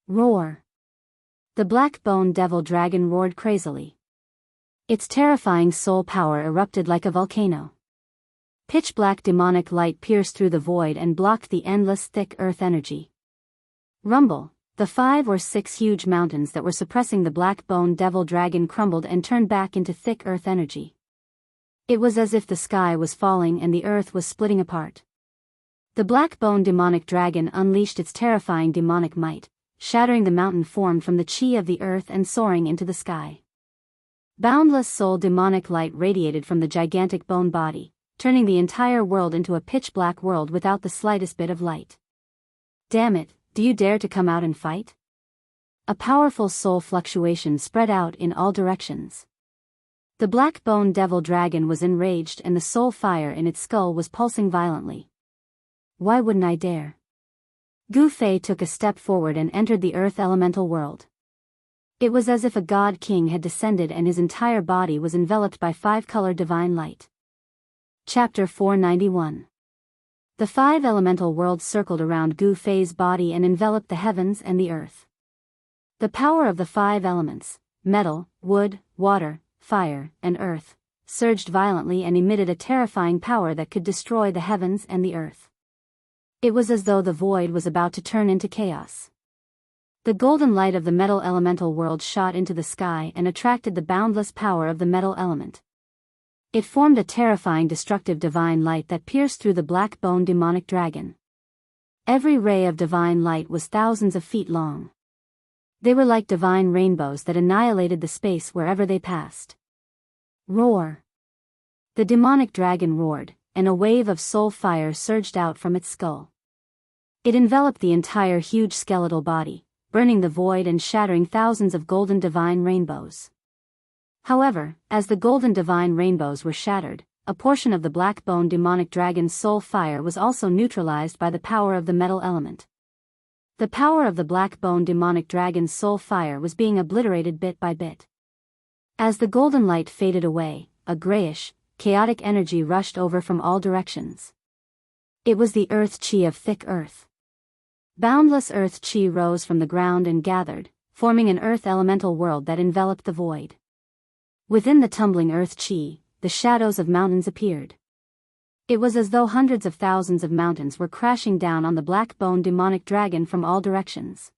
Roar! The black bone devil dragon roared crazily. Its terrifying soul power erupted like a volcano. Pitch-black demonic light pierced through the void and blocked the endless thick earth energy. Rumble! The 5 or 6 huge mountains that were suppressing the black bone devil dragon crumbled and turned back into thick earth energy. It was as if the sky was falling and the earth was splitting apart. The black bone demonic dragon unleashed its terrifying demonic might, shattering the mountain formed from the chi of the earth and soaring into the sky. Boundless soul demonic light radiated from the gigantic bone body, turning the entire world into a pitch-black world without the slightest bit of light. Damn it! Do you dare to come out and fight? A powerful soul fluctuation spread out in all directions. The black-bone devil dragon was enraged and the soul fire in its skull was pulsing violently. Why wouldn't I dare? Gu Fei took a step forward and entered the earth elemental world. It was as if a god king had descended and his entire body was enveloped by five-color divine light. Chapter 491. The five elemental worlds circled around Gu Fei's body and enveloped the heavens and the earth. The power of the five elements, metal, wood, water, fire, and earth, surged violently and emitted a terrifying power that could destroy the heavens and the earth. It was as though the void was about to turn into chaos. The golden light of the metal elemental world shot into the sky and attracted the boundless power of the metal element. It formed a terrifying destructive divine light that pierced through the black-bone demonic dragon. Every ray of divine light was thousands of feet long. They were like divine rainbows that annihilated the space wherever they passed. Roar! The demonic dragon roared, and a wave of soul fire surged out from its skull. It enveloped the entire huge skeletal body, burning the void and shattering thousands of golden divine rainbows. However, as the golden divine rainbows were shattered, a portion of the black-bone demonic dragon's soul fire was also neutralized by the power of the metal element. The power of the black-bone demonic dragon's soul fire was being obliterated bit by bit. As the golden light faded away, a grayish, chaotic energy rushed over from all directions. It was the earth chi of thick earth. Boundless earth chi rose from the ground and gathered, forming an earth elemental world that enveloped the void. Within the tumbling earth chi, the shadows of mountains appeared. It was as though hundreds of thousands of mountains were crashing down on the black-bone demonic dragon from all directions.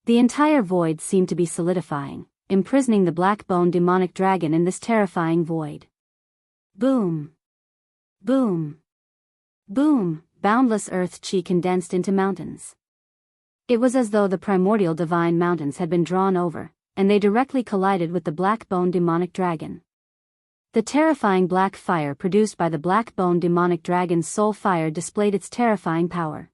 The entire void seemed to be solidifying, imprisoning the black-bone demonic dragon in this terrifying void. Boom! Boom! Boom! Boundless earth chi condensed into mountains. It was as though the primordial divine mountains had been drawn over, and they directly collided with the black-bone demonic dragon. The terrifying black fire produced by the black-bone demonic dragon's soul fire displayed its terrifying power.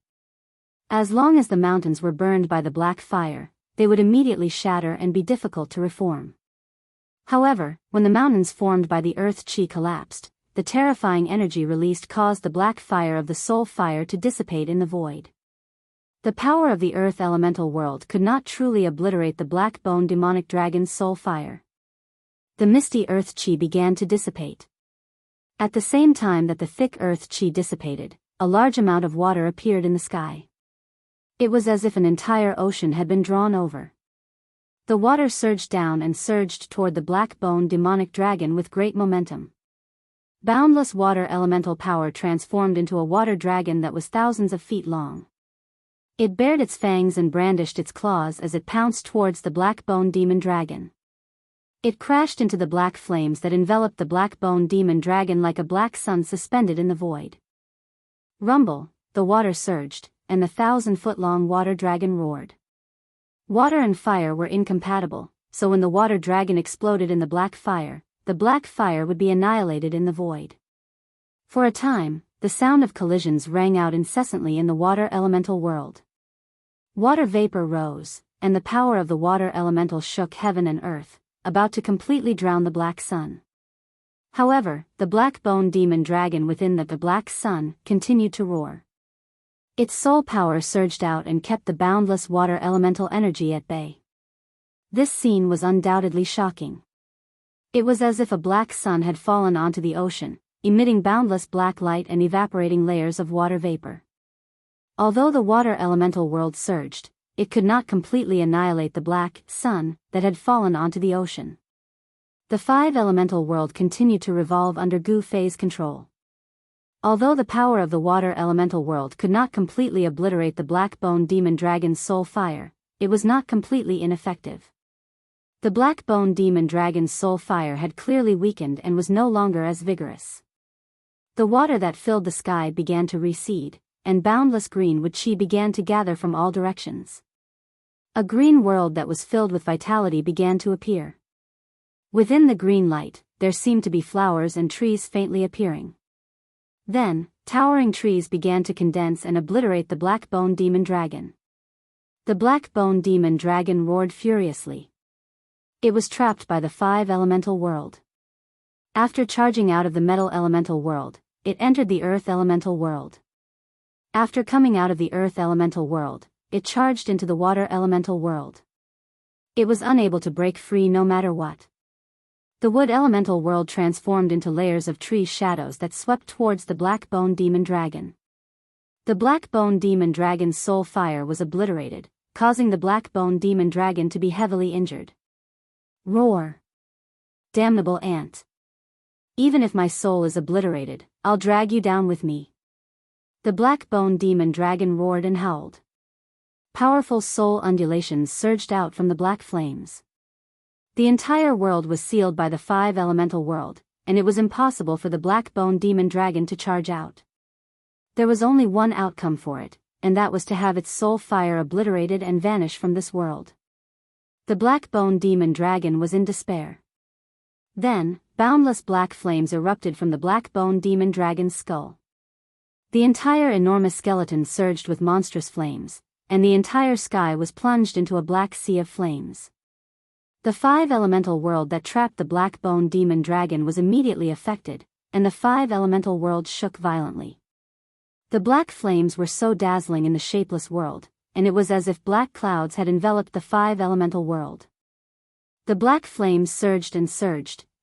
As long as the mountains were burned by the black fire, they would immediately shatter and be difficult to reform. However, when the mountains formed by the earth chi collapsed, the terrifying energy released caused the black fire of the soul fire to dissipate in the void. The power of the earth elemental world could not truly obliterate the black-bone demonic dragon's soul fire. The misty earth chi began to dissipate. At the same time that the thick earth chi dissipated, a large amount of water appeared in the sky. It was as if an entire ocean had been drawn over. The water surged down and surged toward the black-bone demonic dragon with great momentum. Boundless water elemental power transformed into a water dragon that was thousands of feet long. It bared its fangs and brandished its claws as it pounced towards the black-bone demon dragon. It crashed into the black flames that enveloped the black-bone demon dragon like a black sun suspended in the void. Rumble, the water surged, and the 1,000-foot-long water dragon roared. Water and fire were incompatible, so when the water dragon exploded in the black fire would be annihilated in the void. For a time, the sound of collisions rang out incessantly in the water elemental world. Water vapor rose, and the power of the water elemental shook heaven and earth, about to completely drown the black sun. However, the black-bone demon dragon within the black sun continued to roar. Its soul power surged out and kept the boundless water elemental energy at bay. This scene was undoubtedly shocking. It was as if a black sun had fallen onto the ocean, emitting boundless black light and evaporating layers of water vapor. Although the water elemental world surged, it could not completely annihilate the black sun that had fallen onto the ocean. The five elemental world continued to revolve under Gu Fei's control. Although the power of the water elemental world could not completely obliterate the black-bone demon dragon's soul fire, it was not completely ineffective. The black-bone demon dragon's soul fire had clearly weakened and was no longer as vigorous. The water that filled the sky began to recede, and boundless green wood chi began to gather from all directions. A green world that was filled with vitality began to appear. Within the green light, there seemed to be flowers and trees faintly appearing. Then, towering trees began to condense and obliterate the black-bone demon dragon. The black-bone demon dragon roared furiously. It was trapped by the five elemental world. After charging out of the metal elemental world, it entered the earth elemental world. After coming out of the earth elemental world, it charged into the water elemental world. It was unable to break free no matter what. The wood elemental world transformed into layers of tree shadows that swept towards the black bone demon dragon. The black bone demon dragon's soul fire was obliterated, causing the black bone demon dragon to be heavily injured. Roar! Damnable ant! Even if my soul is obliterated, I'll drag you down with me. The black bone demon dragon roared and howled. Powerful soul undulations surged out from the black flames. The entire world was sealed by the 5 elemental world, and it was impossible for the black bone demon dragon to charge out. There was only one outcome for it, and that was to have its soul fire obliterated and vanish from this world. The black bone demon dragon was in despair. Then, boundless black flames erupted from the black bone demon dragon's skull. The entire enormous skeleton surged with monstrous flames, and the entire sky was plunged into a black sea of flames. The 5 elemental world that trapped the black bone demon dragon was immediately affected, and the 5 elemental world shook violently. The black flames were so dazzling in the shapeless world, and it was as if black clouds had enveloped the 5 elemental world. The black flames surged,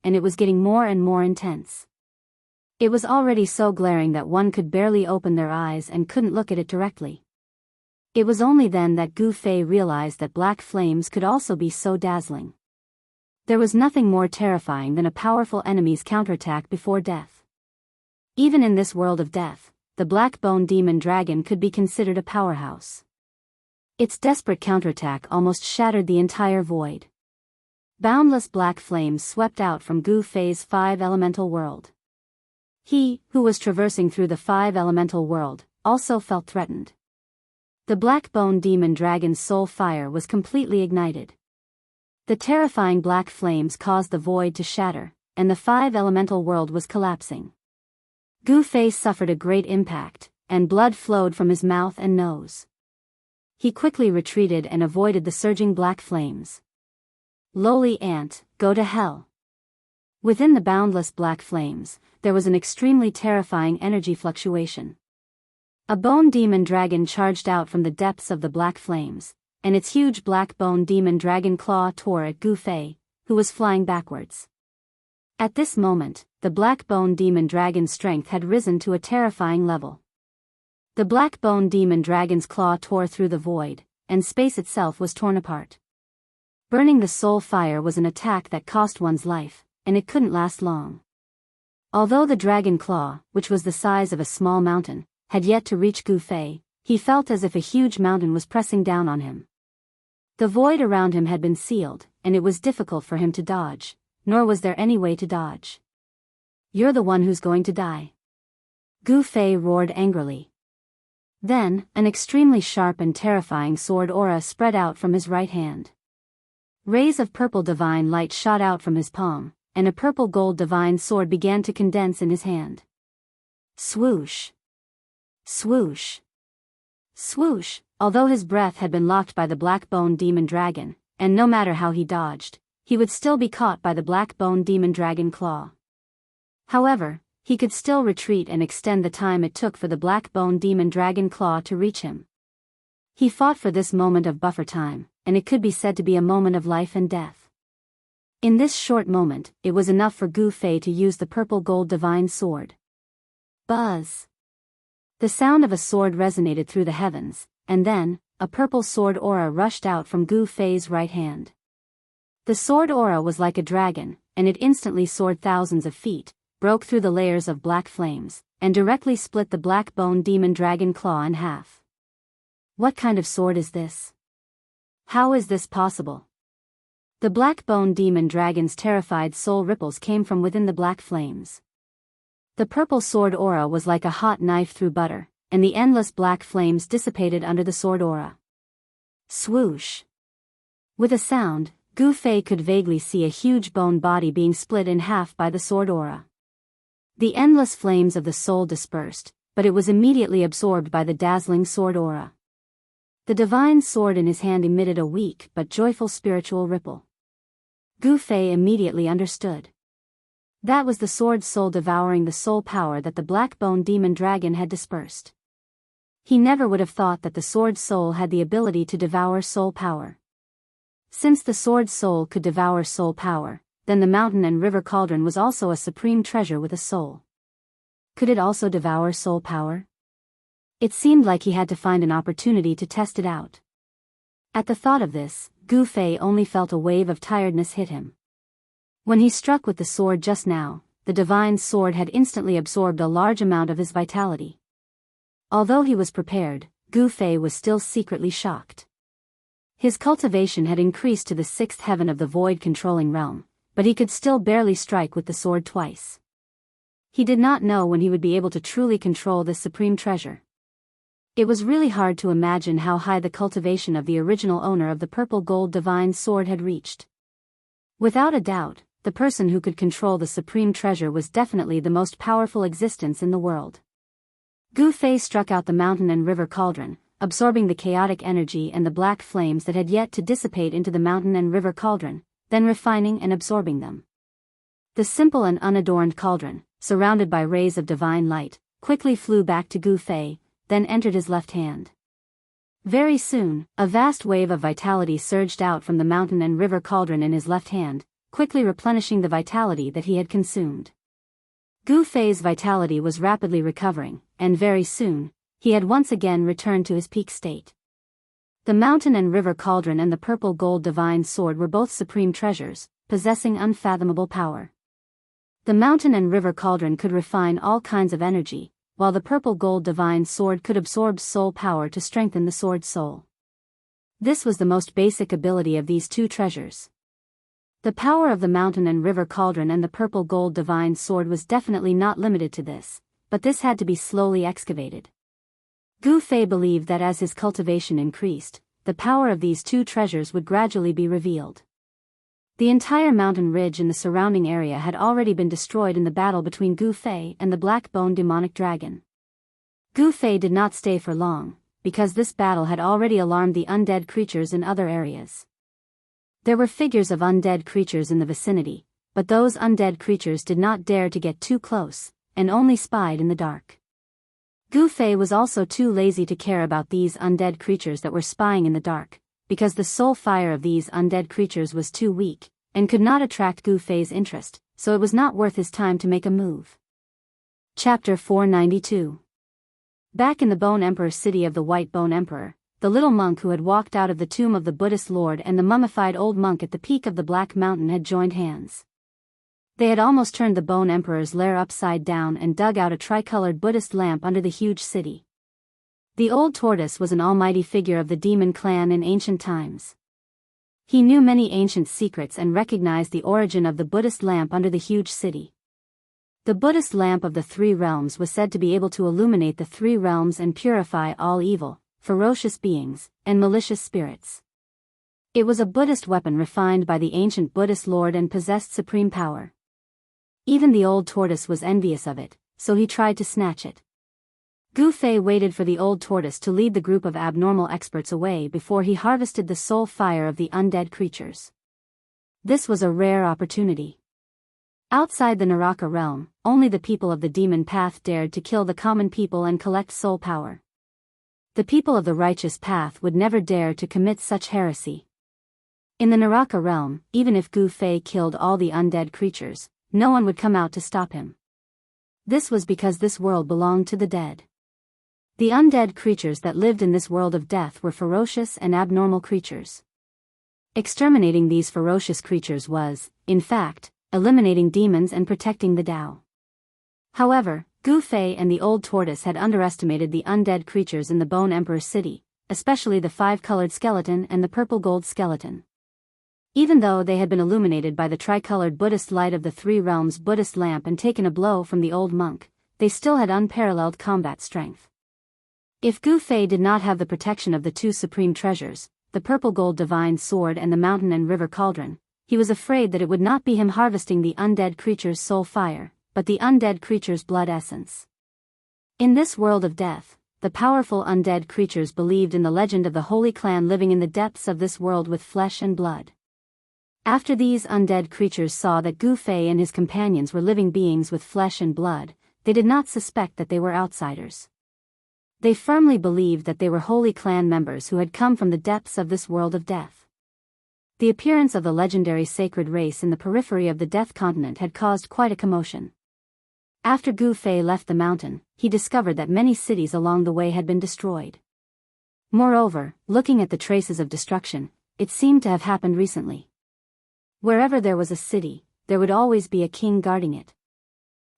and it was getting more and more intense. It was already so glaring that one could barely open their eyes and couldn't look at it directly. It was only then that Gu Fei realized that black flames could also be so dazzling. There was nothing more terrifying than a powerful enemy's counterattack before death. Even in this world of death, the black bone demon dragon could be considered a powerhouse. Its desperate counterattack almost shattered the entire void. Boundless black flames swept out from Gu Fei's 5 elemental world. He, who was traversing through the 5 elemental world, also felt threatened. The black bone demon dragon's soul fire was completely ignited. The terrifying black flames caused the void to shatter, and the 5 elemental world was collapsing. Gu Fei suffered a great impact, and blood flowed from his mouth and nose. He quickly retreated and avoided the surging black flames. Lowly ant, go to hell. Within the boundless black flames, there was an extremely terrifying energy fluctuation. A bone demon dragon charged out from the depths of the black flames, and its huge black bone demon dragon claw tore at Gu Fei, who was flying backwards. At this moment, the black bone demon dragon's strength had risen to a terrifying level. The black bone demon dragon's claw tore through the void, and space itself was torn apart. Burning the soul fire was an attack that cost one's life, and it couldn't last long. Although the dragon claw, which was the size of a small mountain, had yet to reach Gu Fei, he felt as if a huge mountain was pressing down on him. The void around him had been sealed, and it was difficult for him to dodge, nor was there any way to dodge. You're the one who's going to die. Gu Fei roared angrily. Then, an extremely sharp and terrifying sword aura spread out from his right hand. Rays of purple divine light shot out from his palm, and a purple gold divine sword began to condense in his hand. Swoosh! Swoosh! Swoosh! Although his breath had been locked by the black bone demon dragon, and no matter how he dodged, he would still be caught by the black bone demon dragon claw. However, he could still retreat and extend the time it took for the black bone demon dragon claw to reach him. He fought for this moment of buffer time, and it could be said to be a moment of life and death. In this short moment, it was enough for Gu Fei to use the purple gold divine sword. Buzz! The sound of a sword resonated through the heavens, and then, a purple sword aura rushed out from Gu Fei's right hand. The sword aura was like a dragon, and it instantly soared thousands of feet, broke through the layers of black flames, and directly split the black bone demon dragon claw in half. What kind of sword is this? How is this possible? The black bone demon dragon's terrified soul ripples came from within the black flames. The purple sword aura was like a hot knife through butter, and the endless black flames dissipated under the sword aura. Swoosh! With a sound, Gu Fei could vaguely see a huge bone body being split in half by the sword aura. The endless flames of the soul dispersed, but it was immediately absorbed by the dazzling sword aura. The divine sword in his hand emitted a weak but joyful spiritual ripple. Gu Fei immediately understood. That was the sword soul devouring the soul power that the black bone demon dragon had dispersed. He never would have thought that the sword soul had the ability to devour soul power. Since the sword soul could devour soul power, then the mountain and river cauldron was also a supreme treasure with a soul. Could it also devour soul power? It seemed like he had to find an opportunity to test it out. At the thought of this, Gu Fei only felt a wave of tiredness hit him. When he struck with the sword just now, the divine sword had instantly absorbed a large amount of his vitality. Although he was prepared, Gu Fei was still secretly shocked. His cultivation had increased to the 6th heaven of the void-controlling realm, but he could still barely strike with the sword twice. He did not know when he would be able to truly control this supreme treasure. It was really hard to imagine how high the cultivation of the original owner of the purple gold divine sword had reached. Without a doubt, the person who could control the supreme treasure was definitely the most powerful existence in the world. Gu Fei struck out the mountain and river cauldron, absorbing the chaotic energy and the black flames that had yet to dissipate into the mountain and river cauldron, then refining and absorbing them. The simple and unadorned cauldron, surrounded by rays of divine light, quickly flew back to Gu Fei, then entered his left hand. Very soon, a vast wave of vitality surged out from the mountain and river cauldron in his left hand, quickly replenishing the vitality that he had consumed. Gu Fei's vitality was rapidly recovering, and very soon, he had once again returned to his peak state. The mountain and river cauldron and the purple gold divine sword were both supreme treasures, possessing unfathomable power. The mountain and river cauldron could refine all kinds of energy, while the purple gold divine sword could absorb soul power to strengthen the sword soul. This was the most basic ability of these two treasures. The power of the mountain and river cauldron and the purple gold divine sword was definitely not limited to this, but this had to be slowly excavated. Gu Fei believed that as his cultivation increased, the power of these two treasures would gradually be revealed. The entire mountain ridge in the surrounding area had already been destroyed in the battle between Gu Fei and the black-bone demonic dragon. Gu Fei did not stay for long, because this battle had already alarmed the undead creatures in other areas. There were figures of undead creatures in the vicinity, but those undead creatures did not dare to get too close, and only spied in the dark. Gu Fei was also too lazy to care about these undead creatures that were spying in the dark, because the soul fire of these undead creatures was too weak, and could not attract Gu Fei's interest, so it was not worth his time to make a move. Chapter 492. Back in the Bone Emperor city of the White Bone Emperor, the little monk who had walked out of the tomb of the Buddhist lord and the mummified old monk at the peak of the Black Mountain had joined hands. They had almost turned the Bone Emperor's lair upside down and dug out a tricolored Buddhist lamp under the huge city. The old tortoise was an almighty figure of the demon clan in ancient times. He knew many ancient secrets and recognized the origin of the Buddhist lamp under the huge city. The Buddhist lamp of the three realms was said to be able to illuminate the three realms and purify all evil, ferocious beings, and malicious spirits. It was a Buddhist weapon refined by the ancient Buddhist lord and possessed supreme power. Even the old tortoise was envious of it, so he tried to snatch it. Gu Fei waited for the old tortoise to lead the group of abnormal experts away before he harvested the soul fire of the undead creatures. This was a rare opportunity. Outside the Naraka realm, only the people of the demon path dared to kill the common people and collect soul power. The people of the righteous path would never dare to commit such heresy. In the Naraka realm, even if Gu Fei killed all the undead creatures, no one would come out to stop him. This was because this world belonged to the dead. The undead creatures that lived in this world of death were ferocious and abnormal creatures. Exterminating these ferocious creatures was, in fact, eliminating demons and protecting the Tao. However, Gu Fei and the old tortoise had underestimated the undead creatures in the Bone Emperor city, especially the five-colored skeleton and the purple-gold skeleton. Even though they had been illuminated by the tricolored Buddhist light of the three realms Buddhist lamp and taken a blow from the old monk, they still had unparalleled combat strength. If Gu Fei did not have the protection of the two supreme treasures, the purple gold divine sword and the mountain and river cauldron, he was afraid that it would not be him harvesting the undead creature's soul fire, but the undead creature's blood essence. In this world of death, the powerful undead creatures believed in the legend of the holy clan living in the depths of this world with flesh and blood. After these undead creatures saw that Gu Fei and his companions were living beings with flesh and blood, they did not suspect that they were outsiders. They firmly believed that they were holy clan members who had come from the depths of this world of death. The appearance of the legendary sacred race in the periphery of the Death Continent had caused quite a commotion. After Gu Fei left the mountain, he discovered that many cities along the way had been destroyed. Moreover, looking at the traces of destruction, it seemed to have happened recently. Wherever there was a city, there would always be a king guarding it.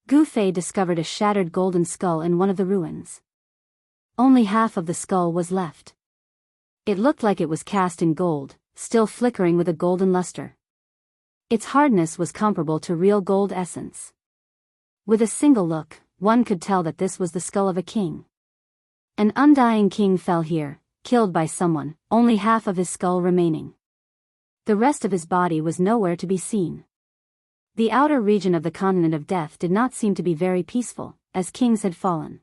Gu Fei discovered a shattered golden skull in one of the ruins. Only half of the skull was left. It looked like it was cast in gold, still flickering with a golden luster. Its hardness was comparable to real gold essence. With a single look, one could tell that this was the skull of a king. An undying king fell here, killed by someone, only half of his skull remaining. The rest of his body was nowhere to be seen. The outer region of the continent of death did not seem to be very peaceful, as kings had fallen.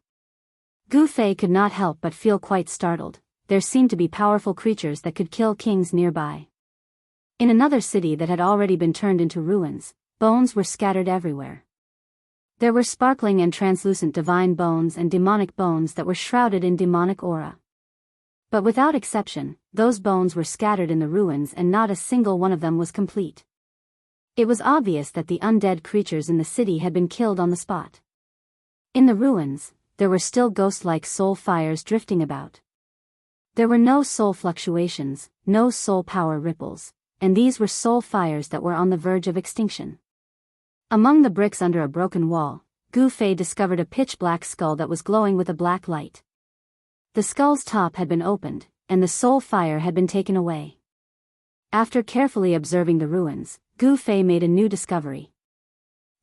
Gu Fei could not help but feel quite startled. There seemed to be powerful creatures that could kill kings nearby. In another city that had already been turned into ruins, bones were scattered everywhere. There were sparkling and translucent divine bones and demonic bones that were shrouded in demonic aura. But without exception, those bones were scattered in the ruins and not a single one of them was complete. It was obvious that the undead creatures in the city had been killed on the spot. In the ruins, there were still ghost-like soul fires drifting about. There were no soul fluctuations, no soul power ripples, and these were soul fires that were on the verge of extinction. Among the bricks under a broken wall, Gu Fei discovered a pitch-black skull that was glowing with a black light. The skull's top had been opened, and the soul fire had been taken away. After carefully observing the ruins, Gu Fei made a new discovery.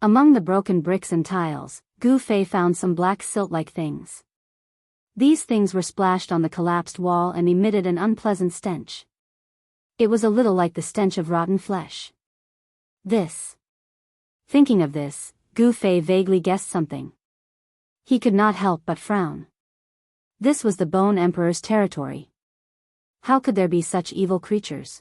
Among the broken bricks and tiles, Gu Fei found some black silt-like things. These things were splashed on the collapsed wall and emitted an unpleasant stench. It was a little like the stench of rotten flesh. Thinking of this, Gu Fei vaguely guessed something. He could not help but frown. This was the Bone Emperor's territory. How could there be such evil creatures?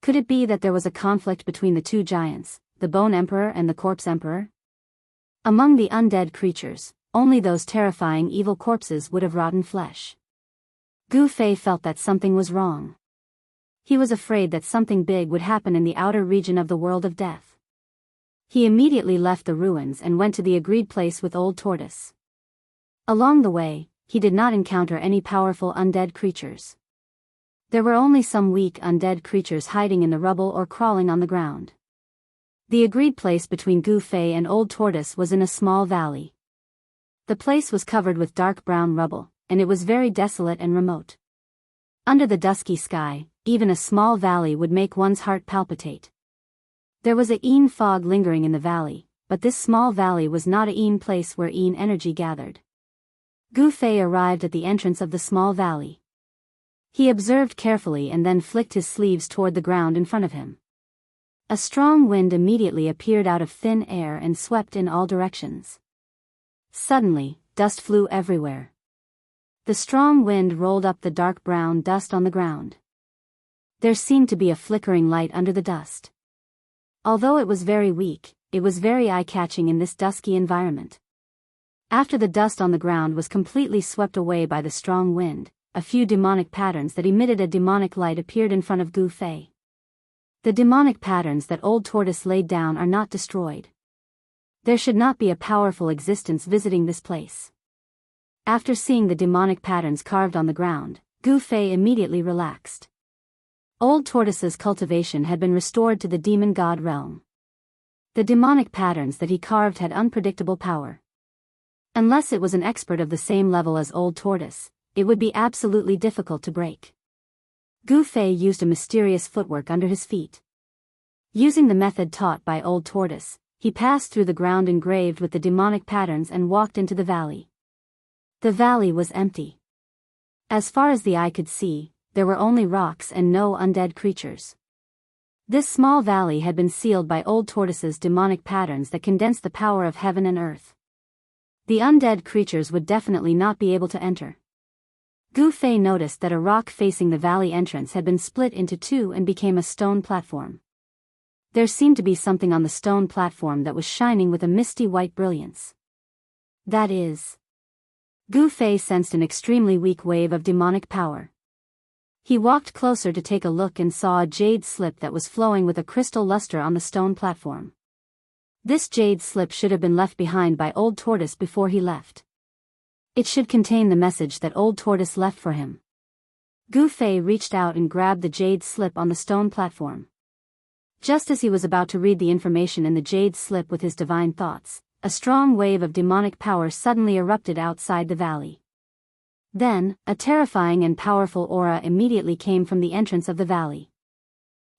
Could it be that there was a conflict between the two giants, the Bone Emperor and the Corpse Emperor? Among the undead creatures, only those terrifying evil corpses would have rotten flesh. Gu Fei felt that something was wrong. He was afraid that something big would happen in the outer region of the world of death. He immediately left the ruins and went to the agreed place with Old Tortoise. Along the way, he did not encounter any powerful undead creatures. There were only some weak undead creatures hiding in the rubble or crawling on the ground. The agreed place between Gu Fei and Old Tortoise was in a small valley. The place was covered with dark brown rubble, and it was very desolate and remote. Under the dusky sky, even a small valley would make one's heart palpitate. There was a Yin fog lingering in the valley, but this small valley was not a Yin place where Yin energy gathered. Gu Fei arrived at the entrance of the small valley. He observed carefully and then flicked his sleeves toward the ground in front of him. A strong wind immediately appeared out of thin air and swept in all directions. Suddenly, dust flew everywhere. The strong wind rolled up the dark brown dust on the ground. There seemed to be a flickering light under the dust. Although it was very weak, it was very eye-catching in this dusky environment. After the dust on the ground was completely swept away by the strong wind, a few demonic patterns that emitted a demonic light appeared in front of Gu Fei. The demonic patterns that Old Tortoise laid down are not destroyed. There should not be a powerful existence visiting this place. After seeing the demonic patterns carved on the ground, Gu Fei immediately relaxed. Old Tortoise's cultivation had been restored to the demon god realm. The demonic patterns that he carved had unpredictable power. Unless it was an expert of the same level as Old Tortoise, it would be absolutely difficult to break. Gu Fei used a mysterious footwork under his feet. Using the method taught by Old Tortoise, he passed through the ground engraved with the demonic patterns and walked into the valley. The valley was empty. As far as the eye could see, there were only rocks and no undead creatures. This small valley had been sealed by Old Tortoise's demonic patterns that condensed the power of heaven and earth. The undead creatures would definitely not be able to enter. Gu Fei noticed that a rock facing the valley entrance had been split into two and became a stone platform. There seemed to be something on the stone platform that was shining with a misty white brilliance. That is. Gu Fei sensed an extremely weak wave of demonic power. He walked closer to take a look and saw a jade slip that was flowing with a crystal luster on the stone platform. This jade slip should have been left behind by Old Tortoise before he left. It should contain the message that Old Tortoise left for him. Gu Fei reached out and grabbed the jade slip on the stone platform. Just as he was about to read the information in the jade slip with his divine thoughts, a strong wave of demonic power suddenly erupted outside the valley. Then, a terrifying and powerful aura immediately came from the entrance of the valley.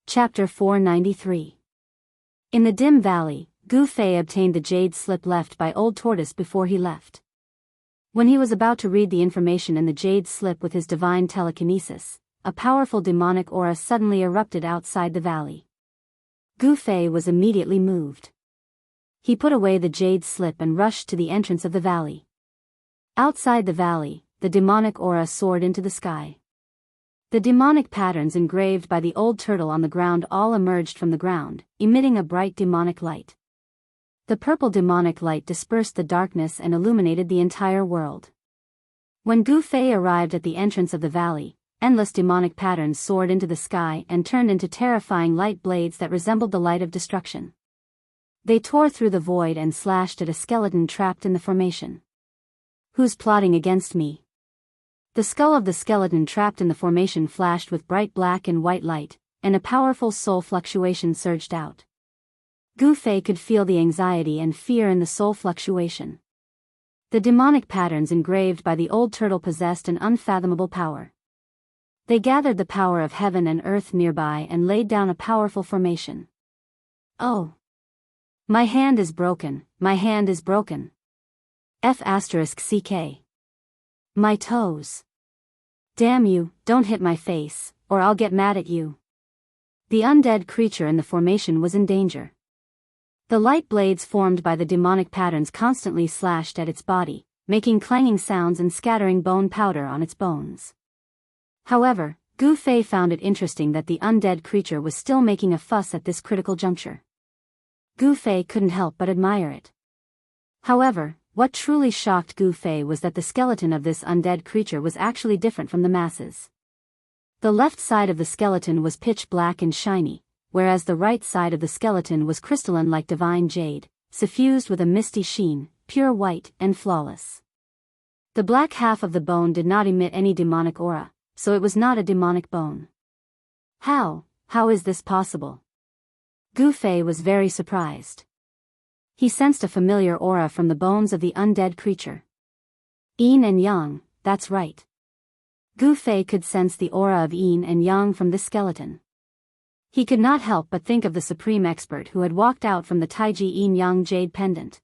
Chapter 493. In the dim valley, Gu Fei obtained the jade slip left by Old Tortoise before he left. When he was about to read the information in the jade slip with his divine telekinesis, a powerful demonic aura suddenly erupted outside the valley. Gu Fei was immediately moved. He put away the jade slip and rushed to the entrance of the valley. Outside the valley, the demonic aura soared into the sky. The demonic patterns engraved by the old turtle on the ground all emerged from the ground, emitting a bright demonic light. The purple demonic light dispersed the darkness and illuminated the entire world. When Gu Fei arrived at the entrance of the valley, endless demonic patterns soared into the sky and turned into terrifying light blades that resembled the light of destruction. They tore through the void and slashed at a skeleton trapped in the formation. Who's plotting against me? The skull of the skeleton trapped in the formation flashed with bright black and white light, and a powerful soul fluctuation surged out. Gu Fei could feel the anxiety and fear in the soul fluctuation. The demonic patterns engraved by the old turtle possessed an unfathomable power. They gathered the power of heaven and earth nearby and laid down a powerful formation. Oh! My hand is broken, my hand is broken. F***CK. My toes. Damn you, don't hit my face, or I'll get mad at you. The undead creature in the formation was in danger. The light blades formed by the demonic patterns constantly slashed at its body, making clanging sounds and scattering bone powder on its bones. However, Gu Fei found it interesting that the undead creature was still making a fuss at this critical juncture. Gu Fei couldn't help but admire it. However, what truly shocked Gu Fei was that the skeleton of this undead creature was actually different from the masses. The left side of the skeleton was pitch black and shiny, whereas the right side of the skeleton was crystalline like divine jade, suffused with a misty sheen, pure white and flawless. The black half of the bone did not emit any demonic aura, so it was not a demonic bone. How is this possible? Gu Fei was very surprised. He sensed a familiar aura from the bones of the undead creature. Yin and Yang, that's right. Gu Fei could sense the aura of Yin and Yang from this skeleton. He could not help but think of the supreme expert who had walked out from the Taiji Yin Yang jade pendant.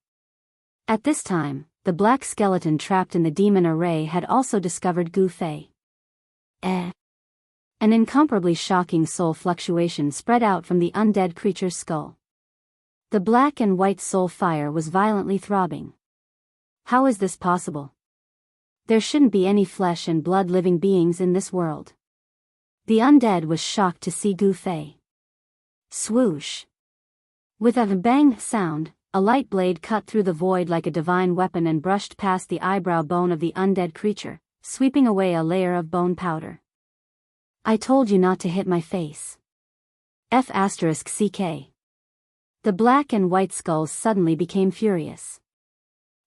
At this time, the black skeleton trapped in the demon array had also discovered Gu Fei. An incomparably shocking soul fluctuation spread out from the undead creature's skull. The black and white soul fire was violently throbbing. How is this possible? There shouldn't be any flesh and blood living beings in this world. The undead was shocked to see Gu Fei. Swoosh! With a bang sound, a light blade cut through the void like a divine weapon and brushed past the eyebrow bone of the undead creature, sweeping away a layer of bone powder. I told you not to hit my face. F***CK. The black and white skulls suddenly became furious.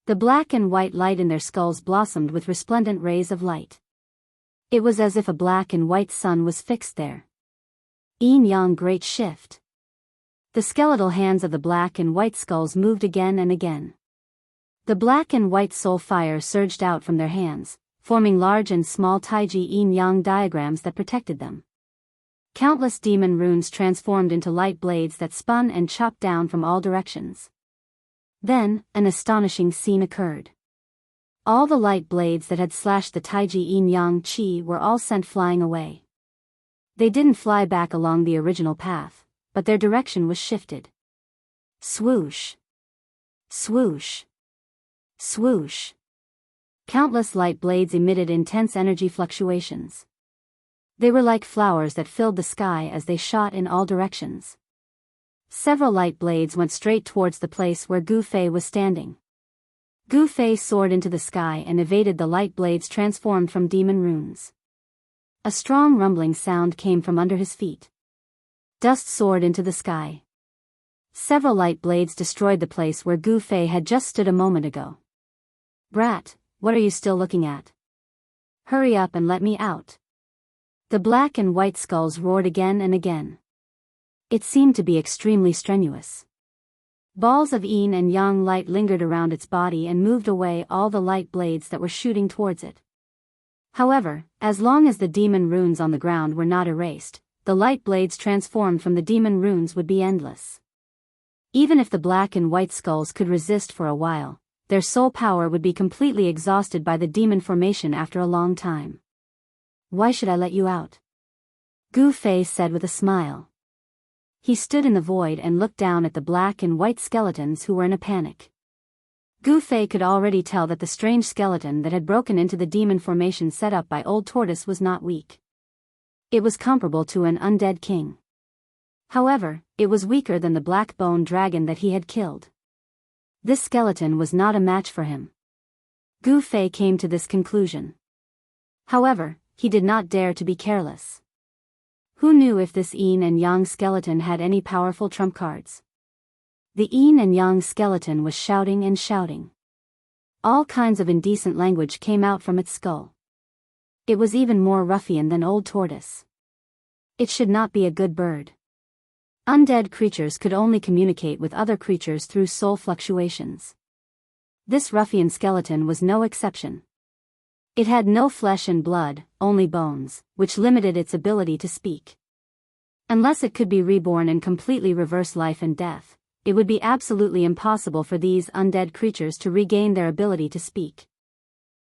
The black and white light in their skulls blossomed with resplendent rays of light. It was as if a black and white sun was fixed there. Yin-yang great shift. The skeletal hands of the black and white skulls moved again and again. The black and white soul fire surged out from their hands, forming large and small Taiji yin-yang diagrams that protected them. Countless demon runes transformed into light blades that spun and chopped down from all directions. Then, an astonishing scene occurred. All the light blades that had slashed the Taiji yin-yang chi were all sent flying away. They didn't fly back along the original path, but their direction was shifted. Swoosh! Swoosh! Swoosh! Countless light blades emitted intense energy fluctuations. They were like flowers that filled the sky as they shot in all directions. Several light blades went straight towards the place where Gu Fei was standing. Gu Fei soared into the sky and evaded the light blades transformed from demon runes. A strong rumbling sound came from under his feet. Dust soared into the sky. Several light blades destroyed the place where Gu Fei had just stood a moment ago. Brat, what are you still looking at? Hurry up and let me out. The black and white skulls roared again and again. It seemed to be extremely strenuous. Balls of yin and yang light lingered around its body and moved away all the light blades that were shooting towards it. However, as long as the demon runes on the ground were not erased, the light blades transformed from the demon runes would be endless. Even if the black and white skulls could resist for a while, their soul power would be completely exhausted by the demon formation after a long time. Why should I let you out? Gu Fei said with a smile. He stood in the void and looked down at the black and white skeletons who were in a panic. Gu Fei could already tell that the strange skeleton that had broken into the demon formation set up by Old Tortoise was not weak. It was comparable to an undead king. However, it was weaker than the black bone dragon that he had killed. This skeleton was not a match for him. Gu Fei came to this conclusion. However, he did not dare to be careless. Who knew if this yin and yang skeleton had any powerful trump cards? The yin and yang skeleton was shouting and shouting. All kinds of indecent language came out from its skull. It was even more ruffian than Old Tortoise. It should not be a good bird. Undead creatures could only communicate with other creatures through soul fluctuations. This ruffian skeleton was no exception. It had no flesh and blood, only bones, which limited its ability to speak. Unless it could be reborn and completely reverse life and death, it would be absolutely impossible for these undead creatures to regain their ability to speak.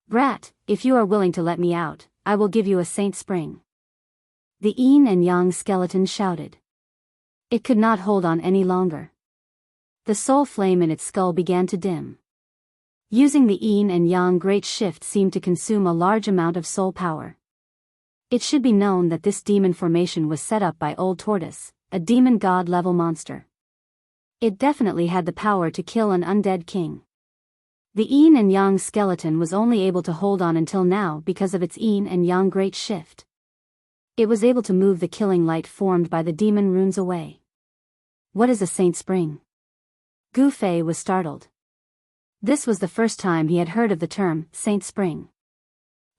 Brat, if you are willing to let me out, I will give you a saint spring. The yin and yang skeleton shouted. It could not hold on any longer. The soul flame in its skull began to dim. Using the yin and yang great shift seemed to consume a large amount of soul power. It should be known that this demon formation was set up by Old Tortoise, a demon god-level monster. It definitely had the power to kill an undead king. The yin and yang skeleton was only able to hold on until now because of its yin and yang great shift. It was able to move the killing light formed by the demon runes away. What is a saint spring? Gu Fei was startled. This was the first time he had heard of the term saint spring.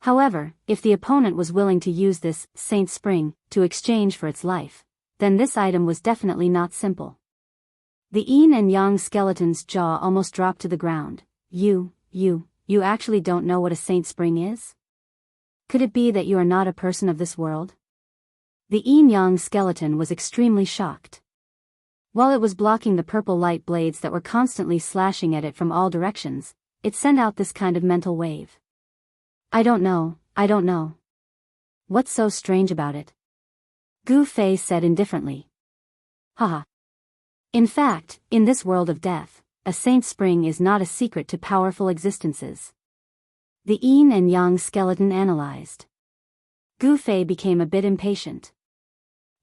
However, if the opponent was willing to use this saint spring to exchange for its life, then this item was definitely not simple. The yin and yang skeleton's jaw almost dropped to the ground. You actually don't know what a saint spring is? Could it be that you are not a person of this world? The yin-yang skeleton was extremely shocked. While it was blocking the purple light blades that were constantly slashing at it from all directions, it sent out this kind of mental wave. I don't know. What's so strange about it? Gu Fei said indifferently. Haha. In fact, in this world of death, a saint spring is not a secret to powerful existences. The yin and yang skeleton analyzed. Gu Fei became a bit impatient.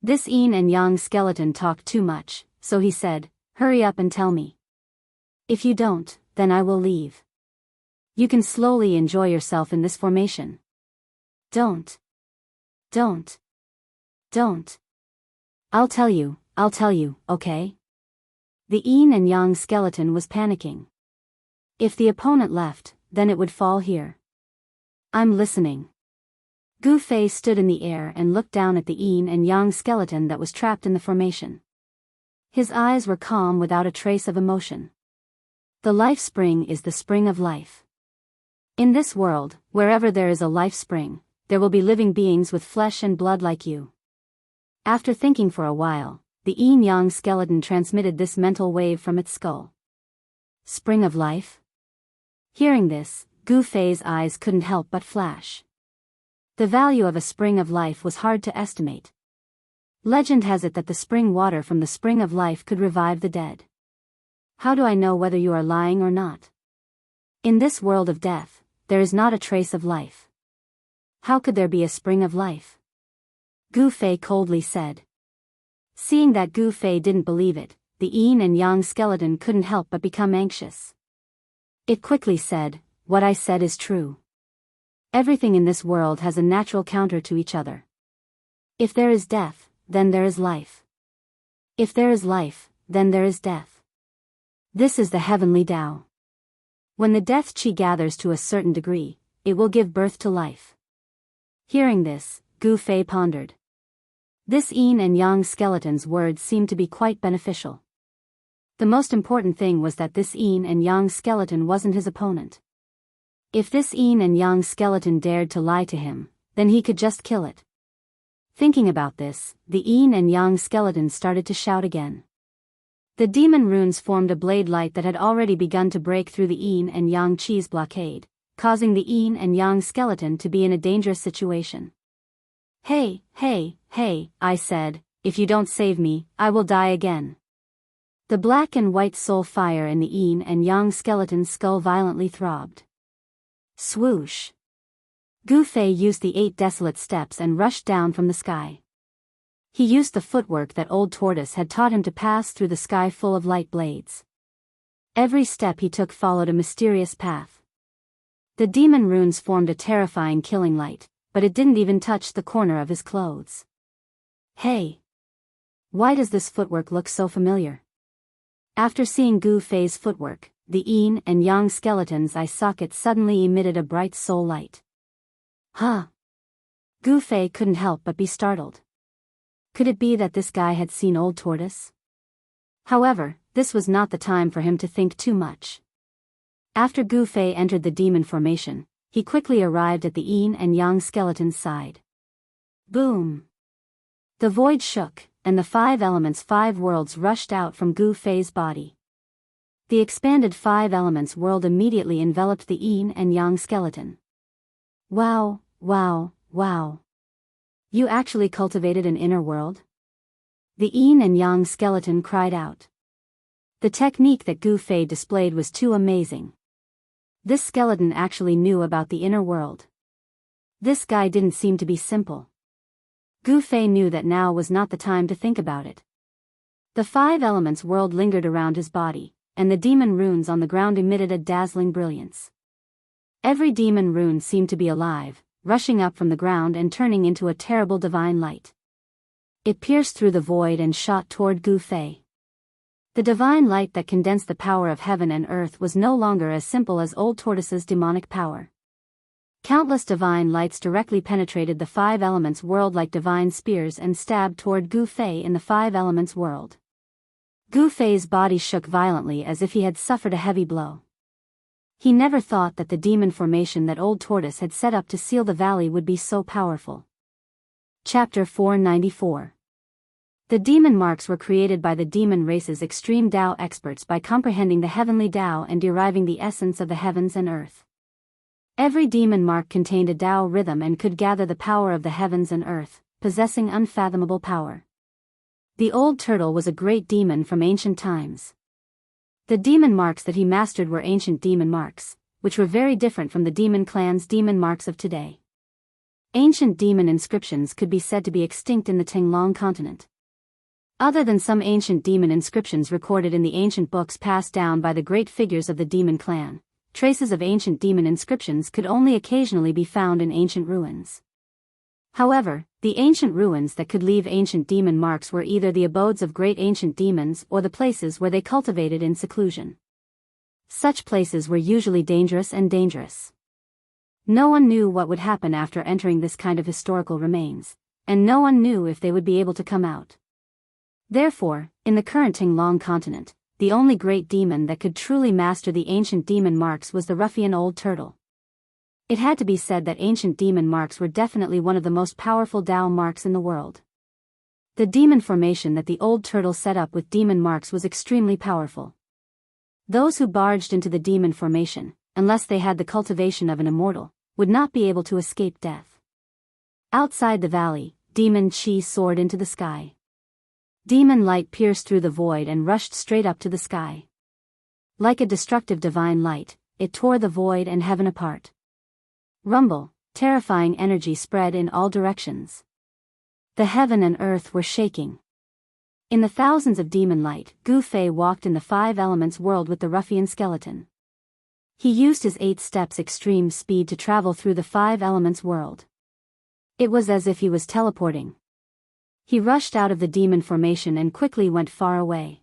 This yin and yang skeleton talked too much, so he said, hurry up and tell me. If you don't, then I will leave. You can slowly enjoy yourself in this formation. Don't. I'll tell you, okay? The yin and yang skeleton was panicking. If the opponent left, then it would fall here. I'm listening. Gu Fei stood in the air and looked down at the yin and yang skeleton that was trapped in the formation. His eyes were calm without a trace of emotion. The life spring is the spring of life. In this world, wherever there is a life spring, there will be living beings with flesh and blood like you. After thinking for a while, the yin-yang skeleton transmitted this mental wave from its skull. Spring of life? Hearing this, Gu Fei's eyes couldn't help but flash. The value of a spring of life was hard to estimate. Legend has it that the spring water from the spring of life could revive the dead. How do I know whether you are lying or not? In this world of death, there is not a trace of life. How could there be a spring of life? Gu Fei coldly said. Seeing that Gu Fei didn't believe it, the yin and yang skeleton couldn't help but become anxious. It quickly said, "What I said is true. Everything in this world has a natural counter to each other. If there is death, then there is life. If there is life, then there is death. This is the heavenly Tao. When the death qi gathers to a certain degree, it will give birth to life." Hearing this, Gu Fei pondered. This yin and yang skeleton's words seemed to be quite beneficial. The most important thing was that this yin and yang skeleton wasn't his opponent. If this yin and yang skeleton dared to lie to him, then he could just kill it. Thinking about this, the yin and yang skeleton started to shout again. The demon runes formed a blade light that had already begun to break through the yin and yang qi's blockade, causing the yin and yang skeleton to be in a dangerous situation. "Hey, hey, hey," I said, "if you don't save me, I will die again." The black and white soul fire in the yin and yang skeleton's skull violently throbbed. Swoosh! Gu Fei used the 8 desolate steps and rushed down from the sky. He used the footwork that Old Tortoise had taught him to pass through the sky full of light blades. Every step he took followed a mysterious path. The demon runes formed a terrifying killing light, but it didn't even touch the corner of his clothes. "Hey! Why does this footwork look so familiar?" After seeing Gu Fei's footwork, the yin and yang skeleton's eye socket suddenly emitted a bright soul light. Huh! Gu Fei couldn't help but be startled. Could it be that this guy had seen Old Tortoise? However, this was not the time for him to think too much. After Gu Fei entered the demon formation, he quickly arrived at the yin and yang skeleton's side. Boom! The void shook, and the 5 elements 5 worlds rushed out from Gu Fei's body. The expanded 5 elements world immediately enveloped the yin and yang skeleton. Wow, wow, wow. You actually cultivated an inner world? The yin and yang skeleton cried out. The technique that Gu Fei displayed was too amazing. This skeleton actually knew about the inner world. This guy didn't seem to be simple. Gu Fei knew that now was not the time to think about it. The 5 elements world lingered around his body, and the demon runes on the ground emitted a dazzling brilliance. Every demon rune seemed to be alive, rushing up from the ground and turning into a terrible divine light. It pierced through the void and shot toward Gu Fei. The divine light that condensed the power of heaven and earth was no longer as simple as Old Tortoise's demonic power. Countless divine lights directly penetrated the 5 elements world like divine spears and stabbed toward Gu Fei in the 5 elements world. Gu Fei's body shook violently as if he had suffered a heavy blow. He never thought that the demon formation that Old Tortoise had set up to seal the valley would be so powerful. Chapter 494. The demon marks were created by the demon race's extreme Tao experts by comprehending the heavenly Tao and deriving the essence of the heavens and earth. Every demon mark contained a Tao rhythm and could gather the power of the heavens and earth, possessing unfathomable power. The old turtle was a great demon from ancient times. The demon marks that he mastered were ancient demon marks, which were very different from the demon clan's demon marks of today. Ancient demon inscriptions could be said to be extinct in the Tinglong continent. Other than some ancient demon inscriptions recorded in the ancient books passed down by the great figures of the demon clan, traces of ancient demon inscriptions could only occasionally be found in ancient ruins. However, the ancient ruins that could leave ancient demon marks were either the abodes of great ancient demons or the places where they cultivated in seclusion. Such places were usually dangerous. No one knew what would happen after entering this kind of historical remains, and no one knew if they would be able to come out. Therefore, in the current Tinglong continent, the only great demon that could truly master the ancient demon marks was the ruffian old turtle. It had to be said that ancient demon marks were definitely one of the most powerful Tao marks in the world. The demon formation that the old turtle set up with demon marks was extremely powerful. Those who barged into the demon formation, unless they had the cultivation of an immortal, would not be able to escape death. Outside the valley, demon qi soared into the sky. Demon light pierced through the void and rushed straight up to the sky. Like a destructive divine light, it tore the void and heaven apart. Rumble, terrifying energy spread in all directions. The heaven and earth were shaking. In the thousands of demon light, Gu Fei walked in the five elements world with the ruffian skeleton. He used his 8 steps extreme speed to travel through the five elements world. It was as if he was teleporting. He rushed out of the demon formation and quickly went far away.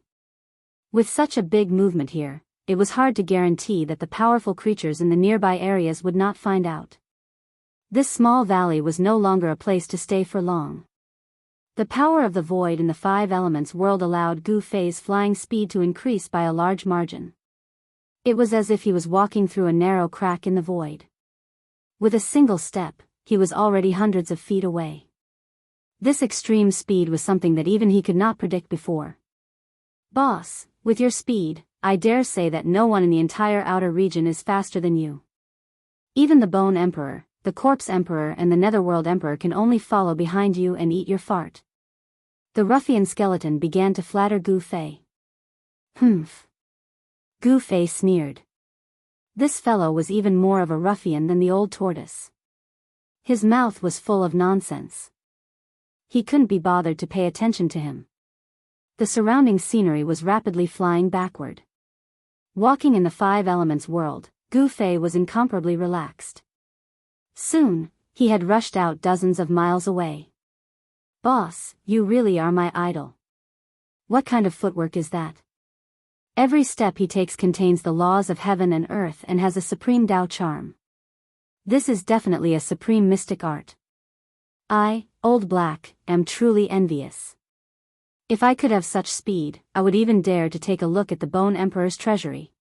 With such a big movement here, it was hard to guarantee that the powerful creatures in the nearby areas would not find out. This small valley was no longer a place to stay for long. The power of the void in the five elements world allowed Gu Fei's flying speed to increase by a large margin. It was as if he was walking through a narrow crack in the void. With a single step, he was already hundreds of feet away. This extreme speed was something that even he could not predict before. Boss, with your speed, I dare say that no one in the entire outer region is faster than you. Even the Bone Emperor, the Corpse Emperor and the Netherworld Emperor can only follow behind you and eat your fart. The ruffian skeleton began to flatter Gu Fei. Humph. Gu Fei sneered. This fellow was even more of a ruffian than the old tortoise. His mouth was full of nonsense. He couldn't be bothered to pay attention to him. The surrounding scenery was rapidly flying backward. Walking in the five elements world, Gu Fei was incomparably relaxed. Soon, he had rushed out dozens of miles away. Boss, you really are my idol. What kind of footwork is that? Every step he takes contains the laws of heaven and earth and has a supreme Tao charm. This is definitely a supreme mystic art. I, Old Black, am truly envious. If I could have such speed, I would even dare to take a look at the Bone Emperor's treasury.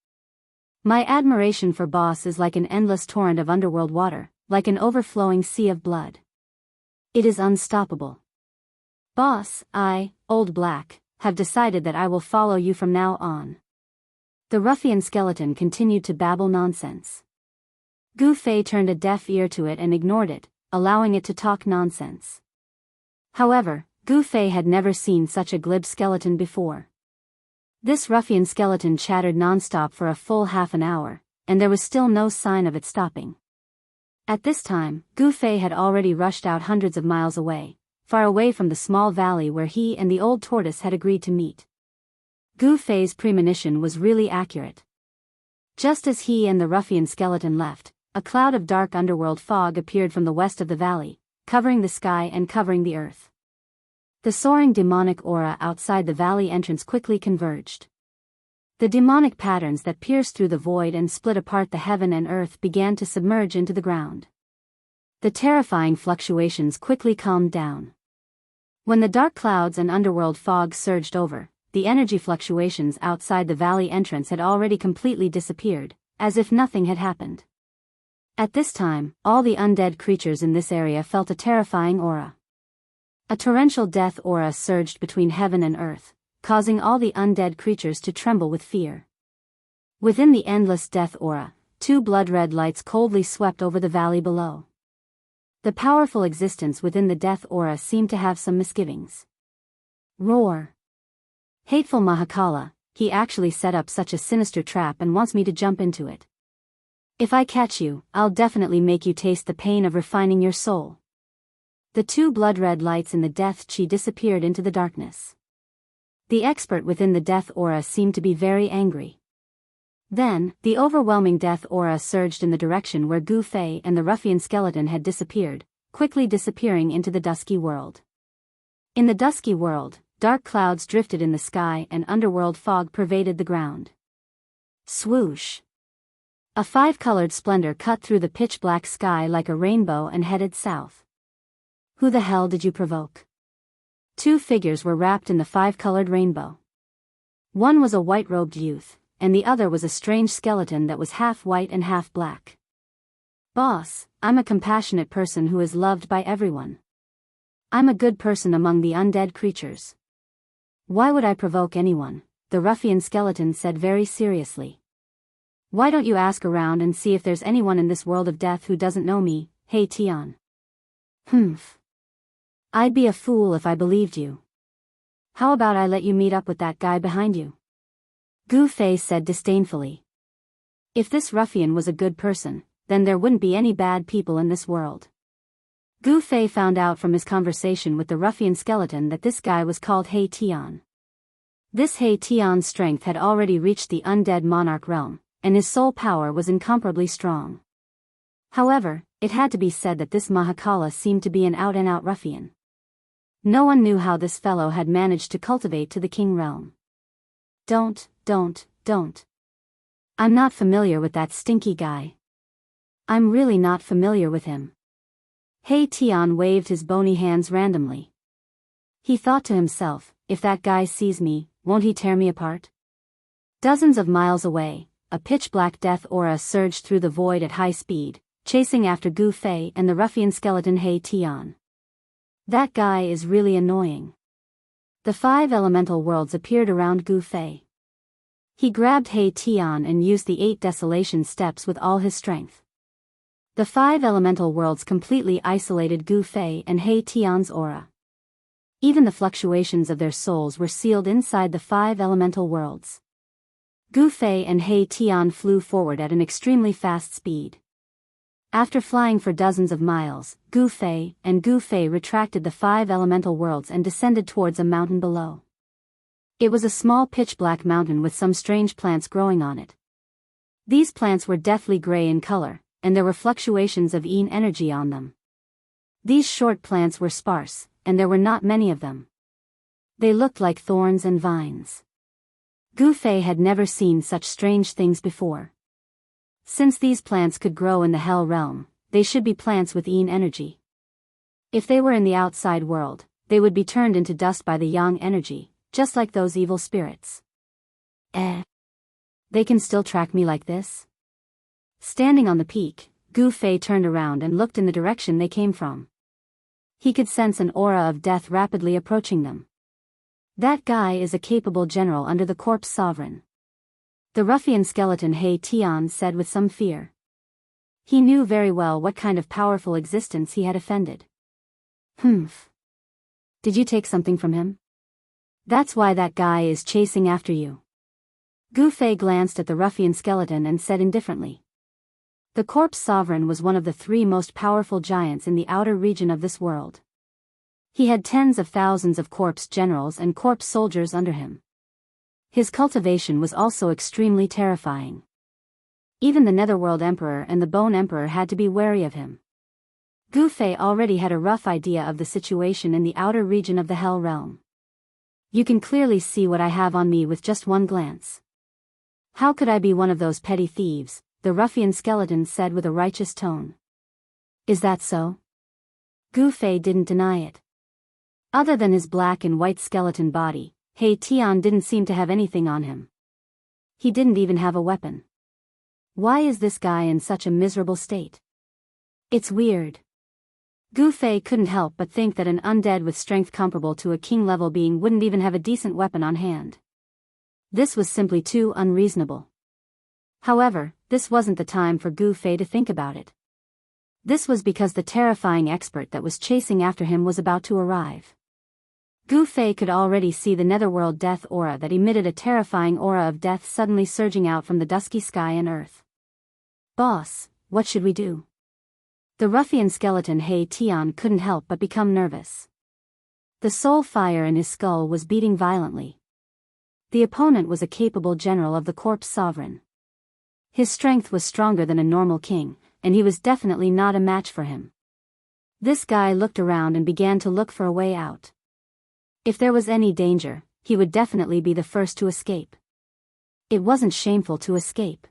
My admiration for Boss is like an endless torrent of underworld water, like an overflowing sea of blood. It is unstoppable. Boss, I, Old Black, have decided that I will follow you from now on. The ruffian skeleton continued to babble nonsense. Gu Fei turned a deaf ear to it and ignored it, allowing it to talk nonsense. However, Gu Fei had never seen such a glib skeleton before. This ruffian skeleton chattered nonstop for a full half an hour, and there was still no sign of it stopping. At this time, Gu Fei had already rushed out hundreds of miles away, far away from the small valley where he and the old tortoise had agreed to meet. Gu Fei's premonition was really accurate. Just as he and the ruffian skeleton left, a cloud of dark underworld fog appeared from the west of the valley, covering the sky and covering the earth. The soaring demonic aura outside the valley entrance quickly converged. The demonic patterns that pierced through the void and split apart the heaven and earth began to submerge into the ground. The terrifying fluctuations quickly calmed down. When the dark clouds and underworld fog surged over, the energy fluctuations outside the valley entrance had already completely disappeared, as if nothing had happened. At this time, all the undead creatures in this area felt a terrifying aura. A torrential death aura surged between heaven and earth, causing all the undead creatures to tremble with fear. Within the endless death aura, 2 blood-red lights coldly swept over the valley below. The powerful existence within the death aura seemed to have some misgivings. Roar! Hateful Mahakala, he actually set up such a sinister trap and wants me to jump into it. If I catch you, I'll definitely make you taste the pain of refining your soul. The 2 blood-red lights in the death chi disappeared into the darkness. The expert within the death aura seemed to be very angry. Then, the overwhelming death aura surged in the direction where Gu Fei and the ruffian skeleton had disappeared, quickly disappearing into the dusky world. In the dusky world, dark clouds drifted in the sky and underworld fog pervaded the ground. Swoosh! A 5-colored splendor cut through the pitch-black sky like a rainbow and headed south. Who the hell did you provoke? 2 figures were wrapped in the 5-colored rainbow. One was a white-robed youth, and the other was a strange skeleton that was half white and half black. Boss, I'm a compassionate person who is loved by everyone. I'm a good person among the undead creatures. Why would I provoke anyone? The ruffian skeleton said very seriously. Why don't you ask around and see if there's anyone in this world of death who doesn't know me, hey Tian? Humph. I'd be a fool if I believed you. How about I let you meet up with that guy behind you? Gu Fei said disdainfully. If this ruffian was a good person, then there wouldn't be any bad people in this world. Gu Fei found out from his conversation with the ruffian skeleton that this guy was called He Tian. This He Tian's strength had already reached the undead monarch realm, and his soul power was incomparably strong. However, it had to be said that this Mahakala seemed to be an out-and-out ruffian. No one knew how this fellow had managed to cultivate to the king realm. Don't. I'm not familiar with that stinky guy. I'm really not familiar with him. He Tian waved his bony hands randomly. He thought to himself, if that guy sees me, won't he tear me apart? Dozens of miles away, a pitch-black death aura surged through the void at high speed, chasing after Gu Fei and the ruffian skeleton He Tian. That guy is really annoying. The 5 elemental worlds appeared around Gu Fei. He grabbed He Tian and used the 8 desolation steps with all his strength. The 5 elemental worlds completely isolated Gu Fei and He Tian's aura. Even the fluctuations of their souls were sealed inside the 5 elemental worlds. Gu Fei and He Tian flew forward at an extremely fast speed. After flying for dozens of miles, Gu Fei retracted the 5 elemental worlds and descended towards a mountain below. It was a small pitch-black mountain with some strange plants growing on it. These plants were deathly gray in color, and there were fluctuations of yin energy on them. These short plants were sparse, and there were not many of them. They looked like thorns and vines. Gu Fei had never seen such strange things before. Since these plants could grow in the Hell realm, they should be plants with yin energy. If they were in the outside world, they would be turned into dust by the yang energy, just like those evil spirits. They can still track me like this? Standing on the peak, Gu Fei turned around and looked in the direction they came from. He could sense an aura of death rapidly approaching them. That guy is a capable general under the corpse sovereign. The ruffian skeleton He Tian said with some fear. He knew very well what kind of powerful existence he had offended. Did you take something from him? That's why that guy is chasing after you. Gu Fei glanced at the ruffian skeleton and said indifferently. The corpse sovereign was one of the 3 most powerful giants in the outer region of this world. He had tens of thousands of corpse generals and corpse soldiers under him. His cultivation was also extremely terrifying. Even the Netherworld Emperor and the Bone Emperor had to be wary of him. Gu Fei already had a rough idea of the situation in the outer region of the Hell realm. You can clearly see what I have on me with just one glance. How could I be one of those petty thieves? The ruffian skeleton said with a righteous tone. Is that so? Gu Fei didn't deny it. Other than his black and white skeleton body, He Tian didn't seem to have anything on him. He didn't even have a weapon. Why is this guy in such a miserable state? It's weird. Gu Fei couldn't help but think that an undead with strength comparable to a king-level being wouldn't even have a decent weapon on hand. This was simply too unreasonable. However, this wasn't the time for Gu Fei to think about it. This was because the terrifying expert that was chasing after him was about to arrive. Gu Fei could already see the netherworld death aura that emitted a terrifying aura of death suddenly surging out from the dusky sky and earth. Boss, what should we do? The ruffian skeleton He Tian couldn't help but become nervous. The soul fire in his skull was beating violently. The opponent was a capable general of the corpse sovereign. His strength was stronger than a normal king, and he was definitely not a match for him. This guy looked around and began to look for a way out. If there was any danger, he would definitely be the first to escape. It wasn't shameful to escape.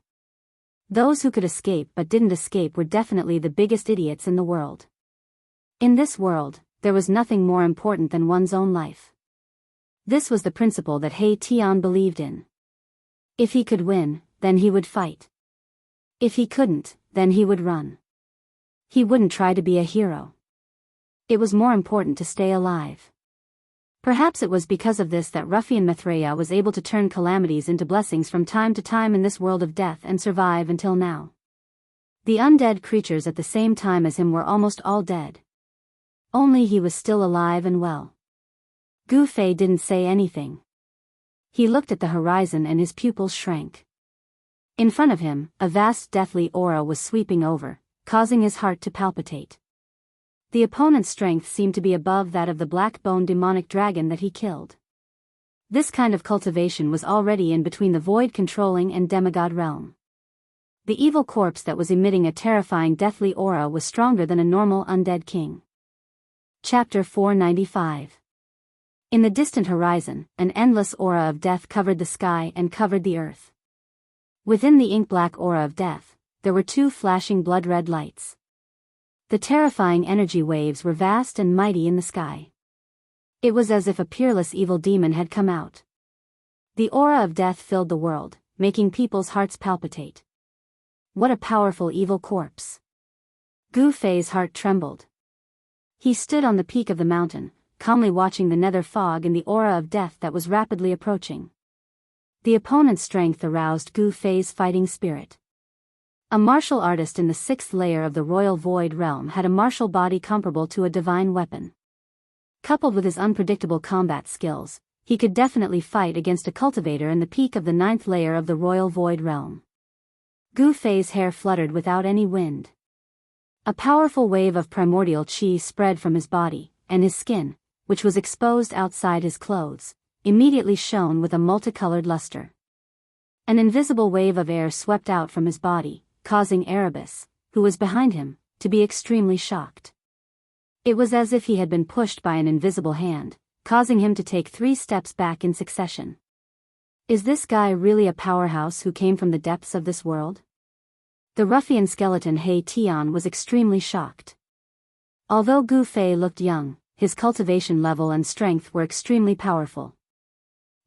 Those who could escape but didn't escape were definitely the biggest idiots in the world. In this world, there was nothing more important than one's own life. This was the principle that He Tian believed in. If he could win, then he would fight. If he couldn't, then he would run. He wouldn't try to be a hero. It was more important to stay alive. Perhaps it was because of this that ruffian Maitreya was able to turn calamities into blessings from time to time in this world of death and survive until now. The undead creatures at the same time as him were almost all dead. Only he was still alive and well. Gu Fei didn't say anything. He looked at the horizon and his pupils shrank. In front of him, a vast deathly aura was sweeping over, causing his heart to palpitate. The opponent's strength seemed to be above that of the black-boned demonic dragon that he killed. This kind of cultivation was already in between the void-controlling and demigod realm. The evil corpse that was emitting a terrifying deathly aura was stronger than a normal undead king. Chapter 495. In the distant horizon, an endless aura of death covered the sky and covered the earth. Within the ink-black aura of death, there were two flashing blood-red lights. The terrifying energy waves were vast and mighty in the sky. It was as if a peerless evil demon had come out. The aura of death filled the world, making people's hearts palpitate. What a powerful evil corpse. Gu Fei's heart trembled. He stood on the peak of the mountain, calmly watching the nether fog and the aura of death that was rapidly approaching. The opponent's strength aroused Gu Fei's fighting spirit. A martial artist in the 6th layer of the royal void realm had a martial body comparable to a divine weapon. Coupled with his unpredictable combat skills, he could definitely fight against a cultivator in the peak of the 9th layer of the royal void realm. Gu Fei's hair fluttered without any wind. A powerful wave of primordial qi spread from his body, and his skin, which was exposed outside his clothes, immediately shone with a multicolored luster. An invisible wave of air swept out from his body, causing Erebus, who was behind him, to be extremely shocked. It was as if he had been pushed by an invisible hand, causing him to take 3 steps back in succession. Is this guy really a powerhouse who came from the depths of this world? The ruffian skeleton He Tian was extremely shocked. Although Gu Fei looked young, his cultivation level and strength were extremely powerful.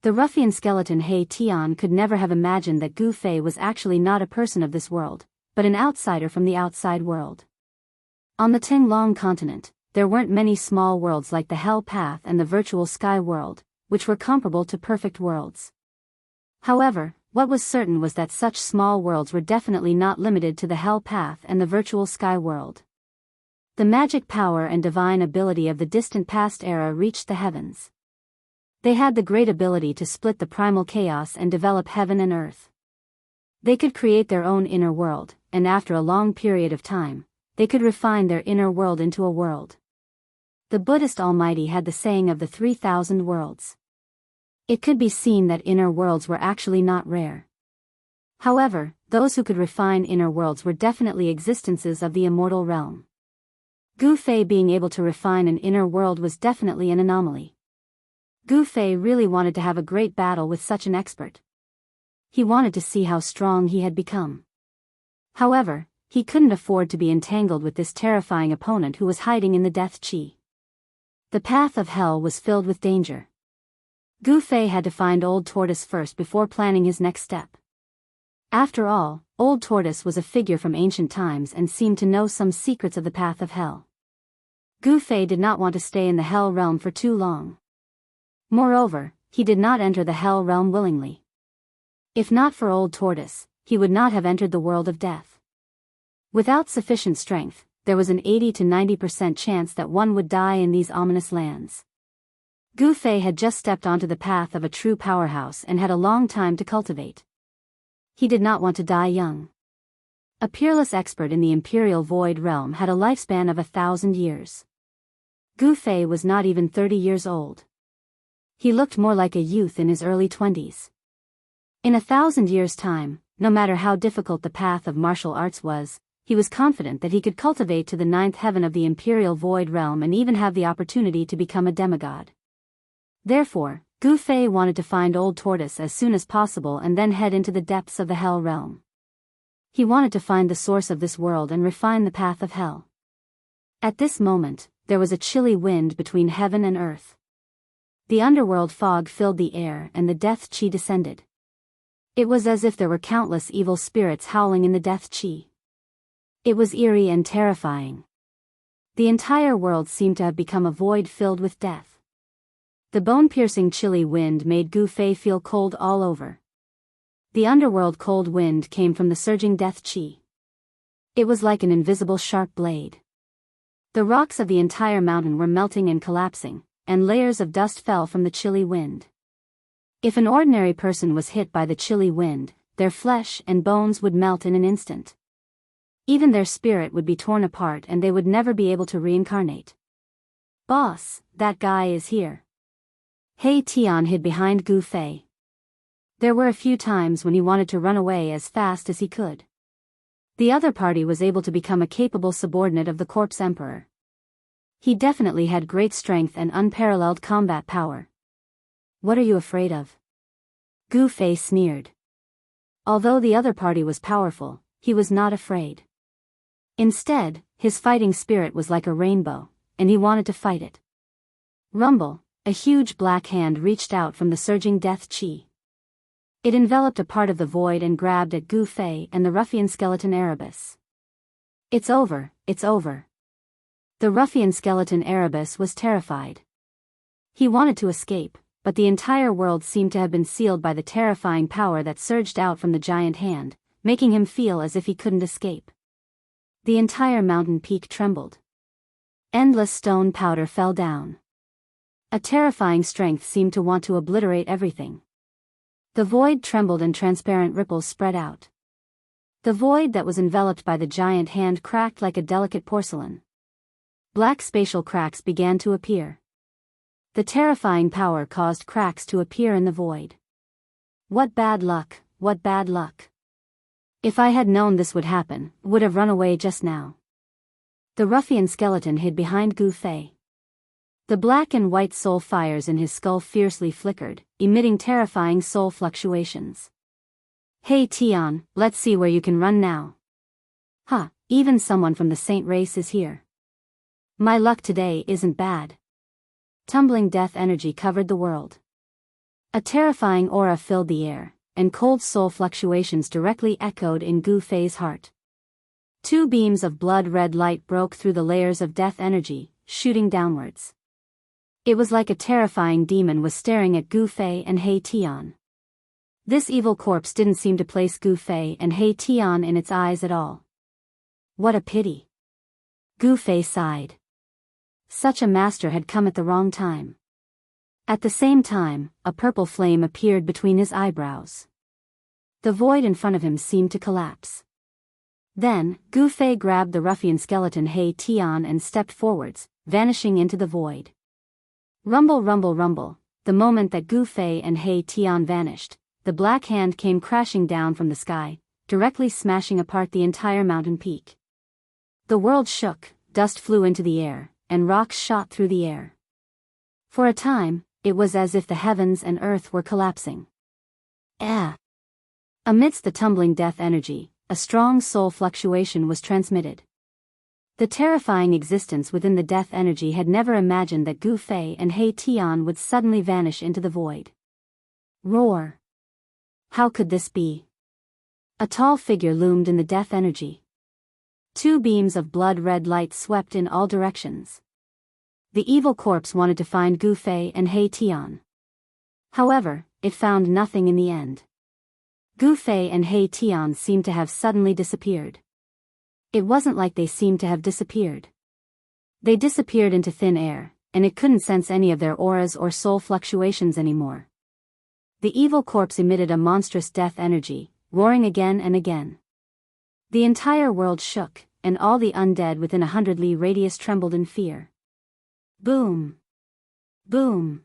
The ruffian skeleton He Tian could never have imagined that Gu Fei was actually not a person of this world, but an outsider from the outside world. On the Tinglong continent, there weren't many small worlds like the Hell Path and the virtual Sky World, which were comparable to perfect worlds. However, what was certain was that such small worlds were definitely not limited to the Hell Path and the virtual Sky World. The magic power and divine ability of the distant past era reached the heavens. They had the great ability to split the primal chaos and develop heaven and earth. They could create their own inner world, and after a long period of time, they could refine their inner world into a world. The Buddhist Almighty had the saying of the 3,000 worlds. It could be seen that inner worlds were actually not rare. However, those who could refine inner worlds were definitely existences of the immortal realm. Gu Fei being able to refine an inner world was definitely an anomaly. Gu Fei really wanted to have a great battle with such an expert. He wanted to see how strong he had become. However, he couldn't afford to be entangled with this terrifying opponent who was hiding in the death qi. The path of hell was filled with danger. Gu Fei had to find Old Tortoise first before planning his next step. After all, Old Tortoise was a figure from ancient times and seemed to know some secrets of the path of hell. Gu Fei did not want to stay in the hell realm for too long. Moreover, he did not enter the hell realm willingly. If not for Old Tortoise, he would not have entered the world of death. Without sufficient strength, there was an 80 to 90% chance that one would die in these ominous lands. Gu Fei had just stepped onto the path of a true powerhouse and had a long time to cultivate. He did not want to die young. A peerless expert in the Imperial Void Realm had a lifespan of 1,000 years. Gu Fei was not even 30 years old. He looked more like a youth in his early 20s. In 1,000 years' time, no matter how difficult the path of martial arts was, he was confident that he could cultivate to the 9th heaven of the Imperial Void Realm and even have the opportunity to become a demigod. Therefore, Gu Fei wanted to find Old Tortoise as soon as possible and then head into the depths of the Hell Realm. He wanted to find the source of this world and refine the path of hell. At this moment, there was a chilly wind between heaven and earth. The underworld fog filled the air and the death qi descended. It was as if there were countless evil spirits howling in the death qi. It was eerie and terrifying. The entire world seemed to have become a void filled with death. The bone-piercing chilly wind made Gu Fei feel cold all over. The underworld cold wind came from the surging death qi. It was like an invisible sharp blade. The rocks of the entire mountain were melting and collapsing, and layers of dust fell from the chilly wind. If an ordinary person was hit by the chilly wind, their flesh and bones would melt in an instant. Even their spirit would be torn apart and they would never be able to reincarnate. "Boss, that guy is here." He Tian hid behind Gu Fei. There were a few times when he wanted to run away as fast as he could. The other party was able to become a capable subordinate of the Corpse Emperor. He definitely had great strength and unparalleled combat power. What are you afraid of? Gu Fei sneered. Although the other party was powerful, he was not afraid. Instead, his fighting spirit was like a rainbow, and he wanted to fight it. Rumble, a huge black hand reached out from the surging death chi. It enveloped a part of the void and grabbed at Gu Fei and the ruffian skeleton Erebus. It's over, it's over. The ruffian skeleton Erebus was terrified. He wanted to escape, but the entire world seemed to have been sealed by the terrifying power that surged out from the giant hand, making him feel as if he couldn't escape. The entire mountain peak trembled. Endless stone powder fell down. A terrifying strength seemed to want to obliterate everything. The void trembled and transparent ripples spread out. The void that was enveloped by the giant hand cracked like a delicate porcelain. Black spatial cracks began to appear. The terrifying power caused cracks to appear in the void. What bad luck, what bad luck. If I had known this would happen, would have run away just now. The ruffian skeleton hid behind Gu Fei. The black and white soul fires in his skull fiercely flickered, emitting terrifying soul fluctuations. Hey Tian, let's see where you can run now. Huh, even someone from the saint race is here. My luck today isn't bad. Tumbling death energy covered the world. A terrifying aura filled the air, and cold soul fluctuations directly echoed in Gu Fei's heart. Two beams of blood-red light broke through the layers of death energy, shooting downwards. It was like a terrifying demon was staring at Gu Fei and He Tian. This evil corpse didn't seem to place Gu Fei and He Tian in its eyes at all. What a pity. Gu Fei sighed. Such a master had come at the wrong time. At the same time, a purple flame appeared between his eyebrows. The void in front of him seemed to collapse. Then, Gu Fei grabbed the ruffian skeleton He Tian and stepped forwards, vanishing into the void. Rumble rumble rumble, the moment that Gu Fei and He Tian vanished, the black hand came crashing down from the sky, directly smashing apart the entire mountain peak. The world shook, dust flew into the air, and rocks shot through the air. For a time, it was as if the heavens and earth were collapsing. Amidst the tumbling death energy, a strong soul fluctuation was transmitted. The terrifying existence within the death energy had never imagined that Gu Fei and He Tian would suddenly vanish into the void. Roar! How could this be? A tall figure loomed in the death energy. Two beams of blood-red light swept in all directions. The evil corpse wanted to find Gu Fei and He Tian. However, it found nothing in the end. Gu Fei and He Tian seemed to have suddenly disappeared. It wasn't like they seemed to have disappeared. They disappeared into thin air, and it couldn't sense any of their auras or soul fluctuations anymore. The evil corpse emitted a monstrous death energy, roaring again and again. The entire world shook, and all the undead within 100 li radius trembled in fear. Boom! Boom!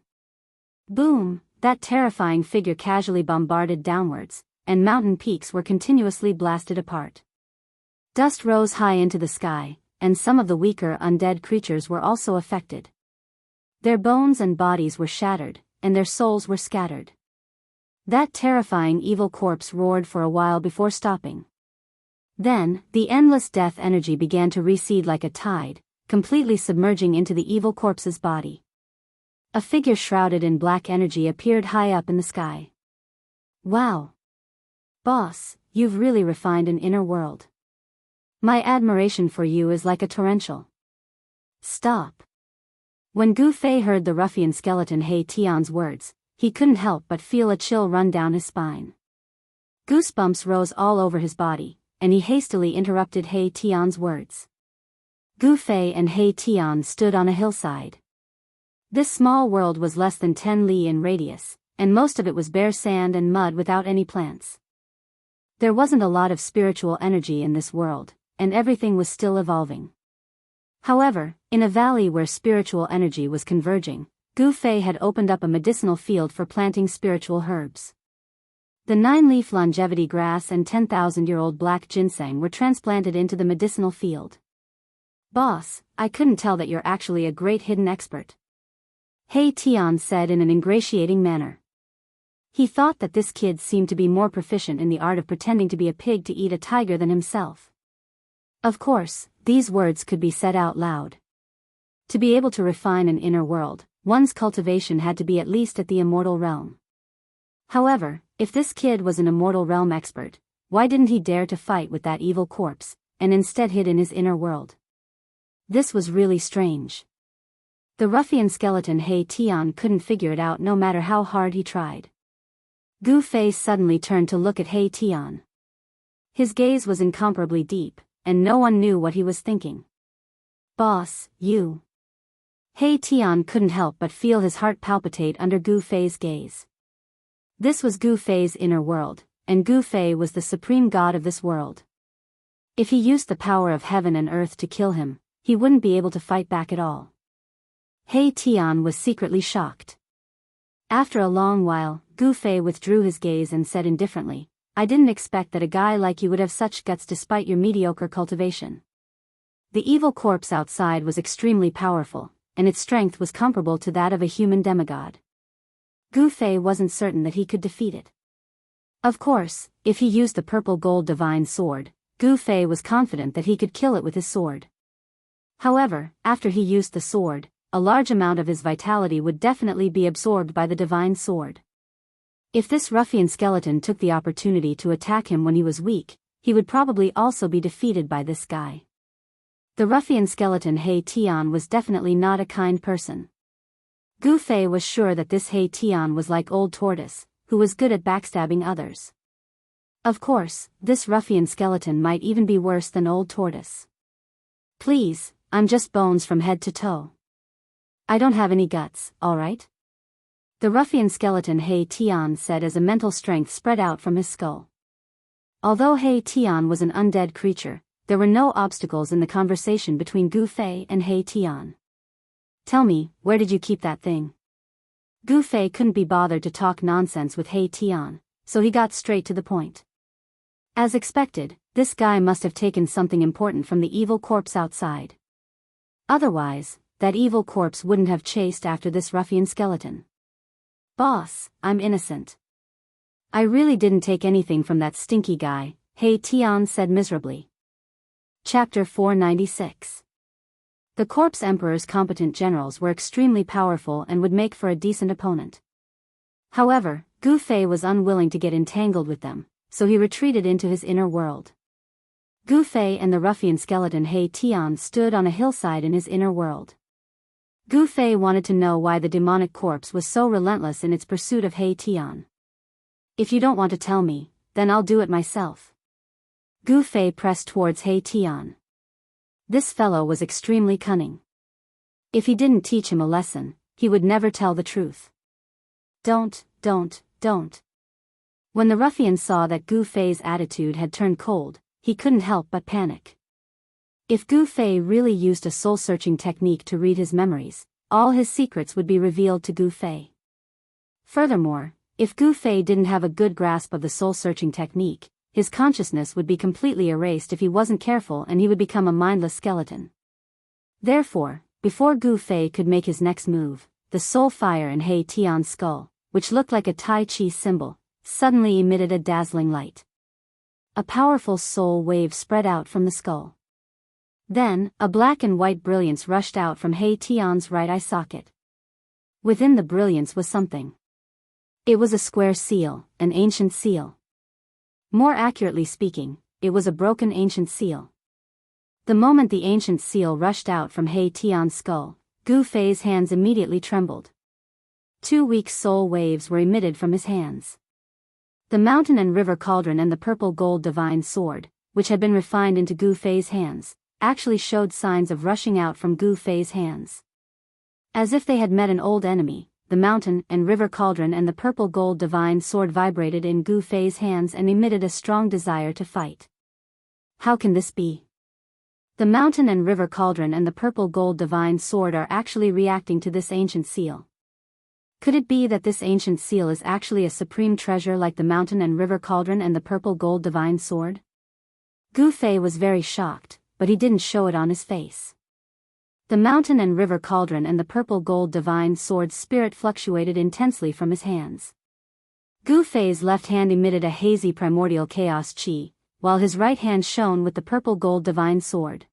Boom! That terrifying figure casually bombarded downwards, and mountain peaks were continuously blasted apart. Dust rose high into the sky, and some of the weaker undead creatures were also affected. Their bones and bodies were shattered, and their souls were scattered. That terrifying evil corpse roared for a while before stopping. Then, the endless death energy began to recede like a tide, completely submerging into the evil corpse's body. A figure shrouded in black energy appeared high up in the sky. Wow! Boss, you've really refined an inner world. My admiration for you is like a torrential. Stop. When Gu Fei heard the ruffian skeleton He Tian's words, he couldn't help but feel a chill run down his spine. Goosebumps rose all over his body, and he hastily interrupted He Tian's words. Gu Fei and He Tian stood on a hillside. This small world was less than 10 li in radius, and most of it was bare sand and mud without any plants. There wasn't a lot of spiritual energy in this world, and everything was still evolving. However, in a valley where spiritual energy was converging, Gu Fei had opened up a medicinal field for planting spiritual herbs. The 9-leaf longevity grass and 10,000-year-old black ginseng were transplanted into the medicinal field. Boss, I couldn't tell that you're actually a great hidden expert. He Tian said in an ingratiating manner. He thought that this kid seemed to be more proficient in the art of pretending to be a pig to eat a tiger than himself. Of course, these words could be said out loud. To be able to refine an inner world, one's cultivation had to be at least at the immortal realm. However, if this kid was an immortal realm expert, why didn't he dare to fight with that evil corpse, and instead hid in his inner world? This was really strange. The ruffian skeleton He Tian couldn't figure it out no matter how hard he tried. Gu Fei suddenly turned to look at He Tian. His gaze was incomparably deep, and no one knew what he was thinking. Boss, you. He Tian couldn't help but feel his heart palpitate under Gu Fei's gaze. This was Gu Fei's inner world, and Gu Fei was the supreme god of this world. If he used the power of heaven and earth to kill him, he wouldn't be able to fight back at all. He Tian was secretly shocked. After a long while, Gu Fei withdrew his gaze and said indifferently, I didn't expect that a guy like you would have such guts despite your mediocre cultivation. The evil corpse outside was extremely powerful, and its strength was comparable to that of a human demigod. Gu Fei wasn't certain that he could defeat it. Of course, if he used the purple gold divine sword, Gu Fei was confident that he could kill it with his sword. However, after he used the sword, a large amount of his vitality would definitely be absorbed by the divine sword. If this ruffian skeleton took the opportunity to attack him when he was weak, he would probably also be defeated by this guy. The ruffian skeleton He Tian was definitely not a kind person. Gu Fei was sure that this He Tian was like Old Tortoise, who was good at backstabbing others. Of course, this ruffian skeleton might even be worse than Old Tortoise. Please, I'm just bones from head to toe. I don't have any guts, alright? The ruffian skeleton He Tian said as a mental strength spread out from his skull. Although He Tian was an undead creature, there were no obstacles in the conversation between Gu Fei and He Tian. Tell me, where did you keep that thing? Gu Fei couldn't be bothered to talk nonsense with He Tian, so he got straight to the point. As expected, this guy must have taken something important from the evil corpse outside. Otherwise, that evil corpse wouldn't have chased after this ruffian skeleton. Boss, I'm innocent. I really didn't take anything from that stinky guy, He Tian said miserably. Chapter 496. The Corpse Emperor's competent generals were extremely powerful and would make for a decent opponent. However, Gu Fei was unwilling to get entangled with them, so he retreated into his inner world. Gu Fei and the ruffian skeleton He Tian stood on a hillside in his inner world. Gu Fei wanted to know why the demonic corpse was so relentless in its pursuit of He Tian. If you don't want to tell me, then I'll do it myself. Gu Fei pressed towards He Tian. This fellow was extremely cunning. If he didn't teach him a lesson, he would never tell the truth. Don't. When the ruffian saw that Gu Fei's attitude had turned cold, he couldn't help but panic. If Gu Fei really used a soul-searching technique to read his memories, all his secrets would be revealed to Gu Fei. Furthermore, if Gu Fei didn't have a good grasp of the soul-searching technique, his consciousness would be completely erased if he wasn't careful and he would become a mindless skeleton. Therefore, before Gu Fei could make his next move, the soul fire in He Tian's skull, which looked like a Tai Chi symbol, suddenly emitted a dazzling light. A powerful soul wave spread out from the skull. Then, a black and white brilliance rushed out from He Tian's right eye socket. Within the brilliance was something. It was a square seal, an ancient seal. More accurately speaking, it was a broken ancient seal. The moment the ancient seal rushed out from He Tian's skull, Gu Fei's hands immediately trembled. 2 weak soul waves were emitted from his hands. The mountain and river cauldron and the purple gold divine sword, which had been refined into Gu Fei's hands, actually showed signs of rushing out from Gu Fei's hands. As if they had met an old enemy, the mountain and river cauldron and the purple gold divine sword vibrated in Gu Fei's hands and emitted a strong desire to fight. How can this be? The mountain and river cauldron and the purple gold divine sword are actually reacting to this ancient seal. Could it be that this ancient seal is actually a supreme treasure like the mountain and river cauldron and the purple gold divine sword? Gu Fei was very shocked, but he didn't show it on his face. The mountain and river cauldron and the purple gold divine sword's spirit fluctuated intensely from his hands. Gu Fei's left hand emitted a hazy primordial chaos chi, while his right hand shone with the purple gold divine sword.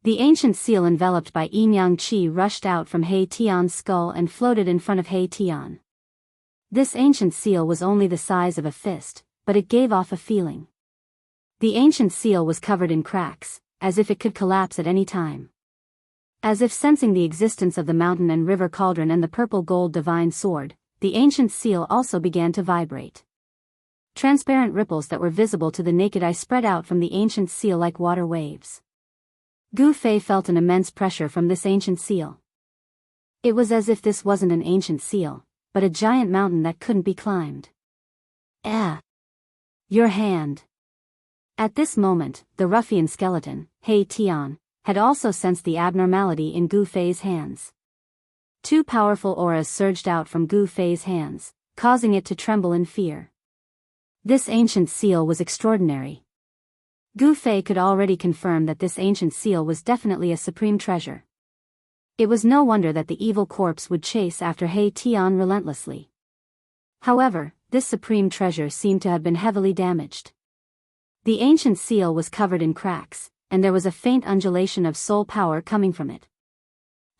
The ancient seal enveloped by yin-yang qi rushed out from He Tian's skull and floated in front of He Tian. This ancient seal was only the size of a fist, but it gave off a feeling. The ancient seal was covered in cracks, as if it could collapse at any time. As if sensing the existence of the mountain and river cauldron and the purple gold divine sword, the ancient seal also began to vibrate. Transparent ripples that were visible to the naked eye spread out from the ancient seal like water waves. Gu Fei felt an immense pressure from this ancient seal. It was as if this wasn't an ancient seal, but a giant mountain that couldn't be climbed. Your hand. At this moment, the ruffian skeleton, He Tian, had also sensed the abnormality in Gu Fei's hands. Two powerful auras surged out from Gu Fei's hands, causing it to tremble in fear. This ancient seal was extraordinary. Gu Fei could already confirm that this ancient seal was definitely a supreme treasure. It was no wonder that the evil corpse would chase after He Tian relentlessly. However, this supreme treasure seemed to have been heavily damaged. The ancient seal was covered in cracks, and there was a faint undulation of soul power coming from it.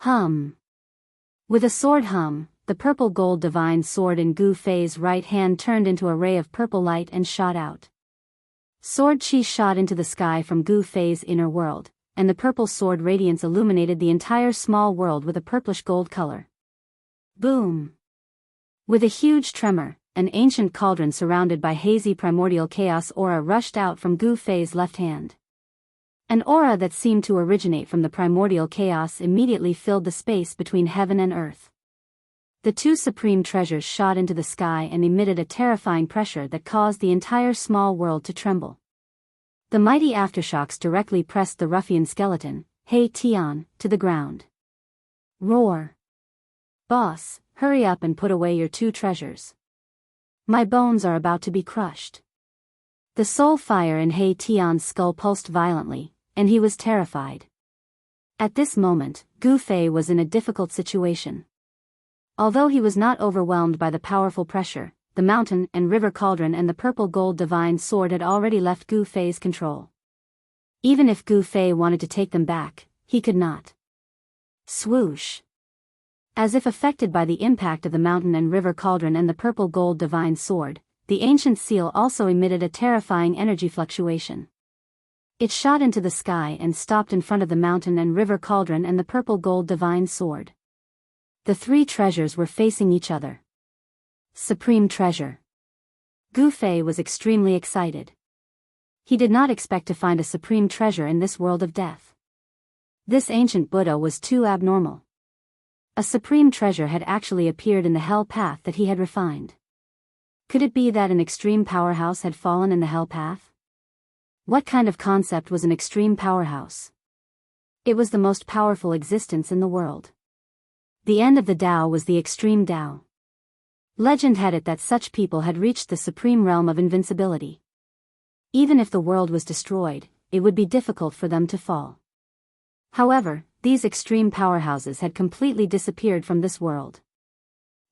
Hum. With a sword hum, the purple gold divine sword in Gu Fei's right hand turned into a ray of purple light and shot out. Sword chi shot into the sky from Gu Fei's inner world, and the purple sword radiance illuminated the entire small world with a purplish gold color. Boom! With a huge tremor, an ancient cauldron surrounded by hazy primordial chaos aura rushed out from Gu Fei's left hand. An aura that seemed to originate from the primordial chaos immediately filled the space between heaven and earth. The two supreme treasures shot into the sky and emitted a terrifying pressure that caused the entire small world to tremble. The mighty aftershocks directly pressed the ruffian skeleton, He Tian, to the ground. Roar! Boss, hurry up and put away your two treasures. My bones are about to be crushed. The soul fire in He Tian's skull pulsed violently, and he was terrified. At this moment, Gu Fei was in a difficult situation. Although he was not overwhelmed by the powerful pressure, the mountain and river cauldron and the purple gold divine sword had already left Gu Fei's control. Even if Gu Fei wanted to take them back, he could not. Swoosh! As if affected by the impact of the mountain and river cauldron and the purple gold divine sword, the ancient seal also emitted a terrifying energy fluctuation. It shot into the sky and stopped in front of the mountain and river cauldron and the purple gold divine sword. The three treasures were facing each other. Supreme treasure. Gu Fei was extremely excited. He did not expect to find a supreme treasure in this world of death. This ancient Buddha was too abnormal. A supreme treasure had actually appeared in the hell path that he had refined. Could it be that an extreme powerhouse had fallen in the hell path? What kind of concept was an extreme powerhouse? It was the most powerful existence in the world. The end of the Tao was the extreme Tao. Legend had it that such people had reached the supreme realm of invincibility. Even if the world was destroyed, it would be difficult for them to fall. However, these extreme powerhouses had completely disappeared from this world.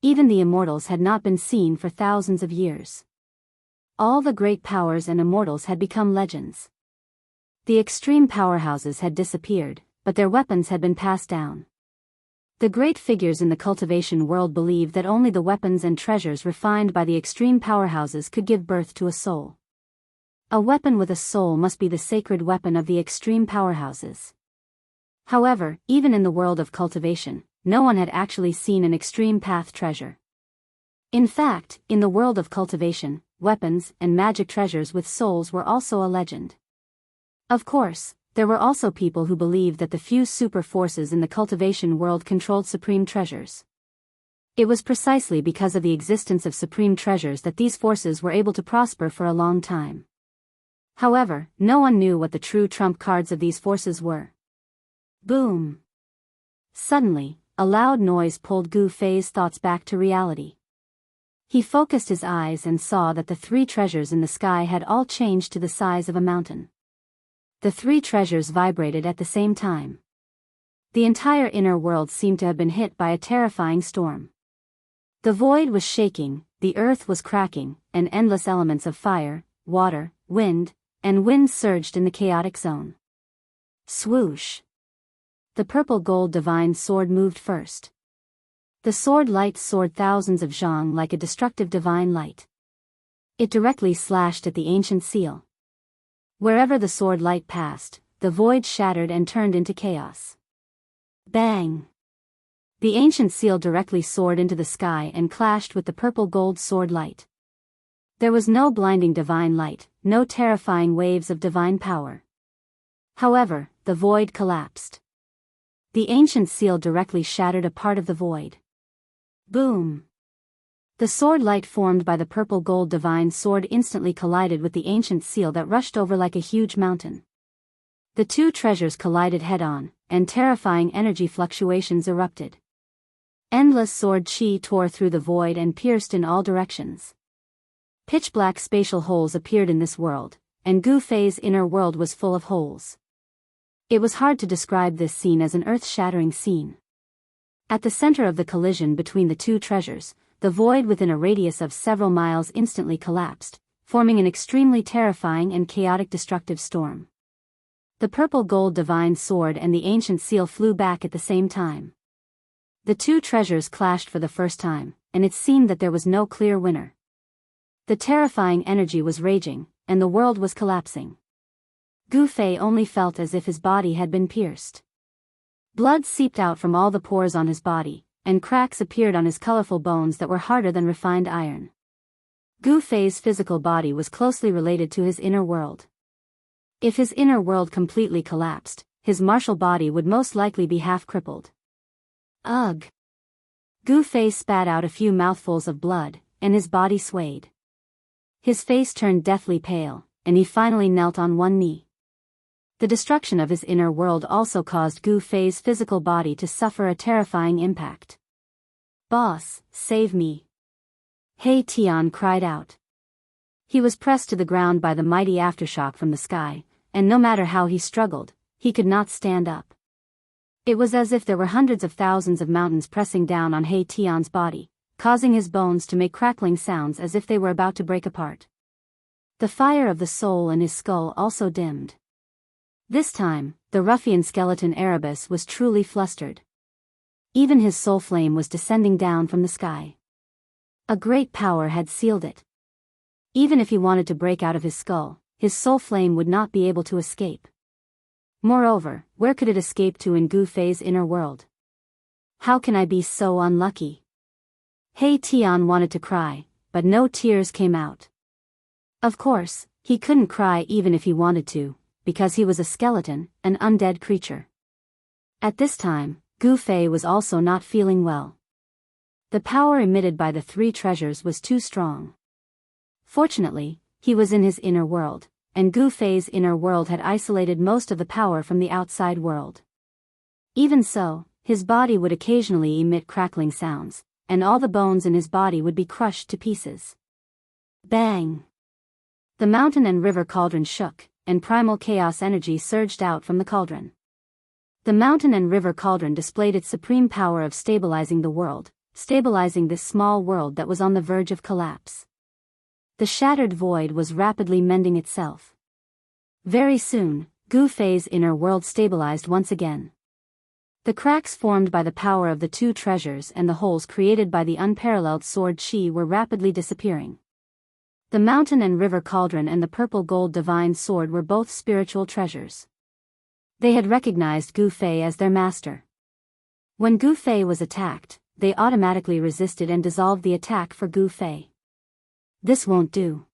Even the immortals had not been seen for thousands of years. All the great powers and immortals had become legends. The extreme powerhouses had disappeared, but their weapons had been passed down. The great figures in the cultivation world believed that only the weapons and treasures refined by the extreme powerhouses could give birth to a soul. A weapon with a soul must be the sacred weapon of the extreme powerhouses. However, even in the world of cultivation, no one had actually seen an extreme path treasure. In fact, in the world of cultivation, weapons and magic treasures with souls were also a legend. Of course, there were also people who believed that the few super forces in the cultivation world controlled supreme treasures. It was precisely because of the existence of supreme treasures that these forces were able to prosper for a long time. However, no one knew what the true trump cards of these forces were. Boom! Suddenly, a loud noise pulled Gu Fei's thoughts back to reality. He focused his eyes and saw that the three treasures in the sky had all changed to the size of a mountain. The three treasures vibrated at the same time. The entire inner world seemed to have been hit by a terrifying storm. The void was shaking, the earth was cracking, and endless elements of fire, water, wind, and wind surged in the chaotic zone. Swoosh! The purple gold divine sword moved first. The sword light soared thousands of zhang like a destructive divine light. It directly slashed at the ancient seal. Wherever the sword light passed, the void shattered and turned into chaos. Bang! The ancient seal directly soared into the sky and clashed with the purple gold sword light. There was no blinding divine light, no terrifying waves of divine power. However, the void collapsed. The ancient seal directly shattered a part of the void. Boom! The sword light formed by the purple gold divine sword instantly collided with the ancient seal that rushed over like a huge mountain. The two treasures collided head-on, and terrifying energy fluctuations erupted. Endless sword chi tore through the void and pierced in all directions. Pitch-black spatial holes appeared in this world, and Gu Fei's inner world was full of holes. It was hard to describe this scene as an earth-shattering scene. At the center of the collision between the two treasures, the void within a radius of several miles instantly collapsed, forming an extremely terrifying and chaotic destructive storm. The purple gold divine sword and the ancient seal flew back at the same time. The two treasures clashed for the first time, and it seemed that there was no clear winner. The terrifying energy was raging, and the world was collapsing. Gu Fei only felt as if his body had been pierced. Blood seeped out from all the pores on his body, and cracks appeared on his colorful bones that were harder than refined iron. Gu Fei's physical body was closely related to his inner world. If his inner world completely collapsed, his martial body would most likely be half-crippled. Ugh! Gu Fei spat out a few mouthfuls of blood, and his body swayed. His face turned deathly pale, and he finally knelt on one knee. The destruction of his inner world also caused Gu Fei's physical body to suffer a terrifying impact. "Boss, save me!" He Tian cried out. He was pressed to the ground by the mighty aftershock from the sky, and no matter how he struggled, he could not stand up. It was as if there were hundreds of thousands of mountains pressing down on He Tian's body, causing his bones to make crackling sounds as if they were about to break apart. The fire of the soul in his skull also dimmed. This time, the ruffian skeleton Erebus was truly flustered. Even his soul flame was descending down from the sky. A great power had sealed it. Even if he wanted to break out of his skull, his soul flame would not be able to escape. Moreover, where could it escape to in Gu Fei's inner world? How can I be so unlucky? He Tian wanted to cry, but no tears came out. Of course, he couldn't cry even if he wanted to, because he was a skeleton, an undead creature. At this time, Gu Fei was also not feeling well. The power emitted by the three treasures was too strong. Fortunately, he was in his inner world, and Gu Fei's inner world had isolated most of the power from the outside world. Even so, his body would occasionally emit crackling sounds, and all the bones in his body would be crushed to pieces. Bang! The mountain and river cauldron shook, and primal chaos energy surged out from the cauldron. The mountain and river cauldron displayed its supreme power of stabilizing the world, stabilizing this small world that was on the verge of collapse. The shattered void was rapidly mending itself. Very soon, Gu Fei's inner world stabilized once again. The cracks formed by the power of the two treasures and the holes created by the unparalleled sword chi were rapidly disappearing. The mountain and river cauldron and the purple gold divine sword were both spiritual treasures. They had recognized Gu Fei as their master. When Gu Fei was attacked, they automatically resisted and dissolved the attack for Gu Fei. This won't do.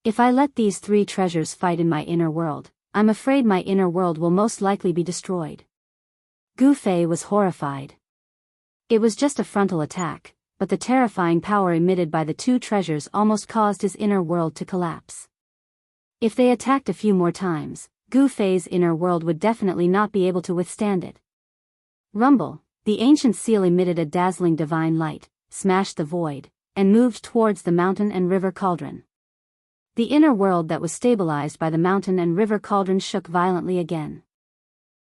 If I let these three treasures fight in my inner world, I'm afraid my inner world will most likely be destroyed. Gu Fei was horrified. It was just a frontal attack, but the terrifying power emitted by the two treasures almost caused his inner world to collapse. If they attacked a few more times, Gu Fei's inner world would definitely not be able to withstand it. Rumble, The ancient seal emitted a dazzling divine light, smashed the void, and moved towards the mountain and river cauldron. The inner world that was stabilized by the mountain and river cauldron shook violently again.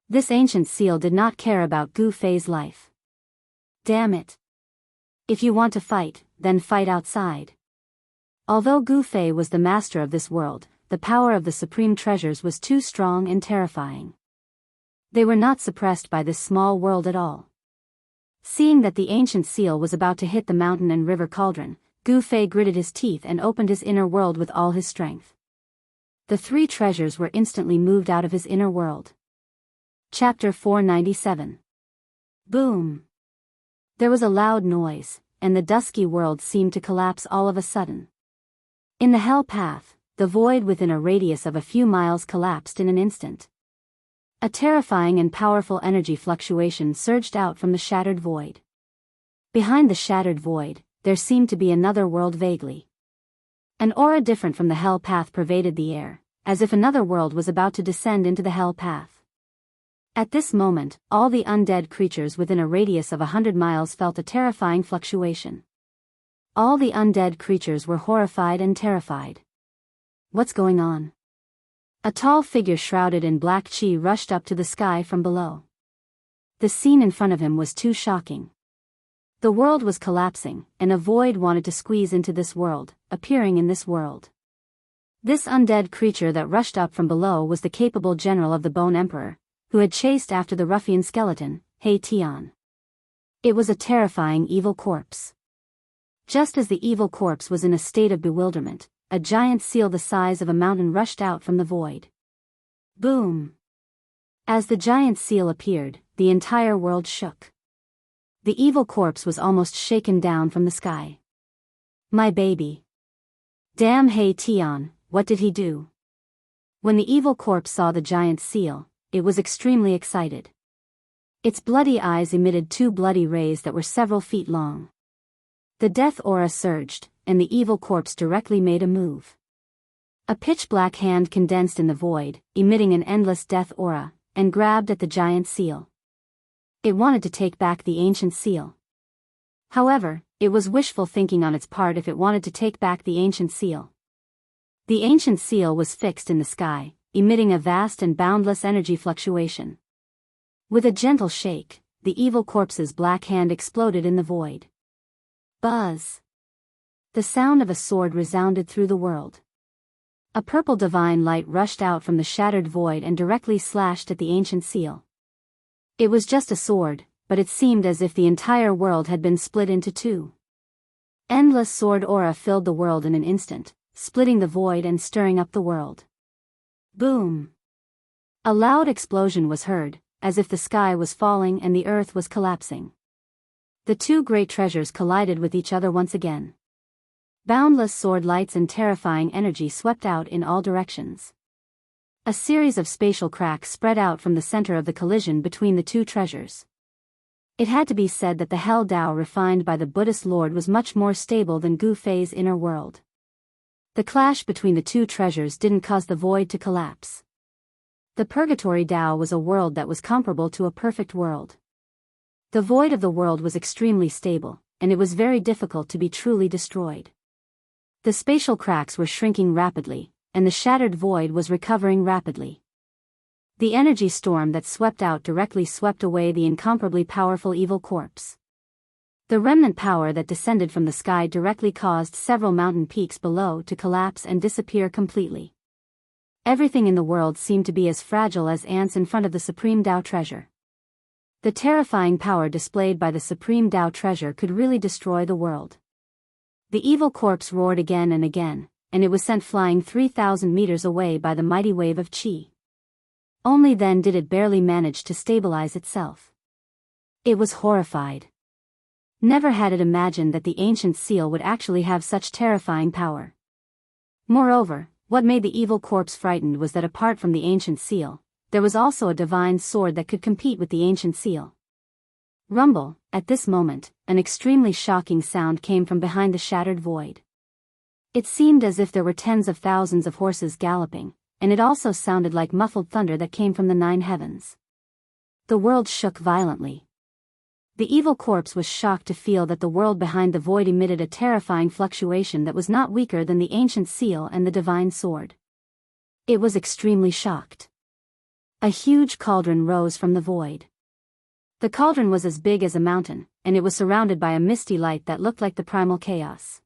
This ancient seal did not care about Gu Fei's life. Damn it. If you want to fight, then fight outside. Although Gu Fei was the master of this world, the power of the supreme treasures was too strong and terrifying. They were not suppressed by this small world at all. Seeing that the ancient seal was about to hit the mountain and river cauldron, Gu Fei gritted his teeth and opened his inner world with all his strength. The three treasures were instantly moved out of his inner world. Chapter 497. Boom! There was a loud noise, and the dusky world seemed to collapse all of a sudden. In the hell path, the void within a radius of a few miles collapsed in an instant. A terrifying and powerful energy fluctuation surged out from the shattered void. Behind the shattered void, there seemed to be another world vaguely. An aura different from the hell path pervaded the air, as if another world was about to descend into the hell path. At this moment, all the undead creatures within a radius of 100 miles felt a terrifying fluctuation. All the undead creatures were horrified and terrified. What's going on? A tall figure shrouded in black chi rushed up to the sky from below. The scene in front of him was too shocking. The world was collapsing, and a void wanted to squeeze into this world, appearing in this world. This undead creature that rushed up from below was the capable general of the Bone Emperor, who had chased after the ruffian skeleton, He Tian. It was a terrifying evil corpse. Just as the evil corpse was in a state of bewilderment, a giant seal the size of a mountain rushed out from the void. Boom! As the giant seal appeared, the entire world shook. The evil corpse was almost shaken down from the sky. My baby. Damn He Tian, what did he do? When the evil corpse saw the giant seal, it was extremely excited. Its bloody eyes emitted two bloody rays that were several feet long. The death aura surged, and the evil corpse directly made a move. A pitch-black hand condensed in the void, emitting an endless death aura, and grabbed at the giant seal. It wanted to take back the ancient seal. However, it was wishful thinking on its part if it wanted to take back the ancient seal. The ancient seal was fixed in the sky, emitting a vast and boundless energy fluctuation. With a gentle shake, the evil corpse's black hand exploded in the void. Buzz! The sound of a sword resounded through the world. A purple divine light rushed out from the shattered void and directly slashed at the ancient seal. It was just a sword, but it seemed as if the entire world had been split into two. Endless sword aura filled the world in an instant, splitting the void and stirring up the world. Boom! A loud explosion was heard, as if the sky was falling and the earth was collapsing. The two great treasures collided with each other once again. Boundless sword lights and terrifying energy swept out in all directions. A series of spatial cracks spread out from the center of the collision between the two treasures. It had to be said that the Hell Dao refined by the Buddhist Lord was much more stable than Gu Fei's inner world. The clash between the two treasures didn't cause the void to collapse. The Purgatory Dao was a world that was comparable to a perfect world. The void of the world was extremely stable, and it was very difficult to be truly destroyed. The spatial cracks were shrinking rapidly, and the shattered void was recovering rapidly. The energy storm that swept out directly swept away the incomparably powerful evil corpse. The remnant power that descended from the sky directly caused several mountain peaks below to collapse and disappear completely. Everything in the world seemed to be as fragile as ants in front of the Supreme Dao treasure. The terrifying power displayed by the Supreme Dao treasure could really destroy the world. The evil corpse roared again and again, and it was sent flying 3,000 meters away by the mighty wave of chi. Only then did it barely manage to stabilize itself. It was horrified. Never had it imagined that the ancient seal would actually have such terrifying power. Moreover, what made the evil corpse frightened was that apart from the ancient seal, there was also a divine sword that could compete with the ancient seal. Rumble, at this moment, an extremely shocking sound came from behind the shattered void. It seemed as if there were tens of thousands of horses galloping, and it also sounded like muffled thunder that came from the 9 heavens. The world shook violently. The evil corpse was shocked to feel that the world behind the void emitted a terrifying fluctuation that was not weaker than the ancient seal and the divine sword. It was extremely shocked. A huge cauldron rose from the void. The cauldron was as big as a mountain, and it was surrounded by a misty light that looked like the primal chaos.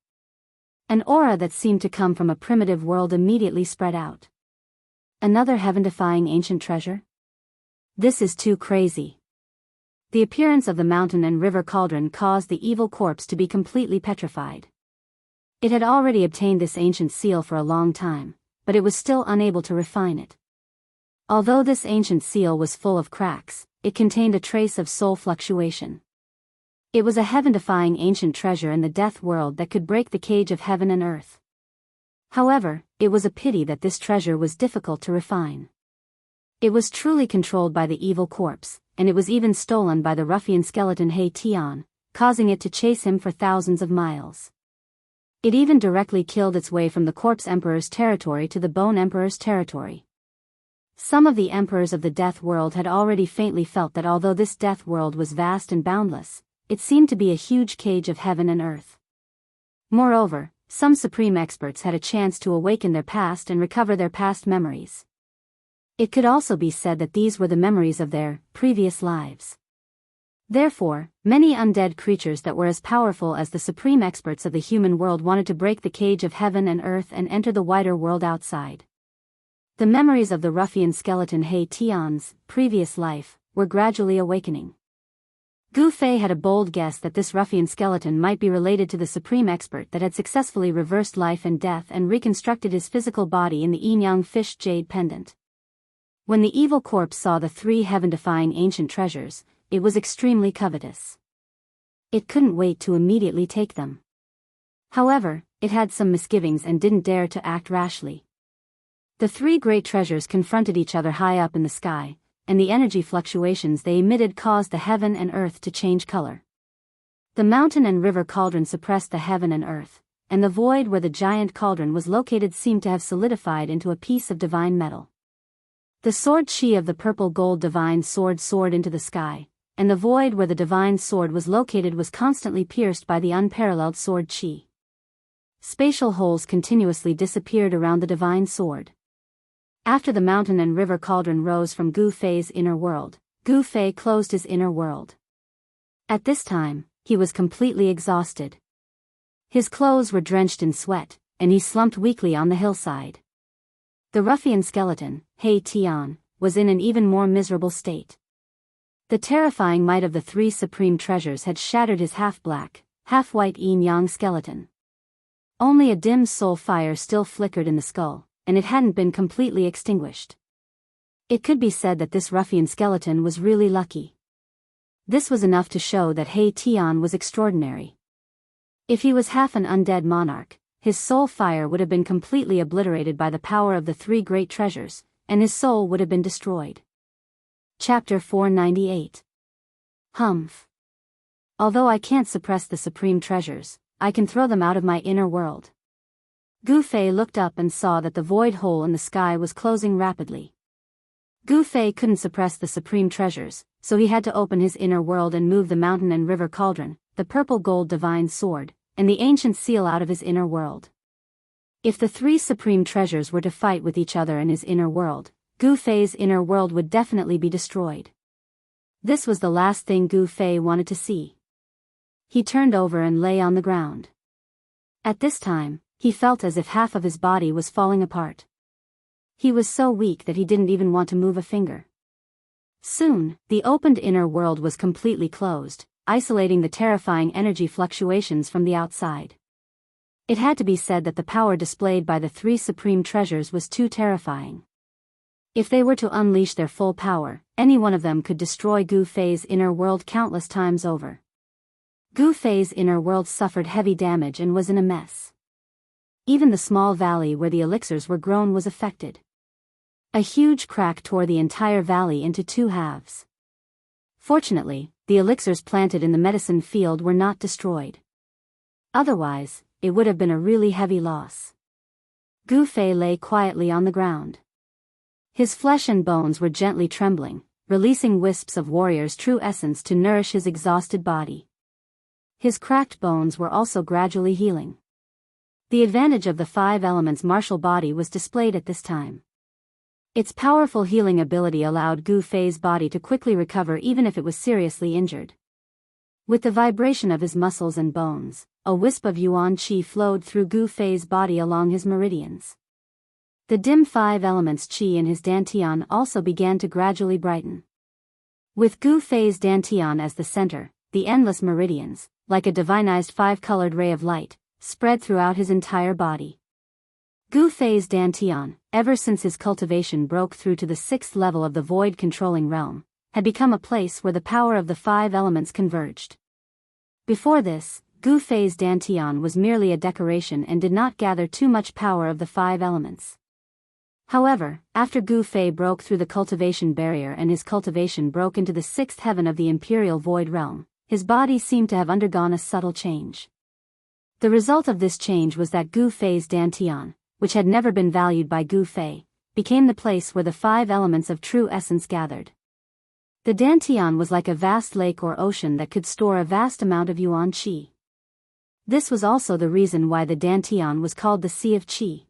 An aura that seemed to come from a primitive world immediately spread out. Another heaven-defying ancient treasure? This is too crazy. The appearance of the mountain and river cauldron caused the evil corpse to be completely petrified. It had already obtained this ancient seal for a long time, but it was still unable to refine it. Although this ancient seal was full of cracks, it contained a trace of soul fluctuation. It was a heaven-defying ancient treasure in the death world that could break the cage of heaven and earth. However, it was a pity that this treasure was difficult to refine. It was truly controlled by the evil corpse, and it was even stolen by the ruffian skeleton He Tian, causing it to chase him for thousands of miles. It even directly killed its way from the Corpse Emperor's territory to the Bone Emperor's territory. Some of the emperors of the death world had already faintly felt that although this death world was vast and boundless, it seemed to be a huge cage of heaven and earth. Moreover, some supreme experts had a chance to awaken their past and recover their past memories. It could also be said that these were the memories of their previous lives. Therefore, many undead creatures that were as powerful as the supreme experts of the human world wanted to break the cage of heaven and earth and enter the wider world outside. The memories of the ruffian skeleton He Tian's previous life were gradually awakening. Gu Fei had a bold guess that this ruffian skeleton might be related to the supreme expert that had successfully reversed life and death and reconstructed his physical body in the yin-yang fish jade pendant. When the evil corpse saw the three heaven-defying ancient treasures, it was extremely covetous. It couldn't wait to immediately take them. However, it had some misgivings and didn't dare to act rashly. The three great treasures confronted each other high up in the sky, and the energy fluctuations they emitted caused the heaven and earth to change color. The mountain and river cauldron suppressed the heaven and earth, and the void where the giant cauldron was located seemed to have solidified into a piece of divine metal. The sword chi of the purple gold divine sword soared into the sky, and the void where the divine sword was located was constantly pierced by the unparalleled sword chi. Spatial holes continuously disappeared around the divine sword. After the mountain and river cauldron rose from Gu Fei's inner world, Gu Fei closed his inner world. At this time, he was completely exhausted. His clothes were drenched in sweat, and he slumped weakly on the hillside. The ruffian skeleton, He Tian, was in an even more miserable state. The terrifying might of the three supreme treasures had shattered his half-black, half-white yin-yang skeleton. Only a dim soul fire still flickered in the skull, and it hadn't been completely extinguished. It could be said that this ruffian skeleton was really lucky. This was enough to show that He Tian was extraordinary. If he was half an undead monarch, his soul fire would have been completely obliterated by the power of the three great treasures, and his soul would have been destroyed. Chapter 498. Humph. Although I can't suppress the supreme treasures, I can throw them out of my inner world. Gu Fei looked up and saw that the void hole in the sky was closing rapidly. Gu Fei couldn't suppress the supreme treasures, so he had to open his inner world and move the mountain and river cauldron, the purple gold divine sword, and the ancient seal out of his inner world. If the three supreme treasures were to fight with each other in his inner world, Gu Fei's inner world would definitely be destroyed. This was the last thing Gu Fei wanted to see. He turned over and lay on the ground. At this time, he felt as if half of his body was falling apart. He was so weak that he didn't even want to move a finger. Soon, the opened inner world was completely closed, isolating the terrifying energy fluctuations from the outside. It had to be said that the power displayed by the three supreme treasures was too terrifying. If they were to unleash their full power, any one of them could destroy Gu Fei's inner world countless times over. Gu Fei's inner world suffered heavy damage and was in a mess. Even the small valley where the elixirs were grown was affected. A huge crack tore the entire valley into two halves. Fortunately, the elixirs planted in the medicine field were not destroyed. Otherwise, it would have been a really heavy loss. Gu Fei lay quietly on the ground. His flesh and bones were gently trembling, releasing wisps of warrior's true essence to nourish his exhausted body. His cracked bones were also gradually healing. The advantage of the 5 elements martial body was displayed at this time. Its powerful healing ability allowed Gu Fei's body to quickly recover even if it was seriously injured. With the vibration of his muscles and bones, a wisp of yuan qi flowed through Gu Fei's body along his meridians. The dim 5 elements qi in his dantian also began to gradually brighten. With Gu Fei's dantian as the center, the endless meridians, like a divinized 5-colored ray of light, spread throughout his entire body. Gu Fei's dantian, ever since his cultivation broke through to the 6th level of the void-controlling realm, had become a place where the power of the 5 elements converged. Before this, Gu Fei's dantian was merely a decoration and did not gather too much power of the 5 elements. However, after Gu Fei broke through the cultivation barrier and his cultivation broke into the 6th heaven of the imperial void realm, his body seemed to have undergone a subtle change. The result of this change was that Gu Fei's dantian, which had never been valued by Gu Fei, became the place where the 5 elements of true essence gathered. The dantian was like a vast lake or ocean that could store a vast amount of yuan qi. This was also the reason why the dantian was called the Sea of Qi.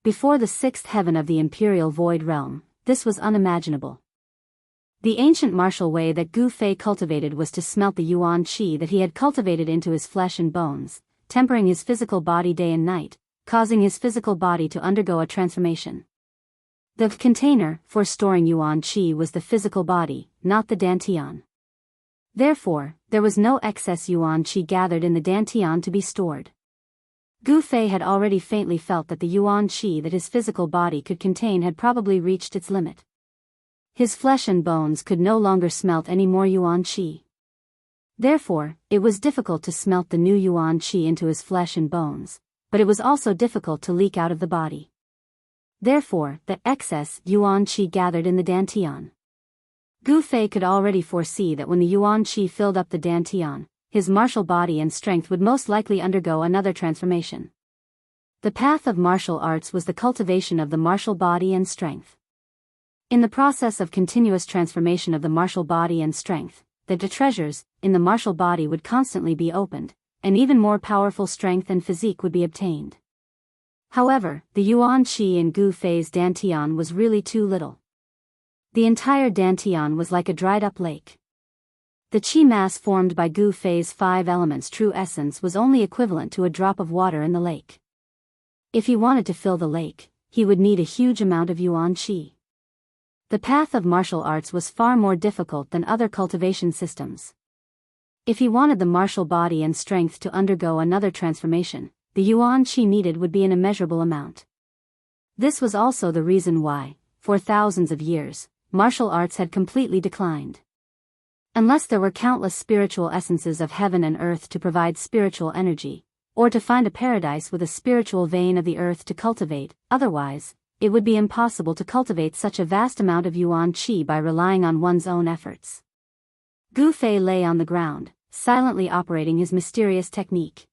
Before the 6th heaven of the imperial void realm, this was unimaginable. The ancient martial way that Gu Fei cultivated was to smelt the yuan qi that he had cultivated into his flesh and bones, tempering his physical body day and night, causing his physical body to undergo a transformation. The container for storing yuan qi was the physical body, not the dantian. Therefore, there was no excess yuan qi gathered in the dantian to be stored. Gu Fei had already faintly felt that the yuan qi that his physical body could contain had probably reached its limit. His flesh and bones could no longer smelt any more yuan qi. Therefore, it was difficult to smelt the new yuan qi into his flesh and bones, but it was also difficult to leak out of the body. Therefore, the excess yuan qi gathered in the dantian. Gu Fei could already foresee that when the yuan qi filled up the dantian, his martial body and strength would most likely undergo another transformation. The path of martial arts was the cultivation of the martial body and strength. In the process of continuous transformation of the martial body and strength, the treasures in the martial body would constantly be opened, and even more powerful strength and physique would be obtained. However, the yuan qi in Gu Fei's dantian was really too little. The entire dantian was like a dried-up lake. The qi mass formed by Gu Fei's 5 elements true essence was only equivalent to a drop of water in the lake. If he wanted to fill the lake, he would need a huge amount of yuan qi. The path of martial arts was far more difficult than other cultivation systems. If he wanted the martial body and strength to undergo another transformation, the yuan qi needed would be an immeasurable amount. This was also the reason why, for thousands of years, martial arts had completely declined. Unless there were countless spiritual essences of heaven and earth to provide spiritual energy, or to find a paradise with a spiritual vein of the earth to cultivate, otherwise, it would be impossible to cultivate such a vast amount of yuan qi by relying on one's own efforts. Gu Fei lay on the ground, silently operating his mysterious technique.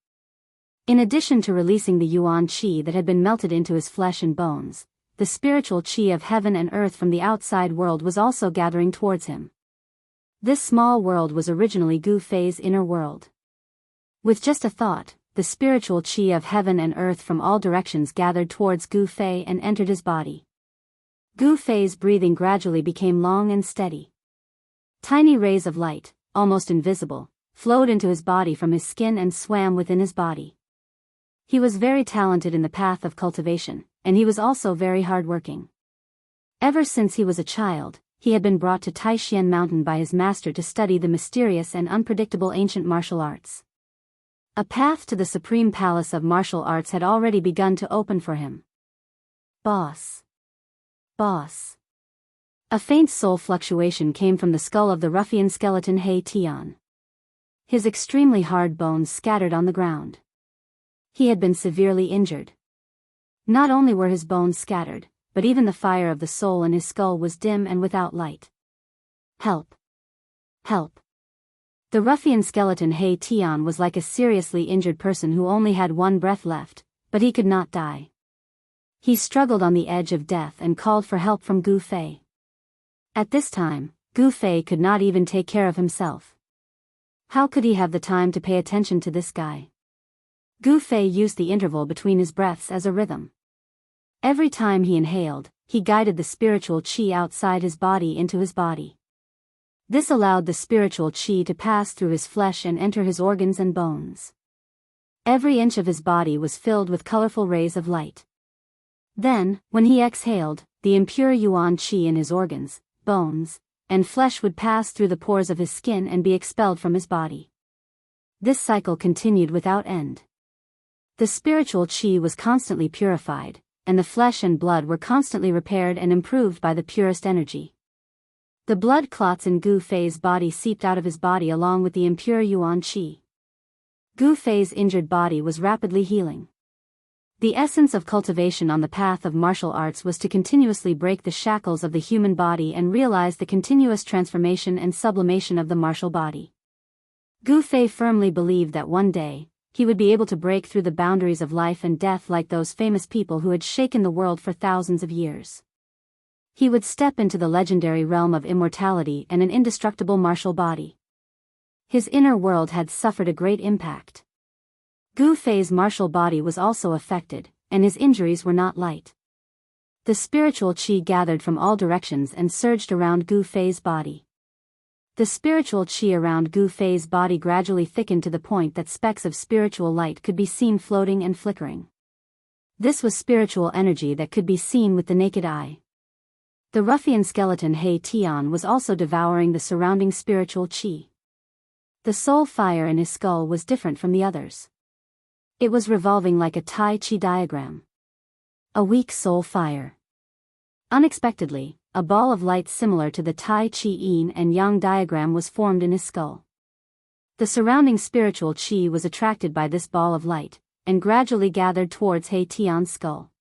In addition to releasing the yuan qi that had been melted into his flesh and bones, the spiritual qi of heaven and earth from the outside world was also gathering towards him. This small world was originally Gu Fei's inner world. With just a thought, the spiritual qi of heaven and earth from all directions gathered towards Gu Fei and entered his body. Gu Fei's breathing gradually became long and steady. Tiny rays of light, almost invisible, flowed into his body from his skin and swam within his body. He was very talented in the path of cultivation, and he was also very hardworking. Ever since he was a child, he had been brought to Taishan Mountain by his master to study the mysterious and unpredictable ancient martial arts. A path to the supreme palace of martial arts had already begun to open for him. Boss. Boss. A faint soul fluctuation came from the skull of the ruffian skeleton He Tian. His extremely hard bones scattered on the ground. He had been severely injured. Not only were his bones scattered, but even the fire of the soul in his skull was dim and without light. Help! Help! The ruffian skeleton He Tian was like a seriously injured person who only had one breath left, but he could not die. He struggled on the edge of death and called for help from Gu Fei. At this time, Gu Fei could not even take care of himself. How could he have the time to pay attention to this guy? Gu Fei used the interval between his breaths as a rhythm. Every time he inhaled, he guided the spiritual qi outside his body into his body. This allowed the spiritual qi to pass through his flesh and enter his organs and bones. Every inch of his body was filled with colorful rays of light. Then, when he exhaled, the impure yuan qi in his organs, bones, and flesh would pass through the pores of his skin and be expelled from his body. This cycle continued without end. The spiritual qi was constantly purified, and the flesh and blood were constantly repaired and improved by the purest energy. The blood clots in Gu Fei's body seeped out of his body along with the impure yuan qi. Gu Fei's injured body was rapidly healing. The essence of cultivation on the path of martial arts was to continuously break the shackles of the human body and realize the continuous transformation and sublimation of the martial body. Gu Fei firmly believed that one day, he would be able to break through the boundaries of life and death like those famous people who had shaken the world for thousands of years. He would step into the legendary realm of immortality and an indestructible martial body. His inner world had suffered a great impact. Gu Fei's martial body was also affected, and his injuries were not light. The spiritual qi gathered from all directions and surged around Gu Fei's body. The spiritual qi around Gu Fei's body gradually thickened to the point that specks of spiritual light could be seen floating and flickering. This was spiritual energy that could be seen with the naked eye. The ruffian skeleton He Tian was also devouring the surrounding spiritual qi. The soul fire in his skull was different from the others. It was revolving like a Tai Chi diagram. A weak soul fire. Unexpectedly, a ball of light similar to the Tai Chi Yin and Yang diagram was formed in his skull. The surrounding spiritual qi was attracted by this ball of light, and gradually gathered towards He Tian's skull.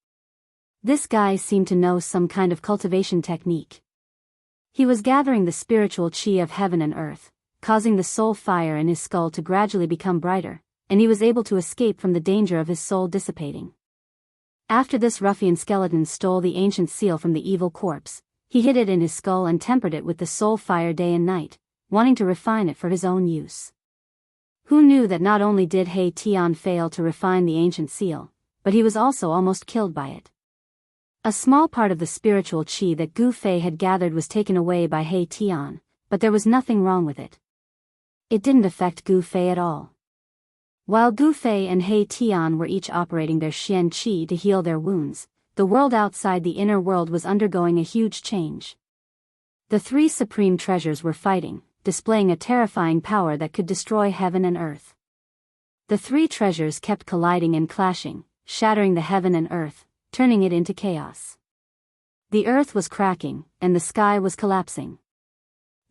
This guy seemed to know some kind of cultivation technique. He was gathering the spiritual qi of heaven and earth, causing the soul fire in his skull to gradually become brighter, and he was able to escape from the danger of his soul dissipating. After this ruffian skeleton stole the ancient seal from the evil corpse, he hid it in his skull and tempered it with the soul fire day and night, wanting to refine it for his own use. Who knew that not only did He Tian fail to refine the ancient seal, but he was also almost killed by it. A small part of the spiritual qi that Gu Fei had gathered was taken away by He Tian, but there was nothing wrong with it. It didn't affect Gu Fei at all. While Gu Fei and He Tian were each operating their Xian Qi to heal their wounds, the world outside the inner world was undergoing a huge change. The three supreme treasures were fighting, displaying a terrifying power that could destroy heaven and earth. The three treasures kept colliding and clashing, shattering the heaven and earth, turning it into chaos. The earth was cracking, and the sky was collapsing.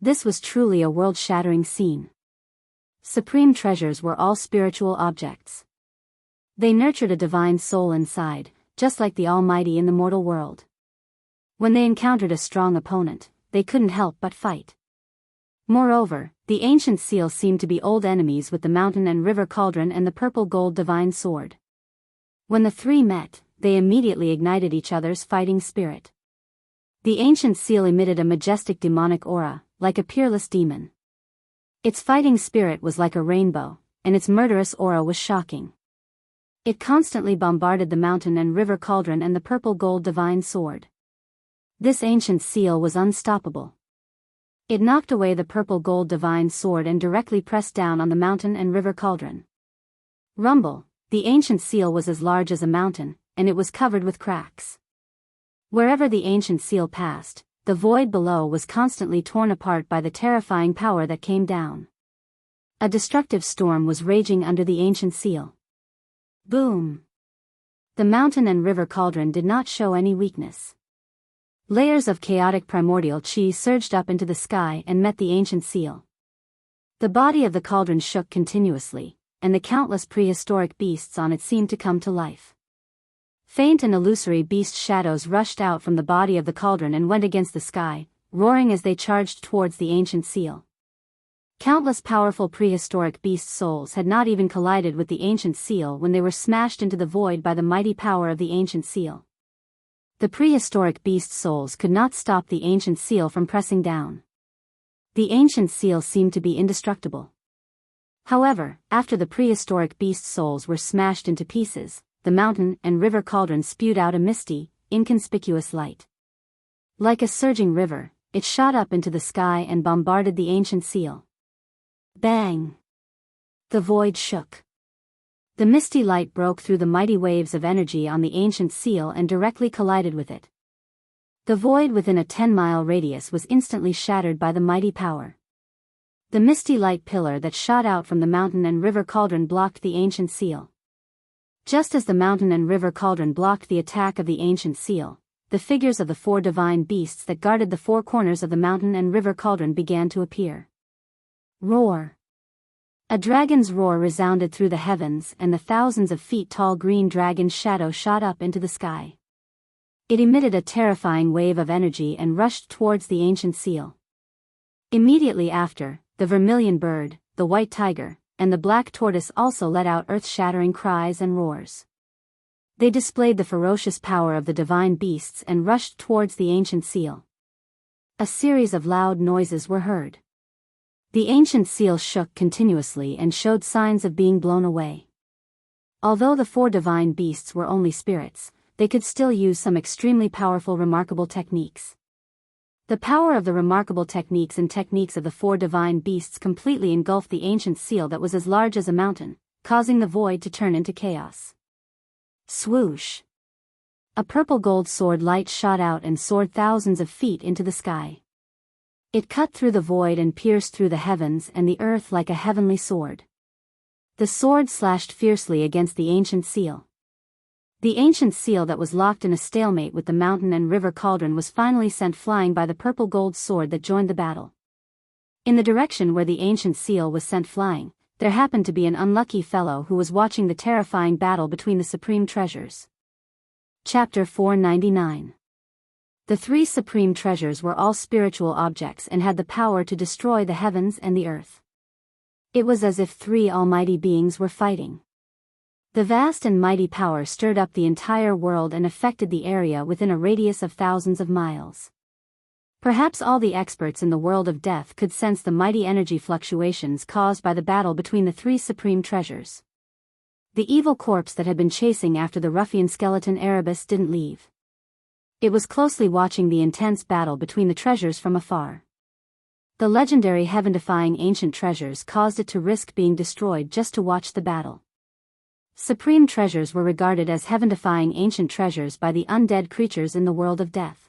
This was truly a world-shattering scene. Supreme treasures were all spiritual objects. They nurtured a divine soul inside, just like the Almighty in the mortal world. When they encountered a strong opponent, they couldn't help but fight. Moreover, the ancient seal seemed to be old enemies with the mountain and river cauldron and the purple gold divine sword. When the three met, they immediately ignited each other's fighting spirit. The ancient seal emitted a majestic demonic aura, like a peerless demon. Its fighting spirit was like a rainbow, and its murderous aura was shocking. It constantly bombarded the mountain and river cauldron and the purple gold divine sword. This ancient seal was unstoppable. It knocked away the purple gold divine sword and directly pressed down on the mountain and river cauldron. Rumble, the ancient seal was as large as a mountain, and it was covered with cracks. Wherever the ancient seal passed, the void below was constantly torn apart by the terrifying power that came down. A destructive storm was raging under the ancient seal. Boom! The mountain and river cauldron did not show any weakness. Layers of chaotic primordial qi surged up into the sky and met the ancient seal. The body of the cauldron shook continuously, and the countless prehistoric beasts on it seemed to come to life. Faint and illusory beast shadows rushed out from the body of the cauldron and went against the sky, roaring as they charged towards the ancient seal. Countless powerful prehistoric beast souls had not even collided with the ancient seal when they were smashed into the void by the mighty power of the ancient seal. The prehistoric beast souls could not stop the ancient seal from pressing down. The ancient seal seemed to be indestructible. However, after the prehistoric beast souls were smashed into pieces, the mountain and river cauldron spewed out a misty, inconspicuous light. Like a surging river, it shot up into the sky and bombarded the ancient seal. Bang! The void shook. The misty light broke through the mighty waves of energy on the ancient seal and directly collided with it. The void within a 10-mile radius was instantly shattered by the mighty power. The misty light pillar that shot out from the mountain and river cauldron blocked the ancient seal. Just as the mountain and river cauldron blocked the attack of the ancient seal, the figures of the 4 divine beasts that guarded the 4 corners of the mountain and river cauldron began to appear. Roar! A dragon's roar resounded through the heavens, and the thousands of feet tall green dragon's shadow shot up into the sky. It emitted a terrifying wave of energy and rushed towards the ancient seal. Immediately after, the vermilion bird, the white tiger, and the black tortoise also let out earth-shattering cries and roars. They displayed the ferocious power of the divine beasts and rushed towards the ancient seal. A series of loud noises were heard. The ancient seal shook continuously and showed signs of being blown away. Although the 4 divine beasts were only spirits, they could still use some extremely powerful remarkable techniques. The power of the remarkable techniques and techniques of the 4 divine beasts completely engulfed the ancient seal that was as large as a mountain, causing the void to turn into chaos. Swoosh! A purple gold sword light shot out and soared thousands of feet into the sky. It cut through the void and pierced through the heavens and the earth like a heavenly sword. The sword slashed fiercely against the ancient seal. The ancient seal that was locked in a stalemate with the mountain and river cauldron was finally sent flying by the purple gold sword that joined the battle. In the direction where the ancient seal was sent flying, there happened to be an unlucky fellow who was watching the terrifying battle between the supreme treasures. Chapter 499. The 3 supreme treasures were all spiritual objects and had the power to destroy the heavens and the earth. It was as if 3 almighty beings were fighting. The vast and mighty power stirred up the entire world and affected the area within a radius of thousands of miles. Perhaps all the experts in the world of death could sense the mighty energy fluctuations caused by the battle between the 3 supreme treasures. The evil corpse that had been chasing after the ruffian skeleton Erebus didn't leave. It was closely watching the intense battle between the treasures from afar. The legendary heaven-defying ancient treasures caused it to risk being destroyed just to watch the battle. Supreme treasures were regarded as heaven-defying ancient treasures by the undead creatures in the world of death.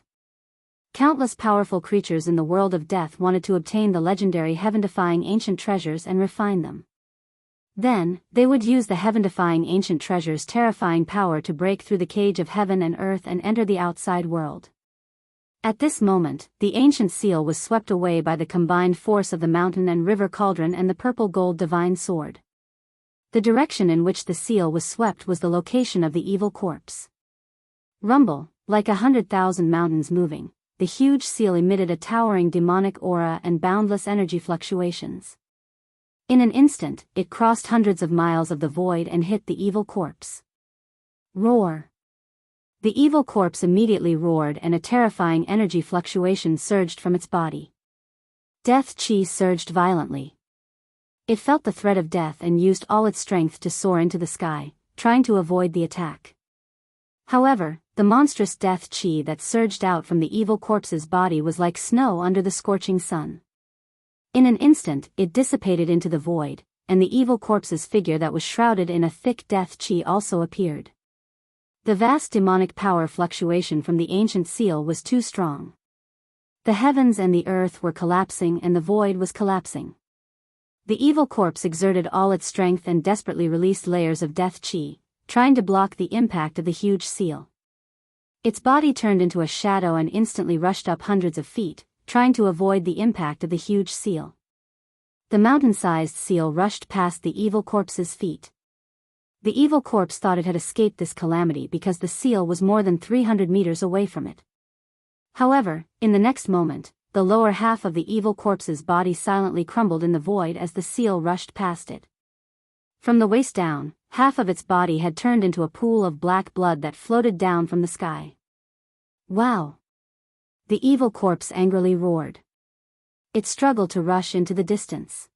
Countless powerful creatures in the world of death wanted to obtain the legendary heaven-defying ancient treasures and refine them. Then, they would use the heaven-defying ancient treasures' terrifying power to break through the cage of heaven and earth and enter the outside world. At this moment, the ancient seal was swept away by the combined force of the mountain and river cauldron and the purple gold divine sword. The direction in which the seal was swept was the location of the evil corpse. Rumble, like 100,000 mountains moving, the huge seal emitted a towering demonic aura and boundless energy fluctuations. In an instant, it crossed hundreds of miles of the void and hit the evil corpse. Roar! The evil corpse immediately roared and a terrifying energy fluctuation surged from its body. Death chi surged violently. It felt the threat of death and used all its strength to soar into the sky, trying to avoid the attack. However, the monstrous death chi that surged out from the evil corpse's body was like snow under the scorching sun. In an instant, it dissipated into the void, and the evil corpse's figure that was shrouded in a thick death chi also appeared. The vast demonic power fluctuation from the ancient seal was too strong. The heavens and the earth were collapsing and the void was collapsing. The evil corpse exerted all its strength and desperately released layers of death chi, trying to block the impact of the huge seal. Its body turned into a shadow and instantly rushed up hundreds of feet, trying to avoid the impact of the huge seal. The mountain-sized seal rushed past the evil corpse's feet. The evil corpse thought it had escaped this calamity because the seal was more than 300 meters away from it. However, in the next moment, the lower half of the evil corpse's body silently crumbled in the void as the seal rushed past it. From the waist down, half of its body had turned into a pool of black blood that floated down from the sky. Wow! The evil corpse angrily roared. It struggled to rush into the distance.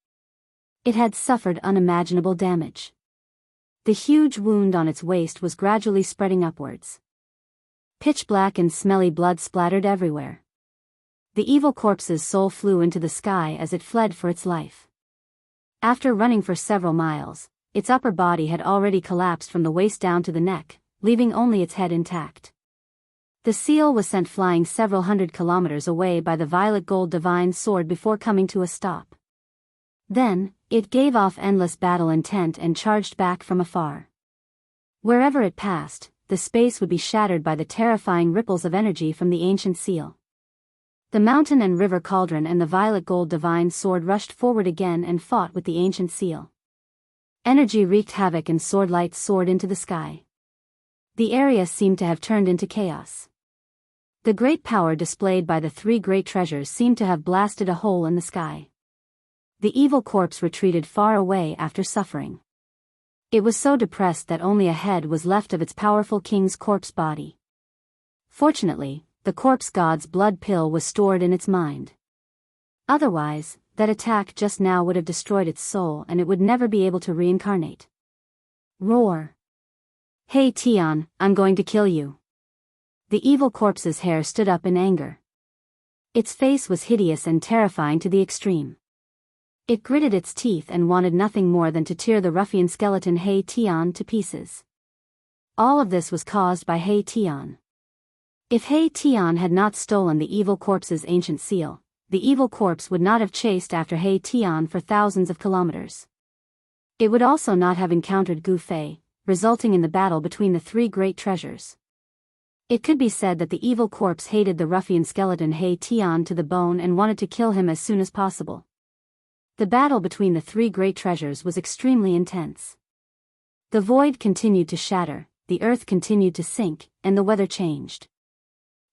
It had suffered unimaginable damage. The huge wound on its waist was gradually spreading upwards. Pitch black and smelly blood splattered everywhere. The evil corpse's soul flew into the sky as it fled for its life. After running for several miles, its upper body had already collapsed from the waist down to the neck, leaving only its head intact. The seal was sent flying several hundred kilometers away by the violet gold divine sword before coming to a stop. Then, it gave off endless battle intent and charged back from afar. Wherever it passed, the space would be shattered by the terrifying ripples of energy from the ancient seal. The mountain and river cauldron and the violet gold divine sword rushed forward again and fought with the ancient seal. Energy wreaked havoc and sword lights soared into the sky. The area seemed to have turned into chaos. The great power displayed by the three great treasures seemed to have blasted a hole in the sky. The evil corpse retreated far away after suffering. It was so depressed that only a head was left of its powerful king's corpse body. Fortunately, the corpse god's blood pill was stored in its mind. Otherwise, that attack just now would have destroyed its soul and it would never be able to reincarnate. Roar! Hey Tian, I'm going to kill you. The evil corpse's hair stood up in anger. Its face was hideous and terrifying to the extreme. It gritted its teeth and wanted nothing more than to tear the ruffian skeleton He Tian to pieces. All of this was caused by He Tian. If He Tian had not stolen the evil corpse's ancient seal, the evil corpse would not have chased after He Tian for thousands of kilometers. It would also not have encountered Gu Fei, resulting in the battle between the three great treasures. It could be said that the evil corpse hated the ruffian skeleton He Tian to the bone and wanted to kill him as soon as possible. The battle between the three great treasures was extremely intense. The void continued to shatter, the earth continued to sink, and the weather changed.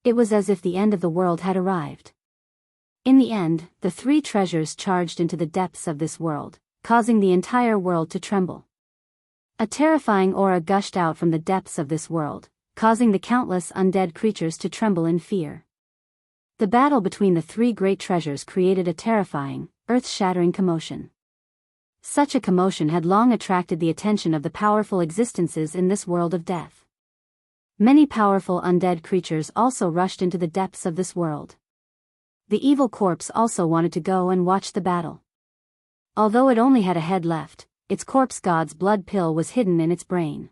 It was as if the end of the world had arrived. In the end, the three treasures charged into the depths of this world, causing the entire world to tremble. A terrifying aura gushed out from the depths of this world, causing the countless undead creatures to tremble in fear. The battle between the three great treasures created a terrifying, earth-shattering commotion. Such a commotion had long attracted the attention of the powerful existences in this world of death. Many powerful undead creatures also rushed into the depths of this world. The evil corpse also wanted to go and watch the battle. Although it only had a head left, its corpse god's blood pill was hidden in its brain.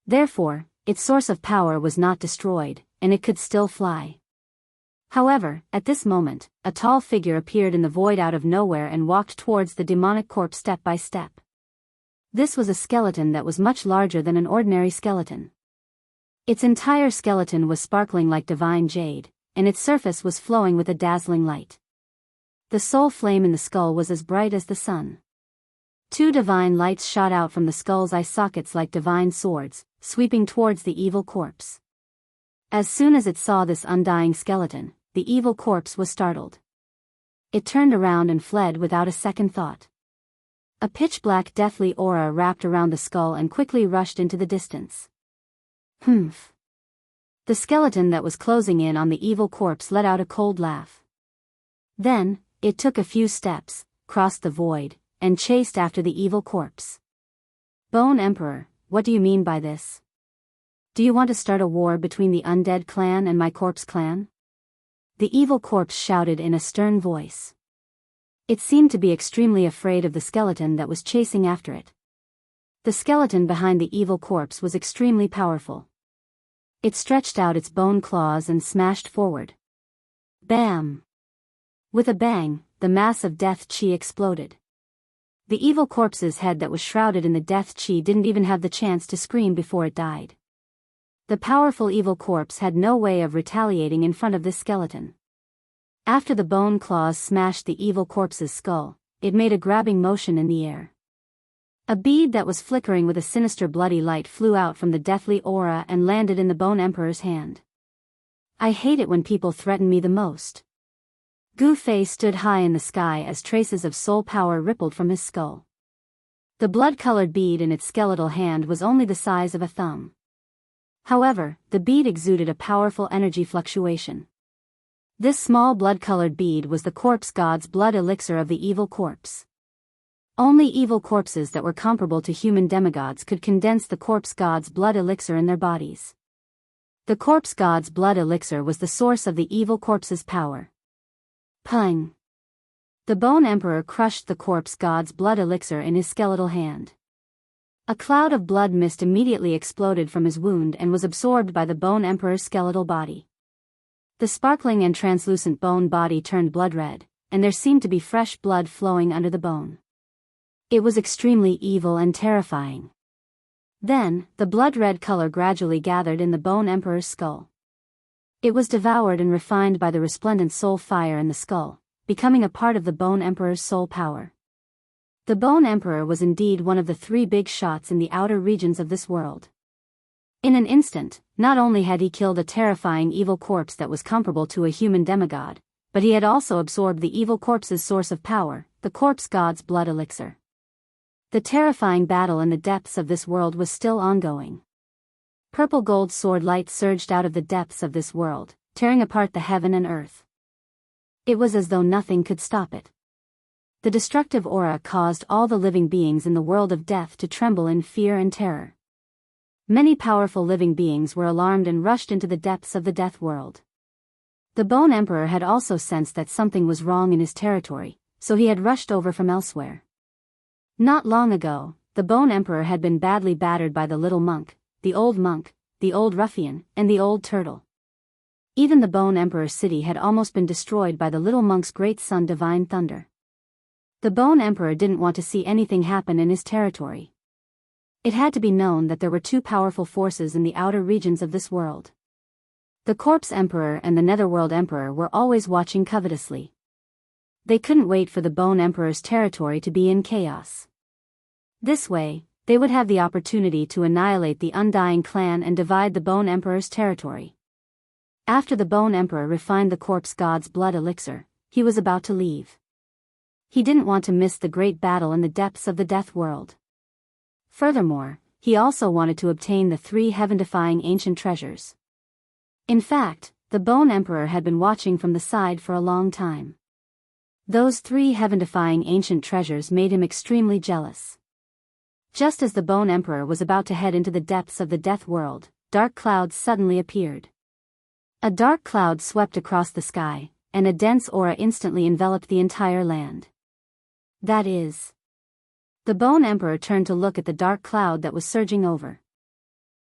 Therefore, its source of power was not destroyed, and it could still fly. However, at this moment, a tall figure appeared in the void out of nowhere and walked towards the demonic corpse step by step. This was a skeleton that was much larger than an ordinary skeleton. Its entire skeleton was sparkling like divine jade, and its surface was flowing with a dazzling light. The soul flame in the skull was as bright as the sun. Two divine lights shot out from the skull's eye sockets like divine swords, sweeping towards the evil corpse. As soon as it saw this undying skeleton, the evil corpse was startled. It turned around and fled without a second thought. A pitch-black deathly aura wrapped around the skull and quickly rushed into the distance. Humph. The skeleton that was closing in on the evil corpse let out a cold laugh. Then, it took a few steps, crossed the void, and chased after the evil corpse. Bone Emperor, what do you mean by this? Do you want to start a war between the undead clan and my corpse clan? The evil corpse shouted in a stern voice. It seemed to be extremely afraid of the skeleton that was chasing after it. The skeleton behind the evil corpse was extremely powerful. It stretched out its bone claws and smashed forward. Bam! With a bang, the mass of death chi exploded. The evil corpse's head that was shrouded in the death chi didn't even have the chance to scream before it died. The powerful evil corpse had no way of retaliating in front of this skeleton. After the bone claws smashed the evil corpse's skull, it made a grabbing motion in the air. A bead that was flickering with a sinister bloody light flew out from the deathly aura and landed in the Bone Emperor's hand. I hate it when people threaten me the most. Gu Fei stood high in the sky as traces of soul power rippled from his skull. The blood-colored bead in its skeletal hand was only the size of a thumb. However, the bead exuded a powerful energy fluctuation. This small blood-colored bead was the corpse god's blood elixir of the evil corpse. Only evil corpses that were comparable to human demigods could condense the corpse god's blood elixir in their bodies. The corpse god's blood elixir was the source of the evil corpse's power. Pung! The Bone Emperor crushed the corpse god's blood elixir in his skeletal hand. A cloud of blood mist immediately exploded from his wound and was absorbed by the Bone Emperor's skeletal body. The sparkling and translucent bone body turned blood red, and there seemed to be fresh blood flowing under the bone. It was extremely evil and terrifying. Then, the blood-red color gradually gathered in the Bone Emperor's skull. It was devoured and refined by the resplendent soul fire in the skull, becoming a part of the Bone Emperor's soul power. The Bone Emperor was indeed one of the three big shots in the outer regions of this world. In an instant, not only had he killed a terrifying evil corpse that was comparable to a human demigod, but he had also absorbed the evil corpse's source of power, the corpse god's blood elixir. The terrifying battle in the depths of this world was still ongoing. Purple gold sword light surged out of the depths of this world, tearing apart the heaven and earth. It was as though nothing could stop it. The destructive aura caused all the living beings in the world of death to tremble in fear and terror. Many powerful living beings were alarmed and rushed into the depths of the death world. The Bone Emperor had also sensed that something was wrong in his territory, so he had rushed over from elsewhere. Not long ago, the Bone Emperor had been badly battered by the little monk, the old ruffian, and the old turtle. Even the Bone Emperor's city had almost been destroyed by the little monk's great son Divine Thunder. The Bone Emperor didn't want to see anything happen in his territory. It had to be known that there were two powerful forces in the outer regions of this world. The Corpse Emperor and the Netherworld Emperor were always watching covetously. They couldn't wait for the Bone Emperor's territory to be in chaos. This way, they would have the opportunity to annihilate the Undying clan and divide the Bone Emperor's territory. After the Bone Emperor refined the corpse god's blood elixir, he was about to leave. He didn't want to miss the great battle in the depths of the death world. Furthermore, he also wanted to obtain the three heaven-defying ancient treasures. In fact, the Bone Emperor had been watching from the side for a long time. Those three heaven-defying ancient treasures made him extremely jealous. Just as the Bone Emperor was about to head into the depths of the death world, dark clouds suddenly appeared. A dark cloud swept across the sky, and a dense aura instantly enveloped the entire land. That is. The Bone Emperor turned to look at the dark cloud that was surging over.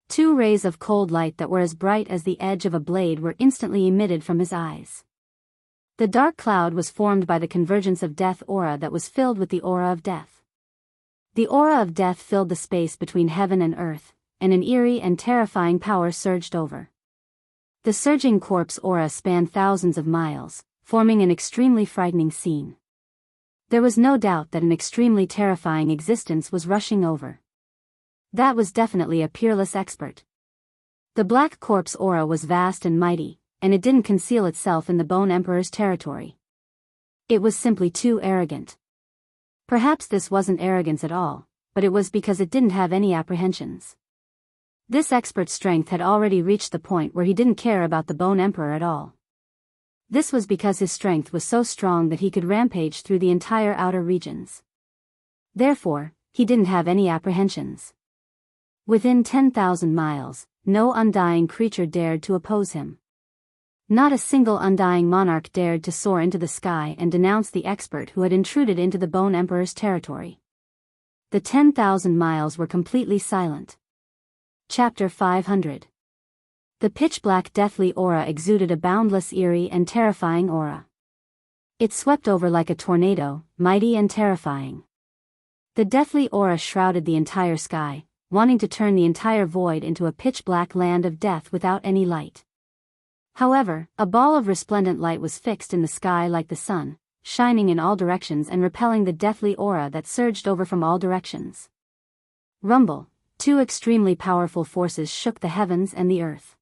Two rays of cold light that were as bright as the edge of a blade were instantly emitted from his eyes. The dark cloud was formed by the convergence of death aura that was filled with the aura of death. The aura of death filled the space between heaven and earth, and an eerie and terrifying power surged over. The surging corpse aura spanned thousands of miles, forming an extremely frightening scene. There was no doubt that an extremely terrifying existence was rushing over. That was definitely a peerless expert. The black corpse aura was vast and mighty, and it didn't conceal itself in the Bone Emperor's territory. It was simply too arrogant. Perhaps this wasn't arrogance at all, but it was because it didn't have any apprehensions. This expert's strength had already reached the point where he didn't care about the Bone Emperor at all. This was because his strength was so strong that he could rampage through the entire outer regions. Therefore, he didn't have any apprehensions. Within 10,000 miles, no undying creature dared to oppose him. Not a single undying monarch dared to soar into the sky and denounce the expert who had intruded into the Bone Emperor's territory. The 10,000 miles were completely silent. Chapter 500. The pitch-black deathly aura exuded a boundless, eerie and terrifying aura. It swept over like a tornado, mighty and terrifying. The deathly aura shrouded the entire sky, wanting to turn the entire void into a pitch-black land of death without any light. However, a ball of resplendent light was fixed in the sky like the sun, shining in all directions and repelling the deathly aura that surged over from all directions. Rumble, two extremely powerful forces shook the heavens and the earth.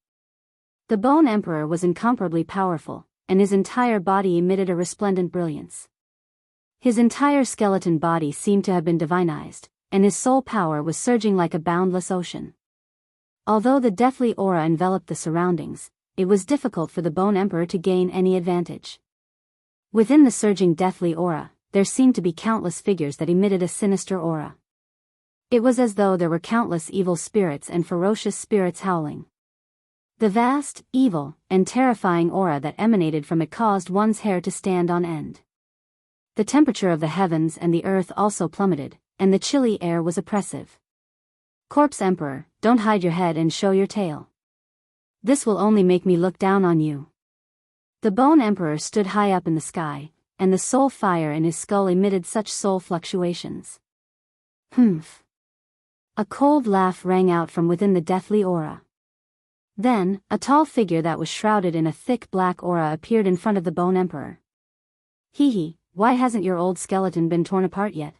The Bone Emperor was incomparably powerful, and his entire body emitted a resplendent brilliance. His entire skeleton body seemed to have been divinized, and his soul power was surging like a boundless ocean. Although the deathly aura enveloped the surroundings, it was difficult for the Bone Emperor to gain any advantage. Within the surging deathly aura, there seemed to be countless figures that emitted a sinister aura. It was as though there were countless evil spirits and ferocious spirits howling. The vast, evil, and terrifying aura that emanated from it caused one's hair to stand on end. The temperature of the heavens and the earth also plummeted, and the chilly air was oppressive. Corpse Emperor, don't hide your head and show your tail. This will only make me look down on you. The Bone Emperor stood high up in the sky, and the soul fire in his skull emitted such soul fluctuations. Humph. A cold laugh rang out from within the deathly aura. Then, a tall figure that was shrouded in a thick black aura appeared in front of the Bone Emperor. Hee, why hasn't your old skeleton been torn apart yet?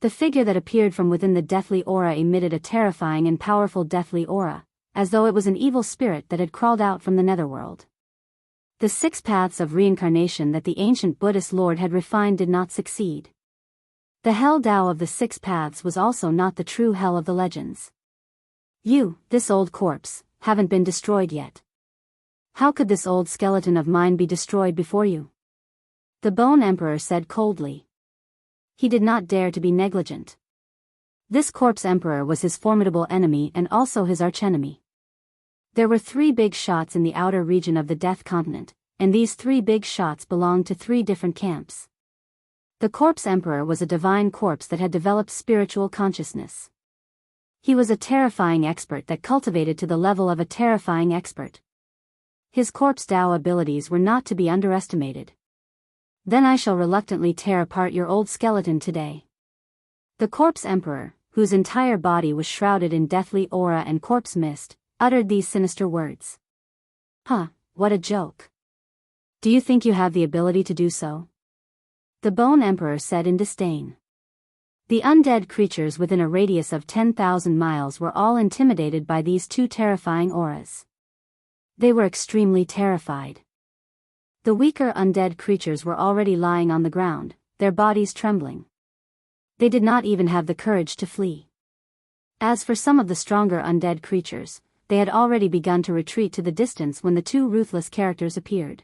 The figure that appeared from within the deathly aura emitted a terrifying and powerful deathly aura, as though it was an evil spirit that had crawled out from the netherworld. The 6 paths of reincarnation that the ancient Buddhist lord had refined did not succeed. The hell Tao of the 6 paths was also not the true hell of the legends. You, this old corpse, haven't been destroyed yet. How could this old skeleton of mine be destroyed before you? The Bone Emperor said coldly. He did not dare to be negligent. This Corpse Emperor was his formidable enemy and also his archenemy. There were 3 big shots in the outer region of the Death Continent, and these 3 big shots belonged to 3 different camps. The Corpse Emperor was a divine corpse that had developed spiritual consciousness. He was a terrifying expert that cultivated to the level of a terrifying expert. His corpse Tao abilities were not to be underestimated. Then I shall reluctantly tear apart your old skeleton today. The Corpse Emperor, whose entire body was shrouded in deathly aura and corpse mist, uttered these sinister words. Huh, what a joke. Do you think you have the ability to do so? The Bone Emperor said in disdain. The undead creatures within a radius of 10,000 miles were all intimidated by these 2 terrifying auras. They were extremely terrified. The weaker undead creatures were already lying on the ground, their bodies trembling. They did not even have the courage to flee. As for some of the stronger undead creatures, they had already begun to retreat to the distance when the 2 ruthless characters appeared.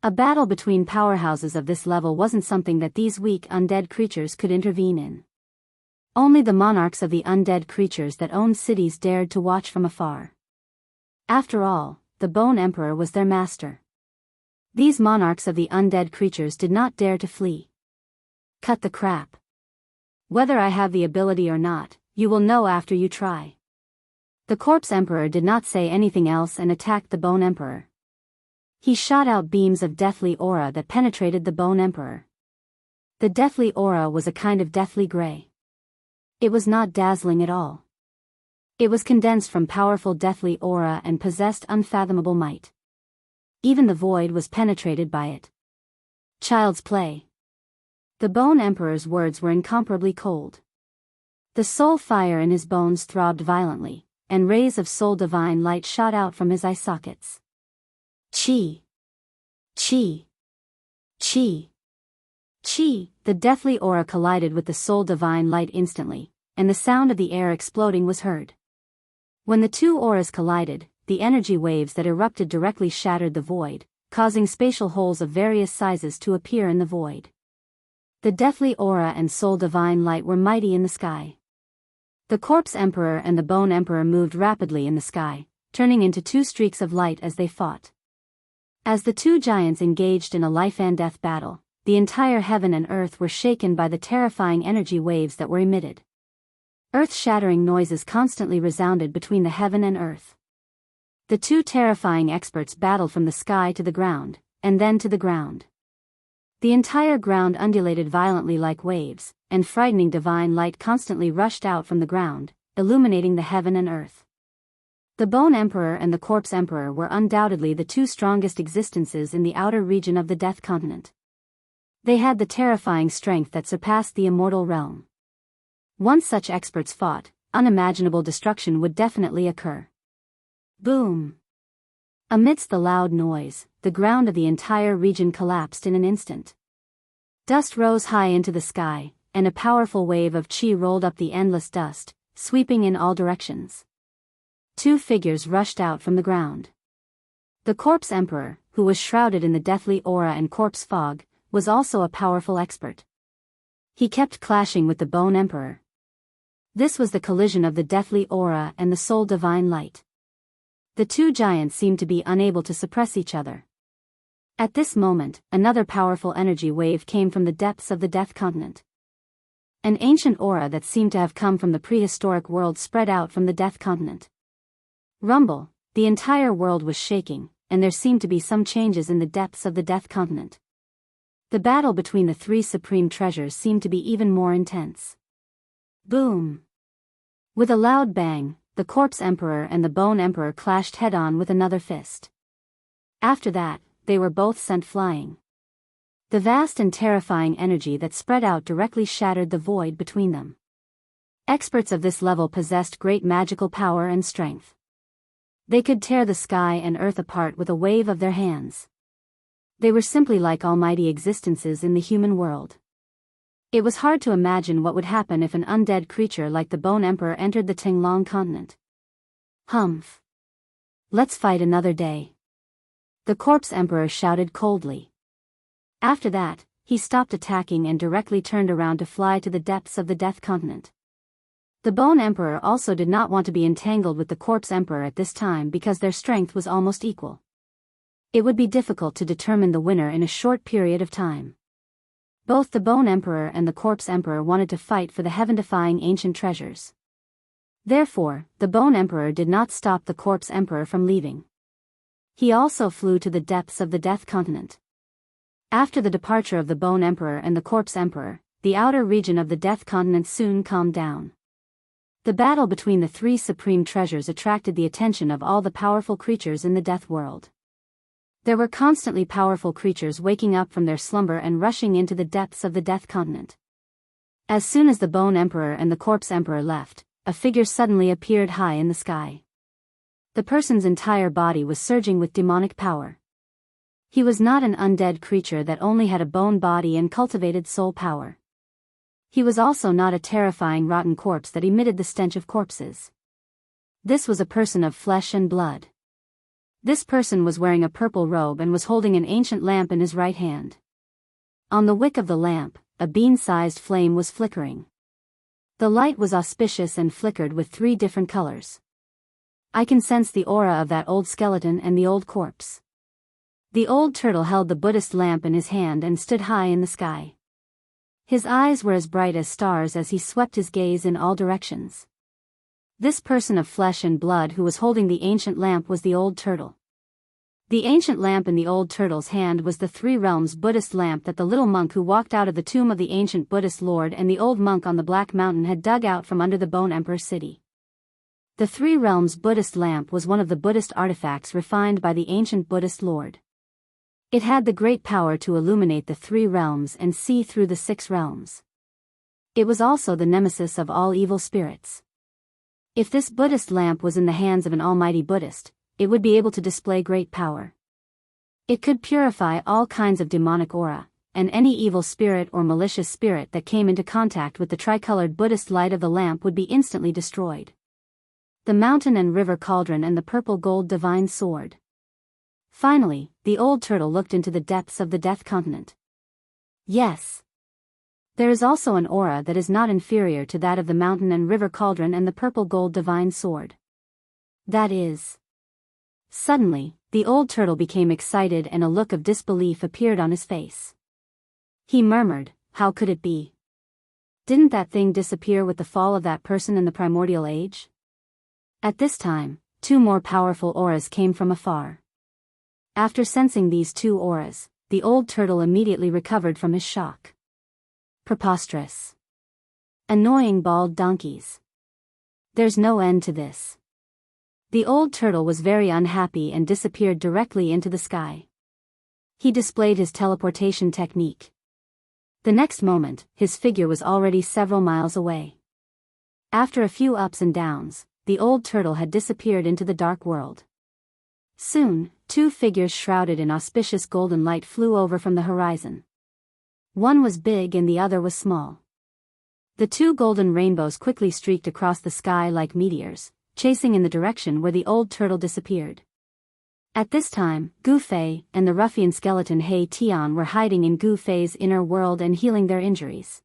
A battle between powerhouses of this level wasn't something that these weak undead creatures could intervene in. Only the monarchs of the undead creatures that owned cities dared to watch from afar. After all, the Bone Emperor was their master. These monarchs of the undead creatures did not dare to flee. Cut the crap. Whether I have the ability or not, you will know after you try. The Corpse Emperor did not say anything else and attacked the Bone Emperor. He shot out beams of deathly aura that penetrated the Bone Emperor. The deathly aura was a kind of deathly gray. It was not dazzling at all. It was condensed from powerful deathly aura and possessed unfathomable might. Even the void was penetrated by it. Child's play. The Bone Emperor's words were incomparably cold. The soul fire in his bones throbbed violently, and rays of soul divine light shot out from his eye sockets. Chi! Chi! Chi! Chi! The deathly aura collided with the soul divine light instantly, and the sound of the air exploding was heard. When the 2 auras collided, the energy waves that erupted directly shattered the void, causing spatial holes of various sizes to appear in the void. The deathly aura and soul divine light were mighty in the sky. The Corpse Emperor and the Bone Emperor moved rapidly in the sky, turning into 2 streaks of light as they fought. As the 2 giants engaged in a life-and-death battle, the entire heaven and earth were shaken by the terrifying energy waves that were emitted. Earth-shattering noises constantly resounded between the heaven and earth. The 2 terrifying experts battled from the sky to the ground, and then to the ground. The entire ground undulated violently like waves, and frightening divine light constantly rushed out from the ground, illuminating the heaven and earth. The Bone Emperor and the Corpse Emperor were undoubtedly the 2 strongest existences in the outer region of the Death Continent. They had the terrifying strength that surpassed the immortal realm. Once such experts fought, unimaginable destruction would definitely occur. Boom! Amidst the loud noise, the ground of the entire region collapsed in an instant. Dust rose high into the sky, and a powerful wave of chi rolled up the endless dust, sweeping in all directions. two figures rushed out from the ground. The corpse emperor, who was shrouded in the deathly aura and corpse fog, was also a powerful expert. He kept clashing with the bone emperor. This was the collision of the deathly aura and the soul divine light. The two giants seemed to be unable to suppress each other. At this moment, another powerful energy wave came from the depths of the Death Continent. An ancient aura that seemed to have come from the prehistoric world spread out from the Death Continent. Rumble, the entire world was shaking, and there seemed to be some changes in the depths of the Death Continent. The battle between the three supreme treasures seemed to be even more intense. Boom! With a loud bang, the corpse emperor and the bone emperor clashed head-on with another fist. After that, they were both sent flying. The vast and terrifying energy that spread out directly shattered the void between them. Experts of this level possessed great magical power and strength. They could tear the sky and earth apart with a wave of their hands. They were simply like almighty existences in the human world. It was hard to imagine what would happen if an undead creature like the Bone Emperor entered the Tinglong continent. Humph. Let's fight another day. The Corpse Emperor shouted coldly. After that, he stopped attacking and directly turned around to fly to the depths of the Death Continent. The Bone Emperor also did not want to be entangled with the Corpse Emperor at this time because their strength was almost equal. It would be difficult to determine the winner in a short period of time. Both the Bone Emperor and the Corpse Emperor wanted to fight for the heaven-defying ancient treasures. Therefore, the Bone Emperor did not stop the Corpse Emperor from leaving. He also flew to the depths of the Death Continent. After the departure of the Bone Emperor and the Corpse Emperor, the outer region of the Death Continent soon calmed down. The battle between the three supreme treasures attracted the attention of all the powerful creatures in the Death World. There were constantly powerful creatures waking up from their slumber and rushing into the depths of the Death Continent. As soon as the Bone Emperor and the Corpse Emperor left, a figure suddenly appeared high in the sky. The person's entire body was surging with demonic power. He was not an undead creature that only had a bone body and cultivated soul power. He was also not a terrifying rotten corpse that emitted the stench of corpses. This was a person of flesh and blood. This person was wearing a purple robe and was holding an ancient lamp in his right hand. On the wick of the lamp, a bean-sized flame was flickering. The light was auspicious and flickered with 3 different colors. I can sense the aura of that old skeleton and the old corpse. The old turtle held the Buddhist lamp in his hand and stood high in the sky. His eyes were as bright as stars as he swept his gaze in all directions. This person of flesh and blood who was holding the ancient lamp was the old turtle. The ancient lamp in the old turtle's hand was the 3 realms Buddhist lamp that the little monk who walked out of the tomb of the ancient Buddhist lord and the old monk on the Black Mountain had dug out from under the Bone Emperor city. The 3 realms Buddhist lamp was one of the Buddhist artifacts refined by the ancient Buddhist lord. It had the great power to illuminate the 3 realms and see through the 6 realms. It was also the nemesis of all evil spirits. If this Buddhist lamp was in the hands of an almighty Buddhist, it would be able to display great power. It could purify all kinds of demonic aura, and any evil spirit or malicious spirit that came into contact with the tricolored Buddhist light of the lamp would be instantly destroyed. The mountain and river cauldron and the purple gold divine sword. Finally, the old turtle looked into the depths of the Death Continent. Yes. There is also an aura that is not inferior to that of the mountain and river cauldron and the purple gold divine sword. That is. Suddenly, the old turtle became excited and a look of disbelief appeared on his face. He murmured, "How could it be? Didn't that thing disappear with the fall of that person in the primordial age?" At this time, 2 more powerful auras came from afar. After sensing these 2 auras, the old turtle immediately recovered from his shock. Preposterous. Annoying bald donkeys. There's no end to this. The old turtle was very unhappy and disappeared directly into the sky. He displayed his teleportation technique. The next moment, his figure was already several miles away. After a few ups and downs, the old turtle had disappeared into the dark world. Soon, 2 figures shrouded in auspicious golden light flew over from the horizon. One was big and the other was small. The 2 golden rainbows quickly streaked across the sky like meteors, chasing in the direction where the old turtle disappeared. At this time, Gu Fei and the ruffian skeleton He Tian were hiding in Gu Fei's inner world and healing their injuries.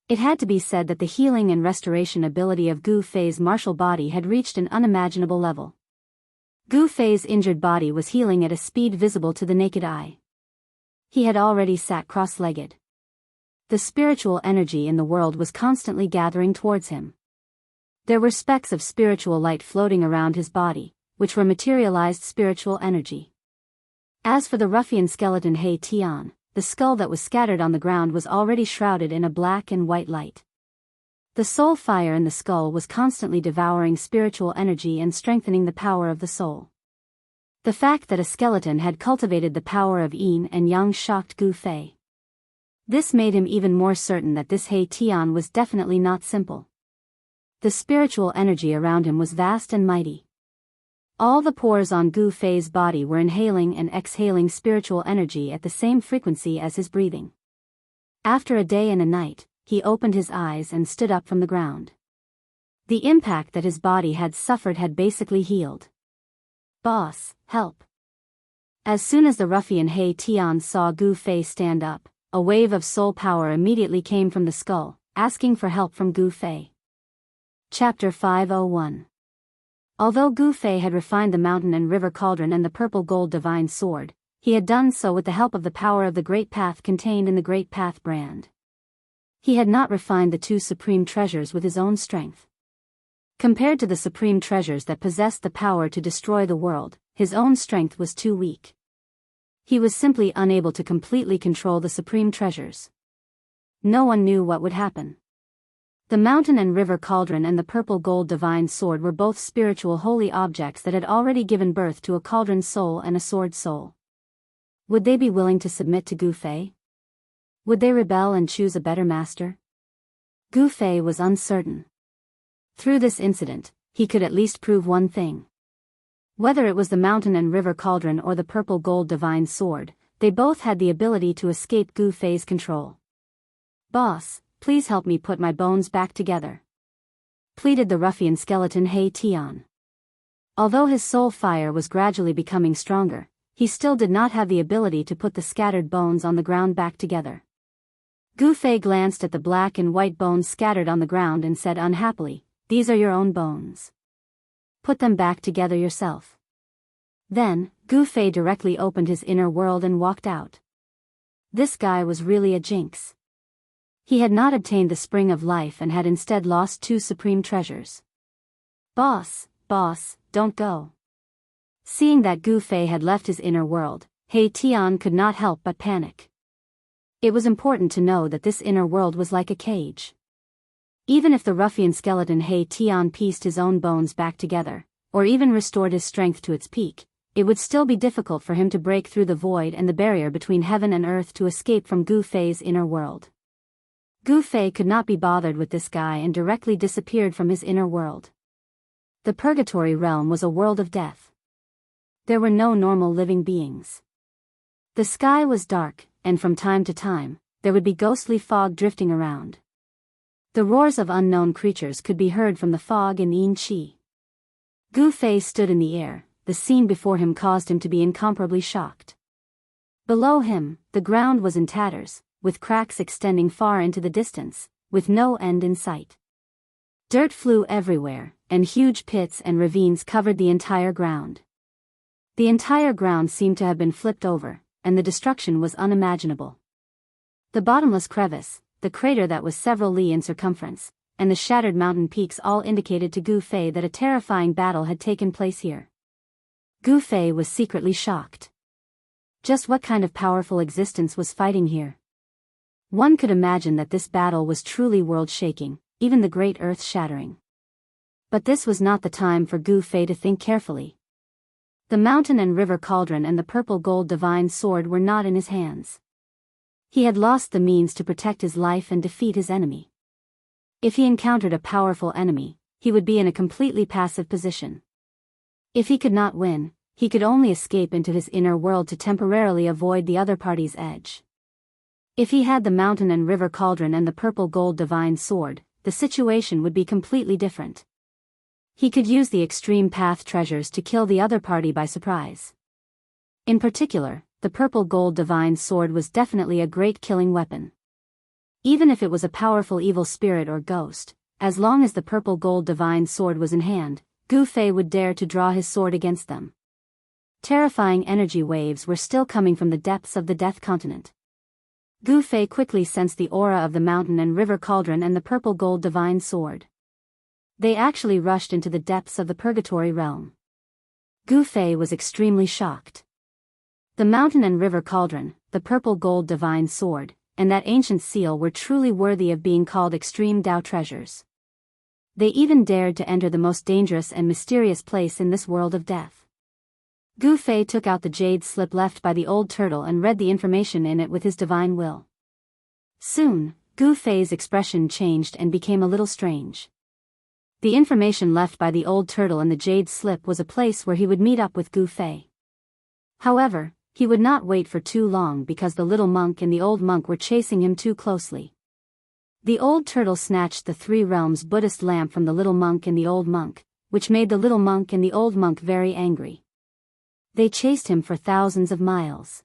It had to be said that the healing and restoration ability of Gu Fei's martial body had reached an unimaginable level. Gu Fei's injured body was healing at a speed visible to the naked eye. He had already sat cross-legged. The spiritual energy in the world was constantly gathering towards him. There were specks of spiritual light floating around his body, which were materialized spiritual energy. As for the ruffian skeleton He Tian, the skull that was scattered on the ground was already shrouded in a black and white light. The soul fire in the skull was constantly devouring spiritual energy and strengthening the power of the soul. The fact that a skeleton had cultivated the power of yin and yang shocked Gu Fei. This made him even more certain that this He Tian was definitely not simple. The spiritual energy around him was vast and mighty. All the pores on Gu Fei's body were inhaling and exhaling spiritual energy at the same frequency as his breathing. After a day and a night, he opened his eyes and stood up from the ground. The impact that his body had suffered had basically healed. "Boss, help." As soon as the ruffian He Tian saw Gu Fei stand up, a wave of soul power immediately came from the skull, asking for help from Gu Fei. Chapter 501. Although Gu Fei had refined the mountain and river cauldron and the purple gold divine sword, he had done so with the help of the power of the Great Path contained in the Great Path brand. He had not refined the two supreme treasures with his own strength. Compared to the supreme treasures that possessed the power to destroy the world, his own strength was too weak. He was simply unable to completely control the supreme treasures. No one knew what would happen. The mountain and river cauldron and the purple gold divine sword were both spiritual holy objects that had already given birth to a cauldron soul and a sword soul. Would they be willing to submit to Gu Fei? Would they rebel and choose a better master? Gu Fei was uncertain. Through this incident, he could at least prove one thing. Whether it was the mountain and river cauldron or the purple gold divine sword, they both had the ability to escape Gu Fei's control. "Boss, please help me put my bones back together," pleaded the ruffian skeleton He Tian. Although his soul fire was gradually becoming stronger, he still did not have the ability to put the scattered bones on the ground back together. Gu Fei glanced at the black and white bones scattered on the ground and said unhappily, "These are your own bones. Put them back together yourself." Then, Gu Fei directly opened his inner world and walked out. This guy was really a jinx. He had not obtained the spring of life and had instead lost two supreme treasures. Boss, don't go." Seeing that Gu Fei had left his inner world, He Tian could not help but panic. It was important to know that this inner world was like a cage. Even if the ruffian skeleton He Tian pieced his own bones back together, or even restored his strength to its peak, it would still be difficult for him to break through the void and the barrier between heaven and earth to escape from Gu Fei's inner world. Gu Fei could not be bothered with this guy and directly disappeared from his inner world. The purgatory realm was a world of death. There were no normal living beings. The sky was dark, and from time to time, there would be ghostly fog drifting around. The roars of unknown creatures could be heard from the fog in Yin Qi. Gu Fei stood in the air, the scene before him caused him to be incomparably shocked. Below him, the ground was in tatters, with cracks extending far into the distance, with no end in sight. Dirt flew everywhere, and huge pits and ravines covered the entire ground. The entire ground seemed to have been flipped over, and the destruction was unimaginable. The bottomless crevice, the crater that was several li in circumference, and the shattered mountain peaks all indicated to Gu Fei that a terrifying battle had taken place here. Gu Fei was secretly shocked. Just what kind of powerful existence was fighting here? One could imagine that this battle was truly world-shaking, even the great earth-shattering. But this was not the time for Gu Fei to think carefully. The mountain and river cauldron and the purple gold divine sword were not in his hands. He had lost the means to protect his life and defeat his enemy. If he encountered a powerful enemy, he would be in a completely passive position. If he could not win, he could only escape into his inner world to temporarily avoid the other party's edge. If he had the mountain and river cauldron and the purple gold divine sword, the situation would be completely different. He could use the extreme path treasures to kill the other party by surprise. In particular, the purple gold divine sword was definitely a great killing weapon. Even if it was a powerful evil spirit or ghost, as long as the purple gold divine sword was in hand, Gu Fei would dare to draw his sword against them. Terrifying energy waves were still coming from the depths of the Death Continent. Gu Fei quickly sensed the aura of the mountain and river cauldron and the purple gold divine sword. They actually rushed into the depths of the purgatory realm. Gu Fei was extremely shocked. The mountain and river cauldron, the purple gold divine sword, and that ancient seal were truly worthy of being called extreme Dao treasures. They even dared to enter the most dangerous and mysterious place in this world of death. Gu Fei took out the jade slip left by the old turtle and read the information in it with his divine will. Soon, Gu Fei's expression changed and became a little strange. The information left by the old turtle in the jade slip was a place where he would meet up with Gu Fei. However, he would not wait for too long because the little monk and the old monk were chasing him too closely. The old turtle snatched the Three Realms Buddhist lamp from the little monk and the old monk, which made the little monk and the old monk very angry. They chased him for thousands of miles.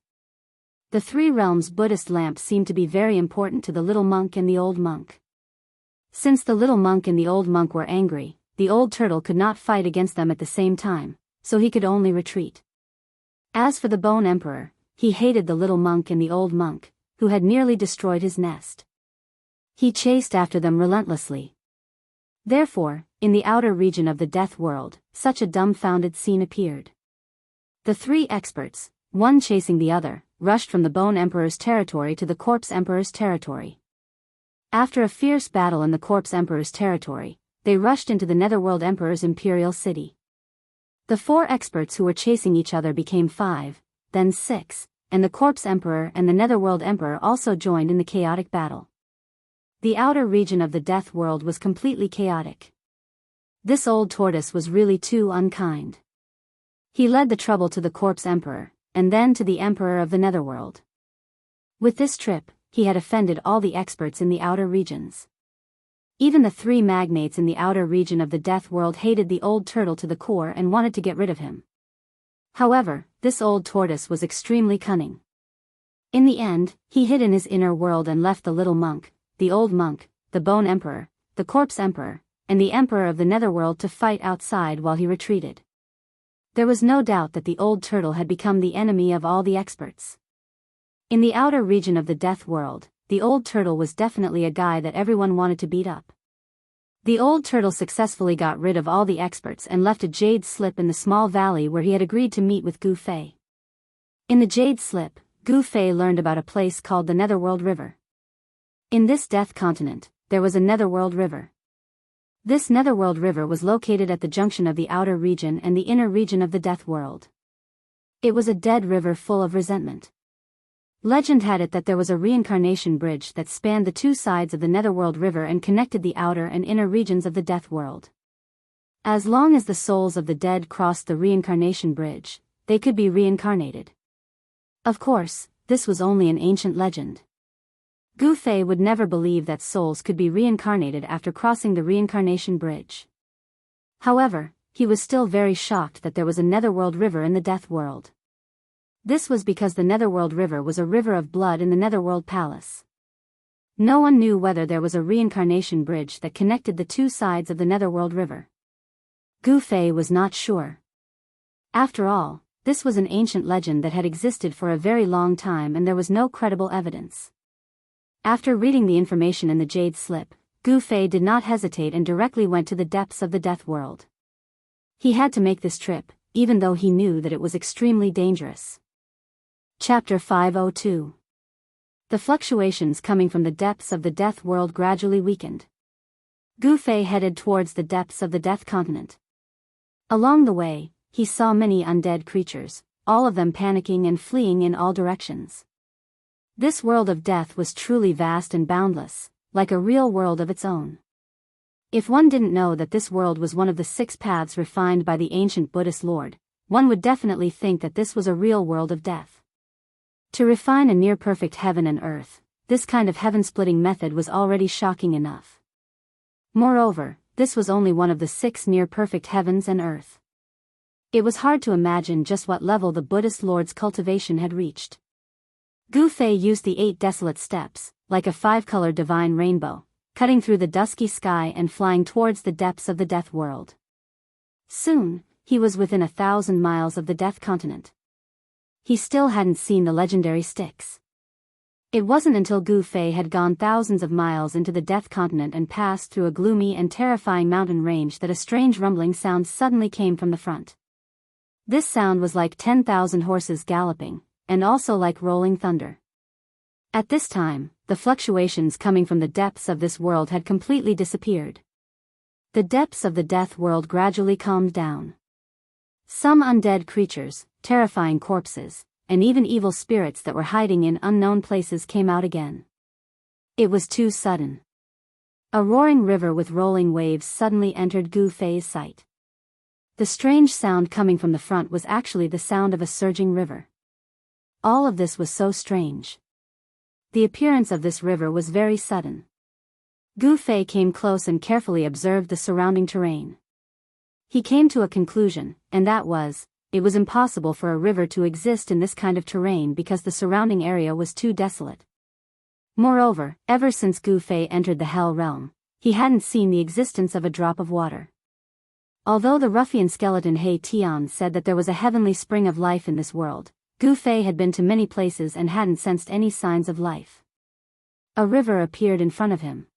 The Three Realms Buddhist lamp seemed to be very important to the little monk and the old monk. Since the little monk and the old monk were angry, the old turtle could not fight against them at the same time, so he could only retreat. As for the Bone Emperor, he hated the little monk and the old monk, who had nearly destroyed his nest. He chased after them relentlessly. Therefore, in the outer region of the death world, such a dumbfounded scene appeared. The three experts, one chasing the other, rushed from the Bone Emperor's territory to the Corpse Emperor's territory. After a fierce battle in the Corpse Emperor's territory, they rushed into the Netherworld Emperor's imperial city. The four experts who were chasing each other became 5, then 6, and the Corpse Emperor and the Netherworld Emperor also joined in the chaotic battle. The outer region of the death world was completely chaotic. This old tortoise was really too unkind. He led the trouble to the Corpse Emperor, and then to the Emperor of the Netherworld. With this trip, he had offended all the experts in the outer regions. Even the three magnates in the outer region of the death world hated the old turtle to the core and wanted to get rid of him. However, this old tortoise was extremely cunning. In the end, he hid in his inner world and left the little monk, the old monk, the Bone Emperor, the Corpse Emperor, and the Emperor of the Netherworld to fight outside while he retreated. There was no doubt that the old turtle had become the enemy of all the experts. In the outer region of the death world, the old turtle was definitely a guy that everyone wanted to beat up. The old turtle successfully got rid of all the experts and left a jade slip in the small valley where he had agreed to meet with Gu Fei. In the jade slip, Gu Fei learned about a place called the Netherworld River. In this death continent, there was a Netherworld River. This Netherworld River was located at the junction of the outer region and the inner region of the death world. It was a dead river full of resentment. Legend had it that there was a reincarnation bridge that spanned the two sides of the Netherworld River and connected the outer and inner regions of the death world. As long as the souls of the dead crossed the reincarnation bridge, they could be reincarnated. Of course, this was only an ancient legend. Gu Fei would never believe that souls could be reincarnated after crossing the reincarnation bridge. However, he was still very shocked that there was a Netherworld River in the death world. This was because the Netherworld River was a river of blood in the Netherworld Palace. No one knew whether there was a reincarnation bridge that connected the two sides of the Netherworld River. Gu Fei was not sure. After all, this was an ancient legend that had existed for a very long time and there was no credible evidence. After reading the information in the jade slip, Gu Fei did not hesitate and directly went to the depths of the death world. He had to make this trip, even though he knew that it was extremely dangerous. Chapter 502. The fluctuations coming from the depths of the death world gradually weakened. Gu Fei headed towards the depths of the death continent. Along the way, he saw many undead creatures, all of them panicking and fleeing in all directions. This world of death was truly vast and boundless, like a real world of its own. If one didn't know that this world was one of the 6 paths refined by the ancient Buddhist Lord, one would definitely think that this was a real world of death. To refine a near-perfect heaven and earth, this kind of heaven-splitting method was already shocking enough. Moreover, this was only one of the 6 near-perfect heavens and earth. It was hard to imagine just what level the Buddhist Lord's cultivation had reached. Gu Fei used the 8 desolate steps, like a 5-colored divine rainbow, cutting through the dusky sky and flying towards the depths of the death world. Soon, he was within 1,000 miles of the death continent. He still hadn't seen the legendary sticks. It wasn't until Gu Fei had gone thousands of miles into the death continent and passed through a gloomy and terrifying mountain range that a strange rumbling sound suddenly came from the front. This sound was like 10,000 horses galloping, and also like rolling thunder. At this time, the fluctuations coming from the depths of this world had completely disappeared. The depths of the death world gradually calmed down. Some undead creatures, terrifying corpses, and even evil spirits that were hiding in unknown places came out again. It was too sudden. A roaring river with rolling waves suddenly entered Gu Fei's sight. The strange sound coming from the front was actually the sound of a surging river. All of this was so strange. The appearance of this river was very sudden. Gu Fei came close and carefully observed the surrounding terrain. He came to a conclusion, and that was, it was impossible for a river to exist in this kind of terrain because the surrounding area was too desolate. Moreover, ever since Gu Fei entered the Hell Realm, he hadn't seen the existence of a drop of water. Although the ruffian skeleton He Tian said that there was a heavenly spring of life in this world, Gu Fei had been to many places and hadn't sensed any signs of life. A river appeared in front of him.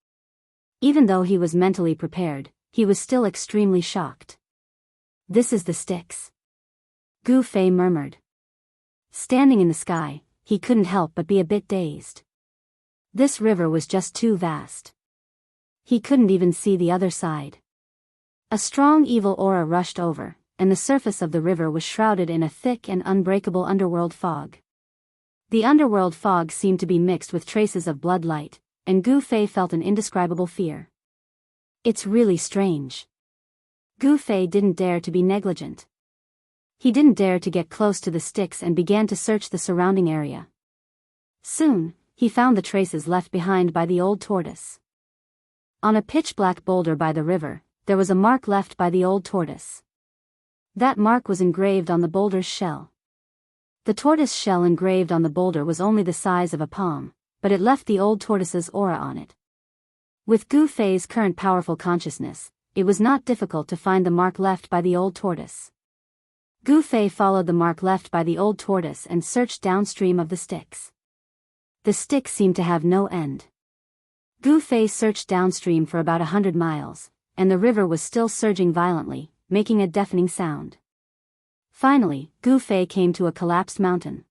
Even though he was mentally prepared, he was still extremely shocked. "This is the Styx," Gu Fei murmured. Standing in the sky, he couldn't help but be a bit dazed. This river was just too vast. He couldn't even see the other side. A strong evil aura rushed over, and the surface of the river was shrouded in a thick and unbreakable underworld fog. The underworld fog seemed to be mixed with traces of blood light, and Gu Fei felt an indescribable fear. "It's really strange." Gu Fei didn't dare to be negligent. He didn't dare to get close to the Styx and began to search the surrounding area. Soon, he found the traces left behind by the old tortoise. On a pitch-black boulder by the river, there was a mark left by the old tortoise. That mark was engraved on the boulder's shell. The tortoise shell engraved on the boulder was only the size of a palm, but it left the old tortoise's aura on it. With Gu Fei's current powerful consciousness, it was not difficult to find the mark left by the old tortoise. Gu Fei followed the mark left by the old tortoise and searched downstream of the Styx. The Styx seemed to have no end. Gu Fei searched downstream for about 100 miles, and the river was still surging violently, making a deafening sound. Finally, Gu Fei came to a collapsed mountain.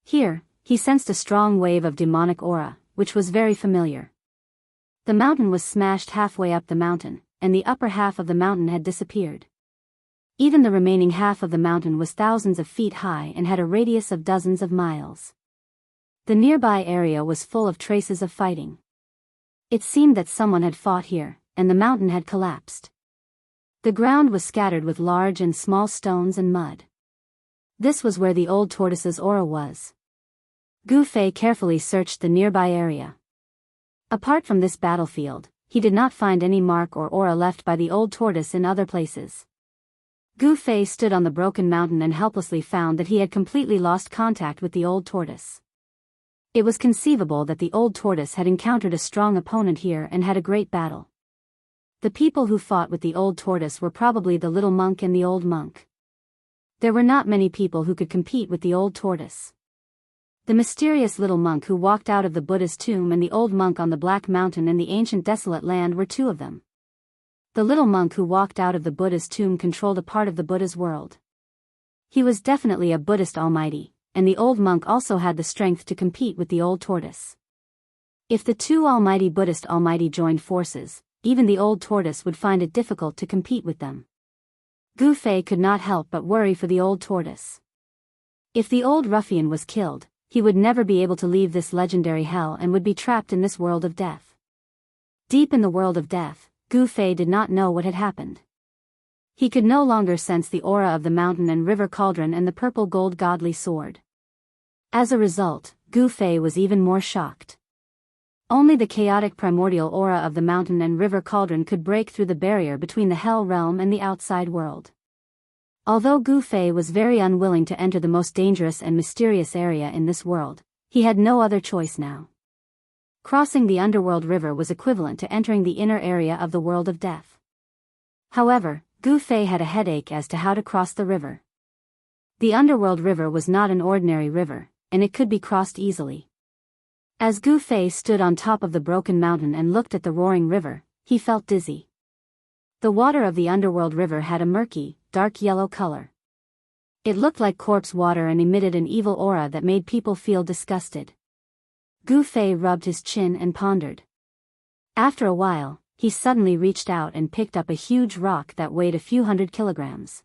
Here, he sensed a strong wave of demonic aura, which was very familiar. The mountain was smashed halfway up the mountain, and the upper half of the mountain had disappeared. Even the remaining half of the mountain was thousands of feet high and had a radius of dozens of miles. The nearby area was full of traces of fighting. It seemed that someone had fought here, and the mountain had collapsed. The ground was scattered with large and small stones and mud. This was where the old tortoise's aura was. Gu Fei carefully searched the nearby area. Apart from this battlefield, he did not find any mark or aura left by the old tortoise in other places. Gu Fei stood on the broken mountain and helplessly found that he had completely lost contact with the old tortoise. It was conceivable that the old tortoise had encountered a strong opponent here and had a great battle. The people who fought with the old tortoise were probably the little monk and the old monk. There were not many people who could compete with the old tortoise. The mysterious little monk who walked out of the Buddha's tomb and the old monk on the Black Mountain in the ancient desolate land were two of them. The little monk who walked out of the Buddha's tomb controlled a part of the Buddha's world. He was definitely a Buddhist almighty, and the old monk also had the strength to compete with the old tortoise. If the two almighty Buddhist almighty joined forces, even the old tortoise would find it difficult to compete with them. Gu Fei could not help but worry for the old tortoise. If the old ruffian was killed, he would never be able to leave this legendary hell and would be trapped in this world of death. Deep in the world of death, Gu Fei did not know what had happened. He could no longer sense the aura of the mountain and river cauldron and the purple gold godly sword. As a result, Gu Fei was even more shocked. Only the chaotic primordial aura of the mountain and river cauldron could break through the barrier between the hell realm and the outside world. Although Gu Fei was very unwilling to enter the most dangerous and mysterious area in this world, he had no other choice now. Crossing the underworld river was equivalent to entering the inner area of the world of death. However, Gu Fei had a headache as to how to cross the river. The underworld river was not an ordinary river, and it could be crossed easily. As Gu Fei stood on top of the broken mountain and looked at the roaring river, he felt dizzy. The water of the underworld river had a murky, dark yellow color. It looked like corpse water and emitted an evil aura that made people feel disgusted. Gu Fei rubbed his chin and pondered. After a while, he suddenly reached out and picked up a huge rock that weighed a few hundred kilograms.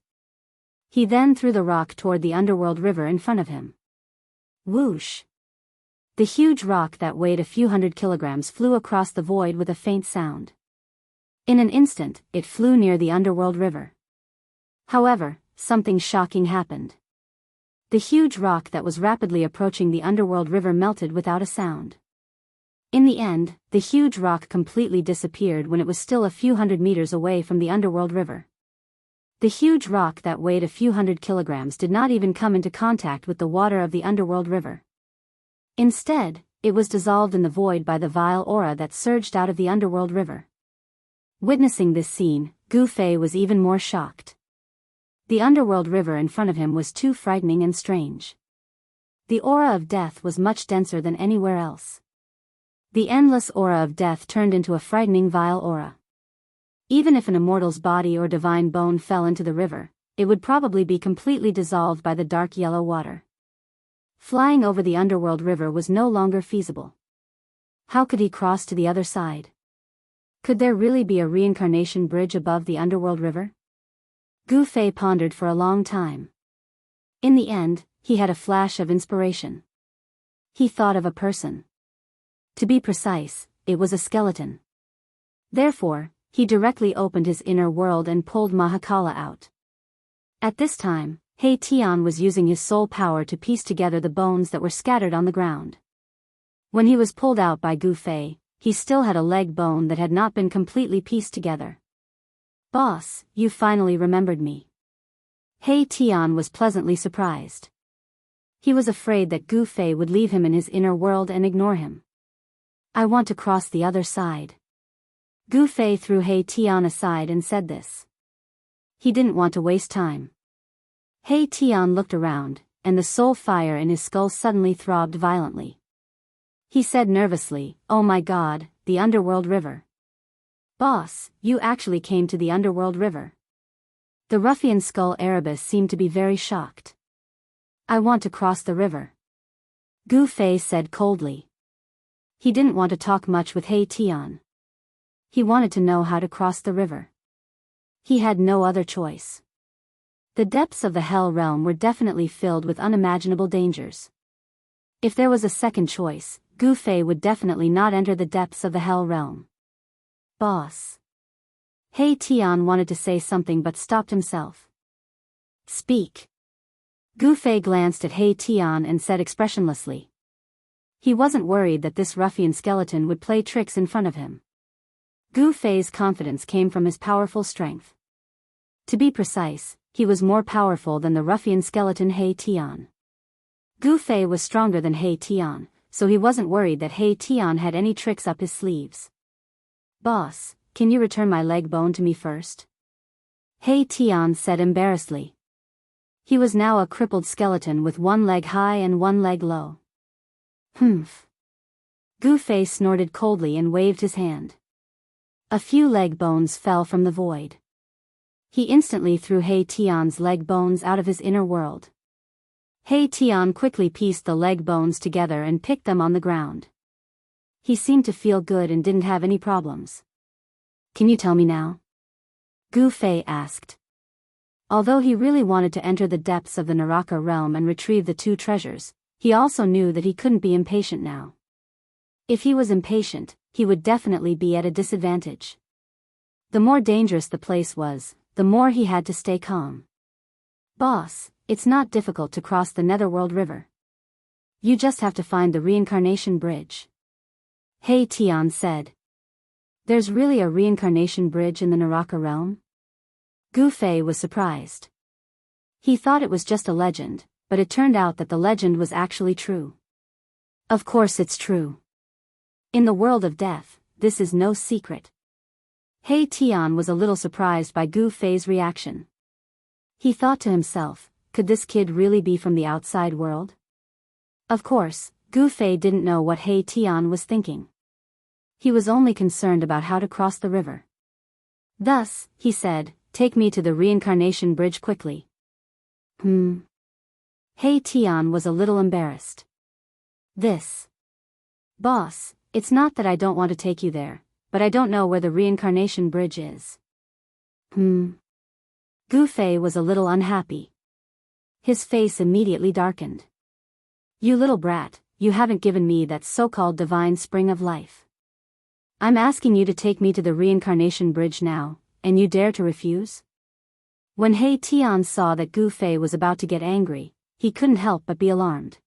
He then threw the rock toward the underworld river in front of him. Whoosh! The huge rock that weighed a few hundred kilograms flew across the void with a faint sound. In an instant, it flew near the underworld river. However, something shocking happened. The huge rock that was rapidly approaching the underworld river melted without a sound. In the end, the huge rock completely disappeared when it was still a few hundred meters away from the underworld river. The huge rock that weighed a few hundred kilograms did not even come into contact with the water of the underworld river. Instead, it was dissolved in the void by the vile aura that surged out of the underworld river. Witnessing this scene, Gu Fei was even more shocked. The underworld river in front of him was too frightening and strange. The aura of death was much denser than anywhere else. The endless aura of death turned into a frightening vile aura. Even if an immortal's body or divine bone fell into the river, it would probably be completely dissolved by the dark yellow water. Flying over the underworld river was no longer feasible. How could he cross to the other side? Could there really be a reincarnation bridge above the underworld river? Gu Fei pondered for a long time. In the end, he had a flash of inspiration. He thought of a person. To be precise, it was a skeleton. Therefore, he directly opened his inner world and pulled Mahakala out. At this time, He Tian was using his soul power to piece together the bones that were scattered on the ground. When he was pulled out by Gu Fei, he still had a leg bone that had not been completely pieced together. "Boss, you finally remembered me." He Tian was pleasantly surprised. He was afraid that Gu Fei would leave him in his inner world and ignore him. "I want to cross the other side." Gu Fei threw He Tian aside and said this. He didn't want to waste time. He Tian looked around, and the soul fire in his skull suddenly throbbed violently. He said nervously, "Oh my God, the underworld river." "Boss, you actually came to the underworld river." The ruffian skull Erebus seemed to be very shocked. "I want to cross the river," Gu Fei said coldly. He didn't want to talk much with He Tian. He wanted to know how to cross the river. He had no other choice. The depths of the Hell Realm were definitely filled with unimaginable dangers. If there was a second choice, Gu Fei would definitely not enter the depths of the Hell Realm. "Boss." He Tian wanted to say something but stopped himself. "Speak." Gu Fei glanced at He Tian and said expressionlessly. He wasn't worried that this ruffian skeleton would play tricks in front of him. Gu Fei's confidence came from his powerful strength. To be precise, he was more powerful than the ruffian skeleton He Tian. Gu Fei was stronger than He Tian, so he wasn't worried that He Tian had any tricks up his sleeves. "Boss, can you return my leg bone to me first?" He Tian said embarrassedly. He was now a crippled skeleton with one leg high and one leg low. "Humph." Gu Fei snorted coldly and waved his hand. A few leg bones fell from the void. He instantly threw He Tian's leg bones out of his inner world. He Tian quickly pieced the leg bones together and picked them on the ground. He seemed to feel good and didn't have any problems. "Can you tell me now?" Gu Fei asked. Although he really wanted to enter the depths of the Naraka realm and retrieve the two treasures, he also knew that he couldn't be impatient now. If he was impatient, he would definitely be at a disadvantage. The more dangerous the place was, the more he had to stay calm. "Boss, it's not difficult to cross the Netherworld River. You just have to find the reincarnation bridge." He Tian said. There's really a reincarnation bridge in the Naraka realm? Gu Fei was surprised. He thought it was just a legend, but it turned out that the legend was actually true. Of course it's true. In the world of death, this is no secret. He Tian was a little surprised by Gu Fei's reaction. He thought to himself, could this kid really be from the outside world? Of course, Gu Fei didn't know what He Tian was thinking. He was only concerned about how to cross the river. Thus, he said, take me to the reincarnation bridge quickly. He Tian was a little embarrassed. Boss, it's not that I don't want to take you there, but I don't know where the reincarnation bridge is. Gu Fei was a little unhappy. His face immediately darkened. You little brat, you haven't given me that so-called divine spring of life. I'm asking you to take me to the reincarnation bridge now, and you dare to refuse? When He Tian saw that Gu Fei was about to get angry, he couldn't help but be alarmed.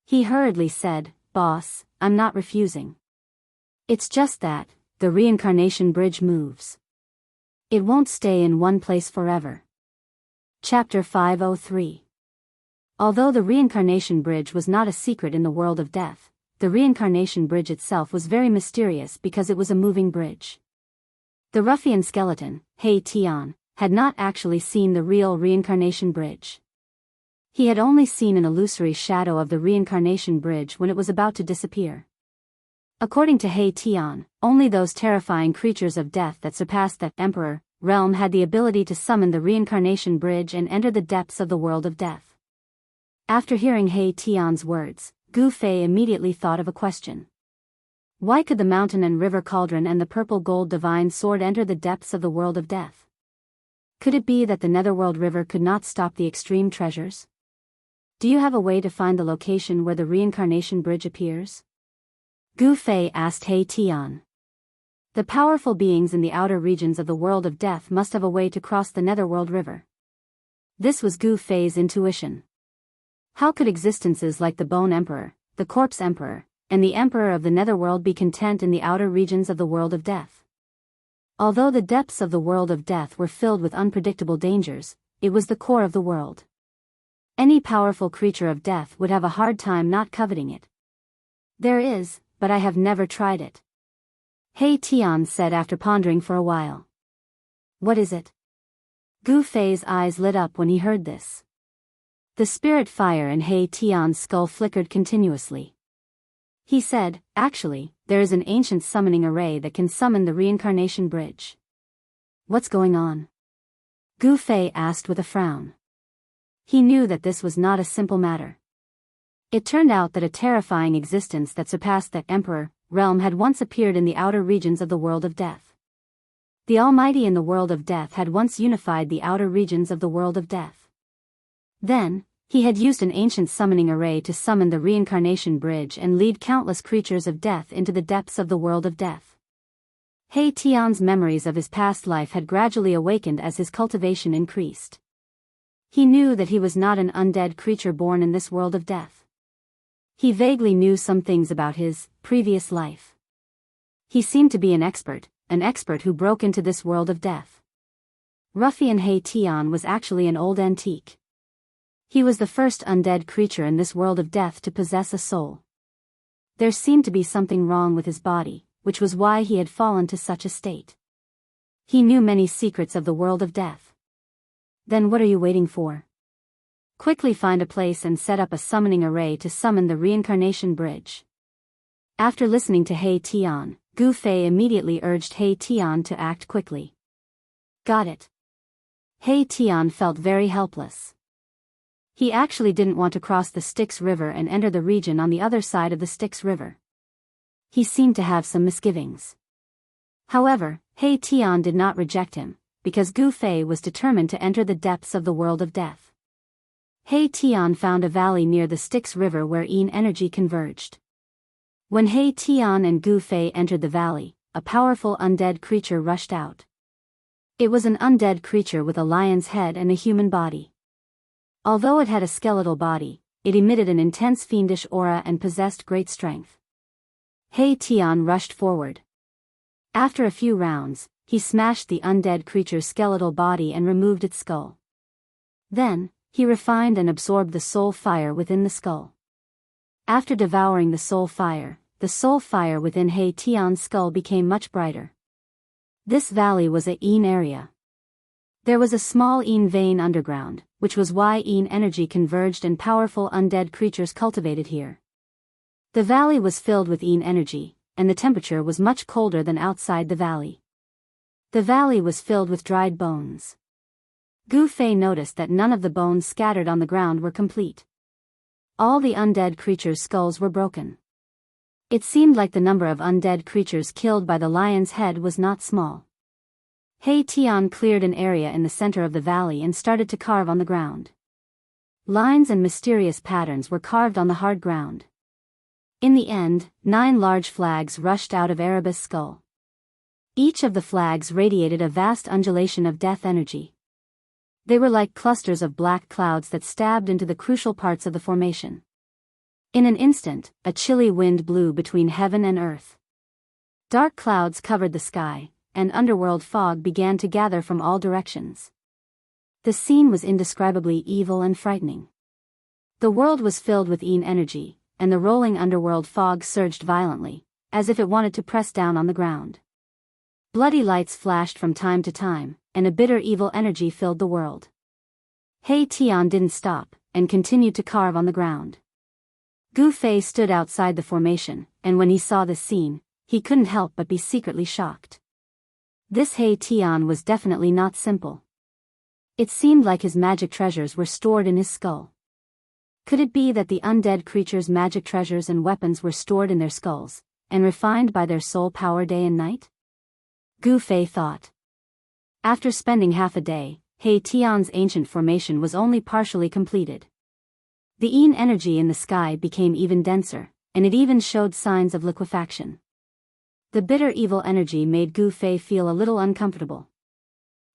He hurriedly said, Boss, I'm not refusing. It's just that, the reincarnation bridge moves. It won't stay in one place forever. Chapter 503. Although the reincarnation bridge was not a secret in the world of death, the reincarnation bridge itself was very mysterious because it was a moving bridge. The ruffian skeleton, He Tian, had not actually seen the real reincarnation bridge. He had only seen an illusory shadow of the reincarnation bridge when it was about to disappear. According to He Tian, only those terrifying creatures of death that surpassed the emperor realm had the ability to summon the reincarnation bridge and enter the depths of the world of death. After hearing He Tian's words, Gu Fei immediately thought of a question. Why could the mountain and river cauldron and the purple gold divine sword enter the depths of the world of death? Could it be that the netherworld river could not stop the extreme treasures? Do you have a way to find the location where the reincarnation bridge appears? Gu Fei asked He Tian. The powerful beings in the outer regions of the world of death must have a way to cross the netherworld river. This was Gu Fei's intuition. How could existences like the Bone Emperor, the Corpse Emperor, and the Emperor of the Netherworld be content in the outer regions of the world of death? Although the depths of the world of death were filled with unpredictable dangers, it was the core of the world. Any powerful creature of death would have a hard time not coveting it. There is, but I have never tried it. He Tian said after pondering for a while. What is it? Gu Fei's eyes lit up when he heard this. The spirit fire in He Tian's skull flickered continuously. He said, actually, there is an ancient summoning array that can summon the reincarnation bridge. What's going on? Gu Fei asked with a frown. He knew that this was not a simple matter. It turned out that a terrifying existence that surpassed the emperor realm had once appeared in the outer regions of the world of death. The Almighty in the world of death had once unified the outer regions of the world of death. Then, he had used an ancient summoning array to summon the reincarnation bridge and lead countless creatures of death into the depths of the world of death. He Tian's memories of his past life had gradually awakened as his cultivation increased. He knew that he was not an undead creature born in this world of death. He vaguely knew some things about his previous life. He seemed to be an expert who broke into this world of death. Ruffian He Tian was actually an old antique. He was the first undead creature in this world of death to possess a soul. There seemed to be something wrong with his body, which was why he had fallen to such a state. He knew many secrets of the world of death. Then what are you waiting for? Quickly find a place and set up a summoning array to summon the reincarnation bridge. After listening to He Tian, Gu Fei immediately urged He Tian to act quickly. Got it. He Tian felt very helpless. He actually didn't want to cross the Styx River and enter the region on the other side of the Styx River. He seemed to have some misgivings. However, He Tian did not reject him, because Gu Fei was determined to enter the depths of the world of death. He Tian found a valley near the Styx River where Yin energy converged. When He Tian and Gu Fei entered the valley, a powerful undead creature rushed out. It was an undead creature with a lion's head and a human body. Although it had a skeletal body, it emitted an intense fiendish aura and possessed great strength. He Tian rushed forward. After a few rounds, he smashed the undead creature's skeletal body and removed its skull. Then, he refined and absorbed the soul fire within the skull. After devouring the soul fire within He Tian's skull became much brighter. This valley was a Yin area. There was a small Yin vein underground, which was why Yin energy converged and powerful undead creatures cultivated here. The valley was filled with Yin energy, and the temperature was much colder than outside the valley. The valley was filled with dried bones. Gu Fei noticed that none of the bones scattered on the ground were complete. All the undead creatures' skulls were broken. It seemed like the number of undead creatures killed by the lion's head was not small. He Tian cleared an area in the center of the valley and started to carve on the ground. Lines and mysterious patterns were carved on the hard ground. In the end, 9 large flags rushed out of Erebus' skull. Each of the flags radiated a vast undulation of death energy. They were like clusters of black clouds that stabbed into the crucial parts of the formation. In an instant, a chilly wind blew between heaven and earth. Dark clouds covered the sky, and underworld fog began to gather from all directions. The scene was indescribably evil and frightening. The world was filled with Yin energy, and the rolling underworld fog surged violently, as if it wanted to press down on the ground. Bloody lights flashed from time to time, and a bitter evil energy filled the world. He Tian didn't stop, and continued to carve on the ground. Gu Fei stood outside the formation, and when he saw this scene, he couldn't help but be secretly shocked. This He Tian was definitely not simple. It seemed like his magic treasures were stored in his skull. Could it be that the undead creature's magic treasures and weapons were stored in their skulls, and refined by their soul power day and night? Gu Fei thought. After spending half a day, He Tian's ancient formation was only partially completed. The Yin energy in the sky became even denser, and it even showed signs of liquefaction. The bitter evil energy made Gu Fei feel a little uncomfortable.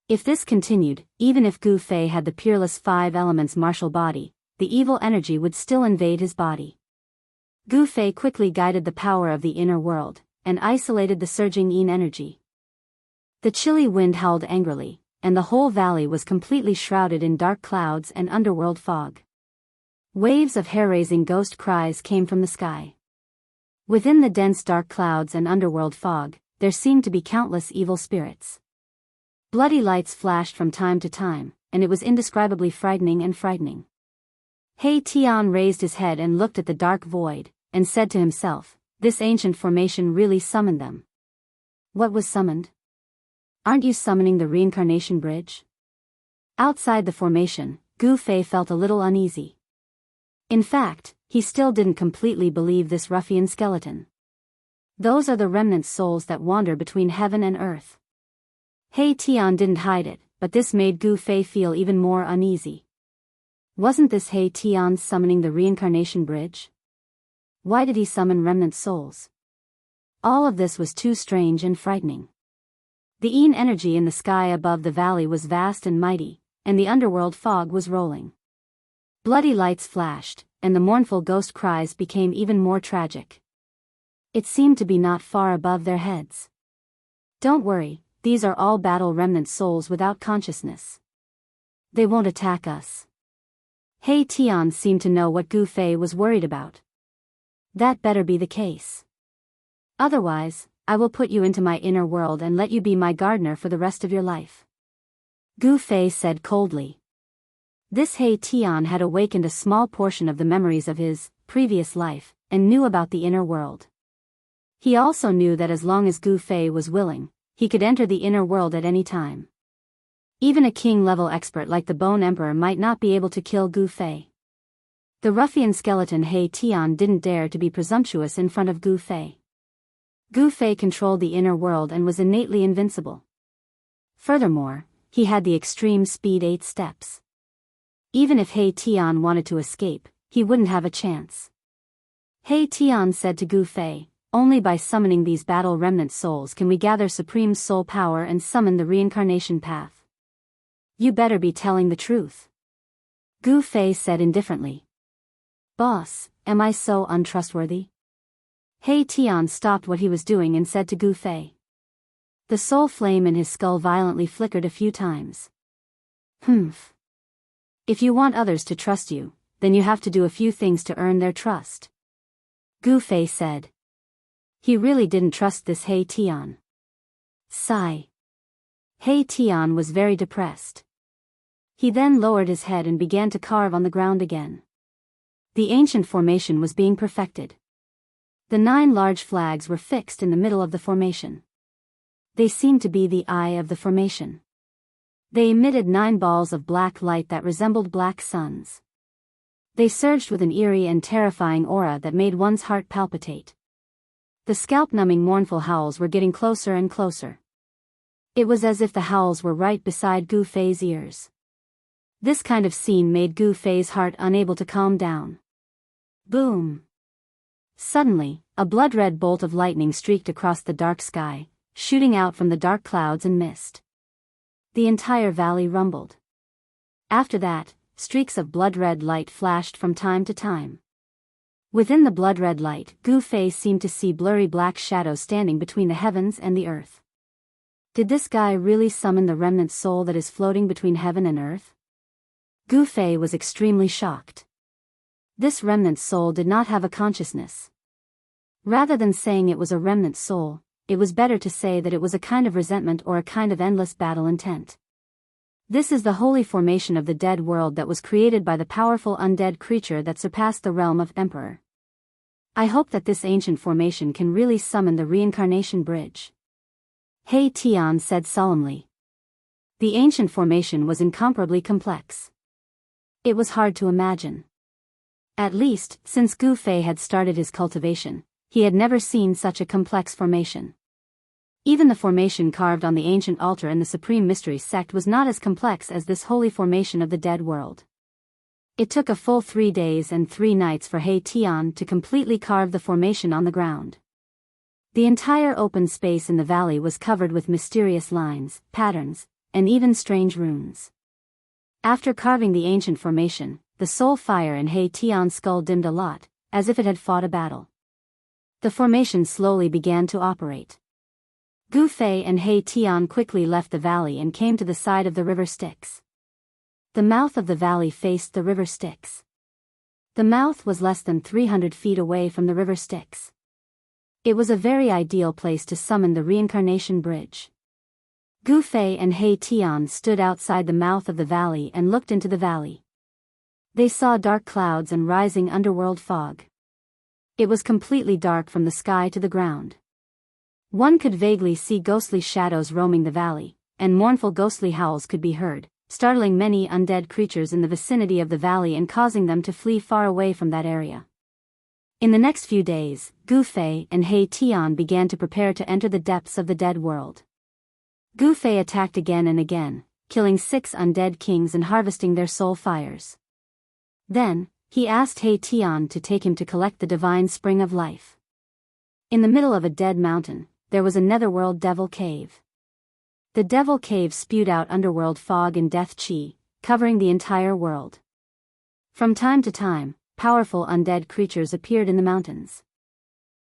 If this continued, even if Gu Fei had the peerless 5 elements martial body, the evil energy would still invade his body. Gu Fei quickly guided the power of the inner world, and isolated the surging Yin energy. The chilly wind howled angrily, and the whole valley was completely shrouded in dark clouds and underworld fog. Waves of hair-raising ghost cries came from the sky. Within the dense dark clouds and underworld fog, there seemed to be countless evil spirits. Bloody lights flashed from time to time, and it was indescribably frightening. He Tian raised his head and looked at the dark void, and said to himself, this ancient formation really summoned them. What was summoned? Aren't you summoning the reincarnation bridge? Outside the formation, Gu Fei felt a little uneasy. In fact, he still didn't completely believe this ruffian skeleton. Those are the remnant souls that wander between heaven and earth. He Tian didn't hide it, but this made Gu Fei feel even more uneasy. Wasn't this He Tian summoning the reincarnation bridge? Why did he summon remnant souls? All of this was too strange and frightening. The Yin energy in the sky above the valley was vast and mighty, and the underworld fog was rolling. Bloody lights flashed, and the mournful ghost cries became even more tragic. It seemed to be not far above their heads. Don't worry, these are all battle remnant souls without consciousness. They won't attack us. He Tian seemed to know what Gu Fei was worried about. That better be the case. Otherwise, I will put you into my inner world and let you be my gardener for the rest of your life. Gu Fei said coldly. This He Tian had awakened a small portion of the memories of his previous life, and knew about the inner world. He also knew that as long as Gu Fei was willing, he could enter the inner world at any time. Even a king-level expert like the Bone Emperor might not be able to kill Gu Fei. The ruffian skeleton He Tian didn't dare to be presumptuous in front of Gu Fei. Gu Fei controlled the inner world and was innately invincible. Furthermore, he had the extreme speed 8 steps. Even if He Tian wanted to escape, he wouldn't have a chance. He Tian said to Gu Fei, only by summoning these battle remnant souls can we gather supreme soul power and summon the reincarnation path. You better be telling the truth. Gu Fei said indifferently. Boss, am I so untrustworthy? He Tian stopped what he was doing and said to Gu Fei. The soul flame in his skull violently flickered a few times. Humph. If you want others to trust you, then you have to do a few things to earn their trust. Gu Fei said. He really didn't trust this He Tian. Sigh. He Tian was very depressed. He then lowered his head and began to carve on the ground again. The ancient formation was being perfected. The 9 large flags were fixed in the middle of the formation. They seemed to be the eye of the formation. They emitted 9 balls of black light that resembled black suns. They surged with an eerie and terrifying aura that made one's heart palpitate. The scalp-numbing mournful howls were getting closer and closer. It was as if the howls were right beside Gu Fei's ears. This kind of scene made Gu Fei's heart unable to calm down. Boom! Suddenly, a blood-red bolt of lightning streaked across the dark sky, shooting out from the dark clouds and mist. The entire valley rumbled. After that, streaks of blood-red light flashed from time to time. Within the blood-red light, Gu Fei seemed to see blurry black shadows standing between the heavens and the earth. Did this guy really summon the remnant soul that is floating between heaven and earth? Gu Fei was extremely shocked. This remnant soul did not have a consciousness. Rather than saying it was a remnant soul, it was better to say that it was a kind of resentment or a kind of endless battle intent. This is the holy formation of the dead world that was created by the powerful undead creature that surpassed the realm of Emperor. I hope that this ancient formation can really summon the reincarnation bridge. He Tian said solemnly. The ancient formation was incomparably complex. It was hard to imagine. At least, since Gu Fei had started his cultivation, he had never seen such a complex formation. Even the formation carved on the ancient altar in the Supreme Mystery Sect was not as complex as this holy formation of the dead world. It took a full 3 days and 3 nights for He Tian to completely carve the formation on the ground. The entire open space in the valley was covered with mysterious lines, patterns, and even strange runes. After carving the ancient formation, the soul fire in He Tian's skull dimmed a lot, as if it had fought a battle. The formation slowly began to operate. Gu Fei and He Tian quickly left the valley and came to the side of the river Styx. The mouth of the valley faced the river Styx. The mouth was less than 300 feet away from the river Styx. It was a very ideal place to summon the reincarnation bridge. Gu Fei and He Tian stood outside the mouth of the valley and looked into the valley. They saw dark clouds and rising underworld fog. It was completely dark from the sky to the ground. One could vaguely see ghostly shadows roaming the valley, and mournful ghostly howls could be heard, startling many undead creatures in the vicinity of the valley and causing them to flee far away from that area. In the next few days, Gu Fei and He Tian began to prepare to enter the depths of the dead world. Gu Fei attacked again and again, killing 6 undead kings and harvesting their soul fires. Then, he asked He Tian to take him to collect the divine spring of life. In the middle of a dead mountain, there was a netherworld devil cave. The devil cave spewed out underworld fog and death chi, covering the entire world. From time to time, powerful undead creatures appeared in the mountains.